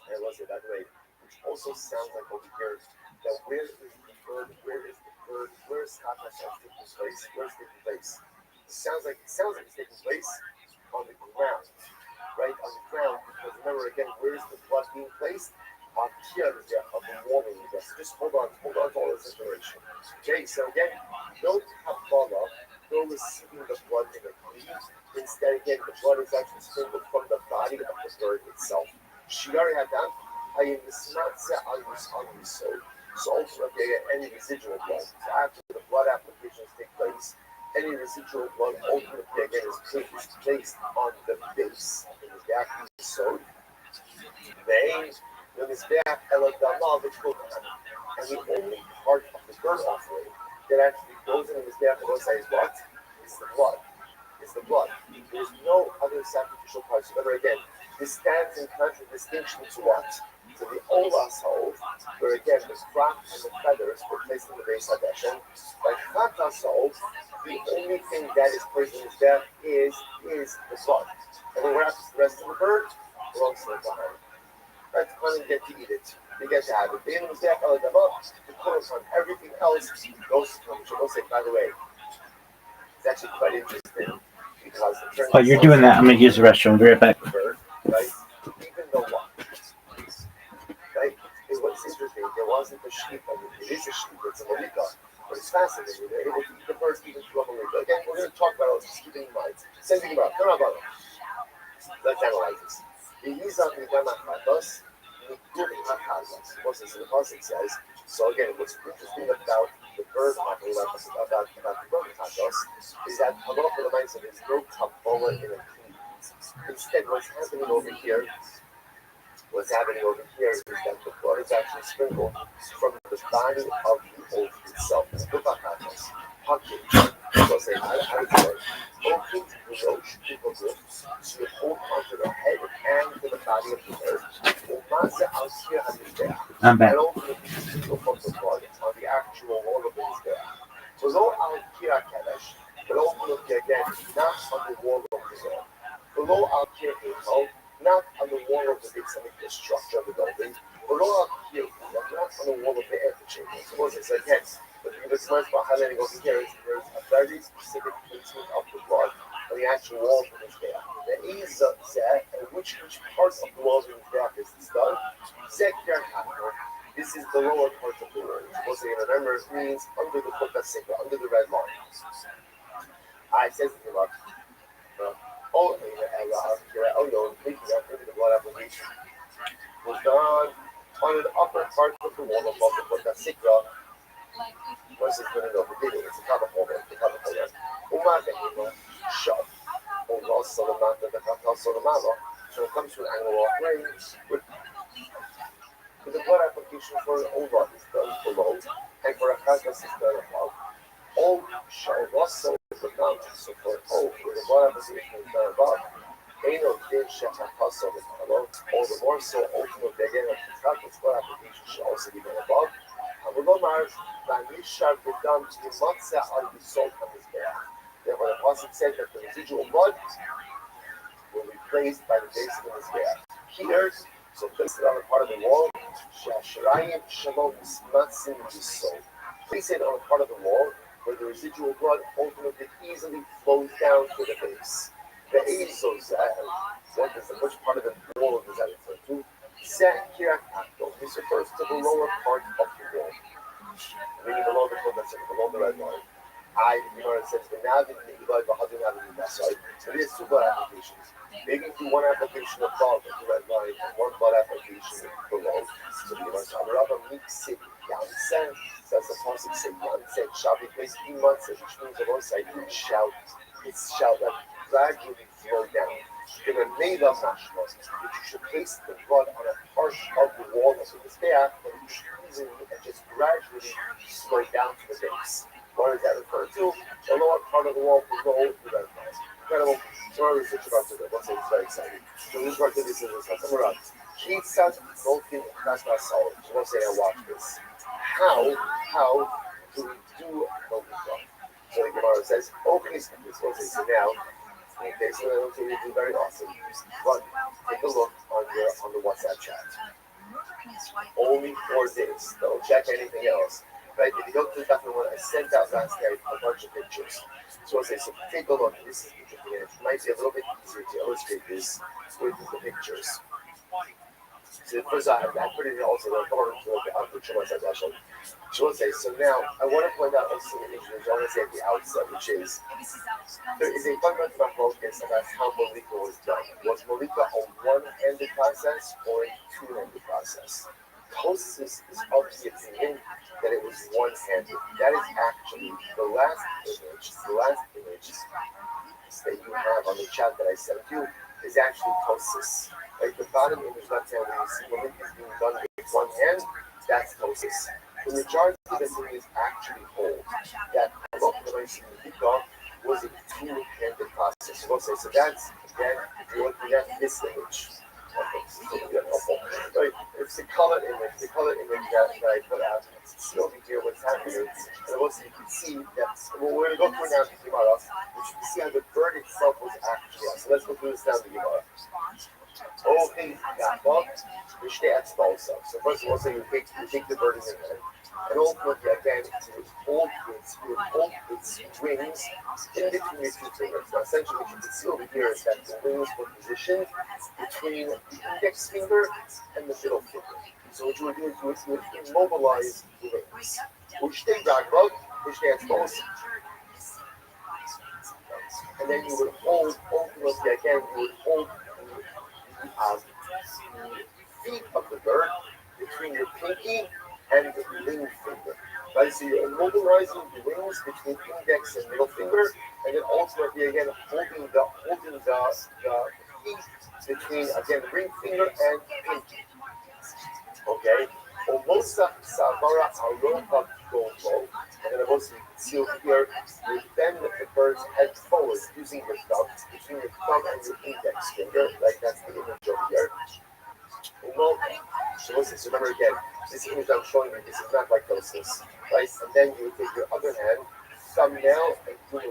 And it was it that way, which also sounds like over here that where is the bird? Where is the bird? Where is Kata taking place? Where's taking place? It sounds like it's taking place on the ground, right? On the ground, because remember again, where is the blood being placed? On here of the warming. Yes. Just hold on to all this information. Okay, so again, no Kabbalah, no receiving the blood in a kli. Instead, again, the blood is actually sprinkled from the body of the bird itself. Shiari Hadam, I am the smatza on the soul. So ultimately, any residual blood. So after the blood applications take place, any residual blood ultimately again is placed on the base. In the back of the soul. The mizbeach eladama v'chulchan. And the only part of the burnt offering that actually goes in the mizbeach is what? It's the blood. It's the blood. There's no other sacrificial parts. Remember again, this stands in contradistinction to what? To the olas hole, where again the crop and the feathers were placed in the base of Hashem. By chatas hole, the only thing that is placed in his death is the blood. And then what happens to the rest of the bird? Belongs to the behind. Right, the client get to eat it. They get to have it. They didn't get the chorus on everything else goes to them. So we'll say, by the way, it's actually quite interesting because Oh, you're doing that. I'm gonna use the restroom. Be right back. Right? Even though what? Right? It was interesting. There wasn't a sheep. I mean, it is a sheep. It's a malika. But it's fascinating. They're able to eat the birds even through a malika. Again, we're going to talk about it. Just keep it in mind. Same thing about it. Let's analyze this. Moses in the Pasuk says, so again, what's interesting about the bird offering, about the bird chatos, is that halacha the mindset is no kabbalah in a kli. Instead, what's happening over here is that the blood is actually sprinkled from the body of the oak itself. It's the chatos. So say, how does it work? Oaking the roach, people do, so you hold onto the head and to the body of the bird. I'm back. And ultimately, you from the blood on the actual wall of the mizbeach. So no al kira kadesh, but ultimately again, not on the wall of the wall. Below al kira himel, not on the wall of the big structure of the building. Below al kira, not on the wall of the antechamber. So Moses says, yes. But the smart about highlighting over here is there's a very specific placement of the blood on the actual wall of the mizbeach. The is and which parts of the wall of the mizbeach is this done? This is the lower part of the wall. Supposed to remember it means under the sikra, under the red line. I says to him, the blood application was done on the upper part of the wall above the sikra. Versus putting over digging, it's a cover holder, shut. Also, the matter that also the matter. So it comes to an angle of range with the blood application for an over is done below, and for a chatas is done above. All shall also is the mountain, so for all the blood application is done above. Ain't no din shall chatas over below. All the more so ultimately again of the chatas blood application should also be done above. And we'll go Mars. Therefore, the Pasuk said that the residual blood will be placed by the base of the mizbeach. Here, so place it on a part of the wall. Place it on a part of the wall where the residual blood ultimately easily flows down to the base. The Eiso that is which part of the wall of the Zayat refer to? This refers to the lower part of the wall. Meaning below the red line. The Gemara says, so there's two blood applications. Maybe do one application above the red line and one blood application below. So the Gemara says, so that's the Pasuk say Yansen shall be placed in Yansen, which means the Lord said, it shall gradually flow down. Give a made of mashmos, that you should place the blood on a arch of the wall, so the staff can easily and just gradually slow down to the base. What does that refer to? The lower part of the wall below the red line. Incredible. So our research about today. Let's say it's very exciting. So this part of this is a summary. Keith's broken plasma solid. So let's say I watch this. How do we do broken solid? So the Gemara says, okay, so now, okay, so that's what we do very often. But take a look on the WhatsApp chat. Only 4 days. Don't check anything else. Right? If you go to the document I sent out last night a bunch of pictures. So I say, so take a look. This is interesting. It might be a little bit easier to illustrate this with the pictures. So first I put it in also the picture myself actually. So let's say, so now I want to point out a single issue, I want to say at the outset, which is there is a fundamental focus about how Malika was done. Was Malika a one-handed process or a two-handed process? Tosis is of the opinion that it was one-handed. That is actually the last image that you have on the chat that I sent you is actually Tosis. Like the bottom image left hand where you see Malika is being done with one hand, that's Tosis. The majority of the thing is actually hold. That Malika was a two-handed process. So let's say, so that's, again, if you're looking at this image. Right, it's the color image that I put out. So over here, what's happening, and also you can see that we're going to go through now the Gemara, which you can see how the bird itself was actually on. So let's go through this now the Gemara. Okay, which they also. So first of all, so you take the bird in your hand, and ultimately again you hold its wings in between your two fingers. Now essentially what you can see over here is that the wings were positioned between the index finger and the middle finger. So what you would do is you would immobilize the wings. Which they drag out, which they expose. And then you would hold, ultimately again, you would hold the feet of the bird between your pinky and the ring finger. Right? So you're immobilizing the wings between index and middle finger, and then ultimately again holding the feet between again ring finger and pinky. Okay? Omosa Savara Aroha Gogo. And then also you can see over here, you bend the bird's head forward using your thumb between your thumb and your index finger. Like that's the image over here. So remember again, this image I'm showing you, this is not like Tosis, right? And then you would take your other hand, thumbnail, and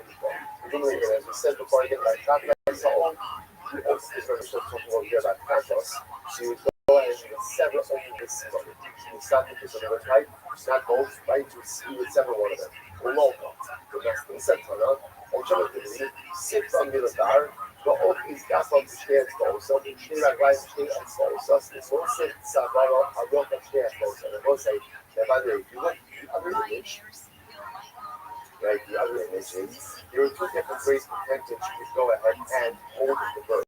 as we said before, again, like Kratos, you also talking over here about Kratos. So you would go ahead and you would sever only this one. You would start with this on the right, not both, right? You would sever one of them. The next thing, Satana, alternatively, sit on the bar. Go is davon besteht aus, und Schneererei besteht aus. Das ist also Savara, Aroha besteht aus. And I will say that by the way, if you look at the other image, right, the other image is, there are two different ways potentially you could go ahead and hold the bird.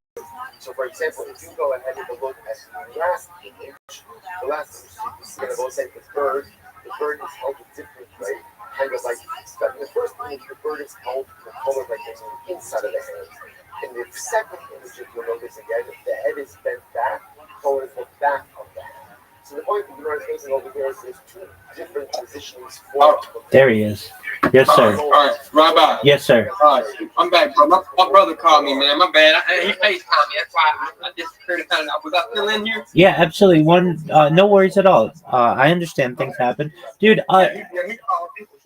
So for example, if you go ahead and look at the last image, you can see that I will say the bird is held a different way, kind of like, in the first image, the bird is held the color like on the inside of the hand. In the second image, if you'll notice again, the head is bent back towards the back of the hand. So the point that you are facing over here is there's two different positions for There he is. Yes, sir. All right, Rabbi. Yes, sir. All right, I'm back, bro. My brother called me, man. My bad. He FaceTimed me. That's why I just heard it. Was I still in here? Yeah, absolutely. No worries at all. I understand things happen, dude. He called me.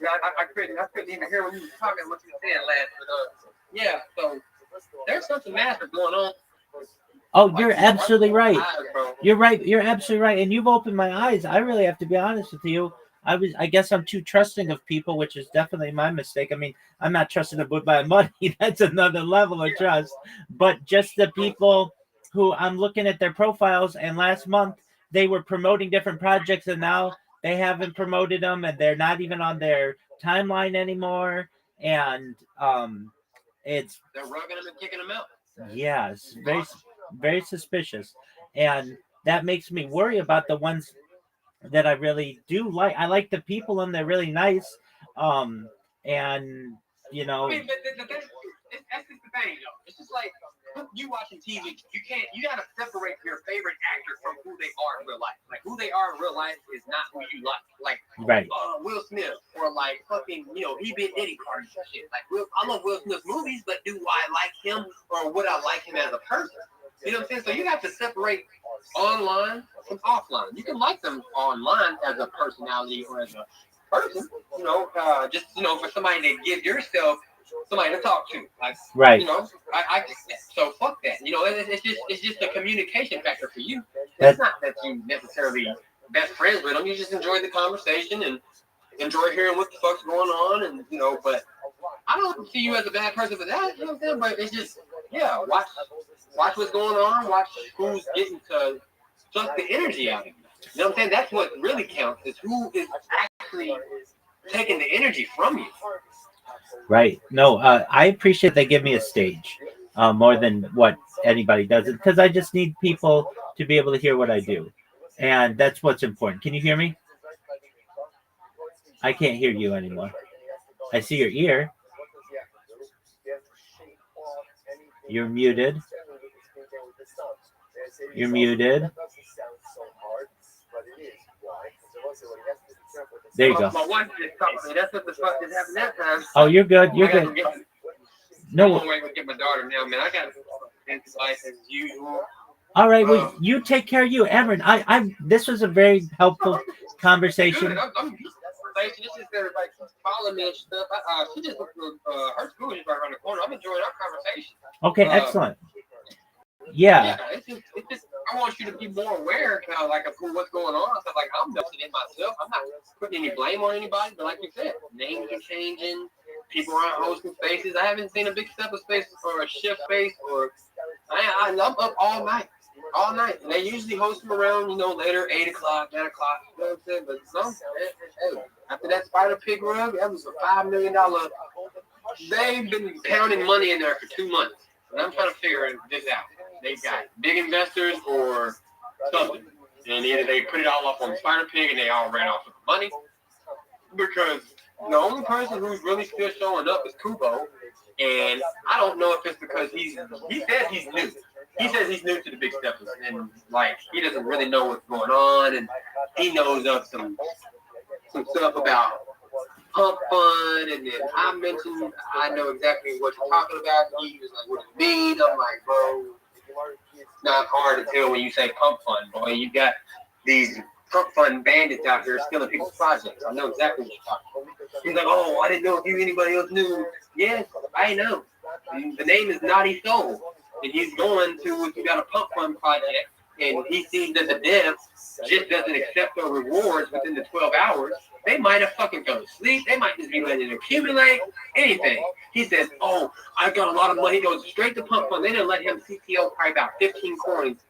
I couldn't even hear what he was talking, what you were saying last. But yeah, so there's something massive going on. Oh, you're absolutely right. You're right. You're absolutely right. And you've opened my eyes. I really have to be honest with you. I guess I'm too trusting of people, which is definitely my mistake. I mean, I'm not trusting them with my money. That's another level of trust. But just the people who I'm looking at their profiles, and last month they were promoting different projects, and now they haven't promoted them, and they're not even on their timeline anymore. And they're rugging them and kicking them out. Yeah, it's very, very suspicious, and that makes me worry about the ones that I really do like. I like the people, and they're really nice. And you know, I mean, that's just the thing, though. It's just like you watching TV, you gotta separate your favorite actor from who they are in real life. Like who they are in real life is not who you like. Like Right. Will Smith or like fucking, he be Eddie Carter and shit. Like I love Will Smith's movies, but do I like him or would I like him as a person? You know what I'm saying? So you have to separate online from offline. You can like them online as a personality or as a person, just for somebody to give yourself somebody to talk to, like Right. I so fuck that. It's just a communication factor for you. That's- It's not that you necessarily best friends with them. You just enjoy the conversation and enjoy hearing what the fuck's going on, and But I don't see you as a bad person for that. You know what I'm saying? But it's just watch what's going on. Watch who's getting to suck the energy out of you. You know what I'm saying? That's what really counts. Is who is actually taking the energy from you. Right. No, I appreciate they give me a stage more than what anybody does, because I just need people to be able to hear what I do. And that's what's important. Can you hear me? I can't hear you anymore. I see your ear. You're muted. You're muted. There you go. My wife just talked to me. That's what the fuck just happened that time. Oh, you're good. You're good. No, I'm waiting to get my daughter now, man. I got life as usual. All right. Well, you take care of you, Amron. This was a very helpful conversation. Good. I'm this is everybody following me and stuff. She just her school is right around the corner. I'm enjoying our conversation. Okay, excellent. Yeah. It's just I want you to be more aware of what's going on. So, like I'm noticing it myself. I'm not putting any blame on anybody, but like you said, names are changing. People aren't hosting spaces. I haven't seen a big step of space or a shift space or I'm up all night. All night. And they usually host them around, later, 8 o'clock, 9 o'clock. You know what I'm saying? But hey, after that spider pig rug, that was a $5 million. They've been pounding money in there for 2 months. And I'm trying to figure this out. They've got big investors or something. And either they put it all up on Spider Pig and they all ran off with the money. Because the only person who's really still showing up is Kubo. And I don't know if it's because he says he's new. He says he's new to the Big Steppers. And he doesn't really know what's going on. And he knows of some stuff about Pump Fund, and then I mentioned I know exactly what you're talking about. He was like, "What do you mean?" I'm like, "Bro, it's not hard to tell when you say Pump Fund, boy. You got these Pump Fund bandits out here stealing people's projects. I know exactly what you're talking about." He's like, "Oh, I didn't know if anybody else knew." Yes, I know. The name is Naughty Soul, and he's going to. If you got a Pump Fund project, and he sees that the dev just doesn't accept their rewards within the 12 hours. They might have fucking gone to sleep. They might just be letting it accumulate. Anything. He says, "Oh, I got a lot of money." He goes straight to Pump Fund. They didn't let him CTO probably about 15 coins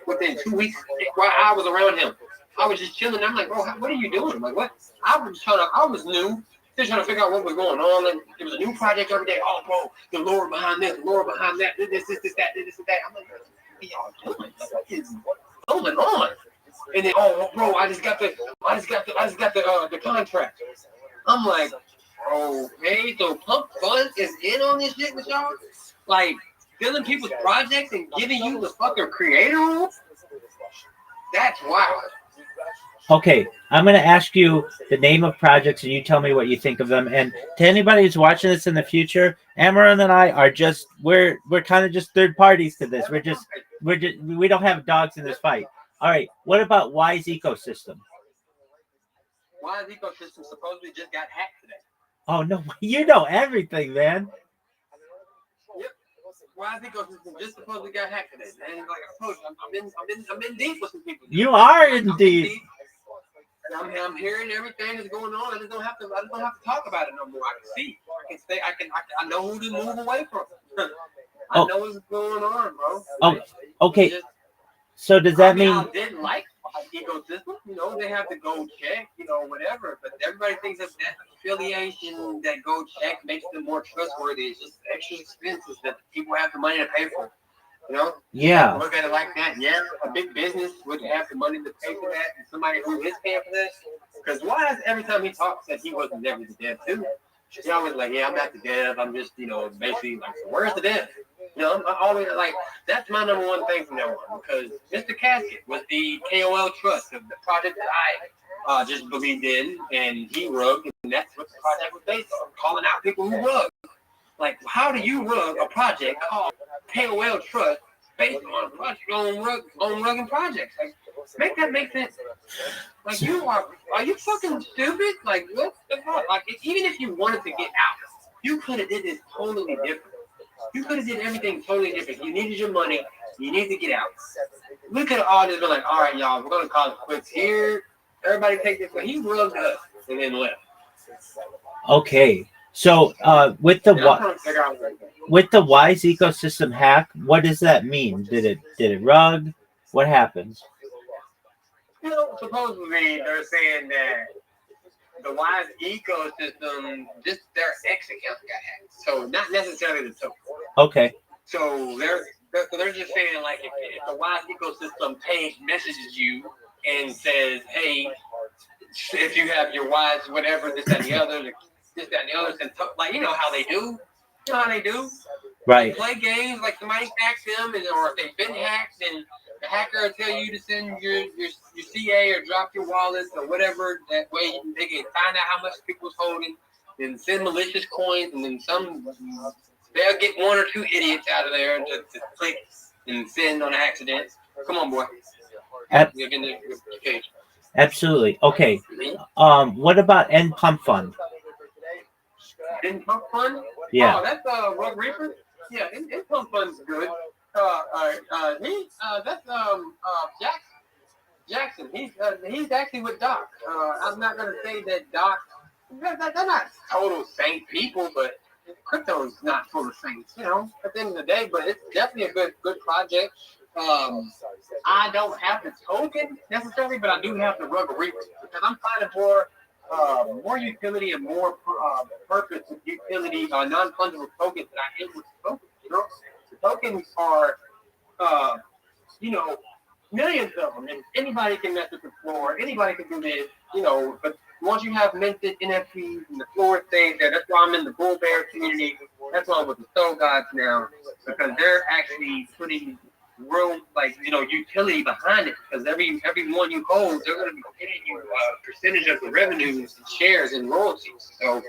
within 2 weeks while I was around him. I was just chilling. I'm like, "Bro, what are you doing?" I'm like, "What?" I was new. Just trying to figure out what was going on. And there was a new project every day. "Oh, bro, the lore behind this, the lore behind that, this, that. I'm like, "What are y'all doing? What is going on?" And then, "Oh, bro, I just got the contract." I'm like, "Okay, so Pump Fund is in on this shit with y'all? Like, stealing people's projects and giving you the fucking creator rule? That's wild." Okay, I'm going to ask you the name of projects, and you tell me what you think of them. And to anybody who's watching this in the future, Amaran and I are we're kind of just third parties to this. We don't have dogs in this fight. All right, what about Wise Ecosystem? Wise Ecosystem supposedly just got hacked today. Oh no, you know everything, man. Yep. Wise Ecosystem just supposedly got hacked today. And like I told you, I'm in deep with some people. You are in deep. I'm hearing everything that's going on. I just don't have to talk about it no more. I can see. I know who to move away from. I know what's going on, bro. Oh, okay. So does that mean I didn't like Ecosystem? They have to go check, whatever. But everybody thinks that affiliation, that go check, makes them more trustworthy. It's just extra expenses that people have the money to pay for. Yeah. Look at it like that. Yeah, a big business would have the money to pay for that, and somebody who is paying for this. Because Wise, every time he talks, said he wasn't never the dev too. He always like, "Yeah, I'm not the dev. I'm just, basically like, so where's the dev?" You know, I always like that's my number one thing from now on because Mr. Casket was the KOL trust of the project that I just believed in, and he rugged, and that's what the project was based on, calling out people who rug. Like, how do you rug a project called KOL trust based on a project on rugging projects? Like, make that make sense. Like, are you fucking stupid? Like, what the fuck? Like, even if you wanted to get out, you could have did this totally different. You could have did everything totally different. You needed your money. You need to get out. We could have all just been like, all right, y'all, we're going to call it quits here. Everybody take this. But he rugged us and then left. Okay. So with the Wise ecosystem hack, what does that mean? Did it rug? What happened? You know, supposedly they're saying that the Wise ecosystem, just their X accounts got hacked. So not necessarily the token. Okay. So they're just saying like if the Wise ecosystem page messages you and says, hey, if you have your Wise whatever this that and the other, this that and the other, and like you know how they do. You know how they do. Right. They play games like somebody hacked them, or if they've been hacked, then the hacker will tell you to send your CA or drop your wallets or whatever. That way they can find out how much people's holding and send malicious coins, and then they'll get one or two idiots out of there to click and send on accident. Come on, boy. Absolutely. Okay. What about End Pump Fund? End Pump Fund? Yeah. Oh, that's Rug Reaper. Yeah, End Pump Fund's good. That's Jackson. He's actually with Doc. I'm not gonna say that Doc. They're not total saint people, but crypto's not full of saints. You know, at the end of the day, but it's definitely a good project. I don't have the token necessarily, but I do have the Rug Reaper because I'm finding more utility and more purpose with utility non-fungible tokens that I am with tokens. You know, the tokens are millions of them, and anybody can mess with the floor. Anybody can do this, but once you have minted NFTs and the floor stays there, that's why I'm in the Bull Bear community. That's why I'm with the Soul Gods now, because they're actually putting real, utility behind it. Because every one you hold, they're going to be paying you a percentage of the revenues and shares and royalties. So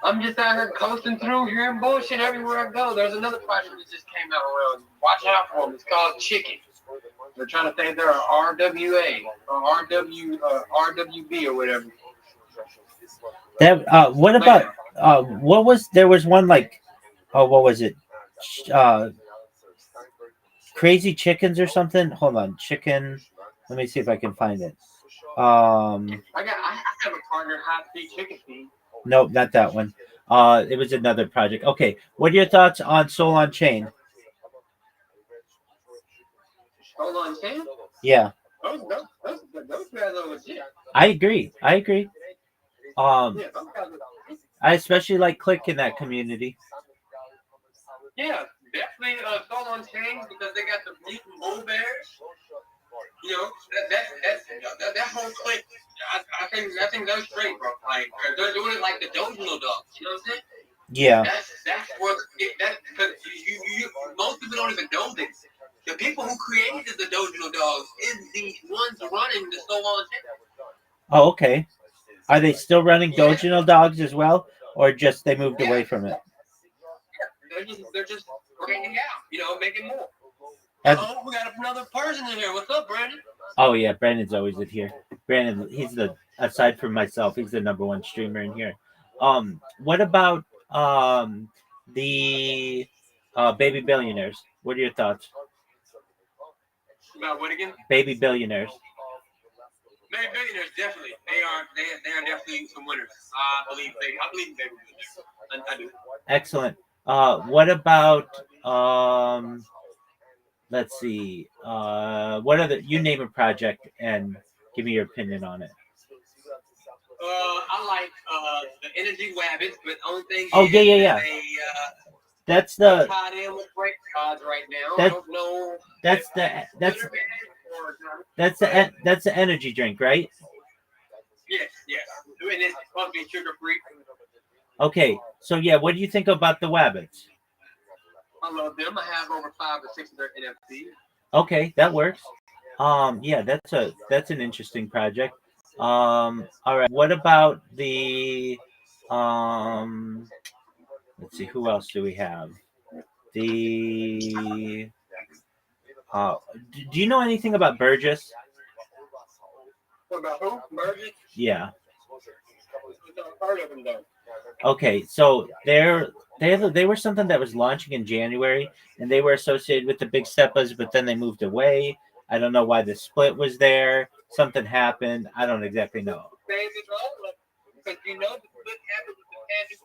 I'm just out here coasting through, hearing bullshit everywhere I go. There's another project that just came out around. Watch out for them. It's called Chicken. They're trying to say they're a RWA or RWB or whatever. That what about there was one what was it? Crazy Chickens or something? Hold on, chicken. Let me see if I can find it. I have a partner, Hot Feed Chicken Feed. No, not that one. It was another project. Okay, what are your thoughts on Soul on Chain? Soul on Chain? Yeah. Those guys are legit. I agree. I especially like Click in that community. Yeah, definitely Soul on Chain because they got the mutant bull bears. You know, that whole clique, I think they're straight, bro. Like they're doing it like the Dojo dogs. You know what I'm saying? Yeah. That's what because you most people don't even know this. The people who created the Dojo dogs is the ones running the Soul on Chain. Oh, okay. Are they still running Dojo dogs as well, or just they moved away from it? Yeah, they're just bringing out, making more. We got another person in here. What's up, Brandon? Oh yeah, Brandon's always in here. Brandon, he's aside from myself, he's the number one streamer in here. What about the baby billionaires? What are your thoughts? About what again? Baby billionaires. Baby billionaires, definitely. They are definitely some winners. I believe baby billionaires. I do. Excellent. What about let's see. What other? You name a project and give me your opinion on it. I like the Energy Wabbits, but the only thing yeah. That's the. Tied in with break cards right now. That, I don't know. That's the energy drink, right? Yes. And it's supposed to be sugar free. Okay, so yeah, what do you think about the Wabbits? I love them. I have over 5 or 6 of their NFTs. Okay, that works. Yeah, that's an interesting project. All right, what about the let's see, who else do we have? The do you know anything about Burgess? What about who? Burgess? Yeah. I've heard of them though. Okay, so they were something that was launching in January, and they were associated with the Big Steppas, but then they moved away. I don't know why the split was there. Something happened. I don't exactly know. Because you know the split happened with the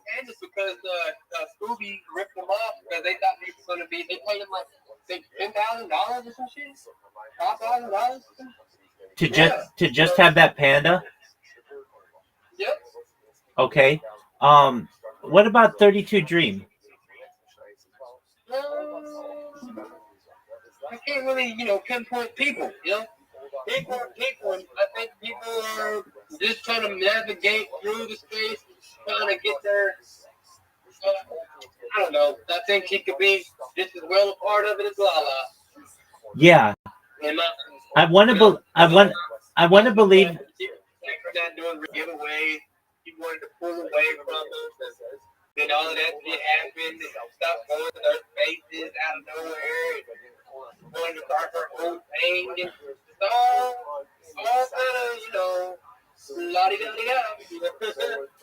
Pandas because Scooby ripped them off because they thought they were going to be. They paid them like $10,000 or some shit, $5,000 To just have that panda. Yep. Okay. What about 32 Dream? I can't really, pinpoint people, People are people, and I think people are just trying to navigate through the space, trying to get their, I don't know. I think he could be just as well a part of it as Lala. Yeah. I want to believe. Not doing giveaway. He wanted to pull away from us. Then all of that shit happened. And stuff going to their faces out of nowhere. And wanted to start her own thing. And all kind of, la-di-da-di-da.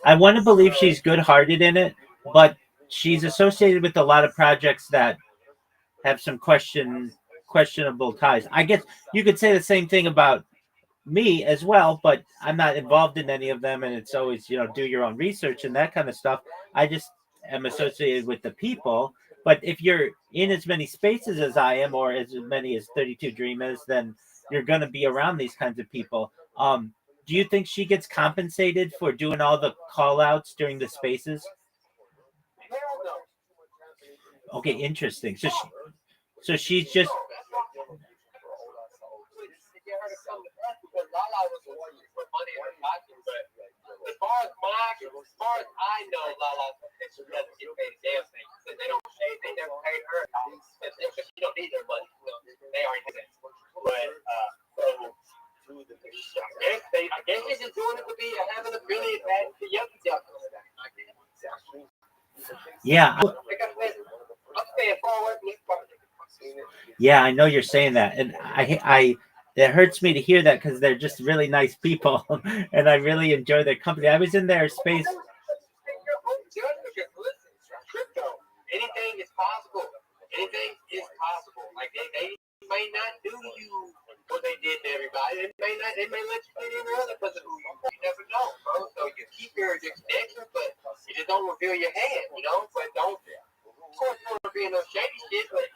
I want to believe she's good-hearted in it, but she's associated with a lot of projects that have some questionable ties. I guess you could say the same thing about me as well, but I'm not involved in any of them, and it's always, do your own research and that kind of stuff. I just am associated with the people. But if you're in as many spaces as I am, or as many as 32 Dream is, then you're going to be around these kinds of people. Do you think she gets compensated for doing all the call outs during the spaces? Okay, interesting. So she's just. As far as I know, Lala doesn't get paid a damn thing. They don't pay. They never paid her. Because she don't need their money. They already have it. But I guess they're just doing it to be having an affiliate back to Yucky Duck. Yeah. I'm staying forward. Yeah, I know you're saying that, and I it hurts me to hear that because they're just really nice people, and I really enjoy their company. I was in their space. Anything is possible. Anything is possible. Like they may not do you what they did to everybody. They may let you get in early because of who you are. You never know, bro. So you keep your connection, but you just don't reveal your hand, But don't. Of course, you don't reveal no shady shit, but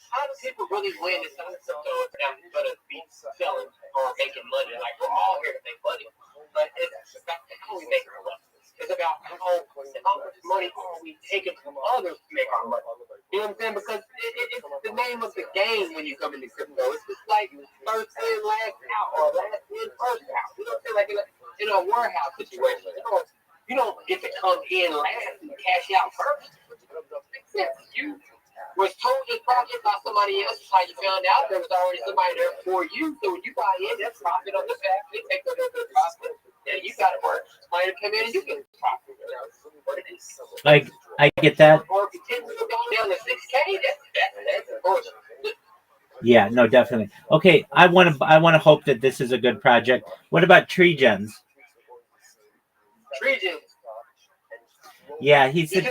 how do people really win in some crypto if they're not going to be selling or making money? Like, we're all here to make money. But it's about how we make our money. It's about how much money are we taking from others to make our money. You know what I'm saying? Because it's the name of the game when you come into crypto. It's just like first in, last out, or last in, first out. You know what I'm saying? Like in a warehouse situation. You don't get to come in last and cash out first. Except you was told this project by somebody else. How you found out there was already somebody there for you. So when you buy in, that's profit on the back. They take a little bit of profit. Yeah, you got to work. Somebody to come in and you get profit. I get that. Or if you tend to go down to 6K, that's bullshit. Yeah, no, definitely. Okay, I want to hope that this is a good project. What about Tree Gens? Tree Gens. Yeah, he's the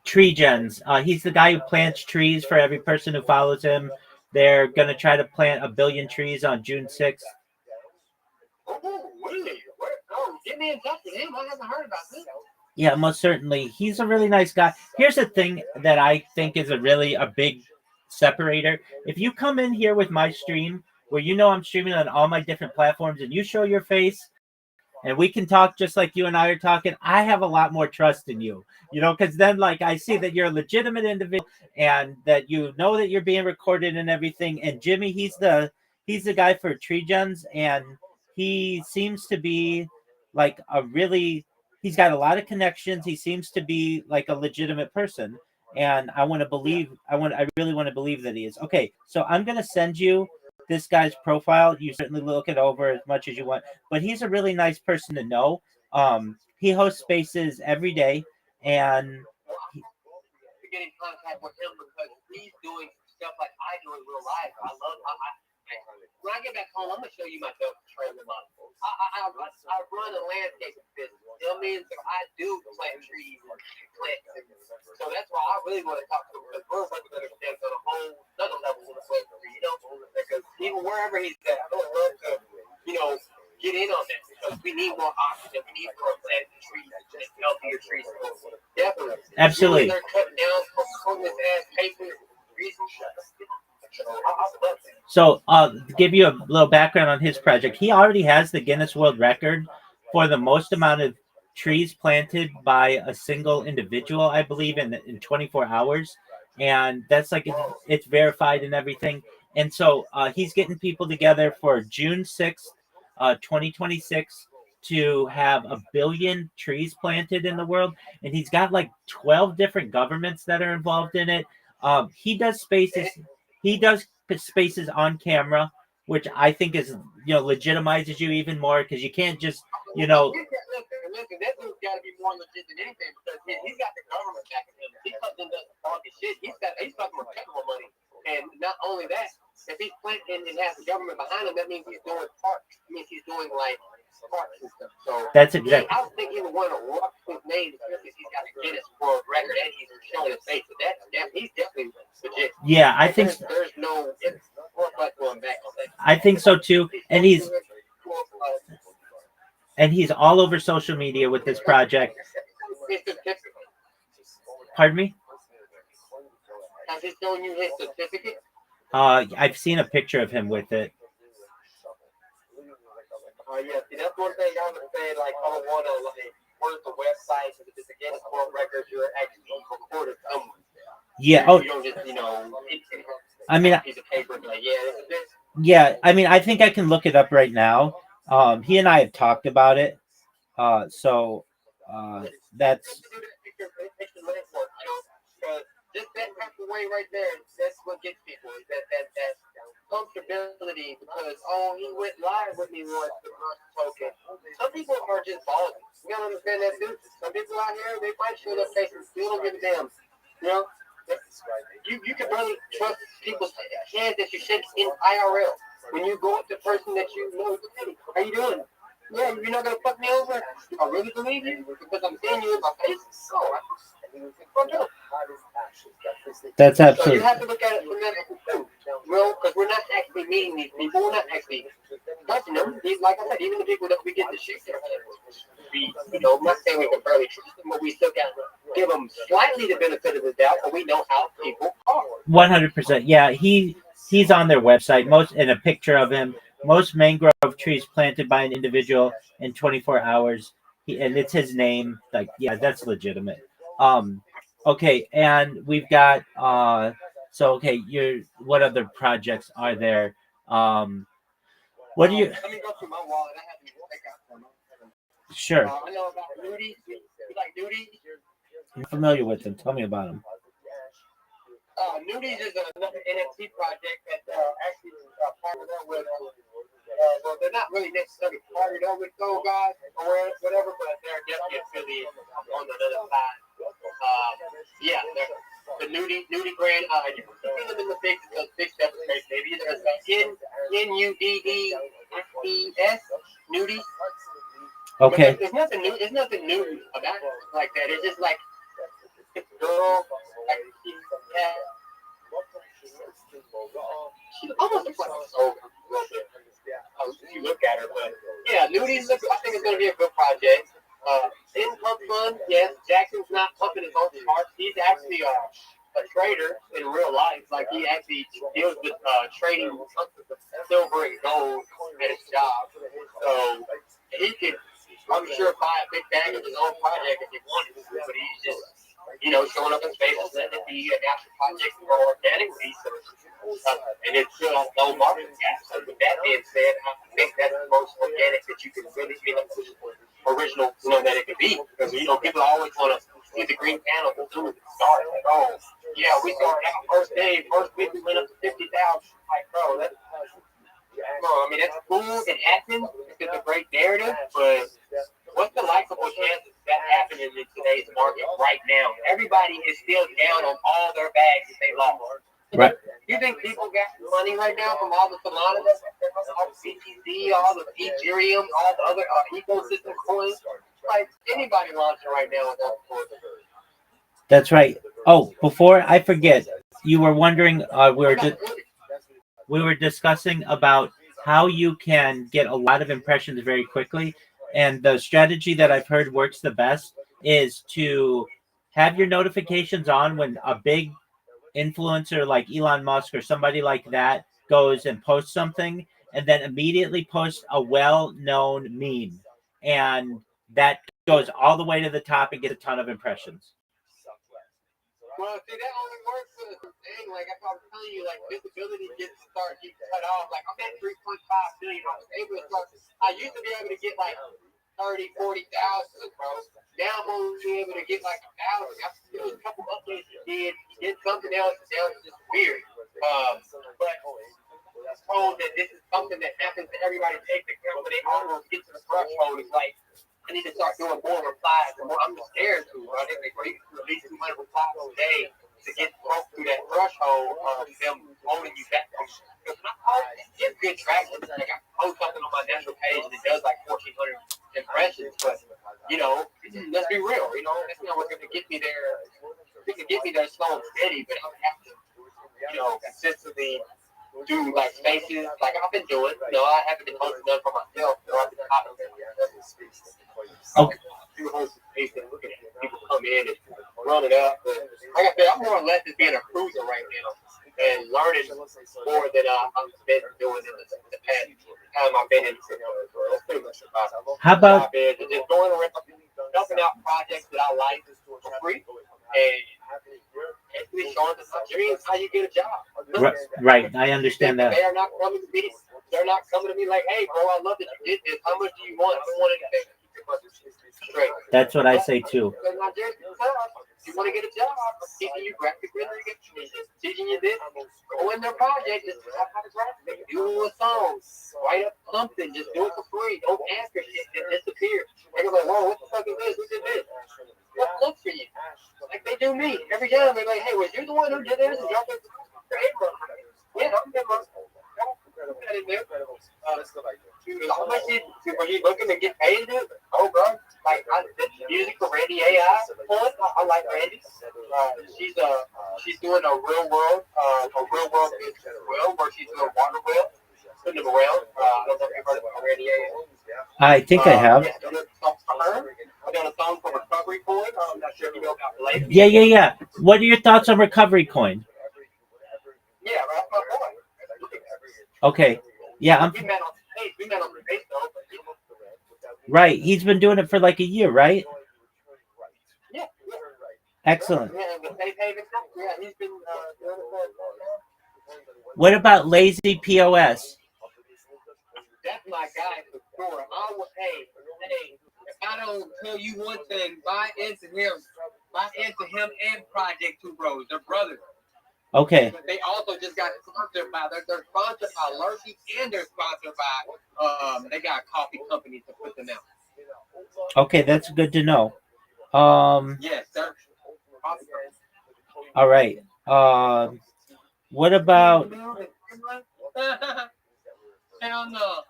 Tree Gens. He's the guy who plants trees for every person who follows him. They're gonna try to plant 1 billion trees on June 6th. Oh, really? Get me in touch with him. I haven't heard about this. Yeah, most certainly. He's a really nice guy. Here's the thing that I think is a big separator. If you come in here with my stream, where I'm streaming on all my different platforms, and you show your face, and we can talk just like you and I are talking, I have a lot more trust in you, because then I see that you're a legitimate individual and that that you're being recorded and everything. And Jimmy, he's the guy for Tree Gens, and he seems to be he's got a lot of connections. He seems to be like a legitimate person, and I really want to believe that he is. Okay, so I'm gonna send you this guy's profile. You certainly look it over as much as you want, but he's a really nice person to know. He hosts spaces every day, and to get in contact with him because he's doing stuff like I do in real life. When I get back home, I'm gonna show you my dope trailer model. I run a landscaping business. You know what I mean? So I do plant trees and plants. So that's why I really want to talk to him because we're working on a whole another level of the plant tree. You know, because even wherever he's at, I would love to, get in on that because we need more oxygen. We need more planted trees and healthier trees. Definitely. absolutely. They're cutting down this ass paper trees and shit. So, to give you a little background on his project, he already has the Guinness World Record for the most amount of trees planted by a single individual, I believe, in 24 hours. And that's like, it's verified and everything. And so he's getting people together for June 6th, 2026, to have 1 billion trees planted in the world. And he's got like 12 different governments that are involved in it. He does spaces. He does spaces on camera, which I think is, legitimizes you even more because you can't just, Listen, that dude's got to be more legit than anything because he's got the government backing him. He comes in and does funky shit. He's talking about federal money. And not only that, if he's planting and has the government behind him, that means he's doing parks. It means he's doing like parks and stuff. So that's exactly. I don't think he would want to rock his name because he's got a Guinness World Record and he's showing his face. So he's definitely legit. Yeah, I think there's no going back on that. I think so too. And he's all over social media with this project. Pardon me? Has he shown you his certificate? I've seen a picture of him with it. Yeah, see, that's one thing I would say, like, I don't want to, where's the website? If it's a Guinness World Record, you're actually recorded somewhere. Yeah, you don't just, I mean, piece of paper and be like, yeah, this is this. Yeah, I mean, I think I can look it up right now. He and I have talked about it. So that's. Just that type of way right there, that's what gets people. Is that comfortability because, he went live with me once for token. Some people are just ballsy. You gotta understand that too. Some people out here, they might show their faces, still don't give a damn. You can really trust people's hands that you shake in IRL. When you go up to the person that you know, hey, how you doing? Yeah, you're not gonna fuck me over? I really believe you because I'm seeing you in my face. That's absolutely. So you have to look at it from that too. Because we're not actually meeting these people. We're not actually touching them. Like I said, even the people that we get to shake their hands. I'm not saying we can barely trust them, but we still got to give them slightly the benefit of the doubt, but we know how people are. 100%. Yeah, he's on their website. In a picture of him. Most mangrove trees planted by an individual in 24 hours. And it's his name. Like, yeah, that's legitimate. Okay, and we've got what other projects are there? What do you? Let me go through my wallet. I have to take out some. Sure. I know about Nudie. You like Nudie? I'm familiar with them. Tell me about them. Nudies is another NFT project that actually partnered up with. Well, they're not really necessarily partnered up with those guys or whatever, but they're definitely affiliated on another side. The Nudie brand. You can see them in the big stuff space. Maybe there's NUDDES Nudie. Okay. There's nothing new. There's nothing new about it like that. It's just like this girl. Like she almost looks like a soul a little bit. If you look at her, but yeah, Nudies. I think it's going to be a good project. Income fund. Yes, Jackson's not pumping his own charts. He's actually a trader in real life. Like he actually deals with trading silver and gold at his job. So he could, I'm sure, buy a big bag of his own project if he wanted to. But he's just, showing up in space and letting it be an actual project for organically. And it's still on low market cap. So with that being said, I think that's the most organic that you can really be in a position for. original, that it could be. Because, people always want to see the green panel as soon as it started. Like, oh, yeah, we started out first week we went up to 50,000. Like, bro, that's cool. It happens. It's a great narrative, but what's the likable chances of that happening in today's market right now? Everybody is still down on all their bags that they lost. Right. You think people got money right now from all the Solana, all the BTC, all the Ethereum, all the other ecosystem coins? Like, anybody launching right now with that coin. That's right. Oh, before I forget, you were wondering, we were discussing about how you can get a lot of impressions very quickly. And the strategy that I've heard works the best is to have your notifications on when a big influencer like Elon Musk or somebody like that goes and posts something, and then immediately post a well-known meme. And that goes all the way to the top and get a ton of impressions. Well, see, that only works for the thing. Like, I was telling you, like, visibility gets cut off. Like, I'm at 3.5 billion. I was able to start. I used to be able to get like 30, 40,000, bro. Now I'm only able to get like 1,000. There was a couple updates he did something else. That was just weird. But I told that this is something that happens to everybody. Take the camera when they almost get to the threshold. It's like, I need to start doing more replies. I'm just scared to. I think they at least 200 replies a day to get through that threshold of them holding you back. Because I get good traction. Like, I post something on my natural page and it does like 1,400 impressions. But, let's be real. That's not what's going to get me there. It can get me there slow and steady, but I have to, consistently do like spaces like I've been doing. I haven't been posting none for myself. I've been out of Okay. People come in and run it up. But like I said, I'm more or less just being a cruiser right now and learning more than I've been doing in the past time I've been in. That's pretty much about it. How about just going around helping out projects that I like for free and actually showing the dreams how you get a job. Right, I understand that. They are not coming to me. They're not coming to me like, "Hey, bro, I love that you did this. How much do you want? I don't want anything." Straight. That's what I say too. You want to get a job? Teaching you graphic rendering, teaching you this. Go in their project, just how to graphic. Do a song, write up something, just do it for free. Don't ask for shit that disappears. They're like, "Whoa, what the fuck is this? Who did this?" What looks for you? Like they do me every time. They're like, "Hey, was you the one who did this?" And y'all think, "Yeah, I'm the one." How much were you looking to get paid to do? Oh, bro. Like, I did music for Randy AI. I like Randy. She's doing a real world business as well, where she's doing water well, putting them around. I don't know if you've heard of Randy AI. I think I have. Yeah, I'm doing a song for her. I'm doing a song for Recovery Coin. I'm not sure if you know about Blake. Yeah. What are your thoughts on Recovery Coin? Yeah, that's my boy. Okay. Yeah, We met on the base though. Right. He's been doing it for like a year, right? Yeah. Excellent. Yeah, he's been doing it for. What about Lazy POS? That's my guy for sure. Hey, if I don't tell you one thing, buy into him and Project Two Bros. They're brothers. Okay. But they also just got sponsored by they're sponsored by Lurky and they're sponsored by they got a coffee company to put them out. Okay, that's good to know. Yes, sir. All right. What about Hell no.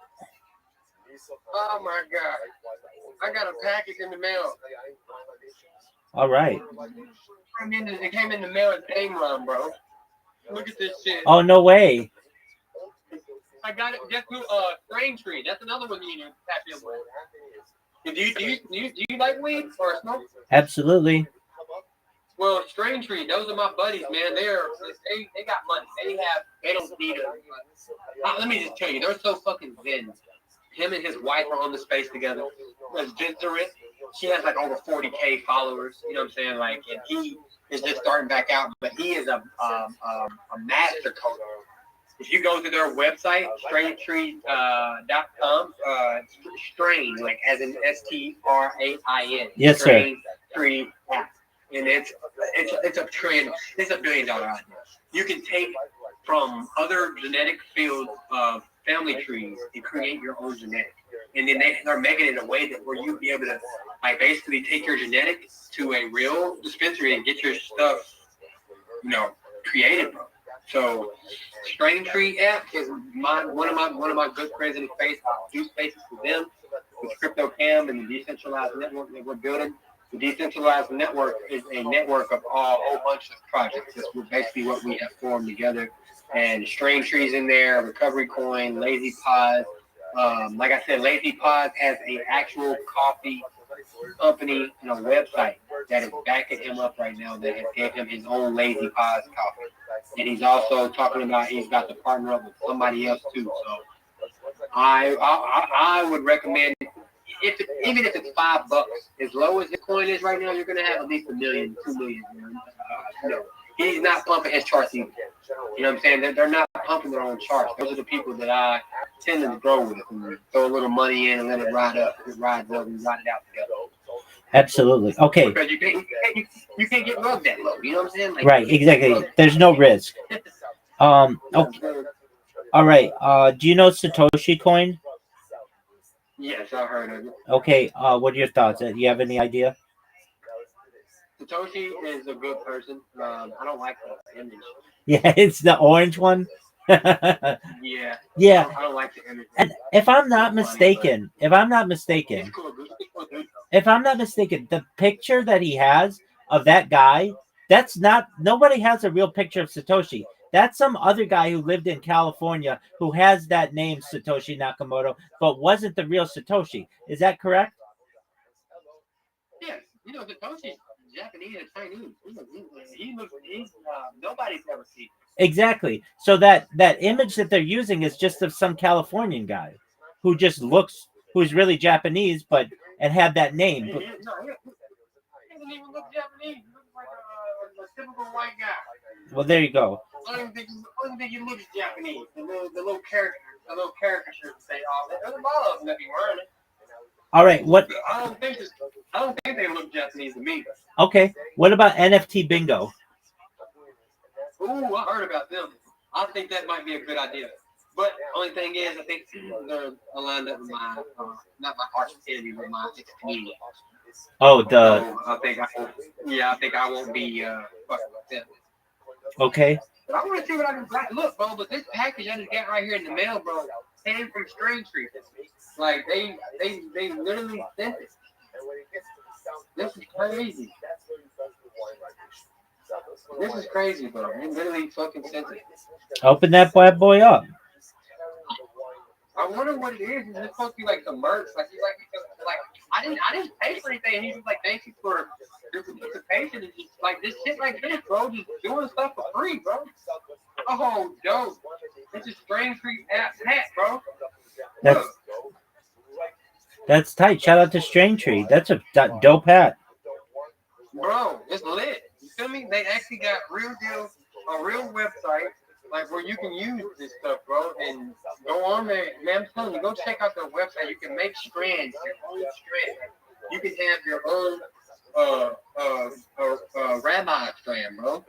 Oh my god. I got a package in the mail. all right. It came in the mail as AIM, bro. Look at this shit. Oh, no way. I got it just through Braintree. That's another one you need to tap in with. Do you like weed or smoke? Absolutely. Well, Braintree, those are my buddies, man. They got money. They don't need it. Let me just tell you, they're so fucking zen. Him and his wife are on the space together. She has like over 40K followers. You know what I'm saying? Like, and he is just starting back out, but he is a master coder. if you go to their website, straintree.com, strain, like as in STRAIN. Yes, sir. Strain Tree app. And it's a trend. It's $1 billion idea. You can take from other genetic fields of family trees and create your own genetic. And then they're making it in a way that where you'll be able to like basically take your genetics to a real dispensary and get your stuff, created, bro. So Strain Tree app is one of my good friends in the space. I'll do spaces for them with Crypto Cam and the decentralized network that we're building. The decentralized network is a network of a whole bunch of projects. That's basically what we have formed together. And Strain Tree's in there, Recovery Coin, Lazy Pods. Like I said, Lazy Pods has an actual coffee company and a website that is backing him up right now that has gave him his own Lazy Pods coffee. And he's also talking about he's got to partner up with somebody else too. So I would recommend even if it's $5, as low as the coin is right now, you're gonna have at least 1 million, 2 million. He's not pumping his charts either. You know what I'm saying? They're not pumping their own charts. Those are the people that I tend to grow with. And throw a little money in and let it ride up. It rides up and ride it out together. Absolutely. Okay. Because you can't get rugged that low. You know what I'm saying? Like, Right. Exactly. There's no risk. Okay. All right. Do you know Satoshi Coin? Yes, I heard of it. Okay. What are your thoughts? Do you have any idea? Satoshi is a good person. I don't like the image. Yeah, it's the orange one. Yeah. Yeah. I don't like the image. And if I'm not mistaken, the picture that he has of that guy, nobody has a real picture of Satoshi. That's some other guy who lived in California who has that name, Satoshi Nakamoto, but wasn't the real Satoshi. Is that correct? Yes. Satoshi's Japanese and Chinese. Nobody's ever seen. Exactly. So that image that they're using is just of some Californian guy who just who's really Japanese, and had that name. He doesn't even look Japanese. He looks like a typical white guy. Well, there you go. I don't think he looks Japanese. The little caricature say all that. There's a lot of them that be wearing it. All right. What? I don't think they look Japanese to me. Okay. What about NFT bingo? Ooh, I heard about them. I think that might be a good idea. But only thing is, I think they're aligned up with my, not my arch enemy, but my comedian. Oh, so I think I won't be fucking with them. Okay. But I want to see what I can buy. Look, bro, but this package I just got right here in the mail, bro, came from Strain Tree. Like they literally sent it. This is crazy. This is crazy, bro. They literally fucking sent it. Open that bad boy up. I wonder what it is. Is it supposed to be like the merch? Like I didn't pay for anything. He was like, thank you for your participation. And just like this shit like this, bro. Just doing stuff for free, bro. Oh, dope. It's a Strain Tree hat, bro. That's tight. Shout out to Strain Tree. That's a dope hat. Bro, it's lit. You feel me? They actually got a real website, like where you can use this stuff, bro, and go on there. Man, I'm telling you, go check out their website. You can make strands, your own strand. You can have your own rabbi strand, bro.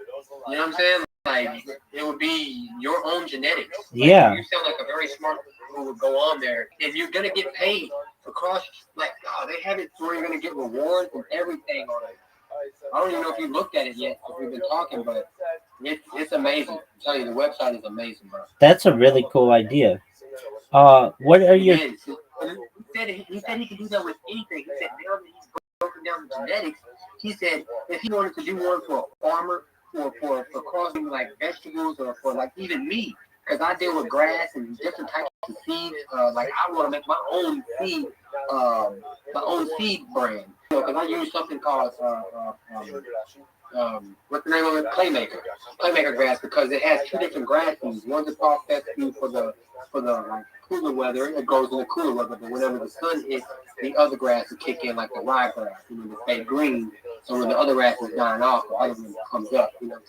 You know what I'm saying? Like it would be your own genetics. Like, yeah. You sound like a very smart person who would go on there, and you're gonna get paid across. Like, they have it where you're gonna get rewards and everything on it. I don't even know if you looked at it yet. We've been talking, but it's amazing. I'm telling you, the website is amazing, bro. That's a really cool idea. What are your? He said he could do that with anything. He said now that he's broken down the genetics, he said if he wanted to do one for a farmer or for crossing like vegetables or for like even meat, because I deal with grass and different types of seeds. Like I want to make my own seed brand. Because I use something called what's the name of it? Playmaker grass, because it has two different grass seeds. One's a called fescue for the like cooler weather. It goes in the cooler weather, but whenever the sun hits, the other grass will kick in, like the ryegrass, the fade green. So when the other grass is dying off, the other one comes up. You know what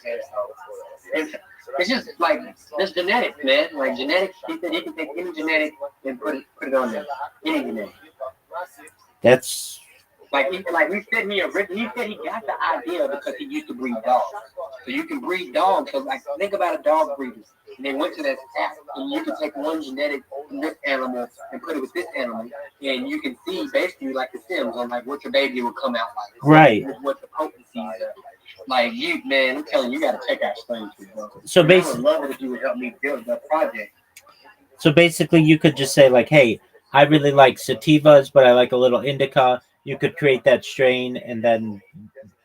I'm saying? So It's just like this genetics, man. Like genetics, he said he can take any genetic and put it on there. Any genetic. That's Like we said he said he got the idea because he used to breed dogs. So you can breed dogs. So like think about a dog breeder. And they went to that app and you can take one genetic from this animal and put it with this animal, and you can see basically like the Sims on like what your baby will come out like. right. What the potencies are. Like you, man, I'm telling you, you got to check out Strange, bro. So I basically, would love it if you would help me build the project. so basically, you could just say like, "Hey, I really like sativas, but I like a little indica." You could create that strain and then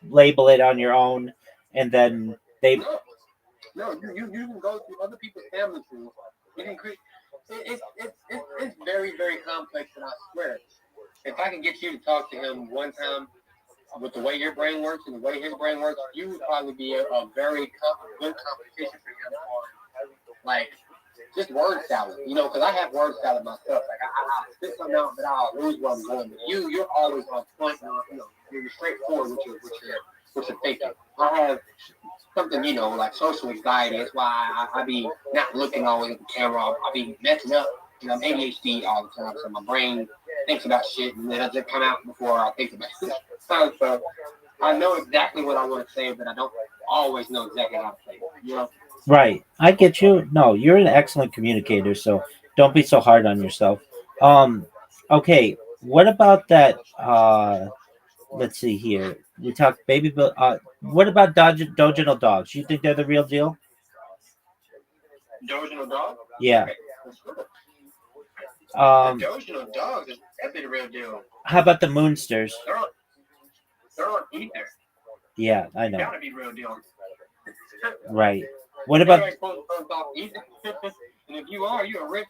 label it on your own, and then they. No, you can go to other people's family trees. You can create. It's very very complex, and I swear, if I can get you to talk to him one time with the way your brain works and the way his brain works, you would probably be a very good competition for him on like just word salad, you know, because I have word salad myself. Like I'll spit something out, but I'll lose where I'm going. But you're always on point. You know, you're straightforward with your thinking. I have something, you know, like social anxiety. That's why I be not looking always at the camera. I be messing up. You know, I'm ADHD all the time, so my brain thinks about shit and it doesn't come out before I think about it. So I know exactly what I want to say, but I don't always know exactly how to say it. You know. Right, I get you. No, you're an excellent communicator, so don't be so hard on yourself. Okay, what about that? Let's see here. We talked baby. What about Doginal dogs? You think they're the real deal? Doginal dog? Yeah. The Doginal dogs is definitely the real deal. How about the Moonsters? They're on ether. Yeah, I know. Gotta be real deal. Right. What about? And if you are, you're a rich.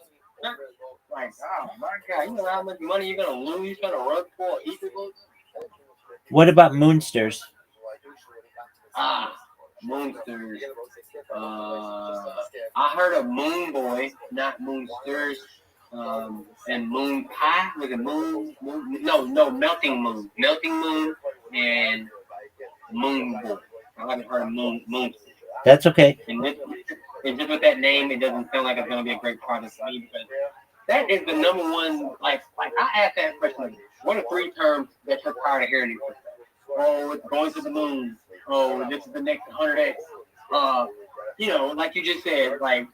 Like, oh my God, you know how much money you're gonna lose trying to run for ether? What about Moonsters? Moonsters. I heard of Moon Boy, not Moonsters. And Moon Pie. Was it Moon? No, Melting Moon. Melting Moon and Moon Boy. I haven't heard of Moonsters. That's okay. And just with that name, it doesn't sound like it's gonna be a great product for me because that is the number one. Like I asked that question. What are 3 terms that you're tired of hearing? Oh, it's going to the moon. Oh, this is the next 100x. You know, like you just said, like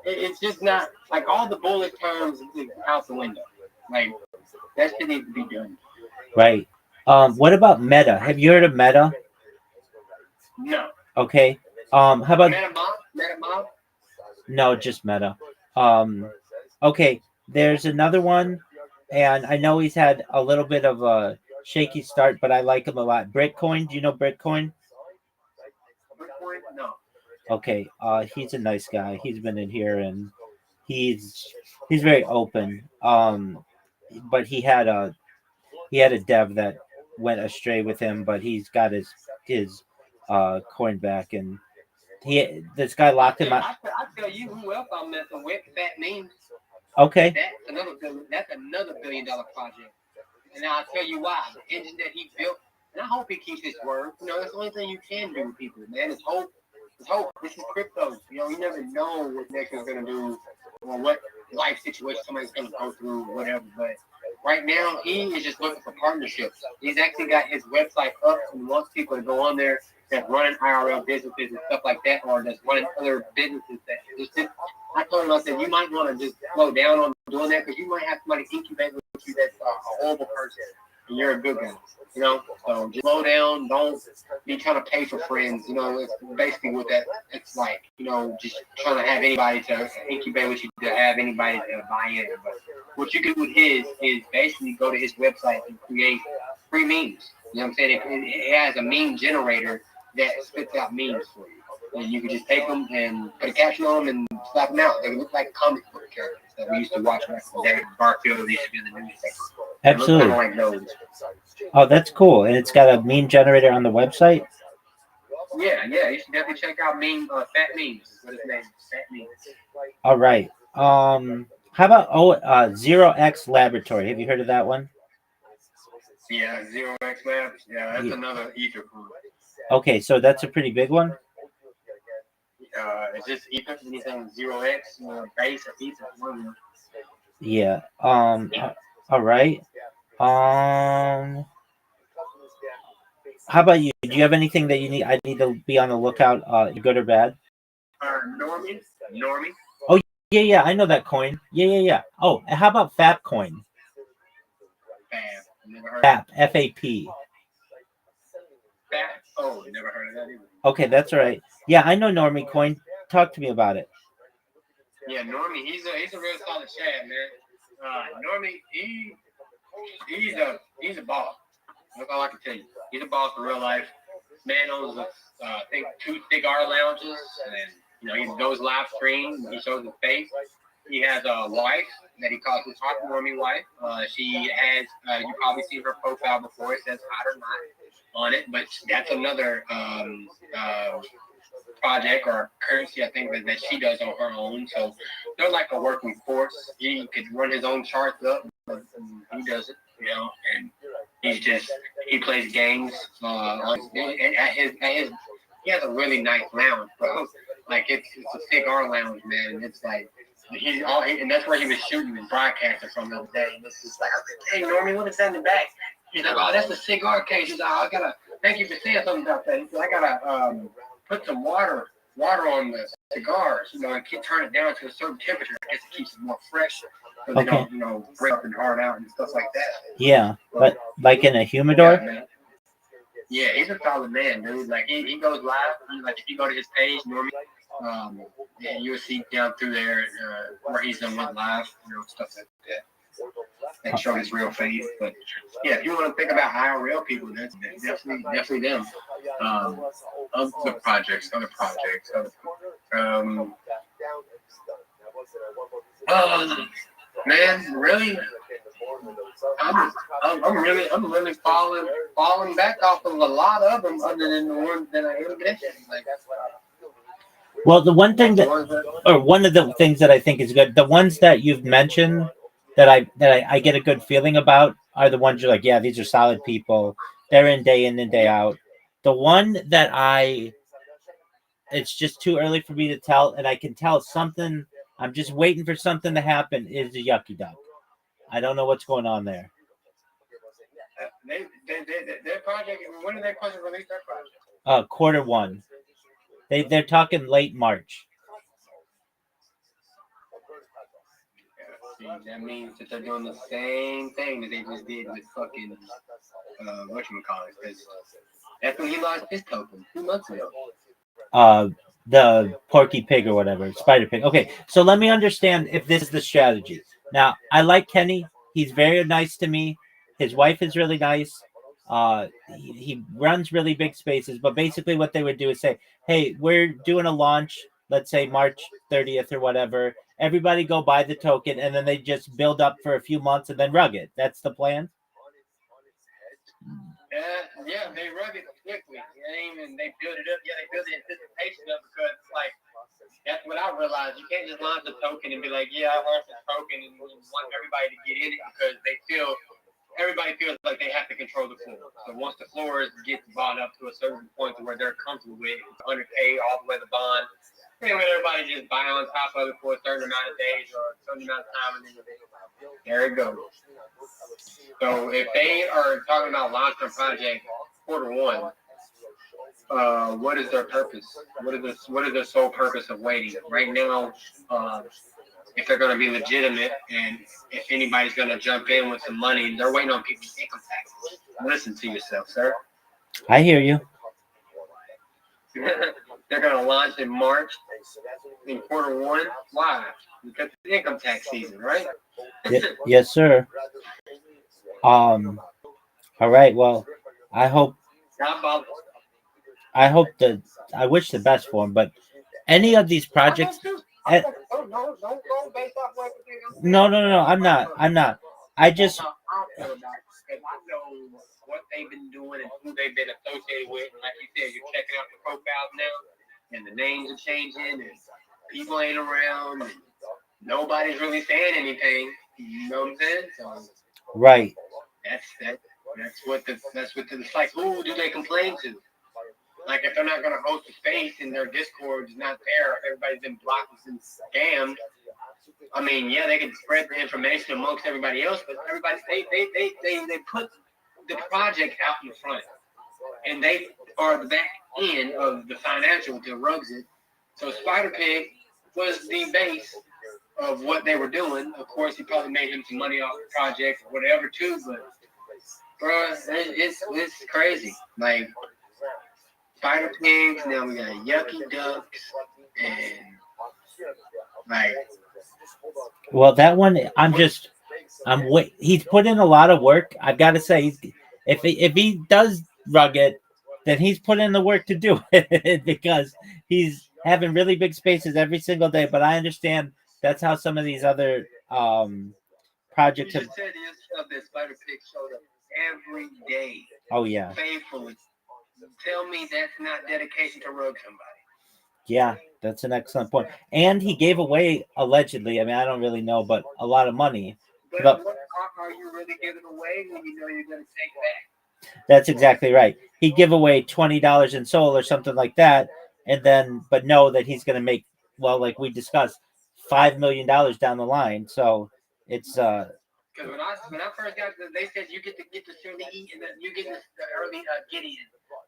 it's just not like all the bullet terms is out the window. Like that shit needs to be done. Right. What about Meta? Have you heard of Meta? No. Okay. How about Meta Mob? No, just Meta. Okay. There's another one, and I know he's had a little bit of a shaky start, but I like him a lot. Bitcoin. Do you know Bitcoin? Bitcoin? No. Okay. He's a nice guy. He's been in here and he's very open. But he had a dev that went astray with him, but he's got his coin back, and this guy locked him out. I tell you who else I'm messing with. Fat Memes. Okay. That's another $1 billion project. And I'll tell you why. The engine that he built, and I hope he keeps his word. You know, that's the only thing you can do with people, man. It's hope. It's hope. This is crypto. You know, you never know what next is going to do or what life situation somebody's going to go through, whatever. But right now, he is just looking for partnerships. He's actually got his website up and wants people to go on there that's running IRL businesses and stuff like that, or that's running other businesses that just I told him, I said, you might want to just slow down on doing that because you might have somebody incubate with you that's a horrible person and you're a good guy, you know? So just slow down. Don't be trying to pay for friends. You know, it's basically what it's like, you know, just trying to have anybody to incubate with you, to have anybody to buy in. But what you do with his is basically go to his website and create free memes. You know what I'm saying? It has a meme generator that spits out memes for you. And you can just take them and put a caption on them and slap them out. They look like comic book characters that we used to watch back in the day. Garfield, they used to be in the newspaper. Absolutely. Like those. Oh, that's cool. And it's got a meme generator on the website? Yeah. You should definitely check out Fat Memes. What is his name? Fat Memes. All right. How about Zero X Laboratory? Have you heard of that one? Yeah, Zero X Labs. Yeah, that's another ether food. Okay, so that's a pretty big one? Is this Ether? Anything 0x, base or Ether? Yeah. All right. How about you? Do you have anything that you need? I need to be on the lookout. Good or bad? Normie. Oh yeah. I know that coin. Yeah. Oh, and how about Fap coin? Fap. FAP. Oh, never heard of that either. Okay, that's all right. Yeah, I know Normie coin. Talk to me about it. Yeah, Normie, he's a real solid shad, man. Normie, he's a boss. That's all I can tell you. He's a boss in real life. Man owns I think 2 cigar lounges, and he goes live stream. He shows his face. He has a wife that he calls his hot Normie wife. She has you probably seen her profile before. It says hot or not on it, but that's another project or currency I think that she does on her own. So they're like a working force. He could run his own charts up, but he does it, and he plays games at his he has a really nice lounge, bro. Like it's a cigar lounge, man. It's like and that's where he was shooting his broadcaster from the other day. And this is like, hey Normie, what is that in the back? He's like, oh, that's a cigar case. He's like, I gotta thank you for saying something about that. He's like, I gotta put some water on the cigars, and turn it down to a certain temperature. I guess it keeps it more fresh, so they don't, break up and hard out and stuff like that. Yeah, but like in a humidor. Yeah, he's a solid man, dude. Like he goes live. Like if you go to his page, Normie, you'll see down through there where he's done went live, stuff like that. And show his real face. But yeah, if you want to think about IRL people, that's definitely them. Other projects. Man, really, I'm really falling back off of a lot of them, other than the ones that I mentioned. Well, the one thing one of the things that I think is good, the ones that you've mentioned that I get a good feeling about are the ones you're like, yeah, these are solid people. They're in and day out. The one that it's just too early for me to tell, and I can tell something. I'm just waiting for something to happen. Is the Yucky Duck? I don't know what's going on there. Their project. When are they supposed to release their project? Q1. They're talking late March. That means that they're doing the same thing that they just did with fucking whatchamacallit. Because that's when he lost his token 2 months ago. The Porky Pig or whatever, Spider Pig. Okay, so let me understand if this is the strategy. Now, I like Kenny. He's very nice to me. His wife is really nice. He runs really big spaces, but basically what they would do is say, hey, we're doing a launch, let's say March 30th or whatever. Everybody go buy the token, and then they just build up for a few months and then rug it. That's the plan? Yeah, they rug it quickly. They build it up. Yeah, they build the anticipation up because, like, that's what I realized. You can't just launch the token and be like, yeah, I launched the token and want everybody to get in it because everybody feels like they have to control the floor. So once the floors get bought up to a certain point to where they're comfortable with, 100K all the way to bond, and when everybody just buy on top of it for a certain amount of days or a certain amount of time, and then there it goes. So if they are talking about launching a project Q1, what is their purpose? What is their sole purpose of waiting? Right now, if they're going to be legitimate and if anybody's going to jump in with some money, they're waiting on people's income taxes. Listen to yourself, sir. I hear you. They're going to launch in March in Q1. Why? Because it's income tax season, right? Yes, sir. All right. Well, I wish the best for him, but any of these projects. No. I'm not. I just. I know what they've been doing and who they've been associated with. And like you said, you're checking out the profiles now, and the names are changing, and people ain't around, and nobody's really saying anything. You know what I'm saying? So, right. That's what it's like. Who do they complain to? Like, if they're not going to host a space and their Discord is not there, if everybody's been blocked and scammed, I mean, yeah, they can spread the information amongst everybody else, but everybody, they put the project out in front, and they are the back end of the financial to rugs it. So Spider Pig was the base of what they were doing. Of course, he probably made him some money off the project or whatever too, but bro, it's crazy. Like Spider Pigs, now we got Yucky Ducks, and like. Well, that one, he's put in a lot of work. I've got to say, if he does rug it, then he's put in the work to do it because he's having really big spaces every single day. But I understand that's how some of these other projects You have. just said yourself that Spider Pig showed up every day. Oh yeah. Faithfully. Tell me that's not dedication to rug somebody. Yeah, that's an excellent point. And he gave away, allegedly, I mean, I don't really know, but a lot of money. But what are you really giving away when you know you're going to take back? That's exactly right. He'd give away $20 in soul or something like that, and then, but know that he's going to make, well, like we discussed, $5 million down the line. So it's because when I first got there, they said you get to share the eat, and then you get the early get in.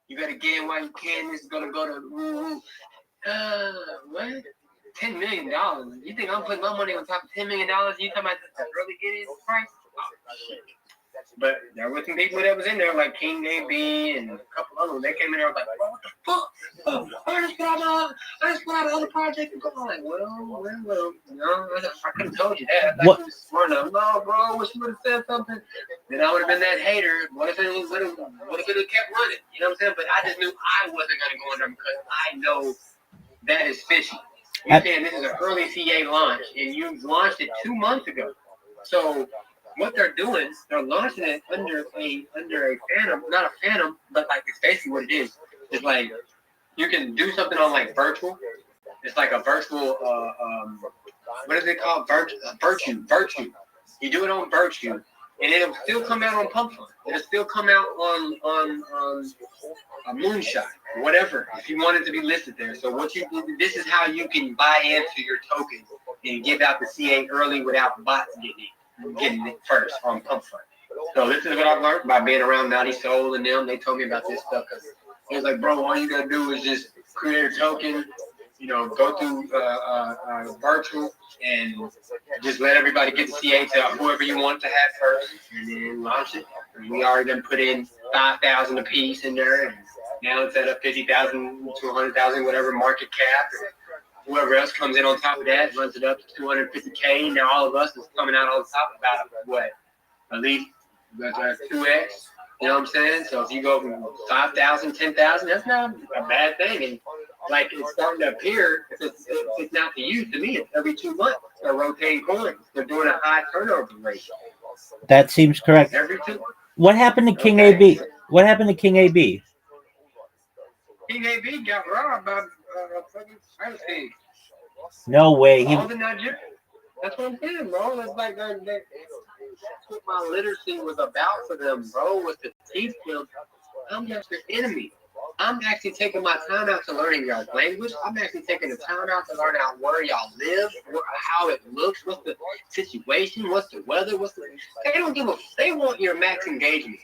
You got to get in while you can. This is going to go to what? $10 million. You think I'm putting my money on top of $10 million? You talking about the early get in price? Oh, shit. But there were some people that was in there, like King AB and a couple others. They came in there like, bro, what the fuck? Oh, I just put out another project. And I'm like, well. No, I could have told you that. I thought you was smart enough. No, bro, wish you would have said something. Then I would have been that hater. What if it would have kept running? You know what I'm saying? But I just knew I wasn't going to go in there because I know that is fishy. You're saying this is an early CA launch, and you launched it 2 months ago. So what they're doing, they're launching it under a phantom, not a phantom, but like it's basically what it is. It's like you can do something on like virtual. It's like a virtual what is it called? Virtue. You do it on virtue, and it'll still come out on Pump Fund. It'll still come out on a moonshot, whatever, if you want it to be listed there. So this is how you can buy into your token and give out the CA early without bots getting it first on Pump Fund. So this is what I've learned by being around Naughty Soul and them. They told me about this stuff because it was like, bro, all you gotta do is just create a token, go through virtual and just let everybody get the CA to whoever you want to have first, and then launch it. And we already done put in 5,000 a piece in there, and now it's at a 50,000 to 100,000, whatever market cap. And whoever else comes in on top of that runs it up to 250K. Now all of us is coming out on top about what, at least 2x. You know what I'm saying? So if you go from 5,000, 10,000, that's not a bad thing. And like it's starting to appear, if it's not to you, to me, it's every 2 months. They're rotating coins. They're doing a high turnover rate. That seems correct. Every 2 months. What happened to King AB? What happened to King AB? King AB got robbed by fucking Spider Pig. No way. That's what I'm saying, bro. That's like that's what my literacy was about for them, bro. Was to teach them I'm not your enemy. I'm actually taking my time out to learning y'all's language. I'm actually taking the time out to learn out where y'all live, how it looks, what's the situation, what's the weather, they don't give a. They want your max engagement.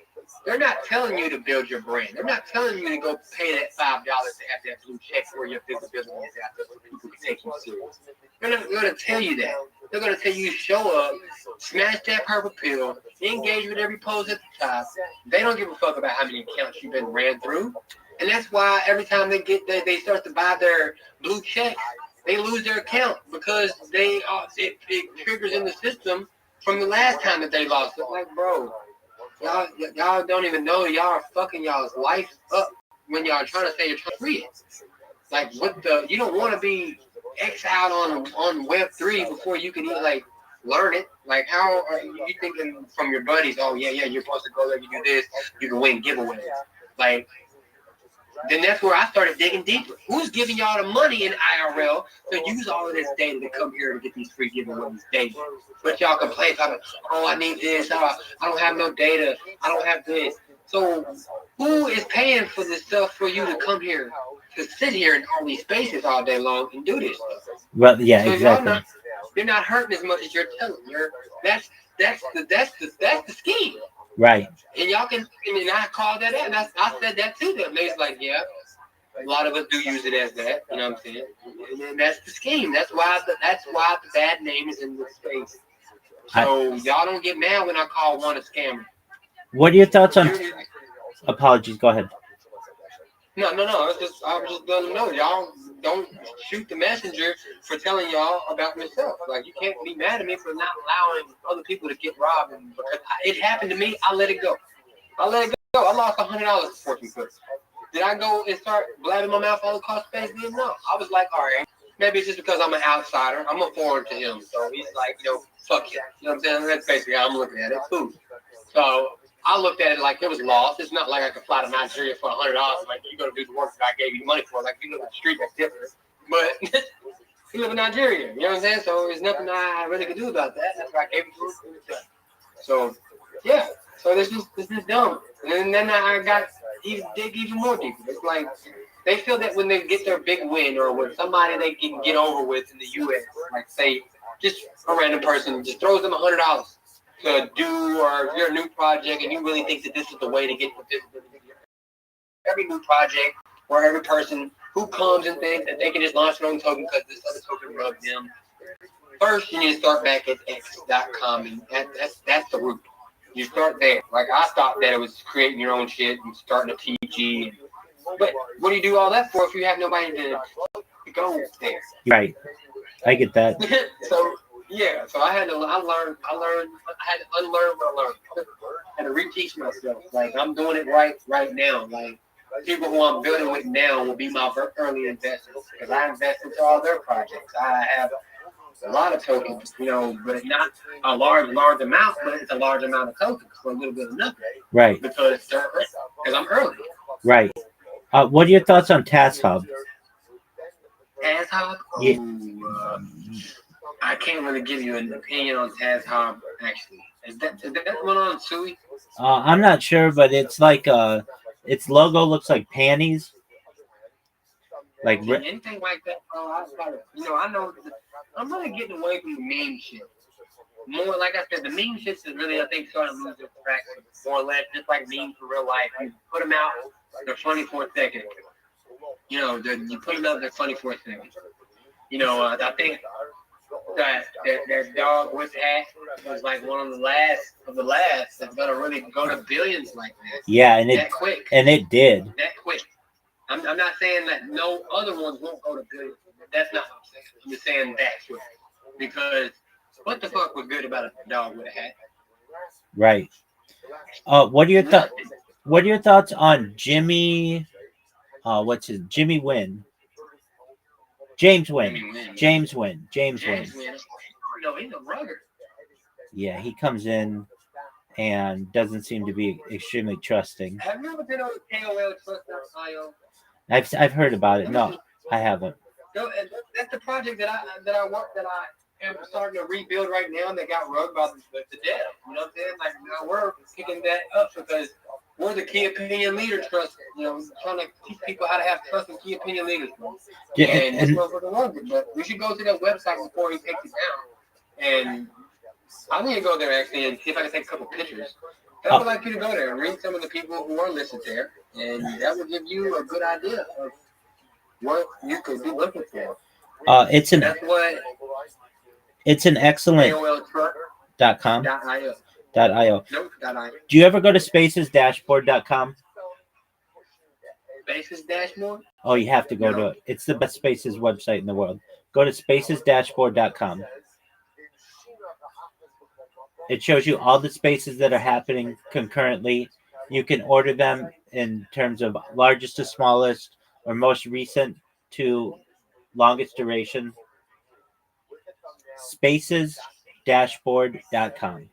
They're not telling you to build your brand. They're not telling you to go pay that $5 to have that blue check where your visibility is out there so people can take you serious. They're not going to tell you that. They're going to tell you show up, smash that purple pill, engage with every post at the top. They don't give a fuck about how many accounts you've been ran through. And that's why every time they start to buy their blue checks, they lose their account because it triggers in the system from the last time that they lost it. Like, bro. Y'all don't even know y'all are fucking y'all's life up when y'all are trying to say you're trying to free it. Like you don't want to be exiled on Web3 before you can even like learn it. Like how are you thinking from your buddies? Oh yeah, you're supposed to go there, you do this, you can win giveaways. Like then that's where I started digging deeper. Who's giving y'all the money in IRL to use all of this data to come here to get these free giveaways daily? But y'all complain about, oh, I need this. I don't have no data. I don't have this. So who is paying for this stuff for you to come here to sit here in all these spaces all day long and do this stuff? Well, yeah, So exactly. You're not hurting as much as you're telling. That's the scheme. Right. And y'all can. I mean, I called that out. And I said that to them. They was like, yeah. A lot of us do use it as that. You know what I'm saying? And that's the scheme. That's why the bad name is in the space. So y'all don't get mad when I call one a scammer. What are your thoughts on? Apologies. Go ahead. No. I was just letting them know, y'all don't shoot the messenger for telling y'all about myself. Like, you can't be mad at me for not allowing other people to get robbed. And because it happened to me, I let it go. I lost $100 for 14 foot. Did I go and start blabbing my mouth all across space? No. I was like, all right, maybe it's just because I'm an outsider. I'm a foreign to him. So he's like, fuck you. You know what I'm saying? That's basically how I'm looking at it. Cool. So I looked at it like it was lost. It's not like I could fly to Nigeria for $100. Like, you got to do the work that I gave you money for. Like, if you live on the street, that's different. But you live in Nigeria. You know what I'm saying? So there's nothing I really could do about that. That's why I gave it to him. So, yeah. So this is dumb. And then I got dig even more deeper. It's like they feel that when they get their big win or when somebody they can get over with in the U.S., like say just a random person just throws them $100 to do, or if you're a new project and you really think that this is the way to get the visibility. Every new project or every person who comes and thinks that they can just launch their own token because this other token rubbed them. First, you need to start back at x.com, and that's the root. You start there. Like, I thought that it was creating your own shit and starting a PG. But what do you do all that for if you have nobody to go there? Right. I get that. So I had to unlearn what I learned. I had to reteach myself. Like, I'm doing it right now. Like, people who I'm building with now will be my early investors because I invest into all their projects. I have a lot of tokens, but not a large amount, but it's a large amount of tokens for a little bit of nothing. Right. Because I'm early. Right. What are your thoughts on TaskHub? TaskHub? Yeah. I can't really give you an opinion on TaskHub, actually. Is that one on Sui? I'm not sure, but it's like its logo looks like panties. Like anything like that, I know I'm really getting away from the meme shit. More, like I said, the meme shit is really, I think, starting to lose its traction. More or less, just like memes for real life. You put them out, they're funny for a second. You put them out, they're funny for a second. I think that dog with hat was like one of the last that's gonna really go to billions like that. Yeah, and that quick. And it did. That quick. I'm not saying that no other ones won't go to billions. That's not what I'm saying. I'm just saying that quick. Because what the fuck was good about a dog with a hat? Right. What are your thoughts on Jimmy? Jimmy Wynn? James Wynn. James Wynn. No, he's a rugger. Yeah, he comes in and doesn't seem to be extremely trusting. Have you ever been on KOL Trust.io? I've heard about it. No, I haven't. No, that's the project that I am starting to rebuild right now. That got rugged by the dev. You know what I'm saying? Like, now we're picking that up because we're the key opinion leader trust. Trying to teach people how to have trust in key opinion leaders. Yeah, and this motherfucker runs it. But we should go to that website before he takes it down. And I need to go there actually and see if I can take a couple pictures. I would like you to go there and read some of the people who are listed there, and that will give you a good idea of what you could be looking for. It's an excellent .com. .io. .io. Nope, .io. Do you ever go to spacesdashboard.com? Spaces Dashboard? Oh, you have to go to it. It's the best Spaces website in the world. Go to spacesdashboard.com. It shows you all the spaces that are happening concurrently. You can order them in terms of largest to smallest or most recent to longest duration. Spacesdashboard.com.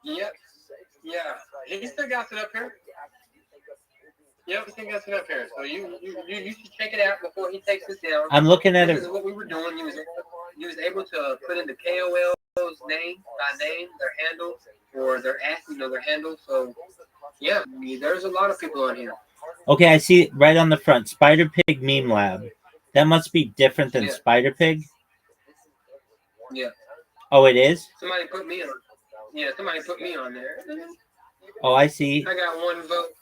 Yep. Yeah. He still got it up here. Yep, he still got it up here. So you should check it out before he takes this down. I'm looking at it. This is what we were doing. He was able to put in the KOL's name by name, their handle, or their handle. So Yeah, there's a lot of people on here. Okay, I see right on the front, Spider Pig Meme Lab. That must be different than Yeah. Spider Pig. Yeah. Oh, it is? Somebody put me on. Yeah, somebody put me on there. Oh, I see. I got one vote.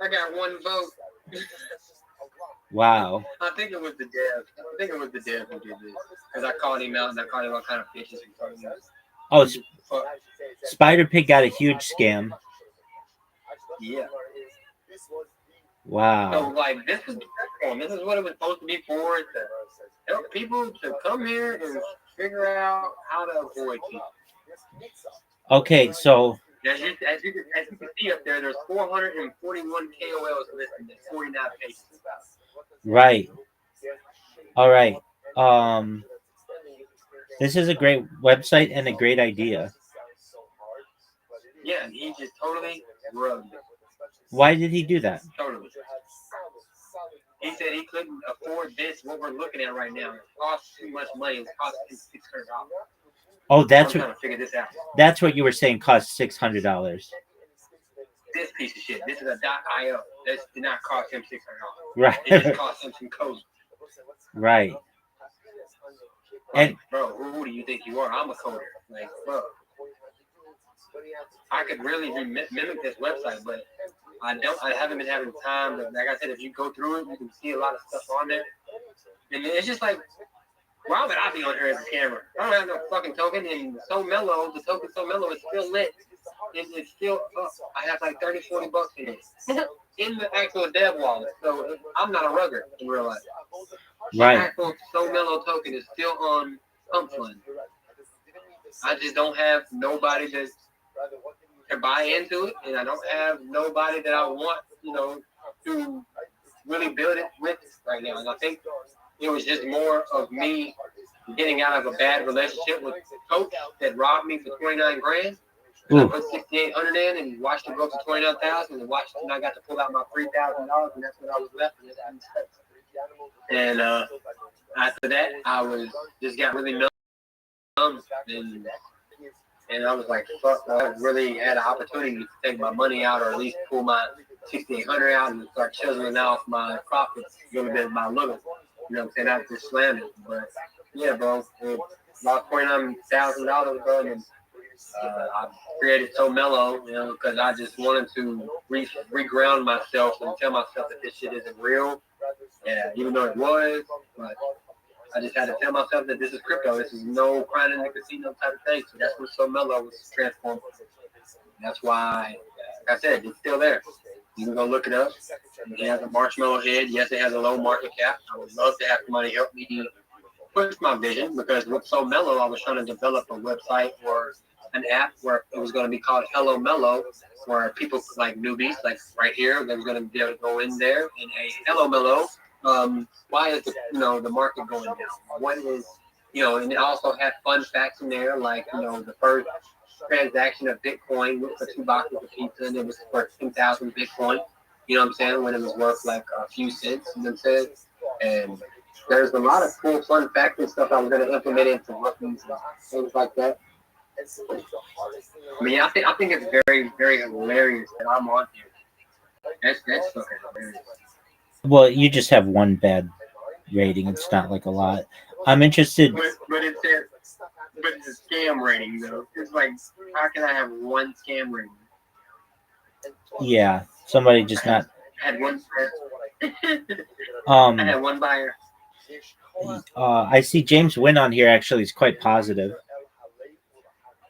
I got one vote. Wow. I think it was the dev. I think it was the dev who did this. Because I called him out and I called him all kind of bitches. Oh, Spider Pig got a huge scam. Yeah. Wow. So, like, this is what it was supposed to be for, to help people to come here and figure out how to avoid people. Okay, so As you can see up there, there's 441 KOLs listed in 49 pages. right. All right. This is a great website and a great idea. Yeah, he just totally rubbed it. Why did he do that? Totally. He said he couldn't afford this, what we're looking at right now. It costs too much money. It costs $600. Oh, that's I'm trying what to figure this out. that's what you were saying cost $600. This piece of shit. This is a .io. This did not cost him $600. Right. It just cost him some code. Right. And bro, who do you think you are? I'm a coder. Like, bro, I could really mimic this website, but I haven't been having time. But like I said, if you go through it, you can see a lot of stuff on there. And it's just like, why would I be on here as a camera? I don't have no fucking token, and So Mellow, the token So Mellow is still lit. It's still up. I have like 30, 40 bucks in it. In the actual dev wallet. So I'm not a rugger in real life. right. The actual So Mellow token is still on Pump Fund. I just don't have nobody that can buy into it, and I don't have nobody that I want, to really build it with right now. And I think it was just more of me getting out of a bad relationship with Coach that robbed me for 29 grand. I put 6,800 in and watched it go to 29,000 and watched it, and I got to pull out my $3,000, and that's what I was left with. And after that, I just got really numb, and I was like, fuck, I really had an opportunity to take my money out, or at least pull my 6,800 out and start chiseling out my profits a little bit by little. You know what I'm saying? I just slammed it. But yeah, bro, about $29,000, bro, and I created So Mellow, because I just wanted to reground myself and tell myself that this shit isn't real. Yeah, even though it was, but I just had to tell myself that this is crypto. This is no crying in the casino type of thing. So that's what So Mellow was transformed. That's why, like I said, it's still there. You can go look it up. It has a marshmallow head. Yes, it has a low market cap. I would love to have somebody help me push my vision, because with So Mellow, I was trying to develop a website or an app where it was going to be called Hello Mellow, where people like newbies, like right here, they were going to be able to go in there and a Hello Mellow. Why is the market going down? What is, and it also had fun facts in there, like, the first transaction of Bitcoin for 2 boxes of pizza, and it was worth 2,000 Bitcoin. You know what I'm saying? When it was worth like a few cents, you know what I'm saying? And there's a lot of cool fun facts and stuff I was going to implement into rookies and things like that. I mean, I think it's very, very hilarious that I'm on here. That's fucking hilarious. Well, you just have one bad rating. It's not like a lot. I'm interested. But it's a scam rating, though. It's like, how can I have one scam rating? Yeah, somebody just not. I had one. I had one buyer. I see James Wynn on here. Actually, is quite positive.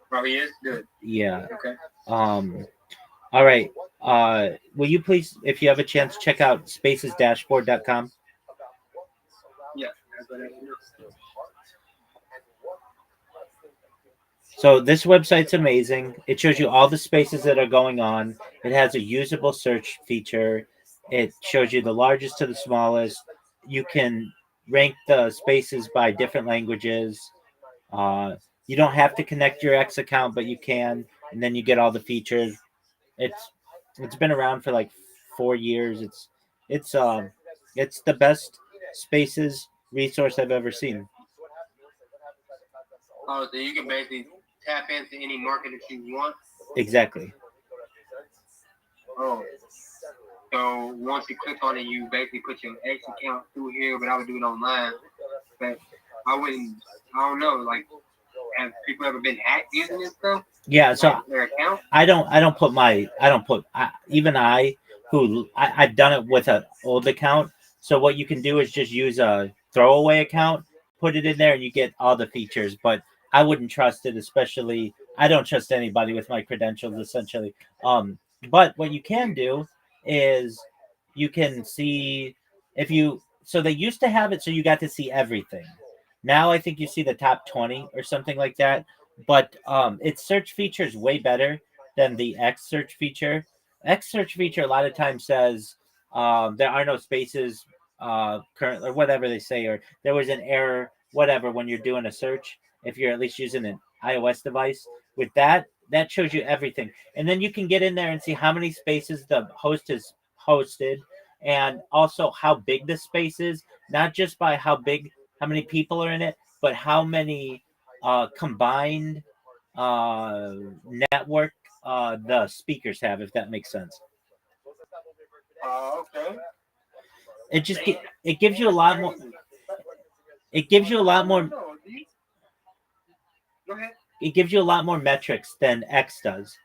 Probably is good. Yeah. Okay. All right. Will you please, if you have a chance, check out spacesdashboard.com? Yeah. So this website's amazing. It shows you all the spaces that are going on. It has a usable search feature. It shows you the largest to the smallest. You can rank the spaces by different languages. You don't have to connect your X account, but you can, and then you get all the features. It's been around for like 4 years. It's the best spaces resource I've ever seen. Oh, so you can basically tap into any market that you want. Exactly. Oh. So once you click on it, you basically put your X account through here, but I would do it online. But I don't know, like, have people ever been hacked using this stuff? Yeah, so Like their account? I don't put I've done it with an old account. So what you can do is just use a throwaway account, put it in there, and you get all the features. But I wouldn't trust it, especially I don't trust anybody with my credentials essentially. But what you can do is you can see if you so they used to have it so you got to see everything. Now I think you see the top 20 or something like that. But its search feature is way better than the X search feature. X search feature a lot of times says there are no spaces current or whatever they say, or there was an error, whatever, when you're doing a search. If you're at least using an iOS device, with that shows you everything, and then you can get in there and see how many spaces the host has hosted, and also how big the space is, not just by how many people are in it, but how many combined uh, network the speakers have, if that makes sense. Okay. It gives you a lot more. It gives you a lot more. Go ahead. It gives you a lot more metrics than X does.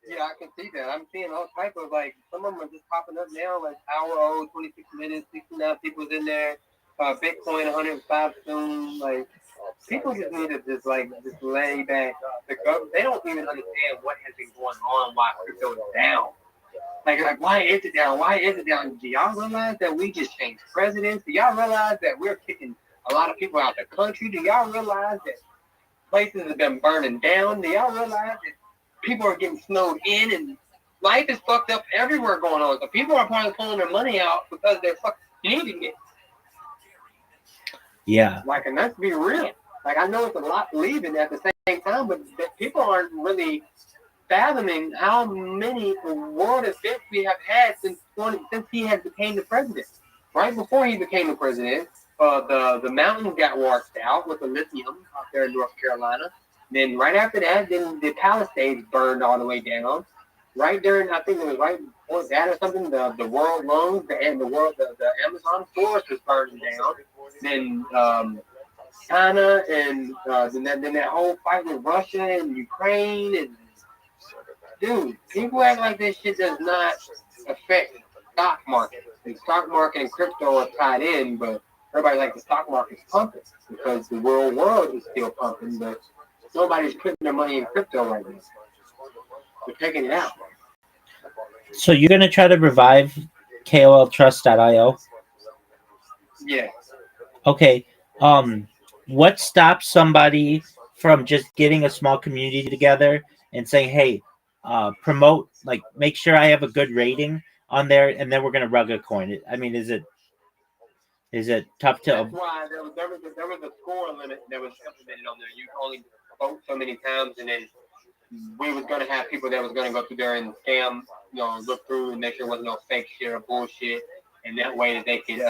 Yeah, I can see that. I'm seeing all type of, like, some of them are just popping up now, like hour old, 26 minutes, 69 people's in there, Bitcoin 105 soon. Like, people just need to just lay back. The government, they don't even understand what has been going on while crypto is down. Like, why is it down? Why is it down? Do y'all realize that we just changed presidents? Do y'all realize that we're kicking a lot of people out of the country? Do y'all realize that places have been burning down? Do y'all realize that people are getting snowed in and life is fucked up everywhere going on? So people are probably pulling their money out because they're fucking needing it. Yeah. Like, and let's be real. Like, I know it's a lot leaving at the same time, but people aren't really fathoming how many world events we have had since he has became the president. Right before he became the president, the mountains got washed out with the lithium out there in North Carolina. Then right after that, then the Palisades burned all the way down. Right during, I think it was right before that or something, the world lungs and the Amazon forest was burning down. Then China and then that whole fight with Russia and Ukraine and dude, people act like this shit does not affect the stock market. The stock market and crypto are tied in, but everybody like the stock market's pumping because the world is still pumping, but nobody's putting their money in crypto right now. They're taking it out. So you're gonna try to revive KOLTrust.io? Yeah. Okay. What stops somebody from just getting a small community together and saying, "Hey, promote, like, make sure I have a good rating on there, and then we're gonna rug a coin"? I mean, is it tough to? That's why there was a score limit that was implemented on there. You can only vote so many times, and then we was gonna have people that was gonna go through there and scam, look through and make sure there wasn't no fake shit or bullshit, and that way that they could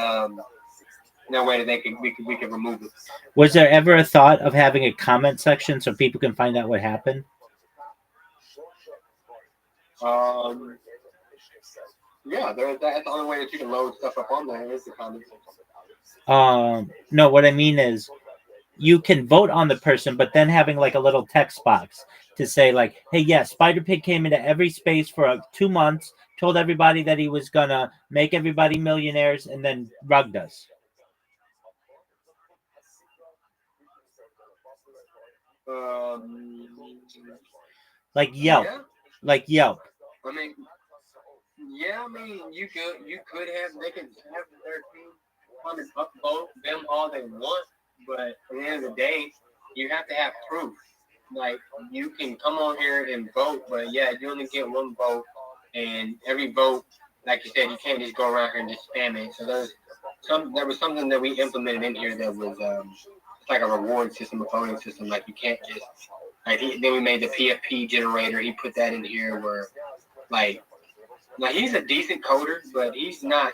we could remove it. Was there ever a thought of having a comment section so people can find out what happened? Yeah, that's the only way that you can load stuff up on there is the comment section. No, what I mean is you can vote on the person, but then having like a little text box to say like, "Hey, yeah, Spider Pig came into every space for 2 months, told everybody that he was gonna make everybody millionaires, and then rugged us." Like Yelp. Yeah. Like Yelp. I mean, you could have, they could have their team come and upvote them all they want, but at the end of the day, you have to have proof. Like, you can come on here and vote, but yeah, you only get one vote, and every vote, like you said, you can't just go around here and just spam it. So there was something that we implemented in here that was it's like a reward system, a voting system. Like, you can't just then we made the PFP generator. He put that in here where like he's a decent coder, but he's not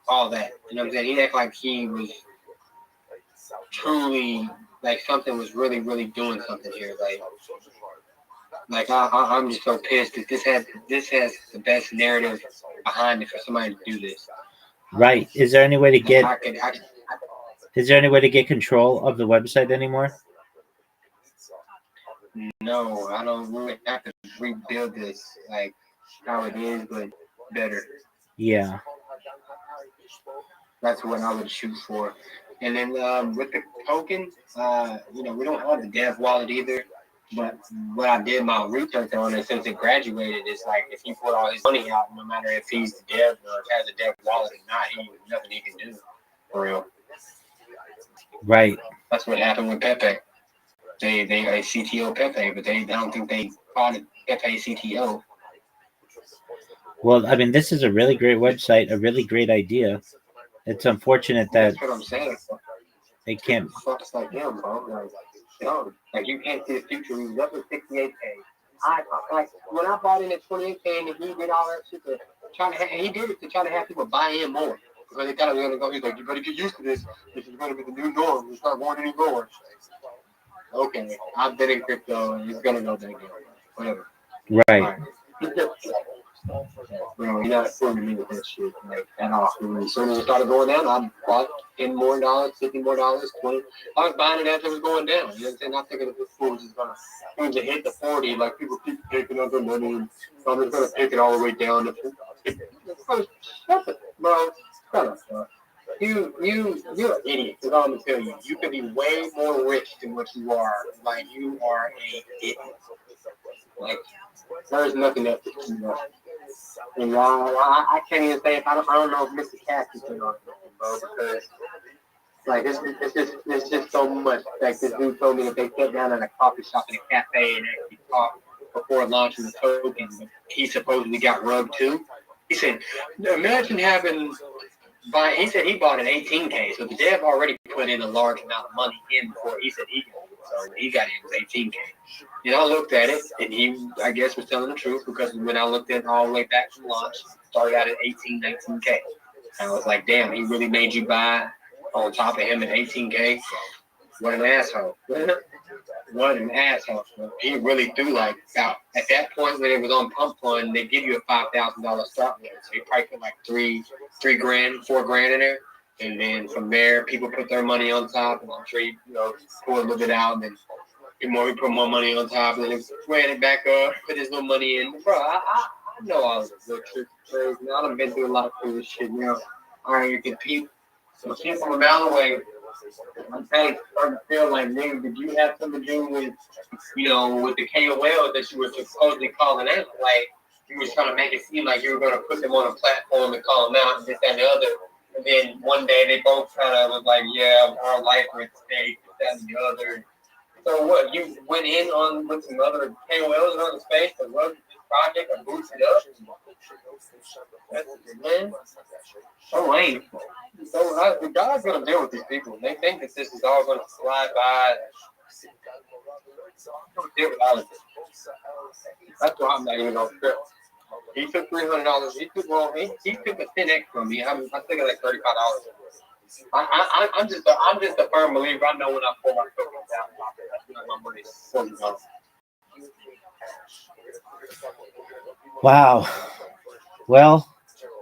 all that. You know what I'm saying? He acted like he was truly like something was really, really doing something here. Like I'm just so pissed that this has the best narrative behind it for somebody to do this. Right. Is there any way to get? I Is there any way to get control of the website anymore? No, I don't really have to rebuild this like how it is, but better. Yeah. That's what I would shoot for. And then with the token, we don't have the dev wallet either. But what I did my research on it since it graduated is like if he put all his money out, no matter if he's the dev or if has a dev wallet or not, nothing he can do for real. Right. That's what happened with Pepe. They CTO Pepe, but I don't think they called it Pepe CTO. Well, I mean, this is a really great website, a really great idea. It's unfortunate that That's what I'm saying. they can't. Fucks like him, bro. Like you can't see the future. He was up at 68K. Like when I bought in at 28K and he did all that shit he did it to try to have people buy in more. Because they thought it was gonna go. He's like, you better get used to this. This is gonna be the new norm. It's not going anymore. Okay, I've been in crypto and it's gonna go down. Whatever. Right. You're not fooling me with that shit like at all. As soon as it started going down, I bought $10 more, $50 more, $20. I was buying it as it was going down. You know what I'm saying? I'm thinking if this fool is going to hit the 40, like people keep picking up their money, and so I'm just going to pick it all the way down. Shut up, bro. Shut up, bro. You're an idiot. That's all I'm gonna tell you. You could be way more rich than what you are. Like you are a idiot. Like there's nothing else to do. And I can't even say if I don't know if Mr. Cash is in on it, bro, because like it's just so much. Like this dude told me that they sat down at a coffee shop in a cafe and actually talked before launching the token. He supposedly got rubbed too. He said, imagine having. He said he bought an 18K, so the dev already put in a large amount of money in before he said he got it. So he got in with 18K. And I looked at it, and he, I guess, was telling the truth because when I looked at it all the way back from launch, started out at 18, 19K. And I was like, damn, he really made you buy on top of him at 18K? What an asshole. What an asshole. He really threw like about, at that point when it was on Pump Fund, they give you a $5,000 start limit. So he probably put like $3 grand, $4 grand in there. And then from there, people put their money on top, and I'm sure he, pull a little bit out, and then he put more money on top, and then he ran it back up, put his little money in. Bro, I know all of this little tricks and trades. I've been through a lot of foolish shit now. All right, you can peep. So keep from a mile away. I'm starting to feel like, nigga, did you have something to do with, with the KOL that you were supposedly calling out? Like, you was trying to make it seem like you were going to put them on a platform and call them out and this, that, and the other. And then one day they both kind of was like, yeah, our life were at stake, this, that, and the other. So what, you went in on with some other KOLs on the space to run this project and boost it up? Man, so lame. So God's going to deal with these people. They think that this is all going to slide by. He'll deal with all of this. That's why I'm not even on trip. He took $300. He took a 10x from me. I'm thinking like $35. I'm just a firm believer. I know when I pull my tokens out, my money's $40. Wow. Well,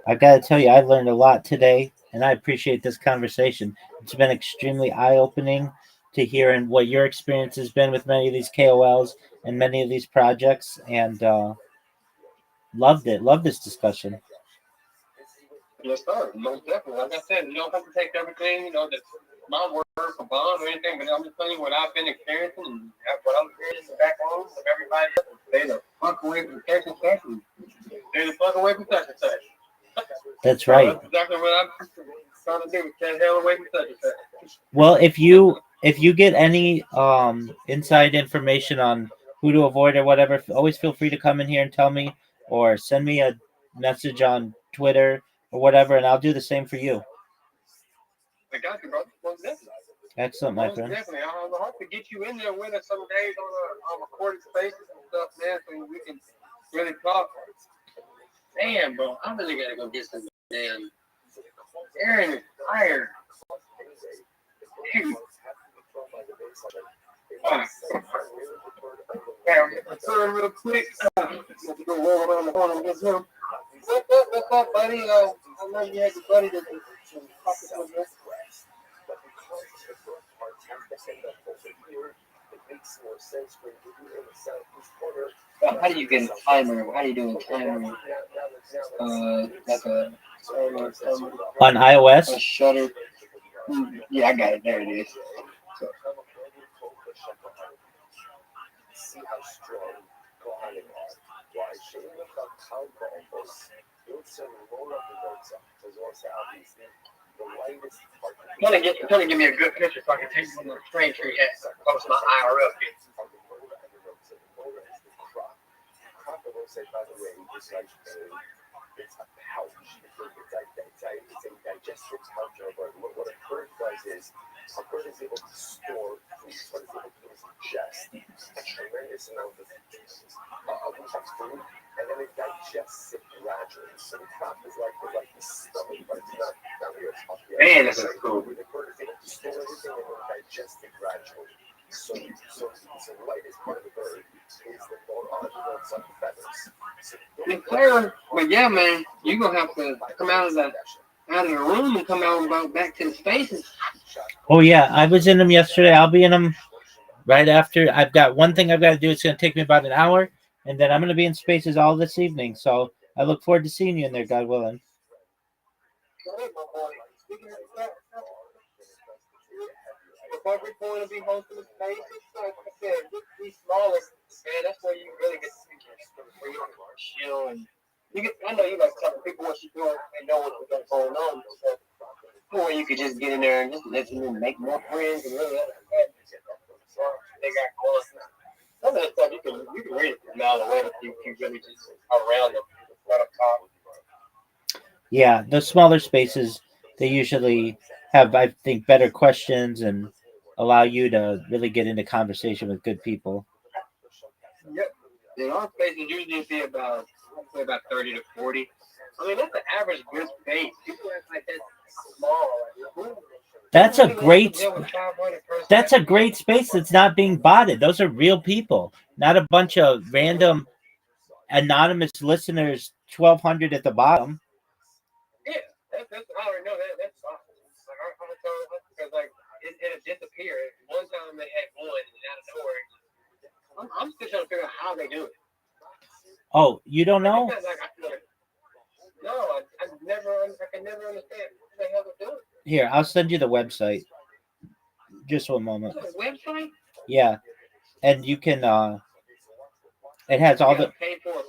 I got to tell you, I learned a lot today, and I appreciate this conversation. It's been extremely eye-opening to hear and what your experience has been with many of these KOLs and many of these projects, and loved it. Loved this discussion. Yes, sir. Most definitely. Like I said, you don't have to take everything, that's my word for bond or anything, but I'm just telling you what I've been experiencing and what I'm experiencing back home of everybody else. Stay the fuck away from such and such. Stay the fuck away from such and such. That's right. That's exactly what I'm trying to do. Stay the hell away from such and such. Well, if you get any inside information on who to avoid or whatever, always feel free to come in here and tell me, or send me a message on Twitter or whatever, and I'll do the same for you. I got you, brother. Most definitely. Excellent, my Most friend. definitely. I hope to get you in there with us some days on recorded spaces and stuff, man, so we can really talk. Damn, bro, I'm really gonna go get some damn. Aaron is tired. Dude. turn real quick. Have to go roll around the corner and get him. What's up, buddy? I know you had your buddy that pockets with this. How do you get a timer? How do you do a timer? Like a On iOS? a shutter. Yeah, I got it. There it is. See how strong Kohanim are. Why should we look up how almost you'll roll up the notes up. There's also obviously the lightest part. Trying to give me a good picture so I can take some of the train tree hat post my IRL pic. Crop of say, by the way, is like it's a pouch. It's a digestive pouch. What a bird does is a bird is able to store food. What it's able to do is ingest a tremendous amount of food, and then it digests it gradually. So the crop is like the stomach, but it's not down here. Man, this is cool. The bird is able to store everything and then digest it gradually. So the lightest part of the bird is the more on the feathers. It's clear, but yeah, man, you're gonna have to come out of the room and come out about back to the spaces. Oh yeah, I was in them yesterday. I'll be in them right after. I've got one thing I've got to do. It's going to take me about an hour, and then I'm going to be in spaces all this evening. So I look forward to seeing you in there, God willing. Recovery point to be hosting the spaces. Like I said, these smaller, man, that's where you really get to where you can chill and you get. I know you like telling people what you're doing and know what's going on. So where you could just get in there and just let them make more friends and really they got going. Some of that stuff you can read it from a mile away if you really just around them, right up top. Yeah, the smaller spaces, they usually have, I think, better questions and allow you to really get into conversation with good people. Yep. In our spaces usually be about 30 to 40. I mean, that's the average good space. People act like that's small. That's a great space that's not being botted. Those are real people, not a bunch of random anonymous listeners, 1,200 at the bottom. Yeah, that's I already know that. That's awesome. Like I told her, because like it'll disappear. One time they had one and out of nowhere. I'm still trying to figure out how they do it. Oh, you don't know? No, I can never understand what the hell they're doing. Here, I'll send you the website. Just one moment. The website? Yeah, and you can. It has all the. Pay for a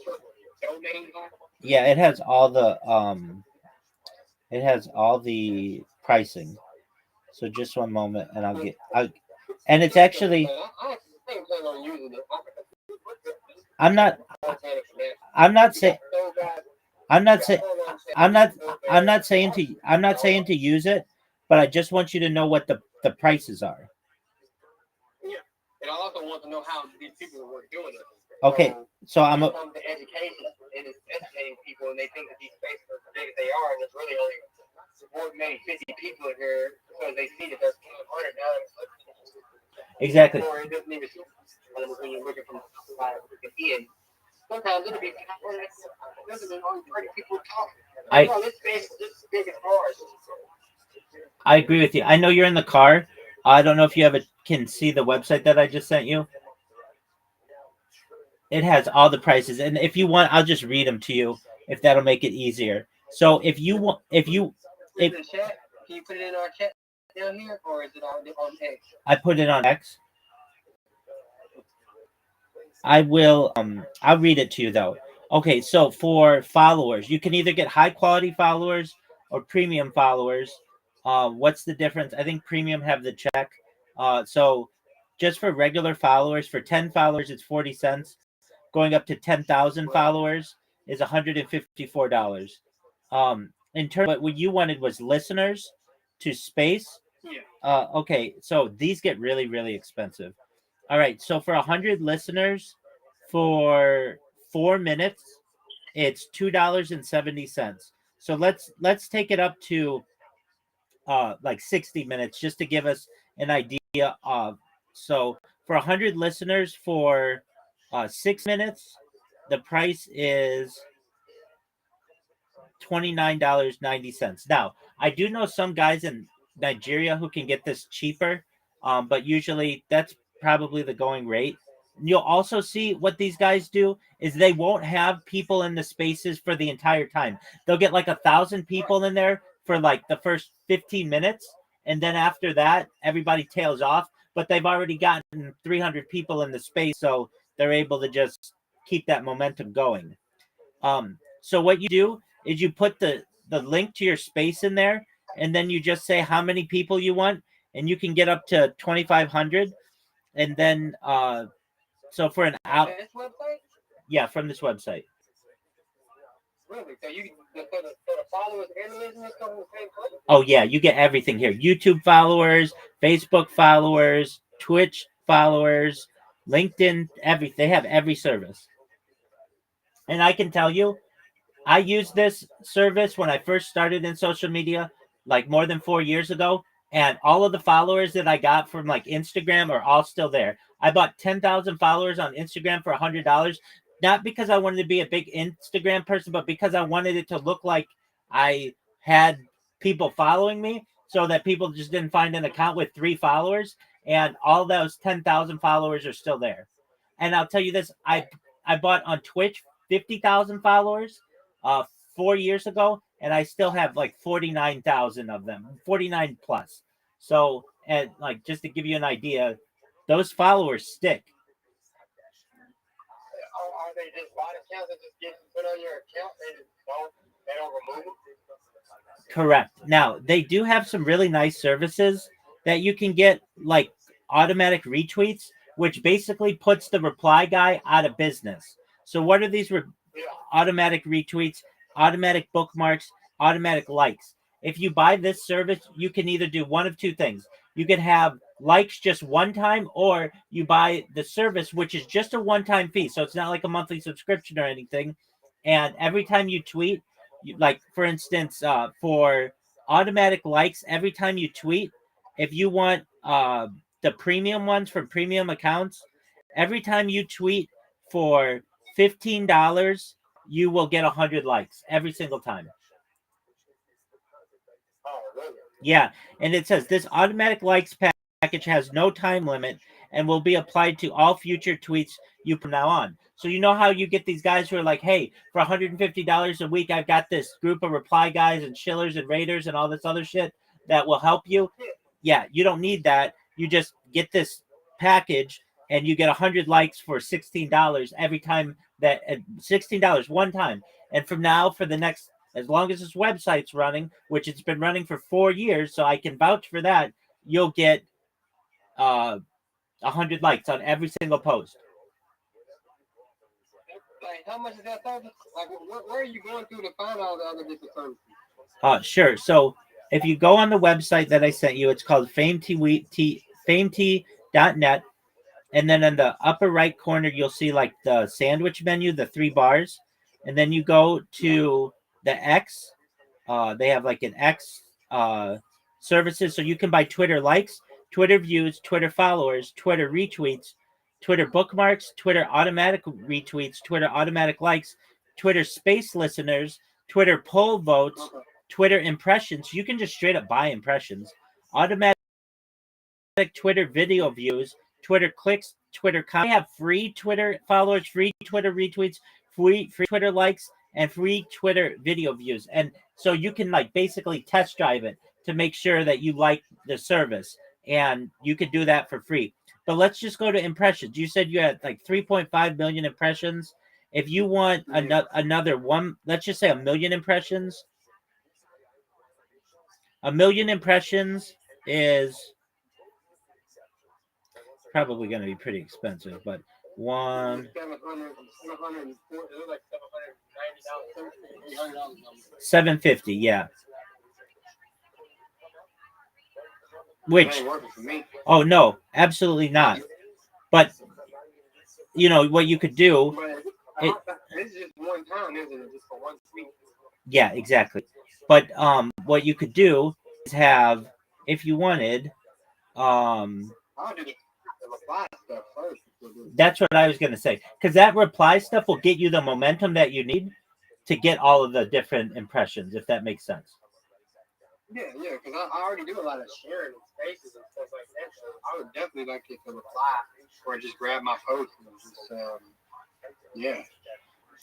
domain. Yeah, it has all the. It has all the pricing. So just one moment, and I'll get. And it's actually. I'm not saying to use it, but I just want you to know what the prices are. Yeah, and I also want to know how these people were doing it. Okay, so I'm the education and it's educating people, and they think that these spaces are as big as they are, and there's really only maybe 50 people in here because they see that there's 200 now. Exactly. Or it doesn't even when you're looking from in. Sometimes it'll be only 30 people talking. This space is just as big as ours. I agree with you. I know you're in the car. I don't know if you can see the website that I just sent you. It has all the prices, and if you want, I'll just read them to you if that'll make it easier. So if you want, can you put it in our chat down here, or is it on X? I put it on X. I will. I'll read it to you though. Okay, so for followers, you can either get high quality followers or premium followers. What's the difference? I think premium have the check. So just for regular followers, for 10 followers, it's 40 cents. Going up to 10,000 followers is $154. In terms, but what you wanted was listeners to space. Yeah. Okay, so these get really, really expensive. All right, so for 100 listeners, for 4 minutes, it's $2.70. So let's take it up to like 60 minutes just to give us an idea of. So for 100 listeners for 6 minutes. The price is $29.90. Now, I do know some guys in Nigeria who can get this cheaper, but usually that's probably the going rate. You'll also see what these guys do is they won't have people in the spaces for the entire time. They'll get like 1,000 people in there for like the first 15 minutes, and then after that, everybody tails off. But they've already gotten 300 people in the space, so they're able to just keep that momentum going. So what you do is you put the link to your space in there, and then you just say how many people you want, and you can get up to 2,500, and then so for an hour, yeah, from this website. Really? So you for the followers and the listeners come in the same place? Oh yeah, you get everything here: YouTube followers, Facebook followers, Twitch followers, LinkedIn, everything. They have every service, and I can tell you, I used this service when I first started in social media, like more than 4 years ago. And all of the followers that I got from like Instagram are all still there. I bought 10,000 followers on Instagram for $100, not because I wanted to be a big Instagram person, but because I wanted it to look like I had people following me so that people just didn't find an account with 3 followers. And all those 10,000 followers are still there. And I'll tell you this, I bought on Twitch 50,000 followers 4 years ago, and I still have like 49,000 of them, 49 plus. So, and like just to give you an idea, those followers stick. Are they just bot accounts that just get put on your account and they don't remove it? Correct. Now, they do have some really nice services that you can get, like automatic retweets, which basically puts the reply guy out of business. So, what are these automatic retweets, automatic bookmarks, automatic likes? If you buy this service, you can either do one of two things. You can have likes just one time, or you buy the service, which is just a one-time fee. So it's not like a monthly subscription or anything. And every time you tweet, like for instance, for automatic likes, every time you tweet, if you want the premium ones from premium accounts, every time you tweet for $15, you will get 100 likes every single time. Yeah, and it says this automatic likes package has no time limit and will be applied to all future tweets you from now on. So you know how you get these guys who are like, hey, for $150 a week, I've got this group of reply guys and shillers and raiders and all this other shit that will help you. Yeah, you don't need that. You just get this package and you get 100 likes for $16 every time that $16 one time. And from now for the next, as long as this website's running, which it's been running for 4 years, so I can vouch for that, you'll get 100 likes on every single post. Like, how much is that service? Like, where are you going through to find all the other different services? Sure. So if you go on the website that I sent you, it's called famet.net. And then in the upper right corner, you'll see like the sandwich menu, the 3 bars. And then you go to the X. They have like an X services. So you can buy Twitter likes, Twitter views, Twitter followers, Twitter retweets, Twitter bookmarks, Twitter automatic retweets, Twitter automatic likes, Twitter space listeners, Twitter poll votes, Twitter impressions. You can just straight up buy impressions. Automatic Twitter video views, Twitter clicks, Twitter comments. They have free Twitter followers, free Twitter retweets, free Twitter likes, and free Twitter video views. And so you can like basically test drive it to make sure that you like the service, and you can do that for free. But let's just go to impressions. You said you had like 3.5 million impressions. If you want another one, let's just say 1 million impressions. 1 million impressions is probably going to be pretty expensive, but $750, yeah. Which, oh no, absolutely not. But you know what you could do. It's just one time, isn't it? Just for 1 week. Yeah, exactly. But what you could do is have, if you wanted, I'll do the reply stuff first. That's what I was going to say. Because that reply stuff will get you the momentum that you need to get all of the different impressions, if that makes sense. Yeah, because I already do a lot of sharing in spaces and stuff like that. So I would definitely like it to reply or just grab my post and just, yeah.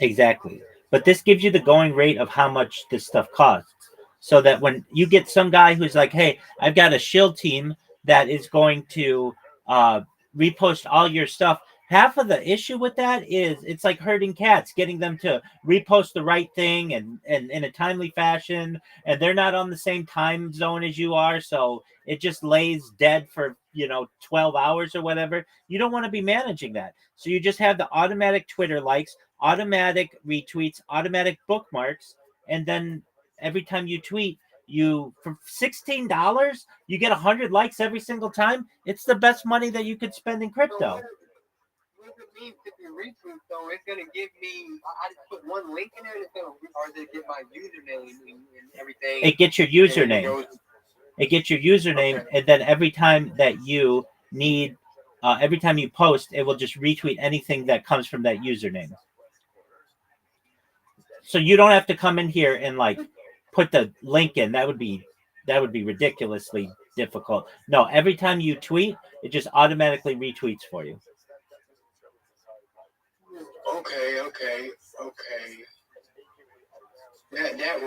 Exactly. But this gives you the going rate of how much this stuff costs. So that when you get some guy who's like, hey, I've got a shield team that is going to repost all your stuff. Half of the issue with that is it's like herding cats, getting them to repost the right thing and in a timely fashion. And they're not on the same time zone as you are. So it just lays dead for, 12 hours or whatever. You don't want to be managing that. So you just have the automatic Twitter likes, automatic retweets, automatic bookmarks. And then every time you tweet, you for $16 you get 100 likes every single time. It's the best money that you could spend in crypto. What does it mean if you retweet though? It's gonna give me. I just put one link in there, or does it get my username and everything? It gets your username. It gets your username, okay. And then every time that you need, every time you post, it will just retweet anything that comes from that username. So you don't have to come in here and like put the link in. That would be ridiculously difficult. No, every time you tweet, it just automatically retweets for you. Okay. That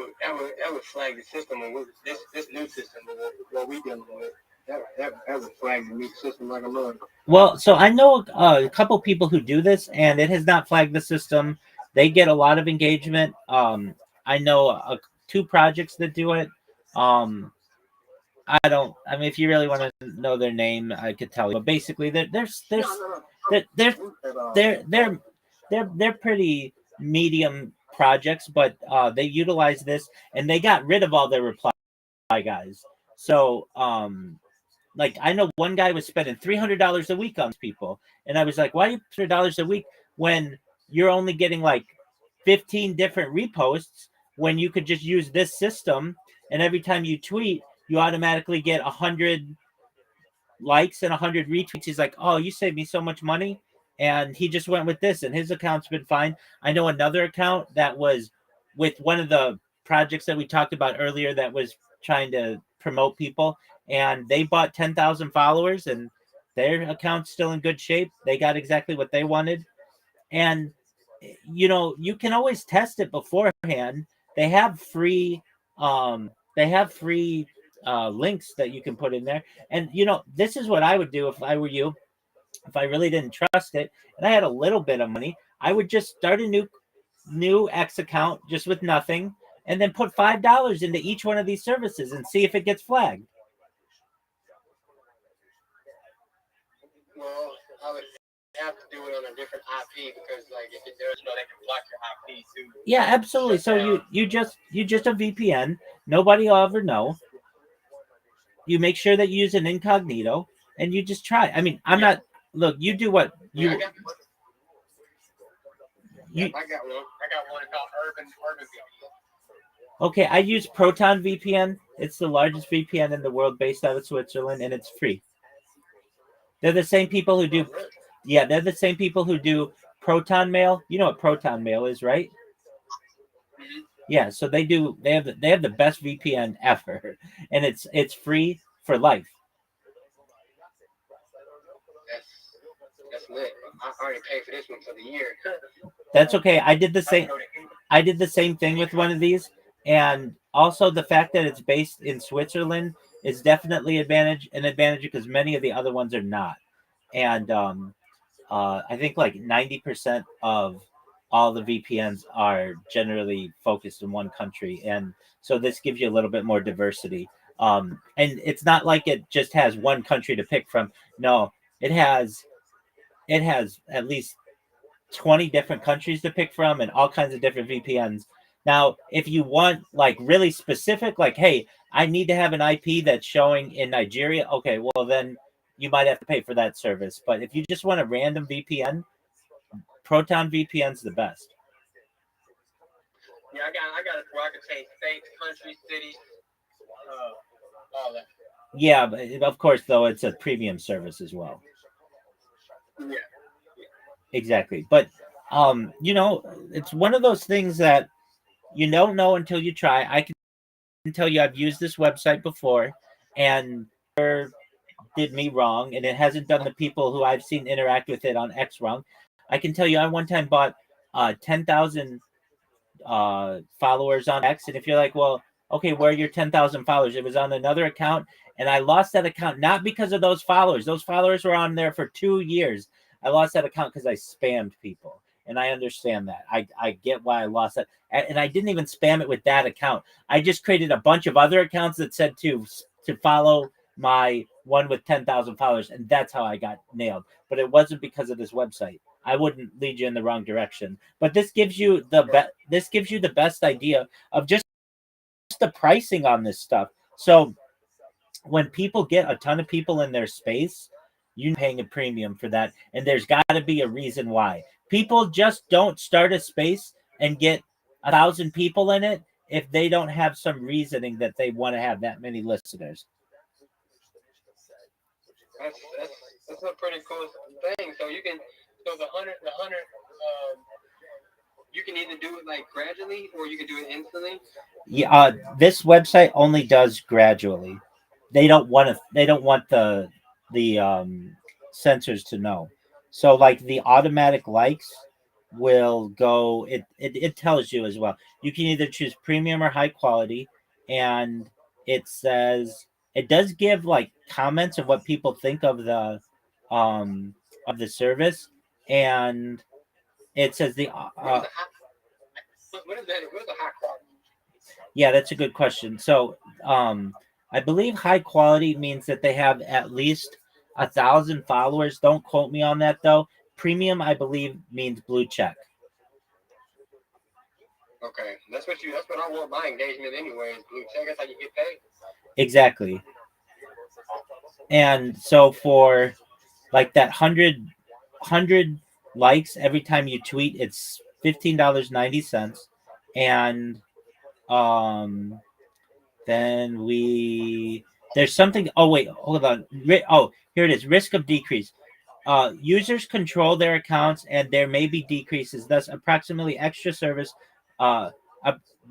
would flag the system, and this new system, what we dealing with. That would flag the new system like a mug. Well, so I know a couple people who do this, and it has not flagged the system. They get a lot of engagement. I know 2 projects that do it. I mean, if you really want to know their name, I could tell you. But basically, they're pretty medium projects, but they utilize this, and they got rid of all their reply guys. So, like I know one guy was spending $300 a week on people, and I was like, "Why are you $300 a week when you're only getting like 15 different reposts when you could just use this system, and every time you tweet, you automatically get 100 likes and 100 retweets." He's like, "Oh, you saved me so much money." And he just went with this, and his account's been fine. I know another account that was with one of the projects that we talked about earlier that was trying to promote people, and they bought 10,000 followers, and their account's still in good shape. They got exactly what they wanted. And you can always test it beforehand. They have free links that you can put in there. And this is what I would do if I were you. If I really didn't trust it and I had a little bit of money, I would just start a new X account just with nothing, and then put $5 into each one of these services and see if it gets flagged. Well, I would have to do it on a different IP because, like, if it does, they can block your IP too. Yeah, absolutely. So you just a VPN. Nobody will ever know. You make sure that you use an incognito, and you just try. I mean, I'm not. Look, you do what you. I got one. I got one called Urban VPN. Okay, I use Proton VPN. It's the largest VPN in the world, based out of Switzerland, and it's free. They're the same people who do. Yeah, they're the same people who do Proton Mail. You know what Proton Mail is, right? Mm-hmm. Yeah, so they do. They have the best VPN ever, and it's free for life. That's lit. I already paid for this one for the year. That's okay. I did the same thing with one of these, and also the fact that it's based in Switzerland is definitely an advantage because many of the other ones are not. And I think like 90% of all the VPNs are generally focused in one country, and so this gives you a little bit more diversity. And it's not like it just has one country to pick from. No, it has at least 20 different countries to pick from and all kinds of different VPNs. Now, if you want like really specific, like, hey, I need to have an IP that's showing in Nigeria, okay, well then you might have to pay for that service. But if you just want a random VPN, Proton VPN's the best. Yeah, I got it where I can change states, countries, cities, all that. Yeah, but of course, though, it's a premium service as well. Yeah. Exactly. But it's one of those things that you don't know until you try. I can tell you I've used this website before and did me wrong, and it hasn't done the people who I've seen interact with it on X wrong. I can tell you I one time bought 10,000 followers on X, and if you're like, well, okay, where are your 10,000 followers? It was on another account, and I lost that account not because of those followers. Those followers were on there for 2 years. I lost that account because I spammed people, and I understand that. I get why I lost that, and I didn't even spam it with that account. I just created a bunch of other accounts that said to follow my one with 10,000 followers, and that's how I got nailed. But it wasn't because of this website. I wouldn't lead you in the wrong direction. But this gives you the best idea of just the pricing on this stuff. So when people get a ton of people in their space, you're paying a premium for that, and there's got to be a reason why. People just don't start a space and get 1,000 people in it if they don't have some reasoning that they want to have that many listeners. That's a pretty cool thing. So you can the hundred you can either do it like gradually or you can do it instantly. Yeah, this website only does gradually. They don't want the sensors to know. So like the automatic likes will go. It tells you as well. You can either choose premium or high quality, and it says it does give like comments of what people think of the service, and it says what is that? What's a high quality? yeah, that's a good question. So, I believe high quality means that they have at least 1,000 followers. Don't quote me on that though. Premium, I believe, means blue check. Okay, that's what I want my engagement anyway. Is blue check. That's how you get paid. Exactly. And so for like that 100 likes every time you tweet, it's $15.90, and then there's something. Oh wait, hold on. Oh, here it is. Risk of decrease. Users control their accounts, and there may be decreases. Uh,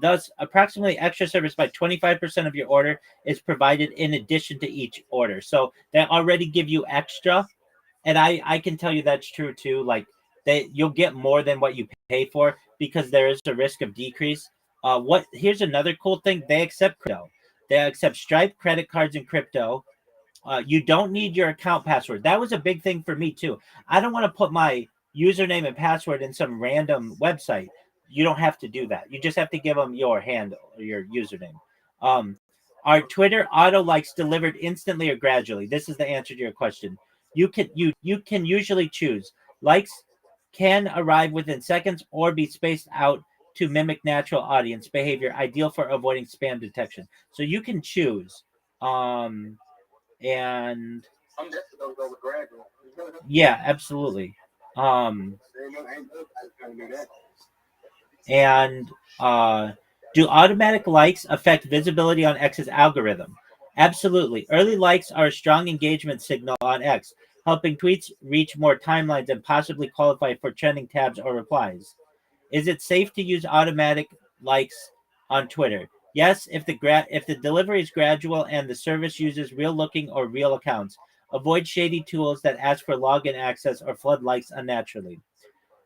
thus approximately extra service by 25% of your order is provided in addition to each order. So they already give you extra, and I can tell you that's true too. Like you'll get more than what you pay for because there is a risk of decrease. Here's another cool thing: they accept crypto. They accept Stripe credit cards and crypto. You don't need your account password. That was a big thing for me too. I don't want to put my username and password in some random website. You don't have to do that. You just have to give them your handle or your username. Are Twitter auto likes delivered instantly or gradually? This is the answer to your question. You can usually choose. Likes can arrive within seconds or be spaced out to mimic natural audience behavior, ideal for avoiding spam detection. So you can choose. And I'm definitely gonna go with gradual. yeah, absolutely. And do automatic likes affect visibility on X's algorithm? Absolutely. Early likes are a strong engagement signal on X, helping tweets reach more timelines and possibly qualify for trending tabs or replies. Is it safe to use automatic likes on Twitter? Yes, if the delivery is gradual and the service uses real looking or real accounts. Avoid shady tools that ask for login access or flood likes unnaturally.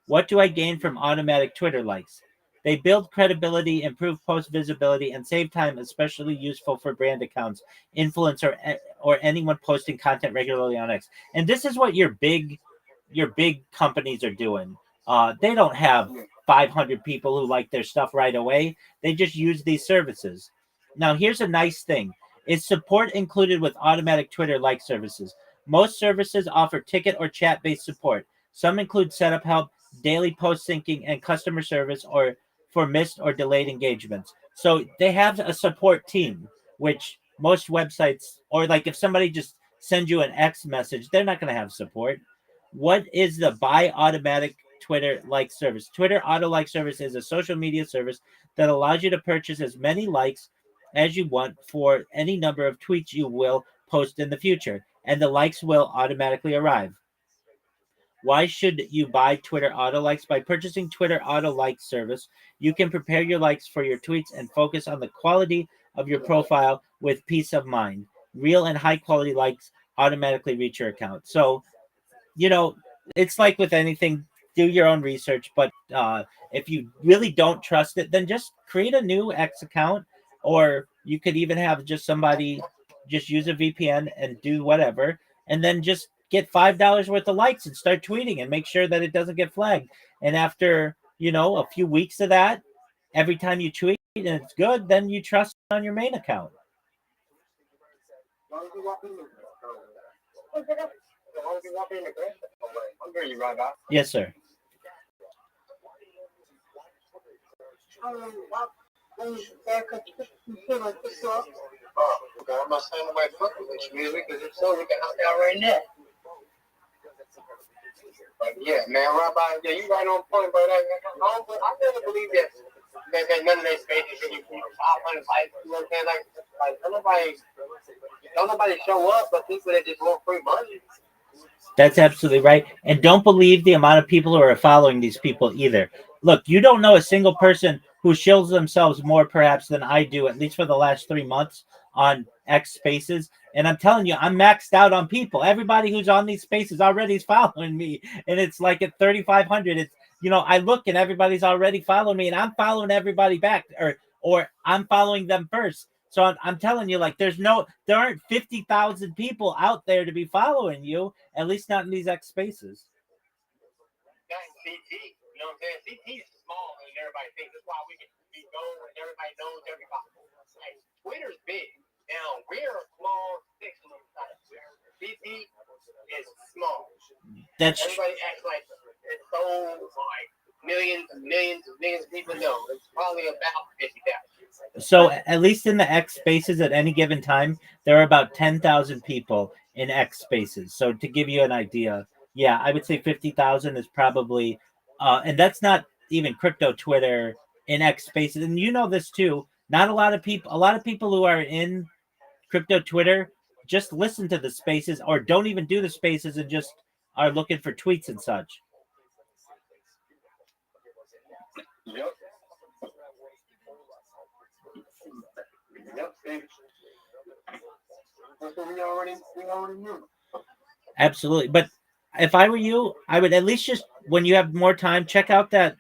What do I gain from automatic Twitter likes? They build credibility, improve post visibility, and save time, especially useful for brand accounts, influencer, or anyone posting content regularly on X. And this is what your big companies are doing. They don't have 500 people who like their stuff right away. They just use these services. Now, here's a nice thing. Is support included with automatic Twitter like services? Most services offer ticket or chat-based support. Some include setup help, daily post syncing, and customer service or for missed or delayed engagements. So they have a support team, which most websites, or like if somebody just sends you an X message, they're not going to have support. What is the buy automatic Twitter like service? Twitter auto like service is a social media service that allows you to purchase as many likes as you want for any number of tweets you will post in the future, and the likes will automatically arrive. Why should you buy Twitter auto likes? By purchasing Twitter auto like service, you can prepare your likes for your tweets and focus on the quality of your profile with peace of mind. Real and high quality likes automatically reach your account. So, it's like with anything, do your own research, but if you really don't trust it, then just create a new X account, or you could even have just somebody just use a VPN and do whatever, and then just get $5 worth of likes and start tweeting and make sure that it doesn't get flagged. And after a few weeks of that, every time you tweet and it's good, then you trust it on your main account. Yes, sir. I'm not saying nobody fucking with you, because if so, we can hop out right now. But yeah, man, Rabbi, yeah, you right on point, bro. I never believe that none of their spaces really 500 likes. You know what I'm saying? Like don't nobody show up, but people that just want free money. That's absolutely right. And don't believe the amount of people who are following these people either. Look, you don't know a single person who shields themselves more perhaps than I do, at least for the last 3 months on X Spaces. And I'm telling you, I'm maxed out on people. Everybody who's on these spaces already is following me. And it's like at 3,500, it's, I look and everybody's already following me, and I'm following everybody back, or I'm following them first. So I'm telling you, like, there aren't 50,000 people out there to be following you, at least not in these X Spaces. That's CT, you know what I'm saying? CT is small and everybody thinks that's why we go and everybody knows everybody. Like, Twitter's big. Now, we're a small section of the CT is small. Everybody acts like it's so like millions and millions and millions of people. No, it's probably about 50,000. So at least in the X Spaces at any given time, there are about 10,000 people in X Spaces. So to give you an idea, yeah, I would say 50,000 is probably, and that's not even crypto Twitter in X Spaces. And you know this too. Not a lot of people who are in crypto Twitter just listen to the spaces or don't even do the spaces and just are looking for tweets and such. Yep. That's what we already knew. Absolutely. But if I were you, I would at least just, when you have more time, check out that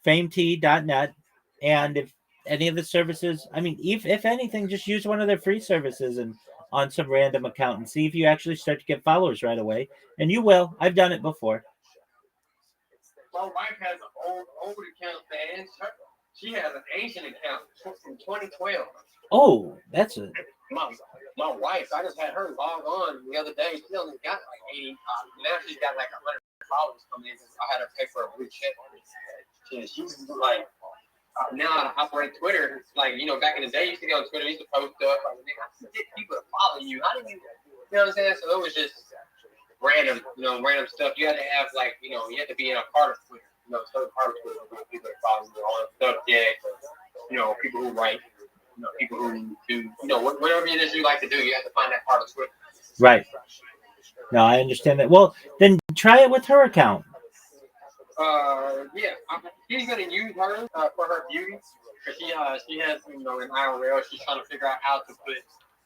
famet.net, and if any of the services, I mean, if anything, just use one of their free services and on some random account and see if you actually start to get followers right away. And you will. I've done it before. My wife has an old account, man. She has an ancient account from 2012. Oh, that's a... My wife, I just had her log on the other day. She only got like 80. Now she's got like 100 followers coming in. I had her pay for a blue check. She's like, now I operate Twitter. Like, back in the day, you used to get on Twitter, you used to post up. Like, I used to get people to follow you. How do you know what I'm saying? So it was just random stuff. You had to have, like, you had to be in a part of Twitter. Certain part of Twitter, people that follow you on subject, or, people who write. People who do, whatever it is you like to do, you have to find that part of Twitter. Right. No, I understand that. Well, then try it with her account. Yeah, she's gonna use her for her beauty, because she has, in IRL, she's trying to figure out how to put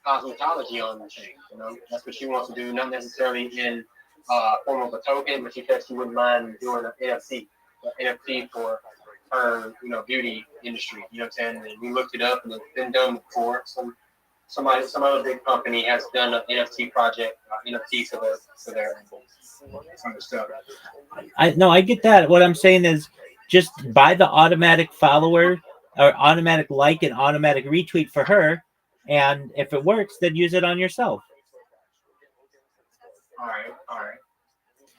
cosmetology on the chain. That's what she wants to do, not necessarily in form of a token, but she said she wouldn't mind doing an NFT for her, beauty industry. You know what I'm saying? And we looked it up, and it's been done before. Some other big company has done an NFT project, NFT for their stuff. I get that. What I'm saying is, just buy the automatic follower or automatic like and automatic retweet for her, and if it works, then use it on yourself. All right.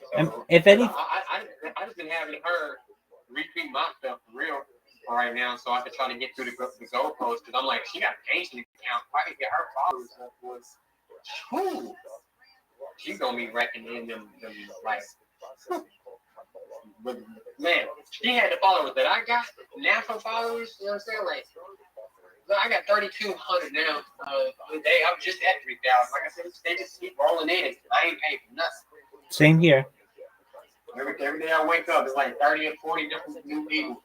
So, and if any, I just been having her retweet my stuff for real right now, so I could try to get through the goalpost, because I'm like, she got an ancient account. If I could get her followers up, whoo, she's gonna be wrecking in them like. But man, she had the followers that I got, natural followers. You know what I'm saying? Like, I got 3,200 now. The other day I was just at 3,000. Like I said, they just keep rolling in. I ain't paid for nothing. Same here. Every day I wake up, it's like 30 or 40 different new people.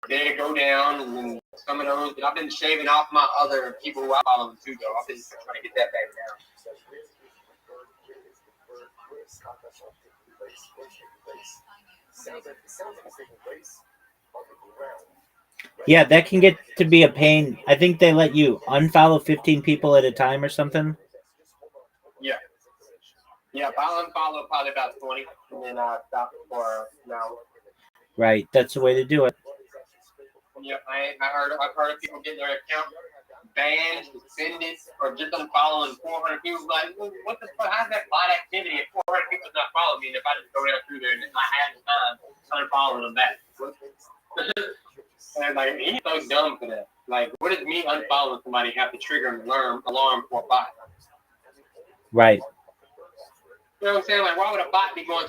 They go down, and then some of those. I've been shaving off my other people who I follow too, though. I've been trying to get that back down. Yeah, that can get to be a pain. I think they let you unfollow 15 people at a time or something. Yeah. Yeah, I'll unfollow probably about 20, and then I'll stop for now. Right, that's the way to do it. Yeah, I've heard of people getting their account banned, suspended, or just unfollowing 400 people. Like, what the fuck? How's that bot activity if 400 people not following me? And if I just go down through there and I have the time, unfollowing them back. And like, he's so dumb for that. Like, what does me unfollowing somebody have to trigger an alarm for a bot? Right. You know what I'm saying? Like, why would a bot be going?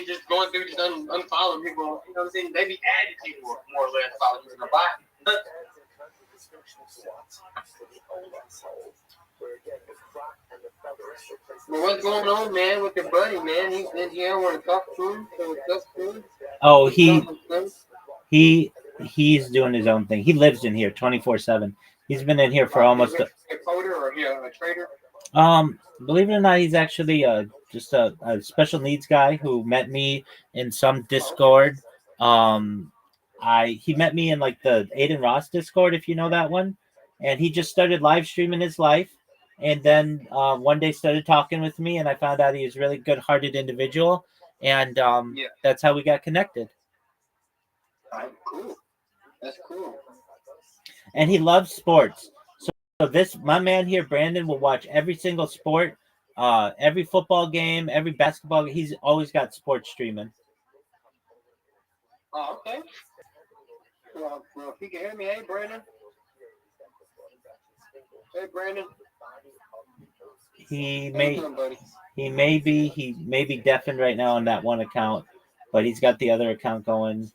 Just going through, just unfollowing people. You know what I'm saying? They be adding people more or less following using a bot. Well, what's going on, man, with your buddy, man? He's in here. I want to talk to him. Oh, he's doing his own thing. He lives in here 24/7. He's been in here for almost. A coder or a trader? Believe it or not, he's actually just a special needs guy who met me in some Discord. He met me in like the Aiden Ross Discord, if you know that one, and he just started live streaming his life, and then one day started talking with me, and I found out he was a really good-hearted individual, and that's how we got connected. Cool. That's cool. And he loves sports. So my man here, Brandon, will watch every single sport, every football game, every basketball game. He's always got sports streaming. Oh, okay. Well, if you can hear me, hey, Brandon. Hey, Brandon. He may be deafened right now on that one account, but he's got the other account going.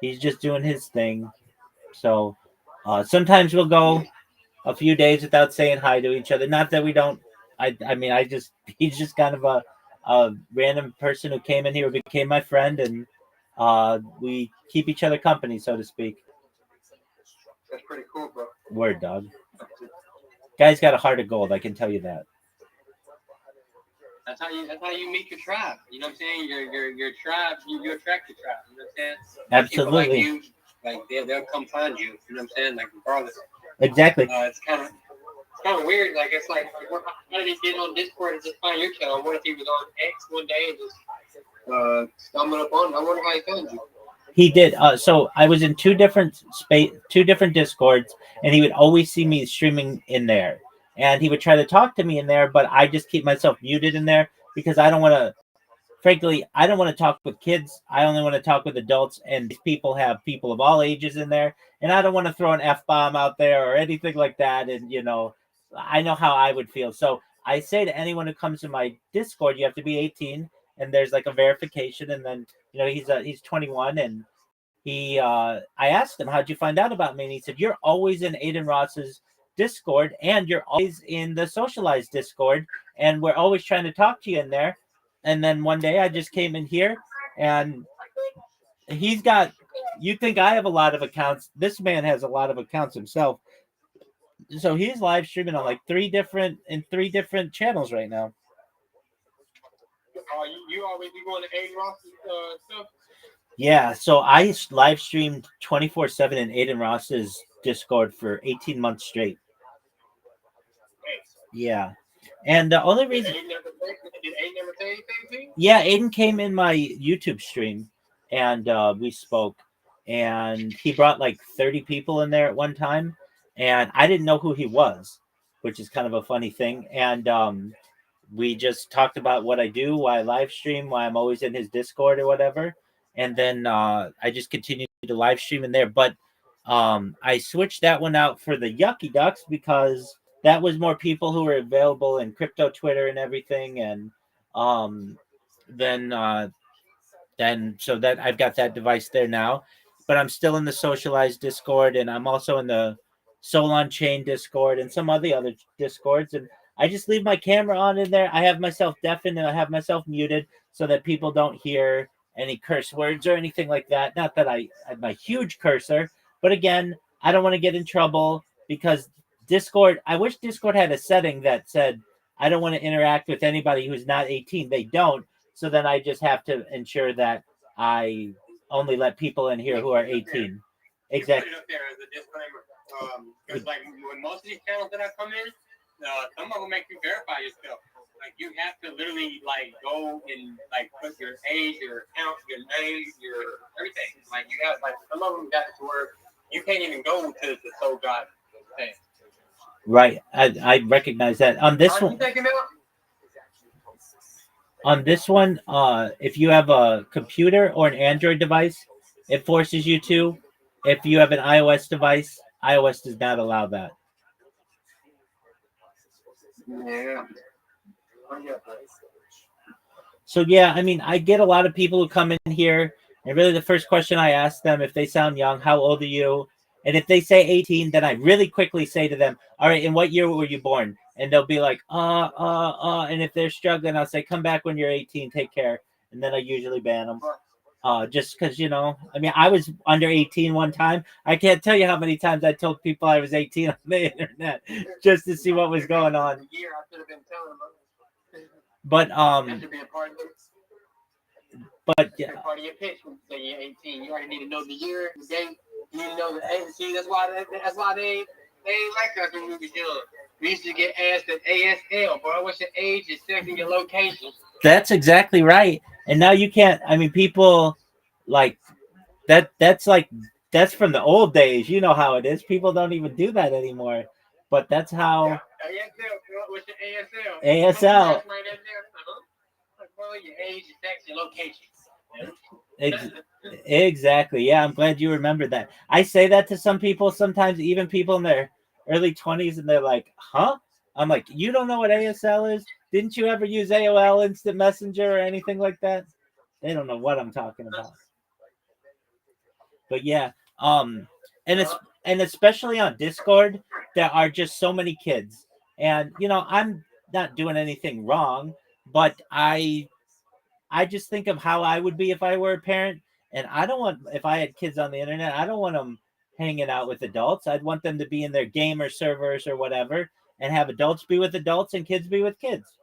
He's just doing his thing. So sometimes we'll go a few days without saying hi to each other. Not that we don't. He's just kind of a random person who came in here, became my friend, and we keep each other company, so to speak. That's pretty cool, bro. Word, dog. Guy's got a heart of gold, I can tell you that. That's how you meet your tribe. You know what I'm saying? Your tribe, you attract your tribe. You know what I'm saying? Absolutely. People like you, they'll come find you. You know what I'm saying? Like regardless. Exactly. It's kind of weird. Like it's like how did he get on Discord and just find your channel? What if he was on X one day and just stumbled up on? I wonder how he found you. He did. So I was in two different Discords, and he would always see me streaming in there, and he would try to talk to me in there, but I just keep myself muted in there because I don't want to. Frankly, I don't want to talk with kids. I only want to talk with adults, and people have people of all ages in there, and I don't want to throw an F-bomb out there or anything like that. And I know how I would feel. So I say to anyone who comes to my Discord, you have to be 18, and there's like a verification, and then he's 21, and I asked him, how'd you find out about me? And he said, you're always in Aiden Ross's Discord, and you're always in the socialized Discord, and we're always trying to talk to you in there. And then one day I just came in here, and he's got, you think I have a lot of accounts. This man has a lot of accounts himself. So he's live streaming on like three different channels right now. You always be going to Aiden Ross's stuff? Yeah, so I live streamed 24/7 in Aiden Ross's Discord for 18 months straight. Yeah. And the only reason... Did Aiden never say anything to you? Yeah, Aiden came in my YouTube stream, and we spoke. And he brought like 30 people in there at one time. And I didn't know who he was, which is kind of a funny thing. And we just talked about what I do, why I live stream, why I'm always in his Discord or whatever. And then I just continued to live stream in there. But I switched that one out for the Yucky Ducks because that was more people who were available in crypto Twitter and everything. And then so that I've got that device there now. But I'm still in the socialized Discord, and I'm also in the Sol on Chain Discord and some of the other Discords. And I just leave my camera on in there. I have myself deafened and I have myself muted so that people don't hear any curse words or anything like that. Not that I'm a huge cursor, but again, I don't want to get in trouble because Discord, I wish Discord had a setting that said, I don't want to interact with anybody who's not 18. They don't. So then I just have to ensure that I only let people in here who are 18. Exactly. Put it up there as a disclaimer. Because like when most of these channels that I come in, some of them make you verify yourself. Like you have to literally like go and like put your age, your account, your name, your everything. Like you have like some of them got to where you can't even go to the Soul God thing. Right. I recognize that. On this one. On this one, if you have a computer or an Android device, it forces you to. If you have an iOS device, iOS does not allow that. Yeah. So yeah, I mean, I get a lot of people who come in here, and really the first question I ask them, if they sound young, how old are you? And if they say 18, then I really quickly say to them, all right, in what year were you born? And they'll be like, and if they're struggling, I'll say, come back when you're 18, take care. And then I usually ban them. Just because, you know, I mean, I was under 18 one time. I can't tell you how many times I told people I was 18 on the internet just to see what was going on. But yeah. Part of your pitch when you say you're 18, you already need to know the year, the date. You need to know the age. See, that's why they ain't like us when we was young. We used to get asked at ASL, bro. What's your age, your sex, and your location? That's exactly right. And now you can't. I mean, people like that. That's from the old days. You know how it is. People don't even do that anymore. But that's how. Yeah. ASL. What's your ASL? ASL. Your age, your sex, your location. Exactly. Yeah, I'm glad you remembered that. I say that to some people sometimes, even people in their early 20s, and they're like, huh? I'm like, you don't know what ASL is? Didn't you ever use AOL Instant Messenger or anything like that? They don't know what I'm talking about. But yeah, and especially on Discord, there are just so many kids. And you know, I'm not doing anything wrong, but I just think of how I would be if I were a parent, and I don't want, if I had kids on the internet, I don't want them hanging out with adults. I'd want them to be in their gamer servers or whatever, and have adults be with adults and kids be with kids.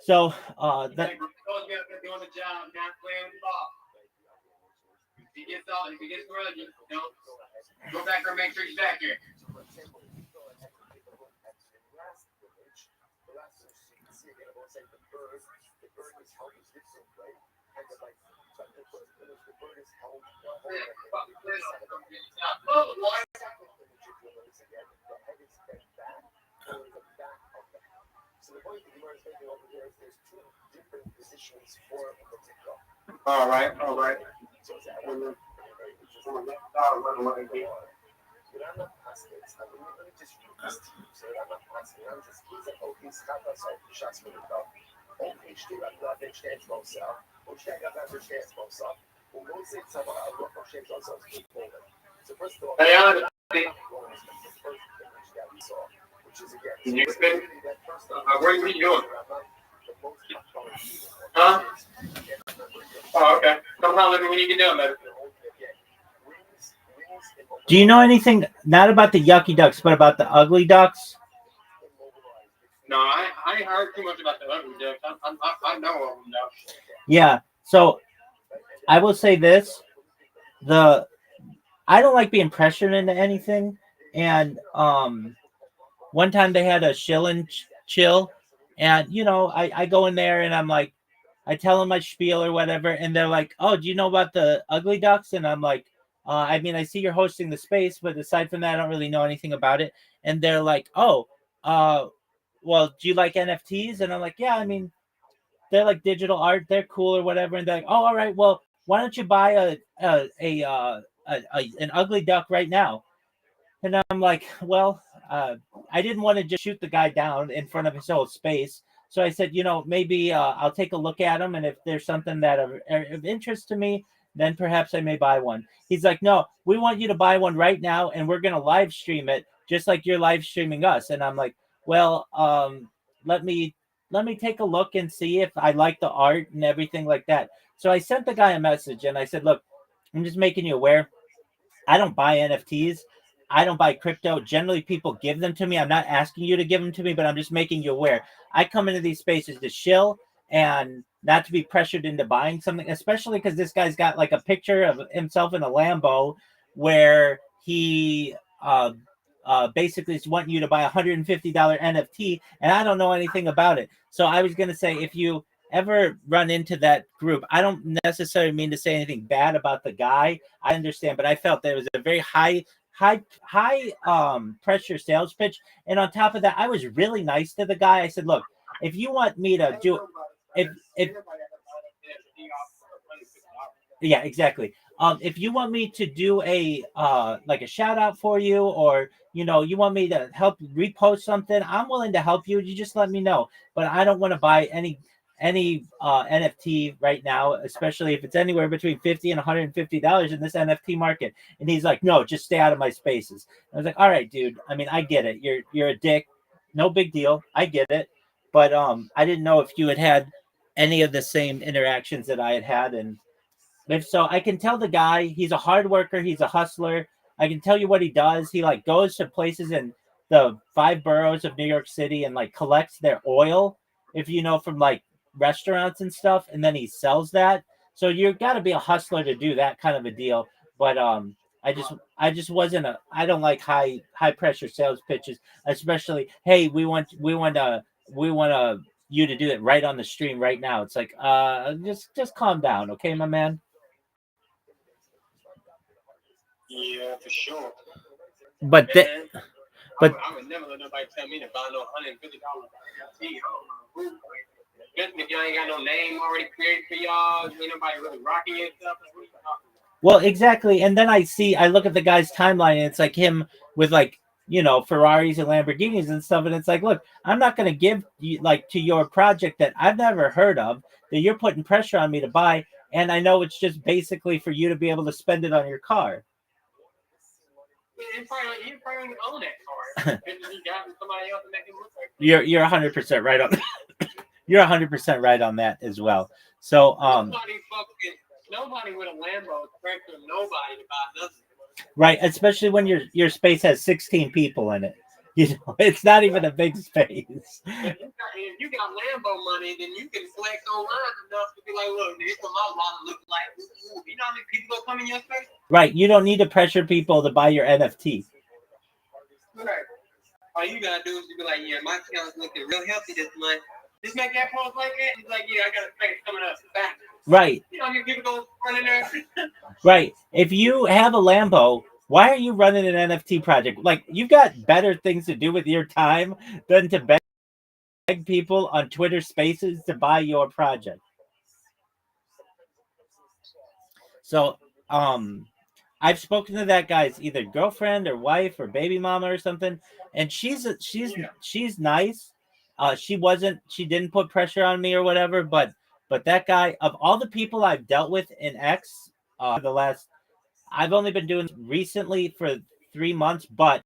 So that. Doing the job, not playing with ball. If he gets grudgy, don't go back and make sure he's back here. All right. Where are you going? Huh? Oh, okay. Come holler at me when you get done, baby. Do you know anything, not about the yucky ducks, but about the ugly ducks? No, I ain't heard too much about the ugly ducks. I know of them, though. Yeah, so I will say this. I don't like being pressured into anything. And one time they had a shill and chill. And, you know, I go in there and I'm like, I tell them my spiel or whatever. And they're like, oh, do you know about the ugly ducks? And I'm like, I mean, I see you're hosting the space, but aside from that, I don't really know anything about it. And they're like, oh, well, do you like NFTs? And I'm like, yeah, I mean, they're like digital art. They're cool or whatever. And they're like, oh, all right, well, why don't you buy an ugly duck right now? And I'm like, well, I didn't want to just shoot the guy down in front of his whole space. So I said, you know, maybe I'll take a look at him. And if there's something that are of interest to me, then perhaps I may buy one. He's like, no, we want you to buy one right now. And we're going to live stream it just like you're live streaming us. And I'm like, well, let me take a look and see if I like the art and everything like that. So I sent the guy a message and I said, look, I'm just making you aware. I don't buy NFTs. I don't buy crypto. Generally, people give them to me. I'm not asking you to give them to me, but I'm just making you aware. I come into these spaces to chill and not to be pressured into buying something, especially because this guy's got like a picture of himself in a Lambo where he basically is wanting you to buy a $150 NFT, and I don't know anything about it. So I was going to say, if you ever run into that group, I don't necessarily mean to say anything bad about the guy. I understand, but I felt that it was a very high pressure sales pitch. And on top of that, I was really nice to the guy. I said, look, if you want me to do if yeah, exactly. If you want me to do a like a shout out for you, or you want me to help repost something, I'm willing to help you. You just let me know. But I don't want to buy any NFT right now, especially if it's anywhere between $50 and $150 in this NFT market. And he's like, no, just stay out of my spaces. I was like, all right, dude. I mean, I get it. You're a dick. No big deal. I get it. But I didn't know if you had any of the same interactions that I had. And if so, I can tell the guy, he's a hard worker, he's a hustler. I can tell you what he does. He like goes to places in the 5 boroughs of New York City and like collects their oil, if you know, from like restaurants and stuff, and then he sells that. So you got to be a hustler to do that kind of a deal. But I just wasn't I don't like high pressure sales pitches, especially, hey, we want you to do it right on the stream right now. It's like just calm down, okay, my man. Yeah, for sure. But I would never let nobody tell me to buy no $150 NFT. Especially if y'all ain't got no name already created for y'all, ain't nobody really rocking your stuff. Well, exactly. And then I look at the guy's timeline, and it's like him with like, Ferraris and Lamborghinis and stuff. And it's like, look, I'm not going to give you like to your project that I've never heard of, that you're putting pressure on me to buy. And I know it's just basically for you to be able to spend it on your car. You probably own that car. He got somebody else to make him look like You're 100% right on. You're 100% right on that as well. So nobody with a Lambo pressure nobody to buy nothing. Right, especially when your space has 16 people in it. It's not even a big space. If you got Lambo money, then you can flex online enough to be like, look, this is what my wallet looks like. You know how many people gonna come in your space? Right, you don't need to pressure people to buy your NFT. Right. All you gotta do is be like, yeah, my account's looking real healthy this month. Just make that post like that. He's like, yeah, I got a space coming up. Back. Right. You know, people go running there. Right. If you have a Lambo, why are you running an NFT project? Like, you've got better things to do with your time than to beg people on Twitter Spaces to buy your project. So, I've spoken to that guy's either girlfriend or wife or baby mama or something, and she's nice. She didn't put pressure on me or whatever, but that guy, of all the people I've dealt with in X, I've only been doing recently for 3 months, but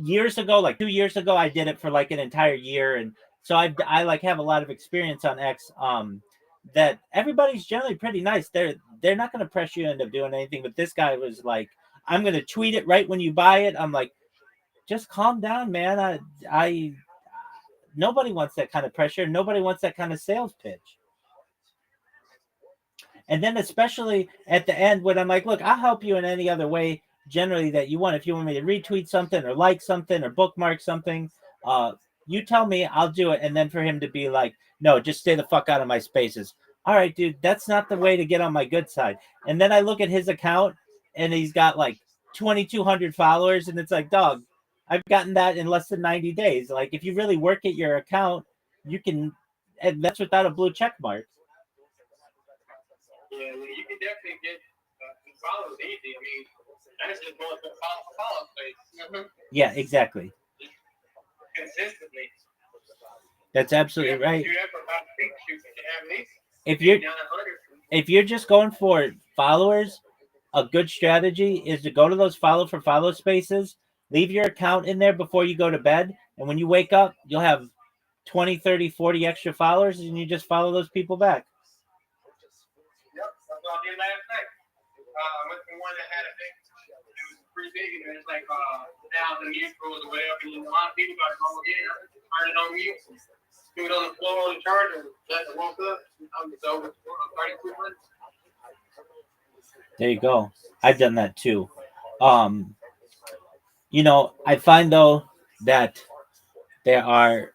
years ago, like 2 years ago, I did it for like an entire year, and so I like have a lot of experience on X. That everybody's generally pretty nice. They're not going to pressure you into doing anything, but this guy was like, I'm going to tweet it right when you buy it. I'm like, just calm down, man. I nobody wants that kind of pressure. Nobody wants that kind of sales pitch. And then especially at the end when I'm like, look, I'll help you in any other way generally that you want. If you want me to retweet something or like something or bookmark something, you tell me, I'll do it. And then for him to be like, no, just stay the fuck out of my spaces. All right, dude, that's not the way to get on my good side. And then I look at his account and he's got like 2,200 followers. And it's like, dog, I've gotten that in less than 90 days. Like, if you really work at your account, you can, and that's without a blue check mark. Yeah, you can definitely get followers easy. I mean, that's just going to follow space. Mm-hmm. Yeah, exactly. Consistently. That's absolutely right. If you're just going for followers, a good strategy is to go to those follow spaces, Leave your account in there before you go to bed, and when you wake up, you'll have 20, 30, 40 extra followers, and you just follow those people back. Yep, that's what I did last night. I went to one that had a big, it was pretty big, and it's like now the mute goes away up, and a lot of people got to go in, turn it on mute, do it on the floor on the charger, let it woke up. I'm just over 32 minutes. There you go. I've done that too. I find though that there are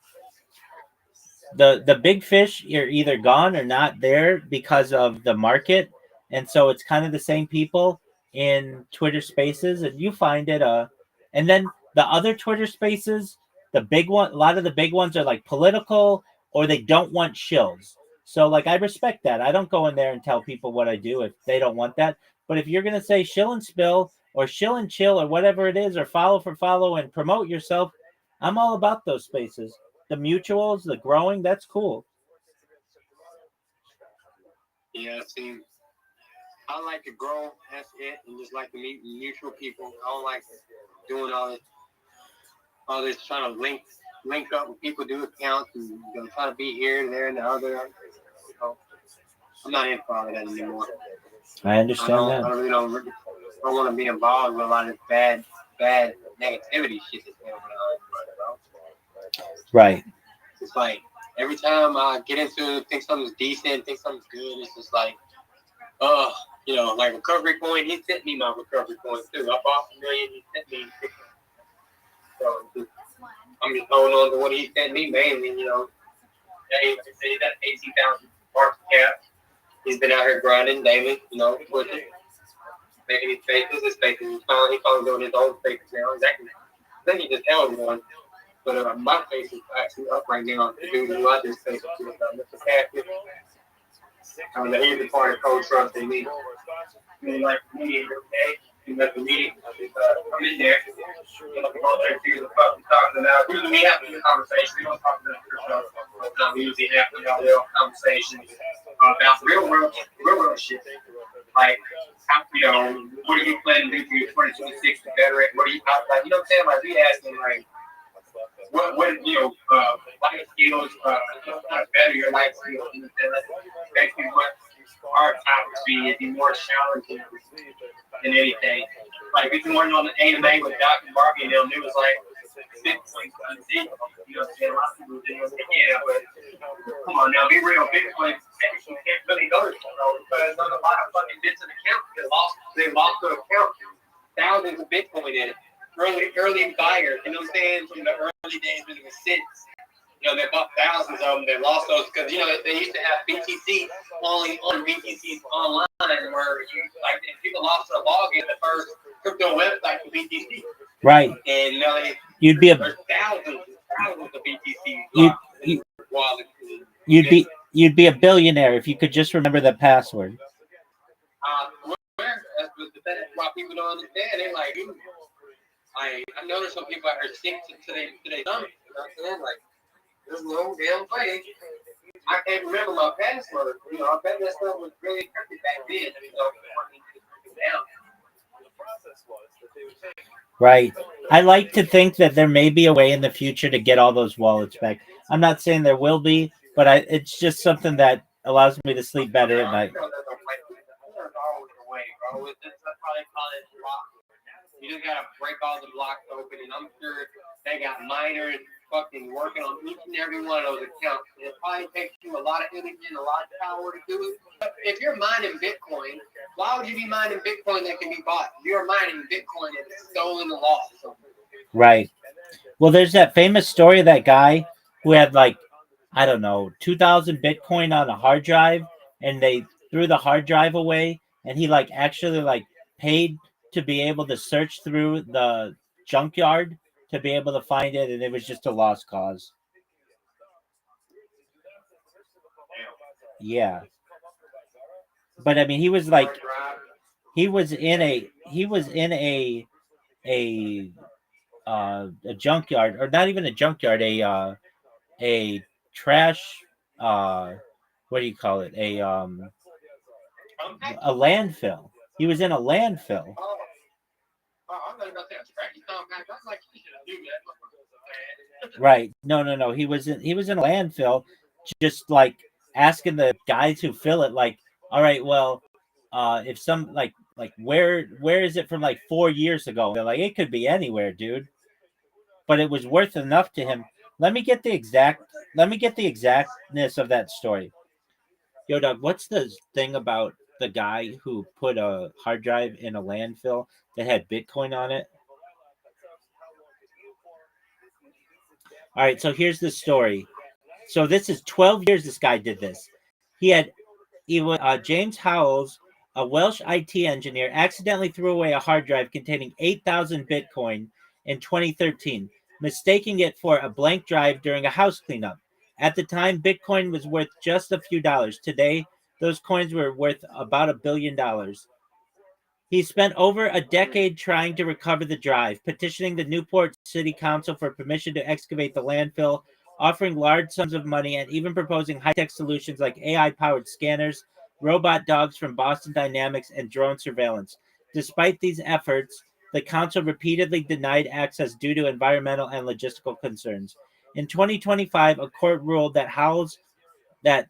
the big fish are either gone or not there because of the market, and so it's kind of the same people in Twitter Spaces, and you find it. And then the other Twitter Spaces, the big one, a lot of the big ones are like political or they don't want shills. So like I respect that. I don't go in there and tell people what I do if they don't want that. But if you're gonna say shill and spill or shill and chill or whatever it is, or follow for follow and promote yourself, I'm all about those spaces. The mutuals, the growing, that's cool. Yeah, see, I like to grow, that's it, and just like to meet mutual people. I don't like doing all this trying to link up with people, do accounts, and try to be here, there, and the other. I'm not in for all of that anymore. I understand that. I really don't want to be involved with a lot of bad negativity shit that's going on. Right. It's like every time I get into it, think something's decent, think something's good, it's just like, like recovery coin. He sent me my recovery coin too. I bought $1 million. He sent me. So I'm just holding on to what he sent me mainly. Hey, he's got 18,000 market cap. He's been out here grinding daily. Pushing, making his faces. His faces. He's finally doing his own faces now. Exactly. I think he just held one. But my face is actually up right now. The dude who I just face with, Mr. Patrick. He's the part of cold trust in me. Like me, okay? You met the meeting. I'm in there. I'm going there to figure the fuck we're talking about. Usually we have a conversation. We don't talk about yourself. We usually have real conversations about real world shit. Like, what are you planning to do for your 2026 to better it? What are you like? You know what I'm saying? Like, we asking, like, what life skills better your life skills? Basically, what our topics be more challenging than anything. Like, we can learn on the AMA with Doc and Barbie, and it was like Bitcoin unseen. A lot of people didn't say, yeah, but come on now, be real. Bitcoin, you can't really go to tomorrow because there's a lot of fucking bits in the account. They lost their account. Thousands of Bitcoin in it. Early buyers, you know what I'm saying? From the early days when it was cents. They bought thousands of them. They lost those because, they used to have BTC only on BTCs online where people lost their login the first crypto website for BTC. Right. And you'd be there's thousands of BTC. You'd be a billionaire if you could just remember the password. That's why people don't understand. They're like, I noticed some people are sick to their stomach. You know what I'm saying? Like, there's no damn way. I can't remember my password. I bet that stuff was really encrypted back then. Right. I like to think that there may be a way in the future to get all those wallets back. I'm not saying there will be, but it's just something that allows me to sleep better at night. You just gotta break all the blocks open, and I'm sure they got miners fucking working on each and every one of those accounts. It probably takes you a lot of energy and a lot of power to do it. But if you're mining Bitcoin, why would you be mining Bitcoin that can be bought? You're mining Bitcoin that's stolen and lost. Right. Well, there's that famous story of that guy who had 2,000 Bitcoin on a hard drive, and they threw the hard drive away, and he actually paid to be able to search through the junkyard to be able to find it, and it was just a lost cause. Yeah. But I mean, he was in a junkyard, or not even a junkyard, a trash, what do you call it? A landfill. He was in a landfill. Right. No. He was in a landfill, just like asking the guys who fill it, like, all right, well, if some like where is it from like 4 years ago? They're like, it could be anywhere, dude. But it was worth enough to him. Let me get the exactness of that story. Yo, Doug, what's the thing about the guy who put a hard drive in a landfill that had Bitcoin on it? All right, so here's the story. So this is 12 years this guy did this. He was James Howells, a Welsh IT engineer, accidentally threw away a hard drive containing 8,000 Bitcoin in 2013, mistaking it for a blank drive during a house cleanup. At the time, Bitcoin was worth just a few dollars. Today, those coins were worth about $1 billion. He spent over a decade trying to recover the drive, petitioning the Newport City Council for permission to excavate the landfill, offering large sums of money, and even proposing high-tech solutions like AI-powered scanners, robot dogs from Boston Dynamics, and drone surveillance. Despite these efforts, the council repeatedly denied access due to environmental and logistical concerns. In 2025, a court ruled that Howells has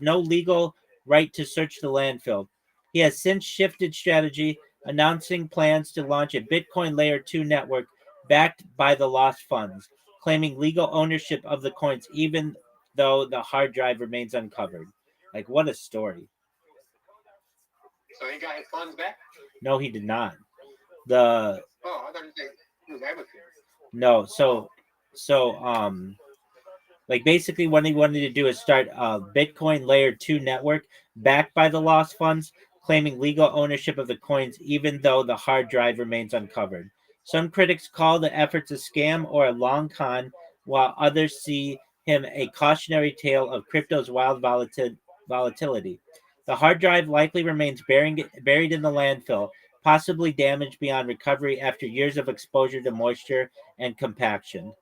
no legal right to search the landfill. He has since shifted strategy, announcing plans to launch a Bitcoin Layer 2 network backed by the lost funds, claiming legal ownership of the coins even though the hard drive remains uncovered. Like, what a story. So he got his funds back? No, he did not. I thought he said he was everything. No, like basically what he wanted to do is start a Bitcoin Layer 2 network backed by the lost funds, claiming legal ownership of the coins even though the hard drive remains uncovered. Some critics call the efforts a scam or a long con, while others see him a cautionary tale of crypto's wild volatility. The hard drive likely remains buried in the landfill, possibly damaged beyond recovery after years of exposure to moisture and compaction.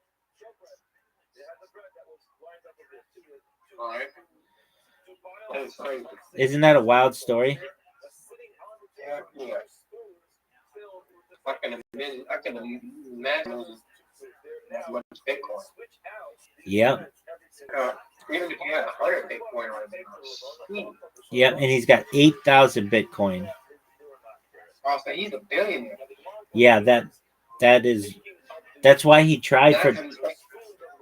All right. That's crazy. Isn't that a wild story? Yeah. I can imagine that much Bitcoin. Yep. Even if you had 100 Bitcoin on it, Yep, and he's got 8,000 Bitcoin. oh, so he's a billionaire. Yeah, that's why he tried for.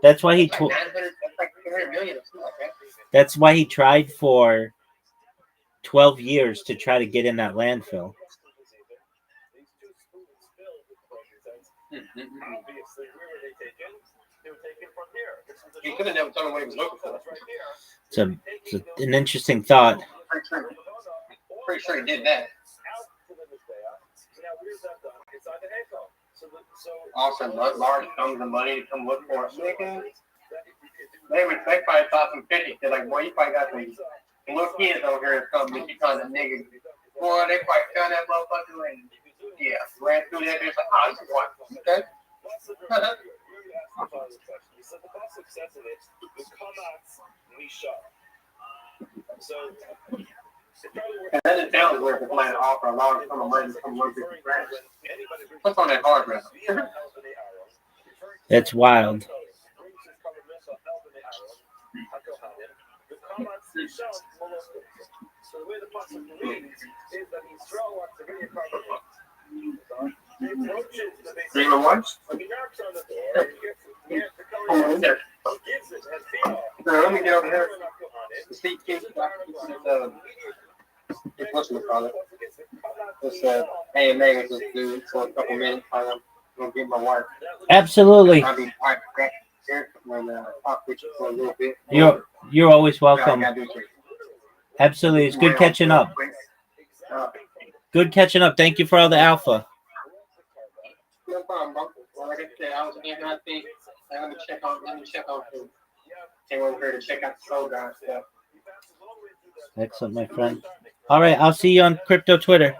That's why he. That's like 300 million or something like that. That's why he tried for 12 years to try to get in that landfill. He could have never told him what he was looking for. It's an interesting thought. Pretty sure he did that. Also, large sums of money to come look for it. They probably thought some 50. They're like, boy, you probably got some little kids over here to come make you kind of nigga. Boy, they probably found that motherfucker and yeah, ran through that. They're like, oh, this is one. Okay. And then it sounds weird to plan to offer a large sum of money to come work with your friends. What's on that hard drive? That's wild. Dream of once? Let me get over here. The seat kick. What's it called? Just AMA with this dude for a couple minutes. I'm gonna get my wife. Absolutely. I'll be right back here when talk with you for a little bit. You're always welcome. Absolutely, it's good catching up. Good catching up. Thank you for all the alpha. No problem, bro. Well, like I said, I was in here. I think let me check on him. Came over here to check out the soul guy stuff. Excellent, my friend. All right, I'll see you on crypto Twitter.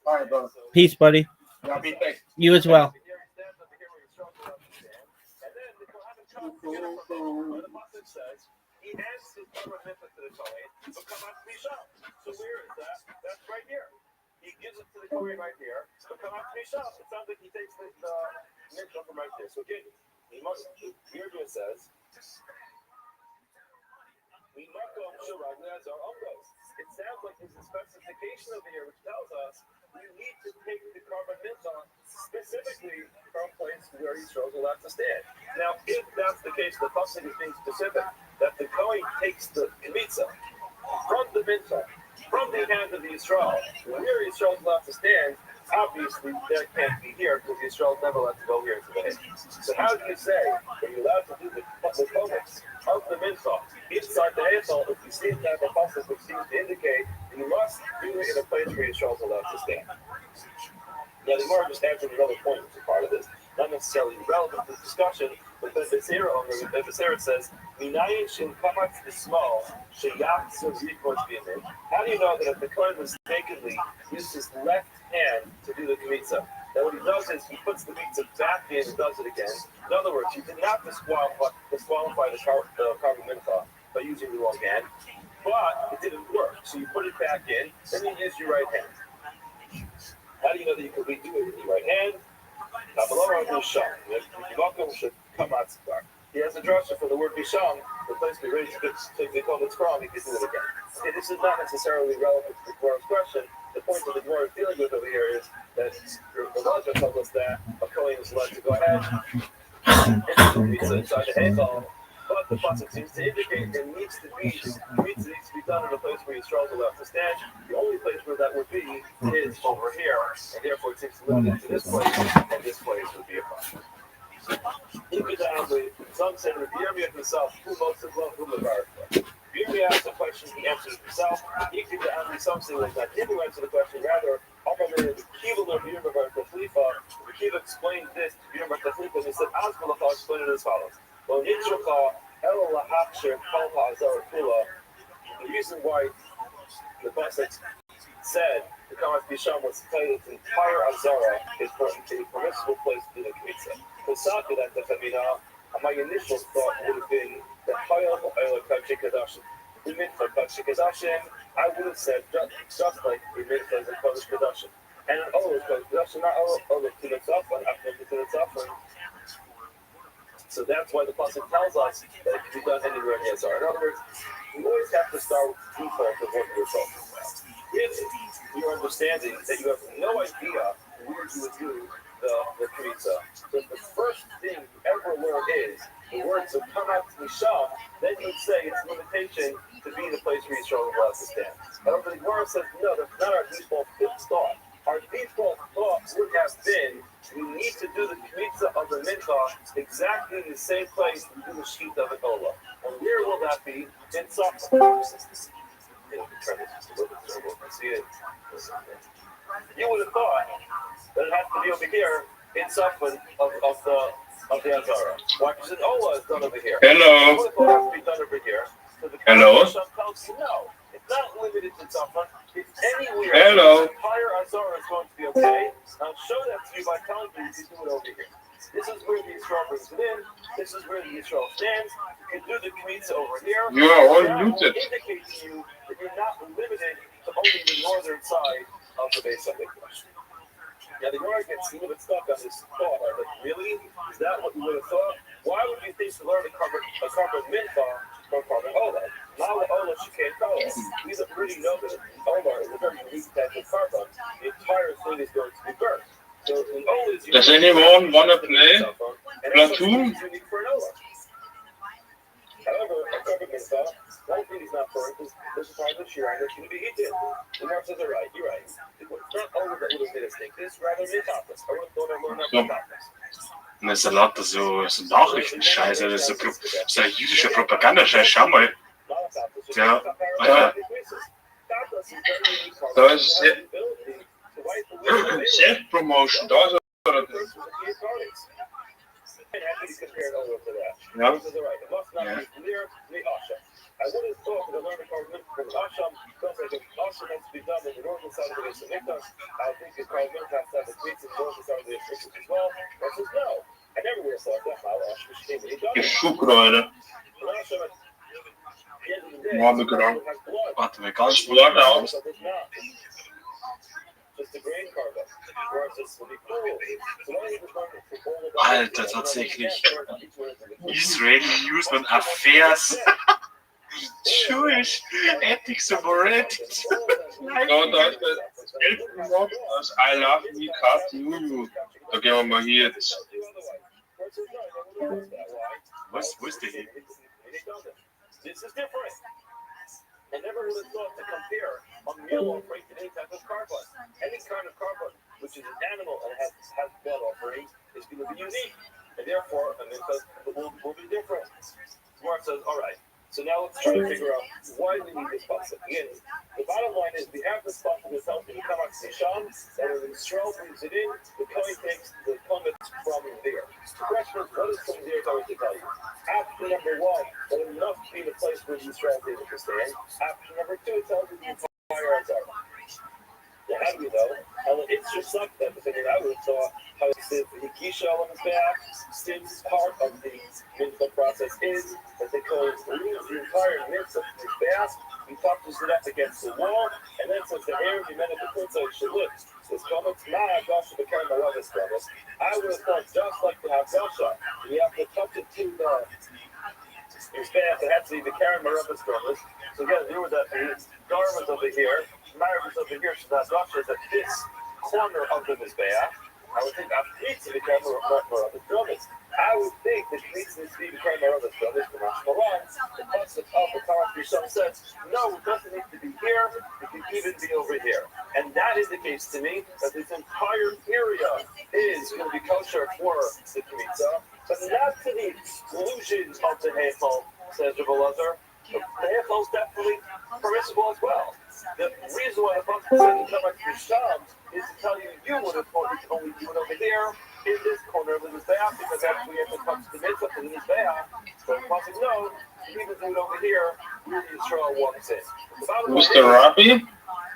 All right, bro. Peace, buddy. Y'all be safe. You as well. He gives it to the Kohen right here. So come out to me, shop. It sounds like he takes the mint from right there. So again, here it says, we makom shirag le'azar omros. It sounds like there's a specification over here which tells us we need to take the carbon minta specifically from a place where Yisrael is allowed to stand. Now, if that's the case, the pasuk is being specific that the Kohen takes the kmitza from the minta, from the hand of the Yisrael, where Yisrael is allowed to stand. Obviously, that can't be here because Yisrael is never allowed to go here today. So how do you say that you're allowed to do the kodex of the minta inside the Eiffel if you seem to have a pasuk which seems to indicate that you must do it in a place where Yisrael is allowed to stand? Now, the Gemara just answered another point, which is part of this, not necessarily relevant to the discussion, but Ben Becerra says, Minayin shel kamatz l'smal sheyatzu rikot b'yamin. How do you know that if the Kohen mistakenly used his left hand to do the kmitza, that what he does is he puts the kmitza back in and does it again? In other words, you did not disqualify the carbon minta by using the wrong hand, but it didn't work. So you put it back in, then you use your right hand. How do you know that you can redo it with your right hand? He has a drasha for the word bisham, the place we raise the call it's from, he can do it again. Okay, this is not necessarily relevant to the Gemara's question. The point that the Gemara is dealing with over here is that the Raja told us that a Kohen is allowed to go ahead and do the pizza inside the Heichal, but the pasuk seems to indicate there needs to be done in a place where Yisrael is allowed to stand. The only place where that would be is over here, and therefore it seems limited to this place, and this place would be a problem. Some said Rabbi Yirmiyah himself, who most of love, who Rabbi Yirmiyah asked a question, he answers himself. Some say like that. He didn't answer the question, rather, Kiva explained this to Rabbi Yirmiyah, and he said, I'll explain it as follows. The reason why the pasuk said the Kamat Bisham was titled the entire Azara is for a permissible place to do the Kmitza. Pesach that the Chamina, my initial thought would have been that Chayil Ha'el Kavchi Kadashim. The Mitzvah Kavchi Kadashim, I would have said just like the Mitzvah is a Kavchi Kadashim. And an Ol is Kavchi Kadashim, not Ol of Tilatzafan, after the Tilatzafan. So that's why the pasuk tells us that it can be done anywhere in the Azara. In other words, you always have to start with the default of what you're talking about. If you're understanding that you have no idea where you would do the kmitza, so the first thing you ever learn is the words of kamat misham, then you would say it's a limitation to be the place where Yisrael is allowed to stand. However, the Gemara says, no, that's not our default thought. Our default thought would have been we need to do the kmitza of the mincha exactly in the same place we do the sheet of an olah. And where will that be? In Safran. You would have thought that it has to be over here in Safran of the Azara. Why? Because an olah is done over here. Hello. You would have thought it has to be done over here. So the Hello. tells you no. It's not limited to Safran. It's anywhere. Hello. The entire Azara is going to be okay. I'll show that to you by telling you to do it over here. This is where the Yisrael brings it in. This is where the Yisrael stands. You can do the kmitza over here. You are all that muted. will indicate to you that you're not limited to only the northern side of the base of Mikdash. Now the Gemara gets a little bit stuck on this thought. Like, really? Is that what you would have thought? Why would you think to learn a carbon mincha from carbon olah? Mala olah shekei kolah. These are pretty know that olah is a very unique type of carbon. The entire thing is going to be burnt. So the olah is unique. Does anyone want to play Platoon? However, a carbon mincha, one thing is not burnt is there's a part of the shira and it's going to be eaten. The Gemara says, all right, you're right. It's not olah that would have made us think this, rather minchafas. I would have thought I learned that minchafas. Das ist lauter so Nachrichtenscheiße, das ist ja jüdische Propaganda-Scheiß, schau mal. Ja, da ist Self-Promotion, da ist er. Ja. I would have thought that I learned from Asham, because I think Asham has to be done in the northern side of the base of Mikdash. I think it's called Mikdash has to have the tweets in the northern side of the base of Mikdash as well. I says, no, I never would have thought that. Asham came and he done it. Schukroide. Wat heb ik gedaan? Wat heb ik aan? Spoor nou. just a grain cargo. Versus will be cool. So now you're going to all of Alter, tatsächlich. Israeli Newsman Affairs. Jewish Ethics and Moralities. So, da ist das Elfenwort, das I love me, cut you. Da gehen wir mal hier jetzt. Wo ist der hier? This is different. I never would have thought to compare a meal offering to any type of carbon. Any kind of carbon, which is an animal and has blood offering, is going to be unique. And therefore, I mean, will be different. Smart says, all right, so now let's try to figure out why we need this pasuk. Again, the bottom line is we have this pasuk that tells you to come out to Sham, and when Yisrael brings it in, the Kohen takes the comments from there. The question is, what is from there going to tell you? Option number one, that it must be the place where Yisrael is able to stand. Option number two, it tells you the entire Azara. Now, how do we know? It's just like that, because I would have thought how it says the Hikisha on his back, since part of the mitzvah process is that the Kohen removes the entire mitzvah from his back, he touches it up against the wall, and then says the hair, the men of the Kutzah should live. This comments, I would have thought just like the Haggasha, you have to touch it to the his back, it has to be the Karen Marabas brothers. So again, there was that garment over here, marriage over here, so that Haggasha is at this corner of the Mizbeach. I would think I'm to the Karen Marabas brothers. I would think that needs to be the Karen Marabas brothers from Ashkelon. The concept of the Torah Rishon says, no, it doesn't need to be here, it can even be over here. And that indicates to me that this entire area is going to be kosher for the Kmitza, but not to the exclusion of the Heichal, says Rabbi Lazar. The Heichal is definitely permissible as well. The reason why the Pasuk said to come back to Sham is to tell you would have thought you can only do it over there in this corner of the Mizbeach, because that's where you have to come to the mitzvah to the Mizbeach. But the Pasuk, no, you need to do it over here where Yisrael walks in. Mr. Rabbi?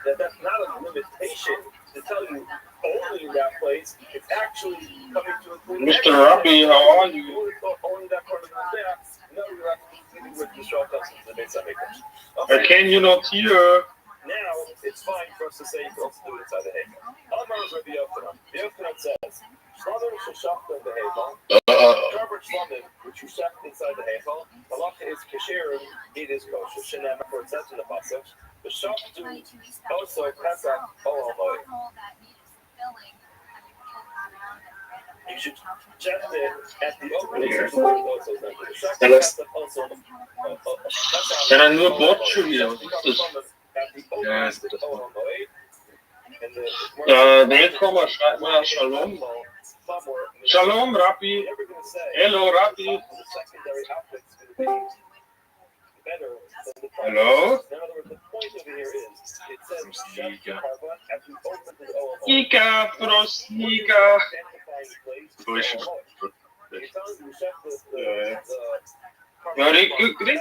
That's not a limitation to tell you only in that place. It's actually coming to include Mr. Rabbi, how are you? You would have thought only that part of the Mizbeach. No, you're actually with Yisrael comes to the mitzvah makers. Can you not hear? Now, it's fine for us to say you can also do it inside the Heichal. Amar Rabbi Yochanan. Rabbi Yochanan says, Shlamim sheshachta in the Heichal. Covered shlamim, which you shech inside the Heichal. Halacha is kasher, it is kosher. Shenema, for it says in the pasuk. The shachtu also pesach olam moed. You should check it at the opening. Kann er nur Wortschule? Was ist das? Welcome, schreibt mal Shalom. Shalom, Rabbi. Hello, Rabbi. Hello? Ika, prosnika. Ja, red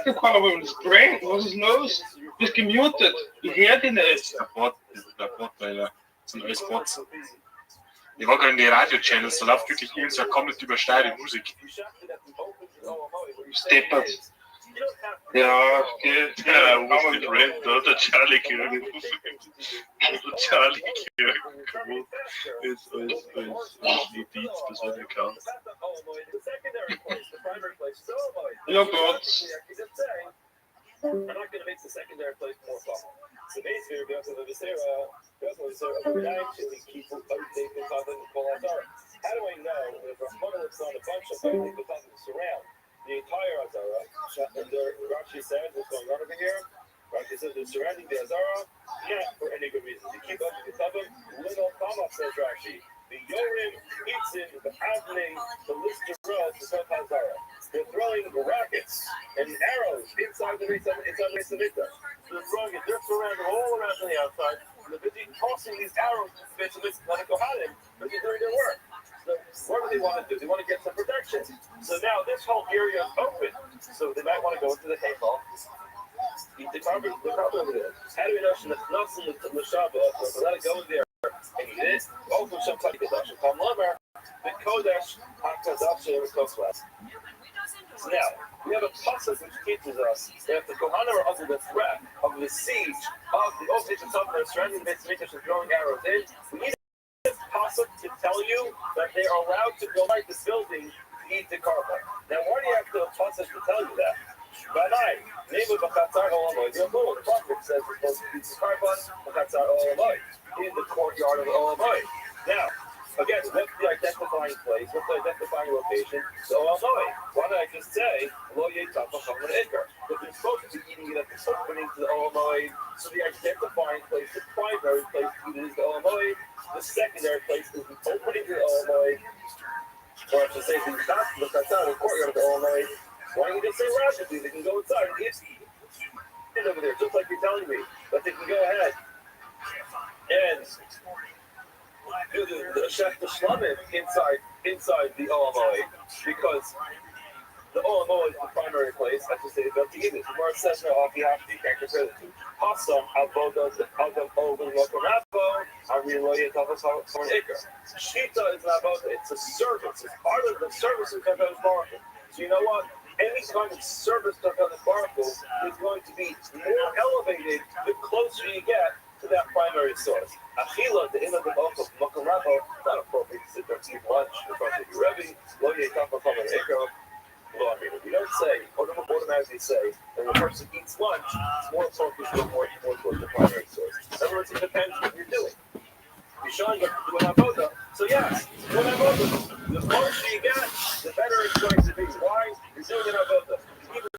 doch mal über das Prank. Was ist los? Du bist gemutet. Ich höre dich nicht. Der Bot, weil das sind alles Bots. Ich war gerade in die Radio-Channels, da läuft wirklich irgendeine komplett übersteigerte Musik. Steppert. Ja, geht. Ja, wo ist mit Rap, der Charlie Kirk. Der Charlie Kirk. Ist Notiz, das war bekannt. Ja, Gott. I'm not going to make the secondary place more fun. So basically, we also have the Sarah, actually keep updating the content of Azara. How do I know if a funnel is on a bunch of things that doesn't surround the entire Azara? And Rashi says what's going on over here. Rashi says they're surrounding the Azara, not for any good reason. You keep up with the Tabim, little Tama, says Rashi. The Yorim, Itzin, the Avnei, the Listerah, the Sot Hazara. They're throwing rockets and arrows inside the Mesa Mikdash. They're throwing it, they're surrounded all around on the outside. And they're busy tossing these arrows to the Mesa Mikdash, let it go Hadim, but they're doing their work. So what do they want to do? They want to get some protection. So now this whole area is open. So they might want to go into the Heichal. Eat the carpet over there. How do we know she's not in the Shabbat? So let it go in there. And eat it. Also, sometimes Kodesh. Come Lamer, the Kodesh, HaKadosh, Kodesh. So now, we have a pasuk which teaches us that the Kohanim are under the threat of the siege of the Osage and Southern surrounding the Mikdash and throwing arrows in. We need this pasuk to tell you that they are allowed to go inside this building to eat the carbon. Now, why do you have to pasuk to tell you that? Rabbi, name of Bakatzar Olamoi. The prophet says we're supposed to eat the carbon, Bakatzar Olamoi, in the courtyard of the Olamoi. Now, again, what's the identifying place? What's the identifying location? So Olamoi. Why did I just say Lo Yetaf Chacham Ikar? Because we're supposed to be eating it at the opening to the Olamoi. So the identifying place, the primary place to eat it is the Olamoi. The secondary place is the opening to the Olamoi. Or I should say, the Bakatzar, the courtyard of the Olamoi. Why don't you just say logically? They can go inside and eat it over there, just like you're telling me. But they can go ahead and do the chef the shlamim inside the Olamoi, because the Olamoi is the primary place. I should say about to eat it. The Gemara says no, you can't compare the two. Pasam avodah adam oven lokarabo ariloyet avos someone ikar. Shita is not avodah; it's a service. It's part of the service of Kadosh Baruch Hu. So you know what? Any kind of service to Kadosh Baruch Hu is going to be more elevated the closer you get to that primary source. Achila, the imam of Makarabo, not appropriate to sit there and eat lunch in front of your Rebbe. Lo yekaf from an echo. Well, I mean, if you don't say, or don't automatically say, that when a person eats lunch, it's more appropriate to go more towards the primary source. In other words, it depends what you're doing. You're showing up to an avodah, so yes, do an avodah. The closer you get, the better it's going to be. Why? You're doing an avodah.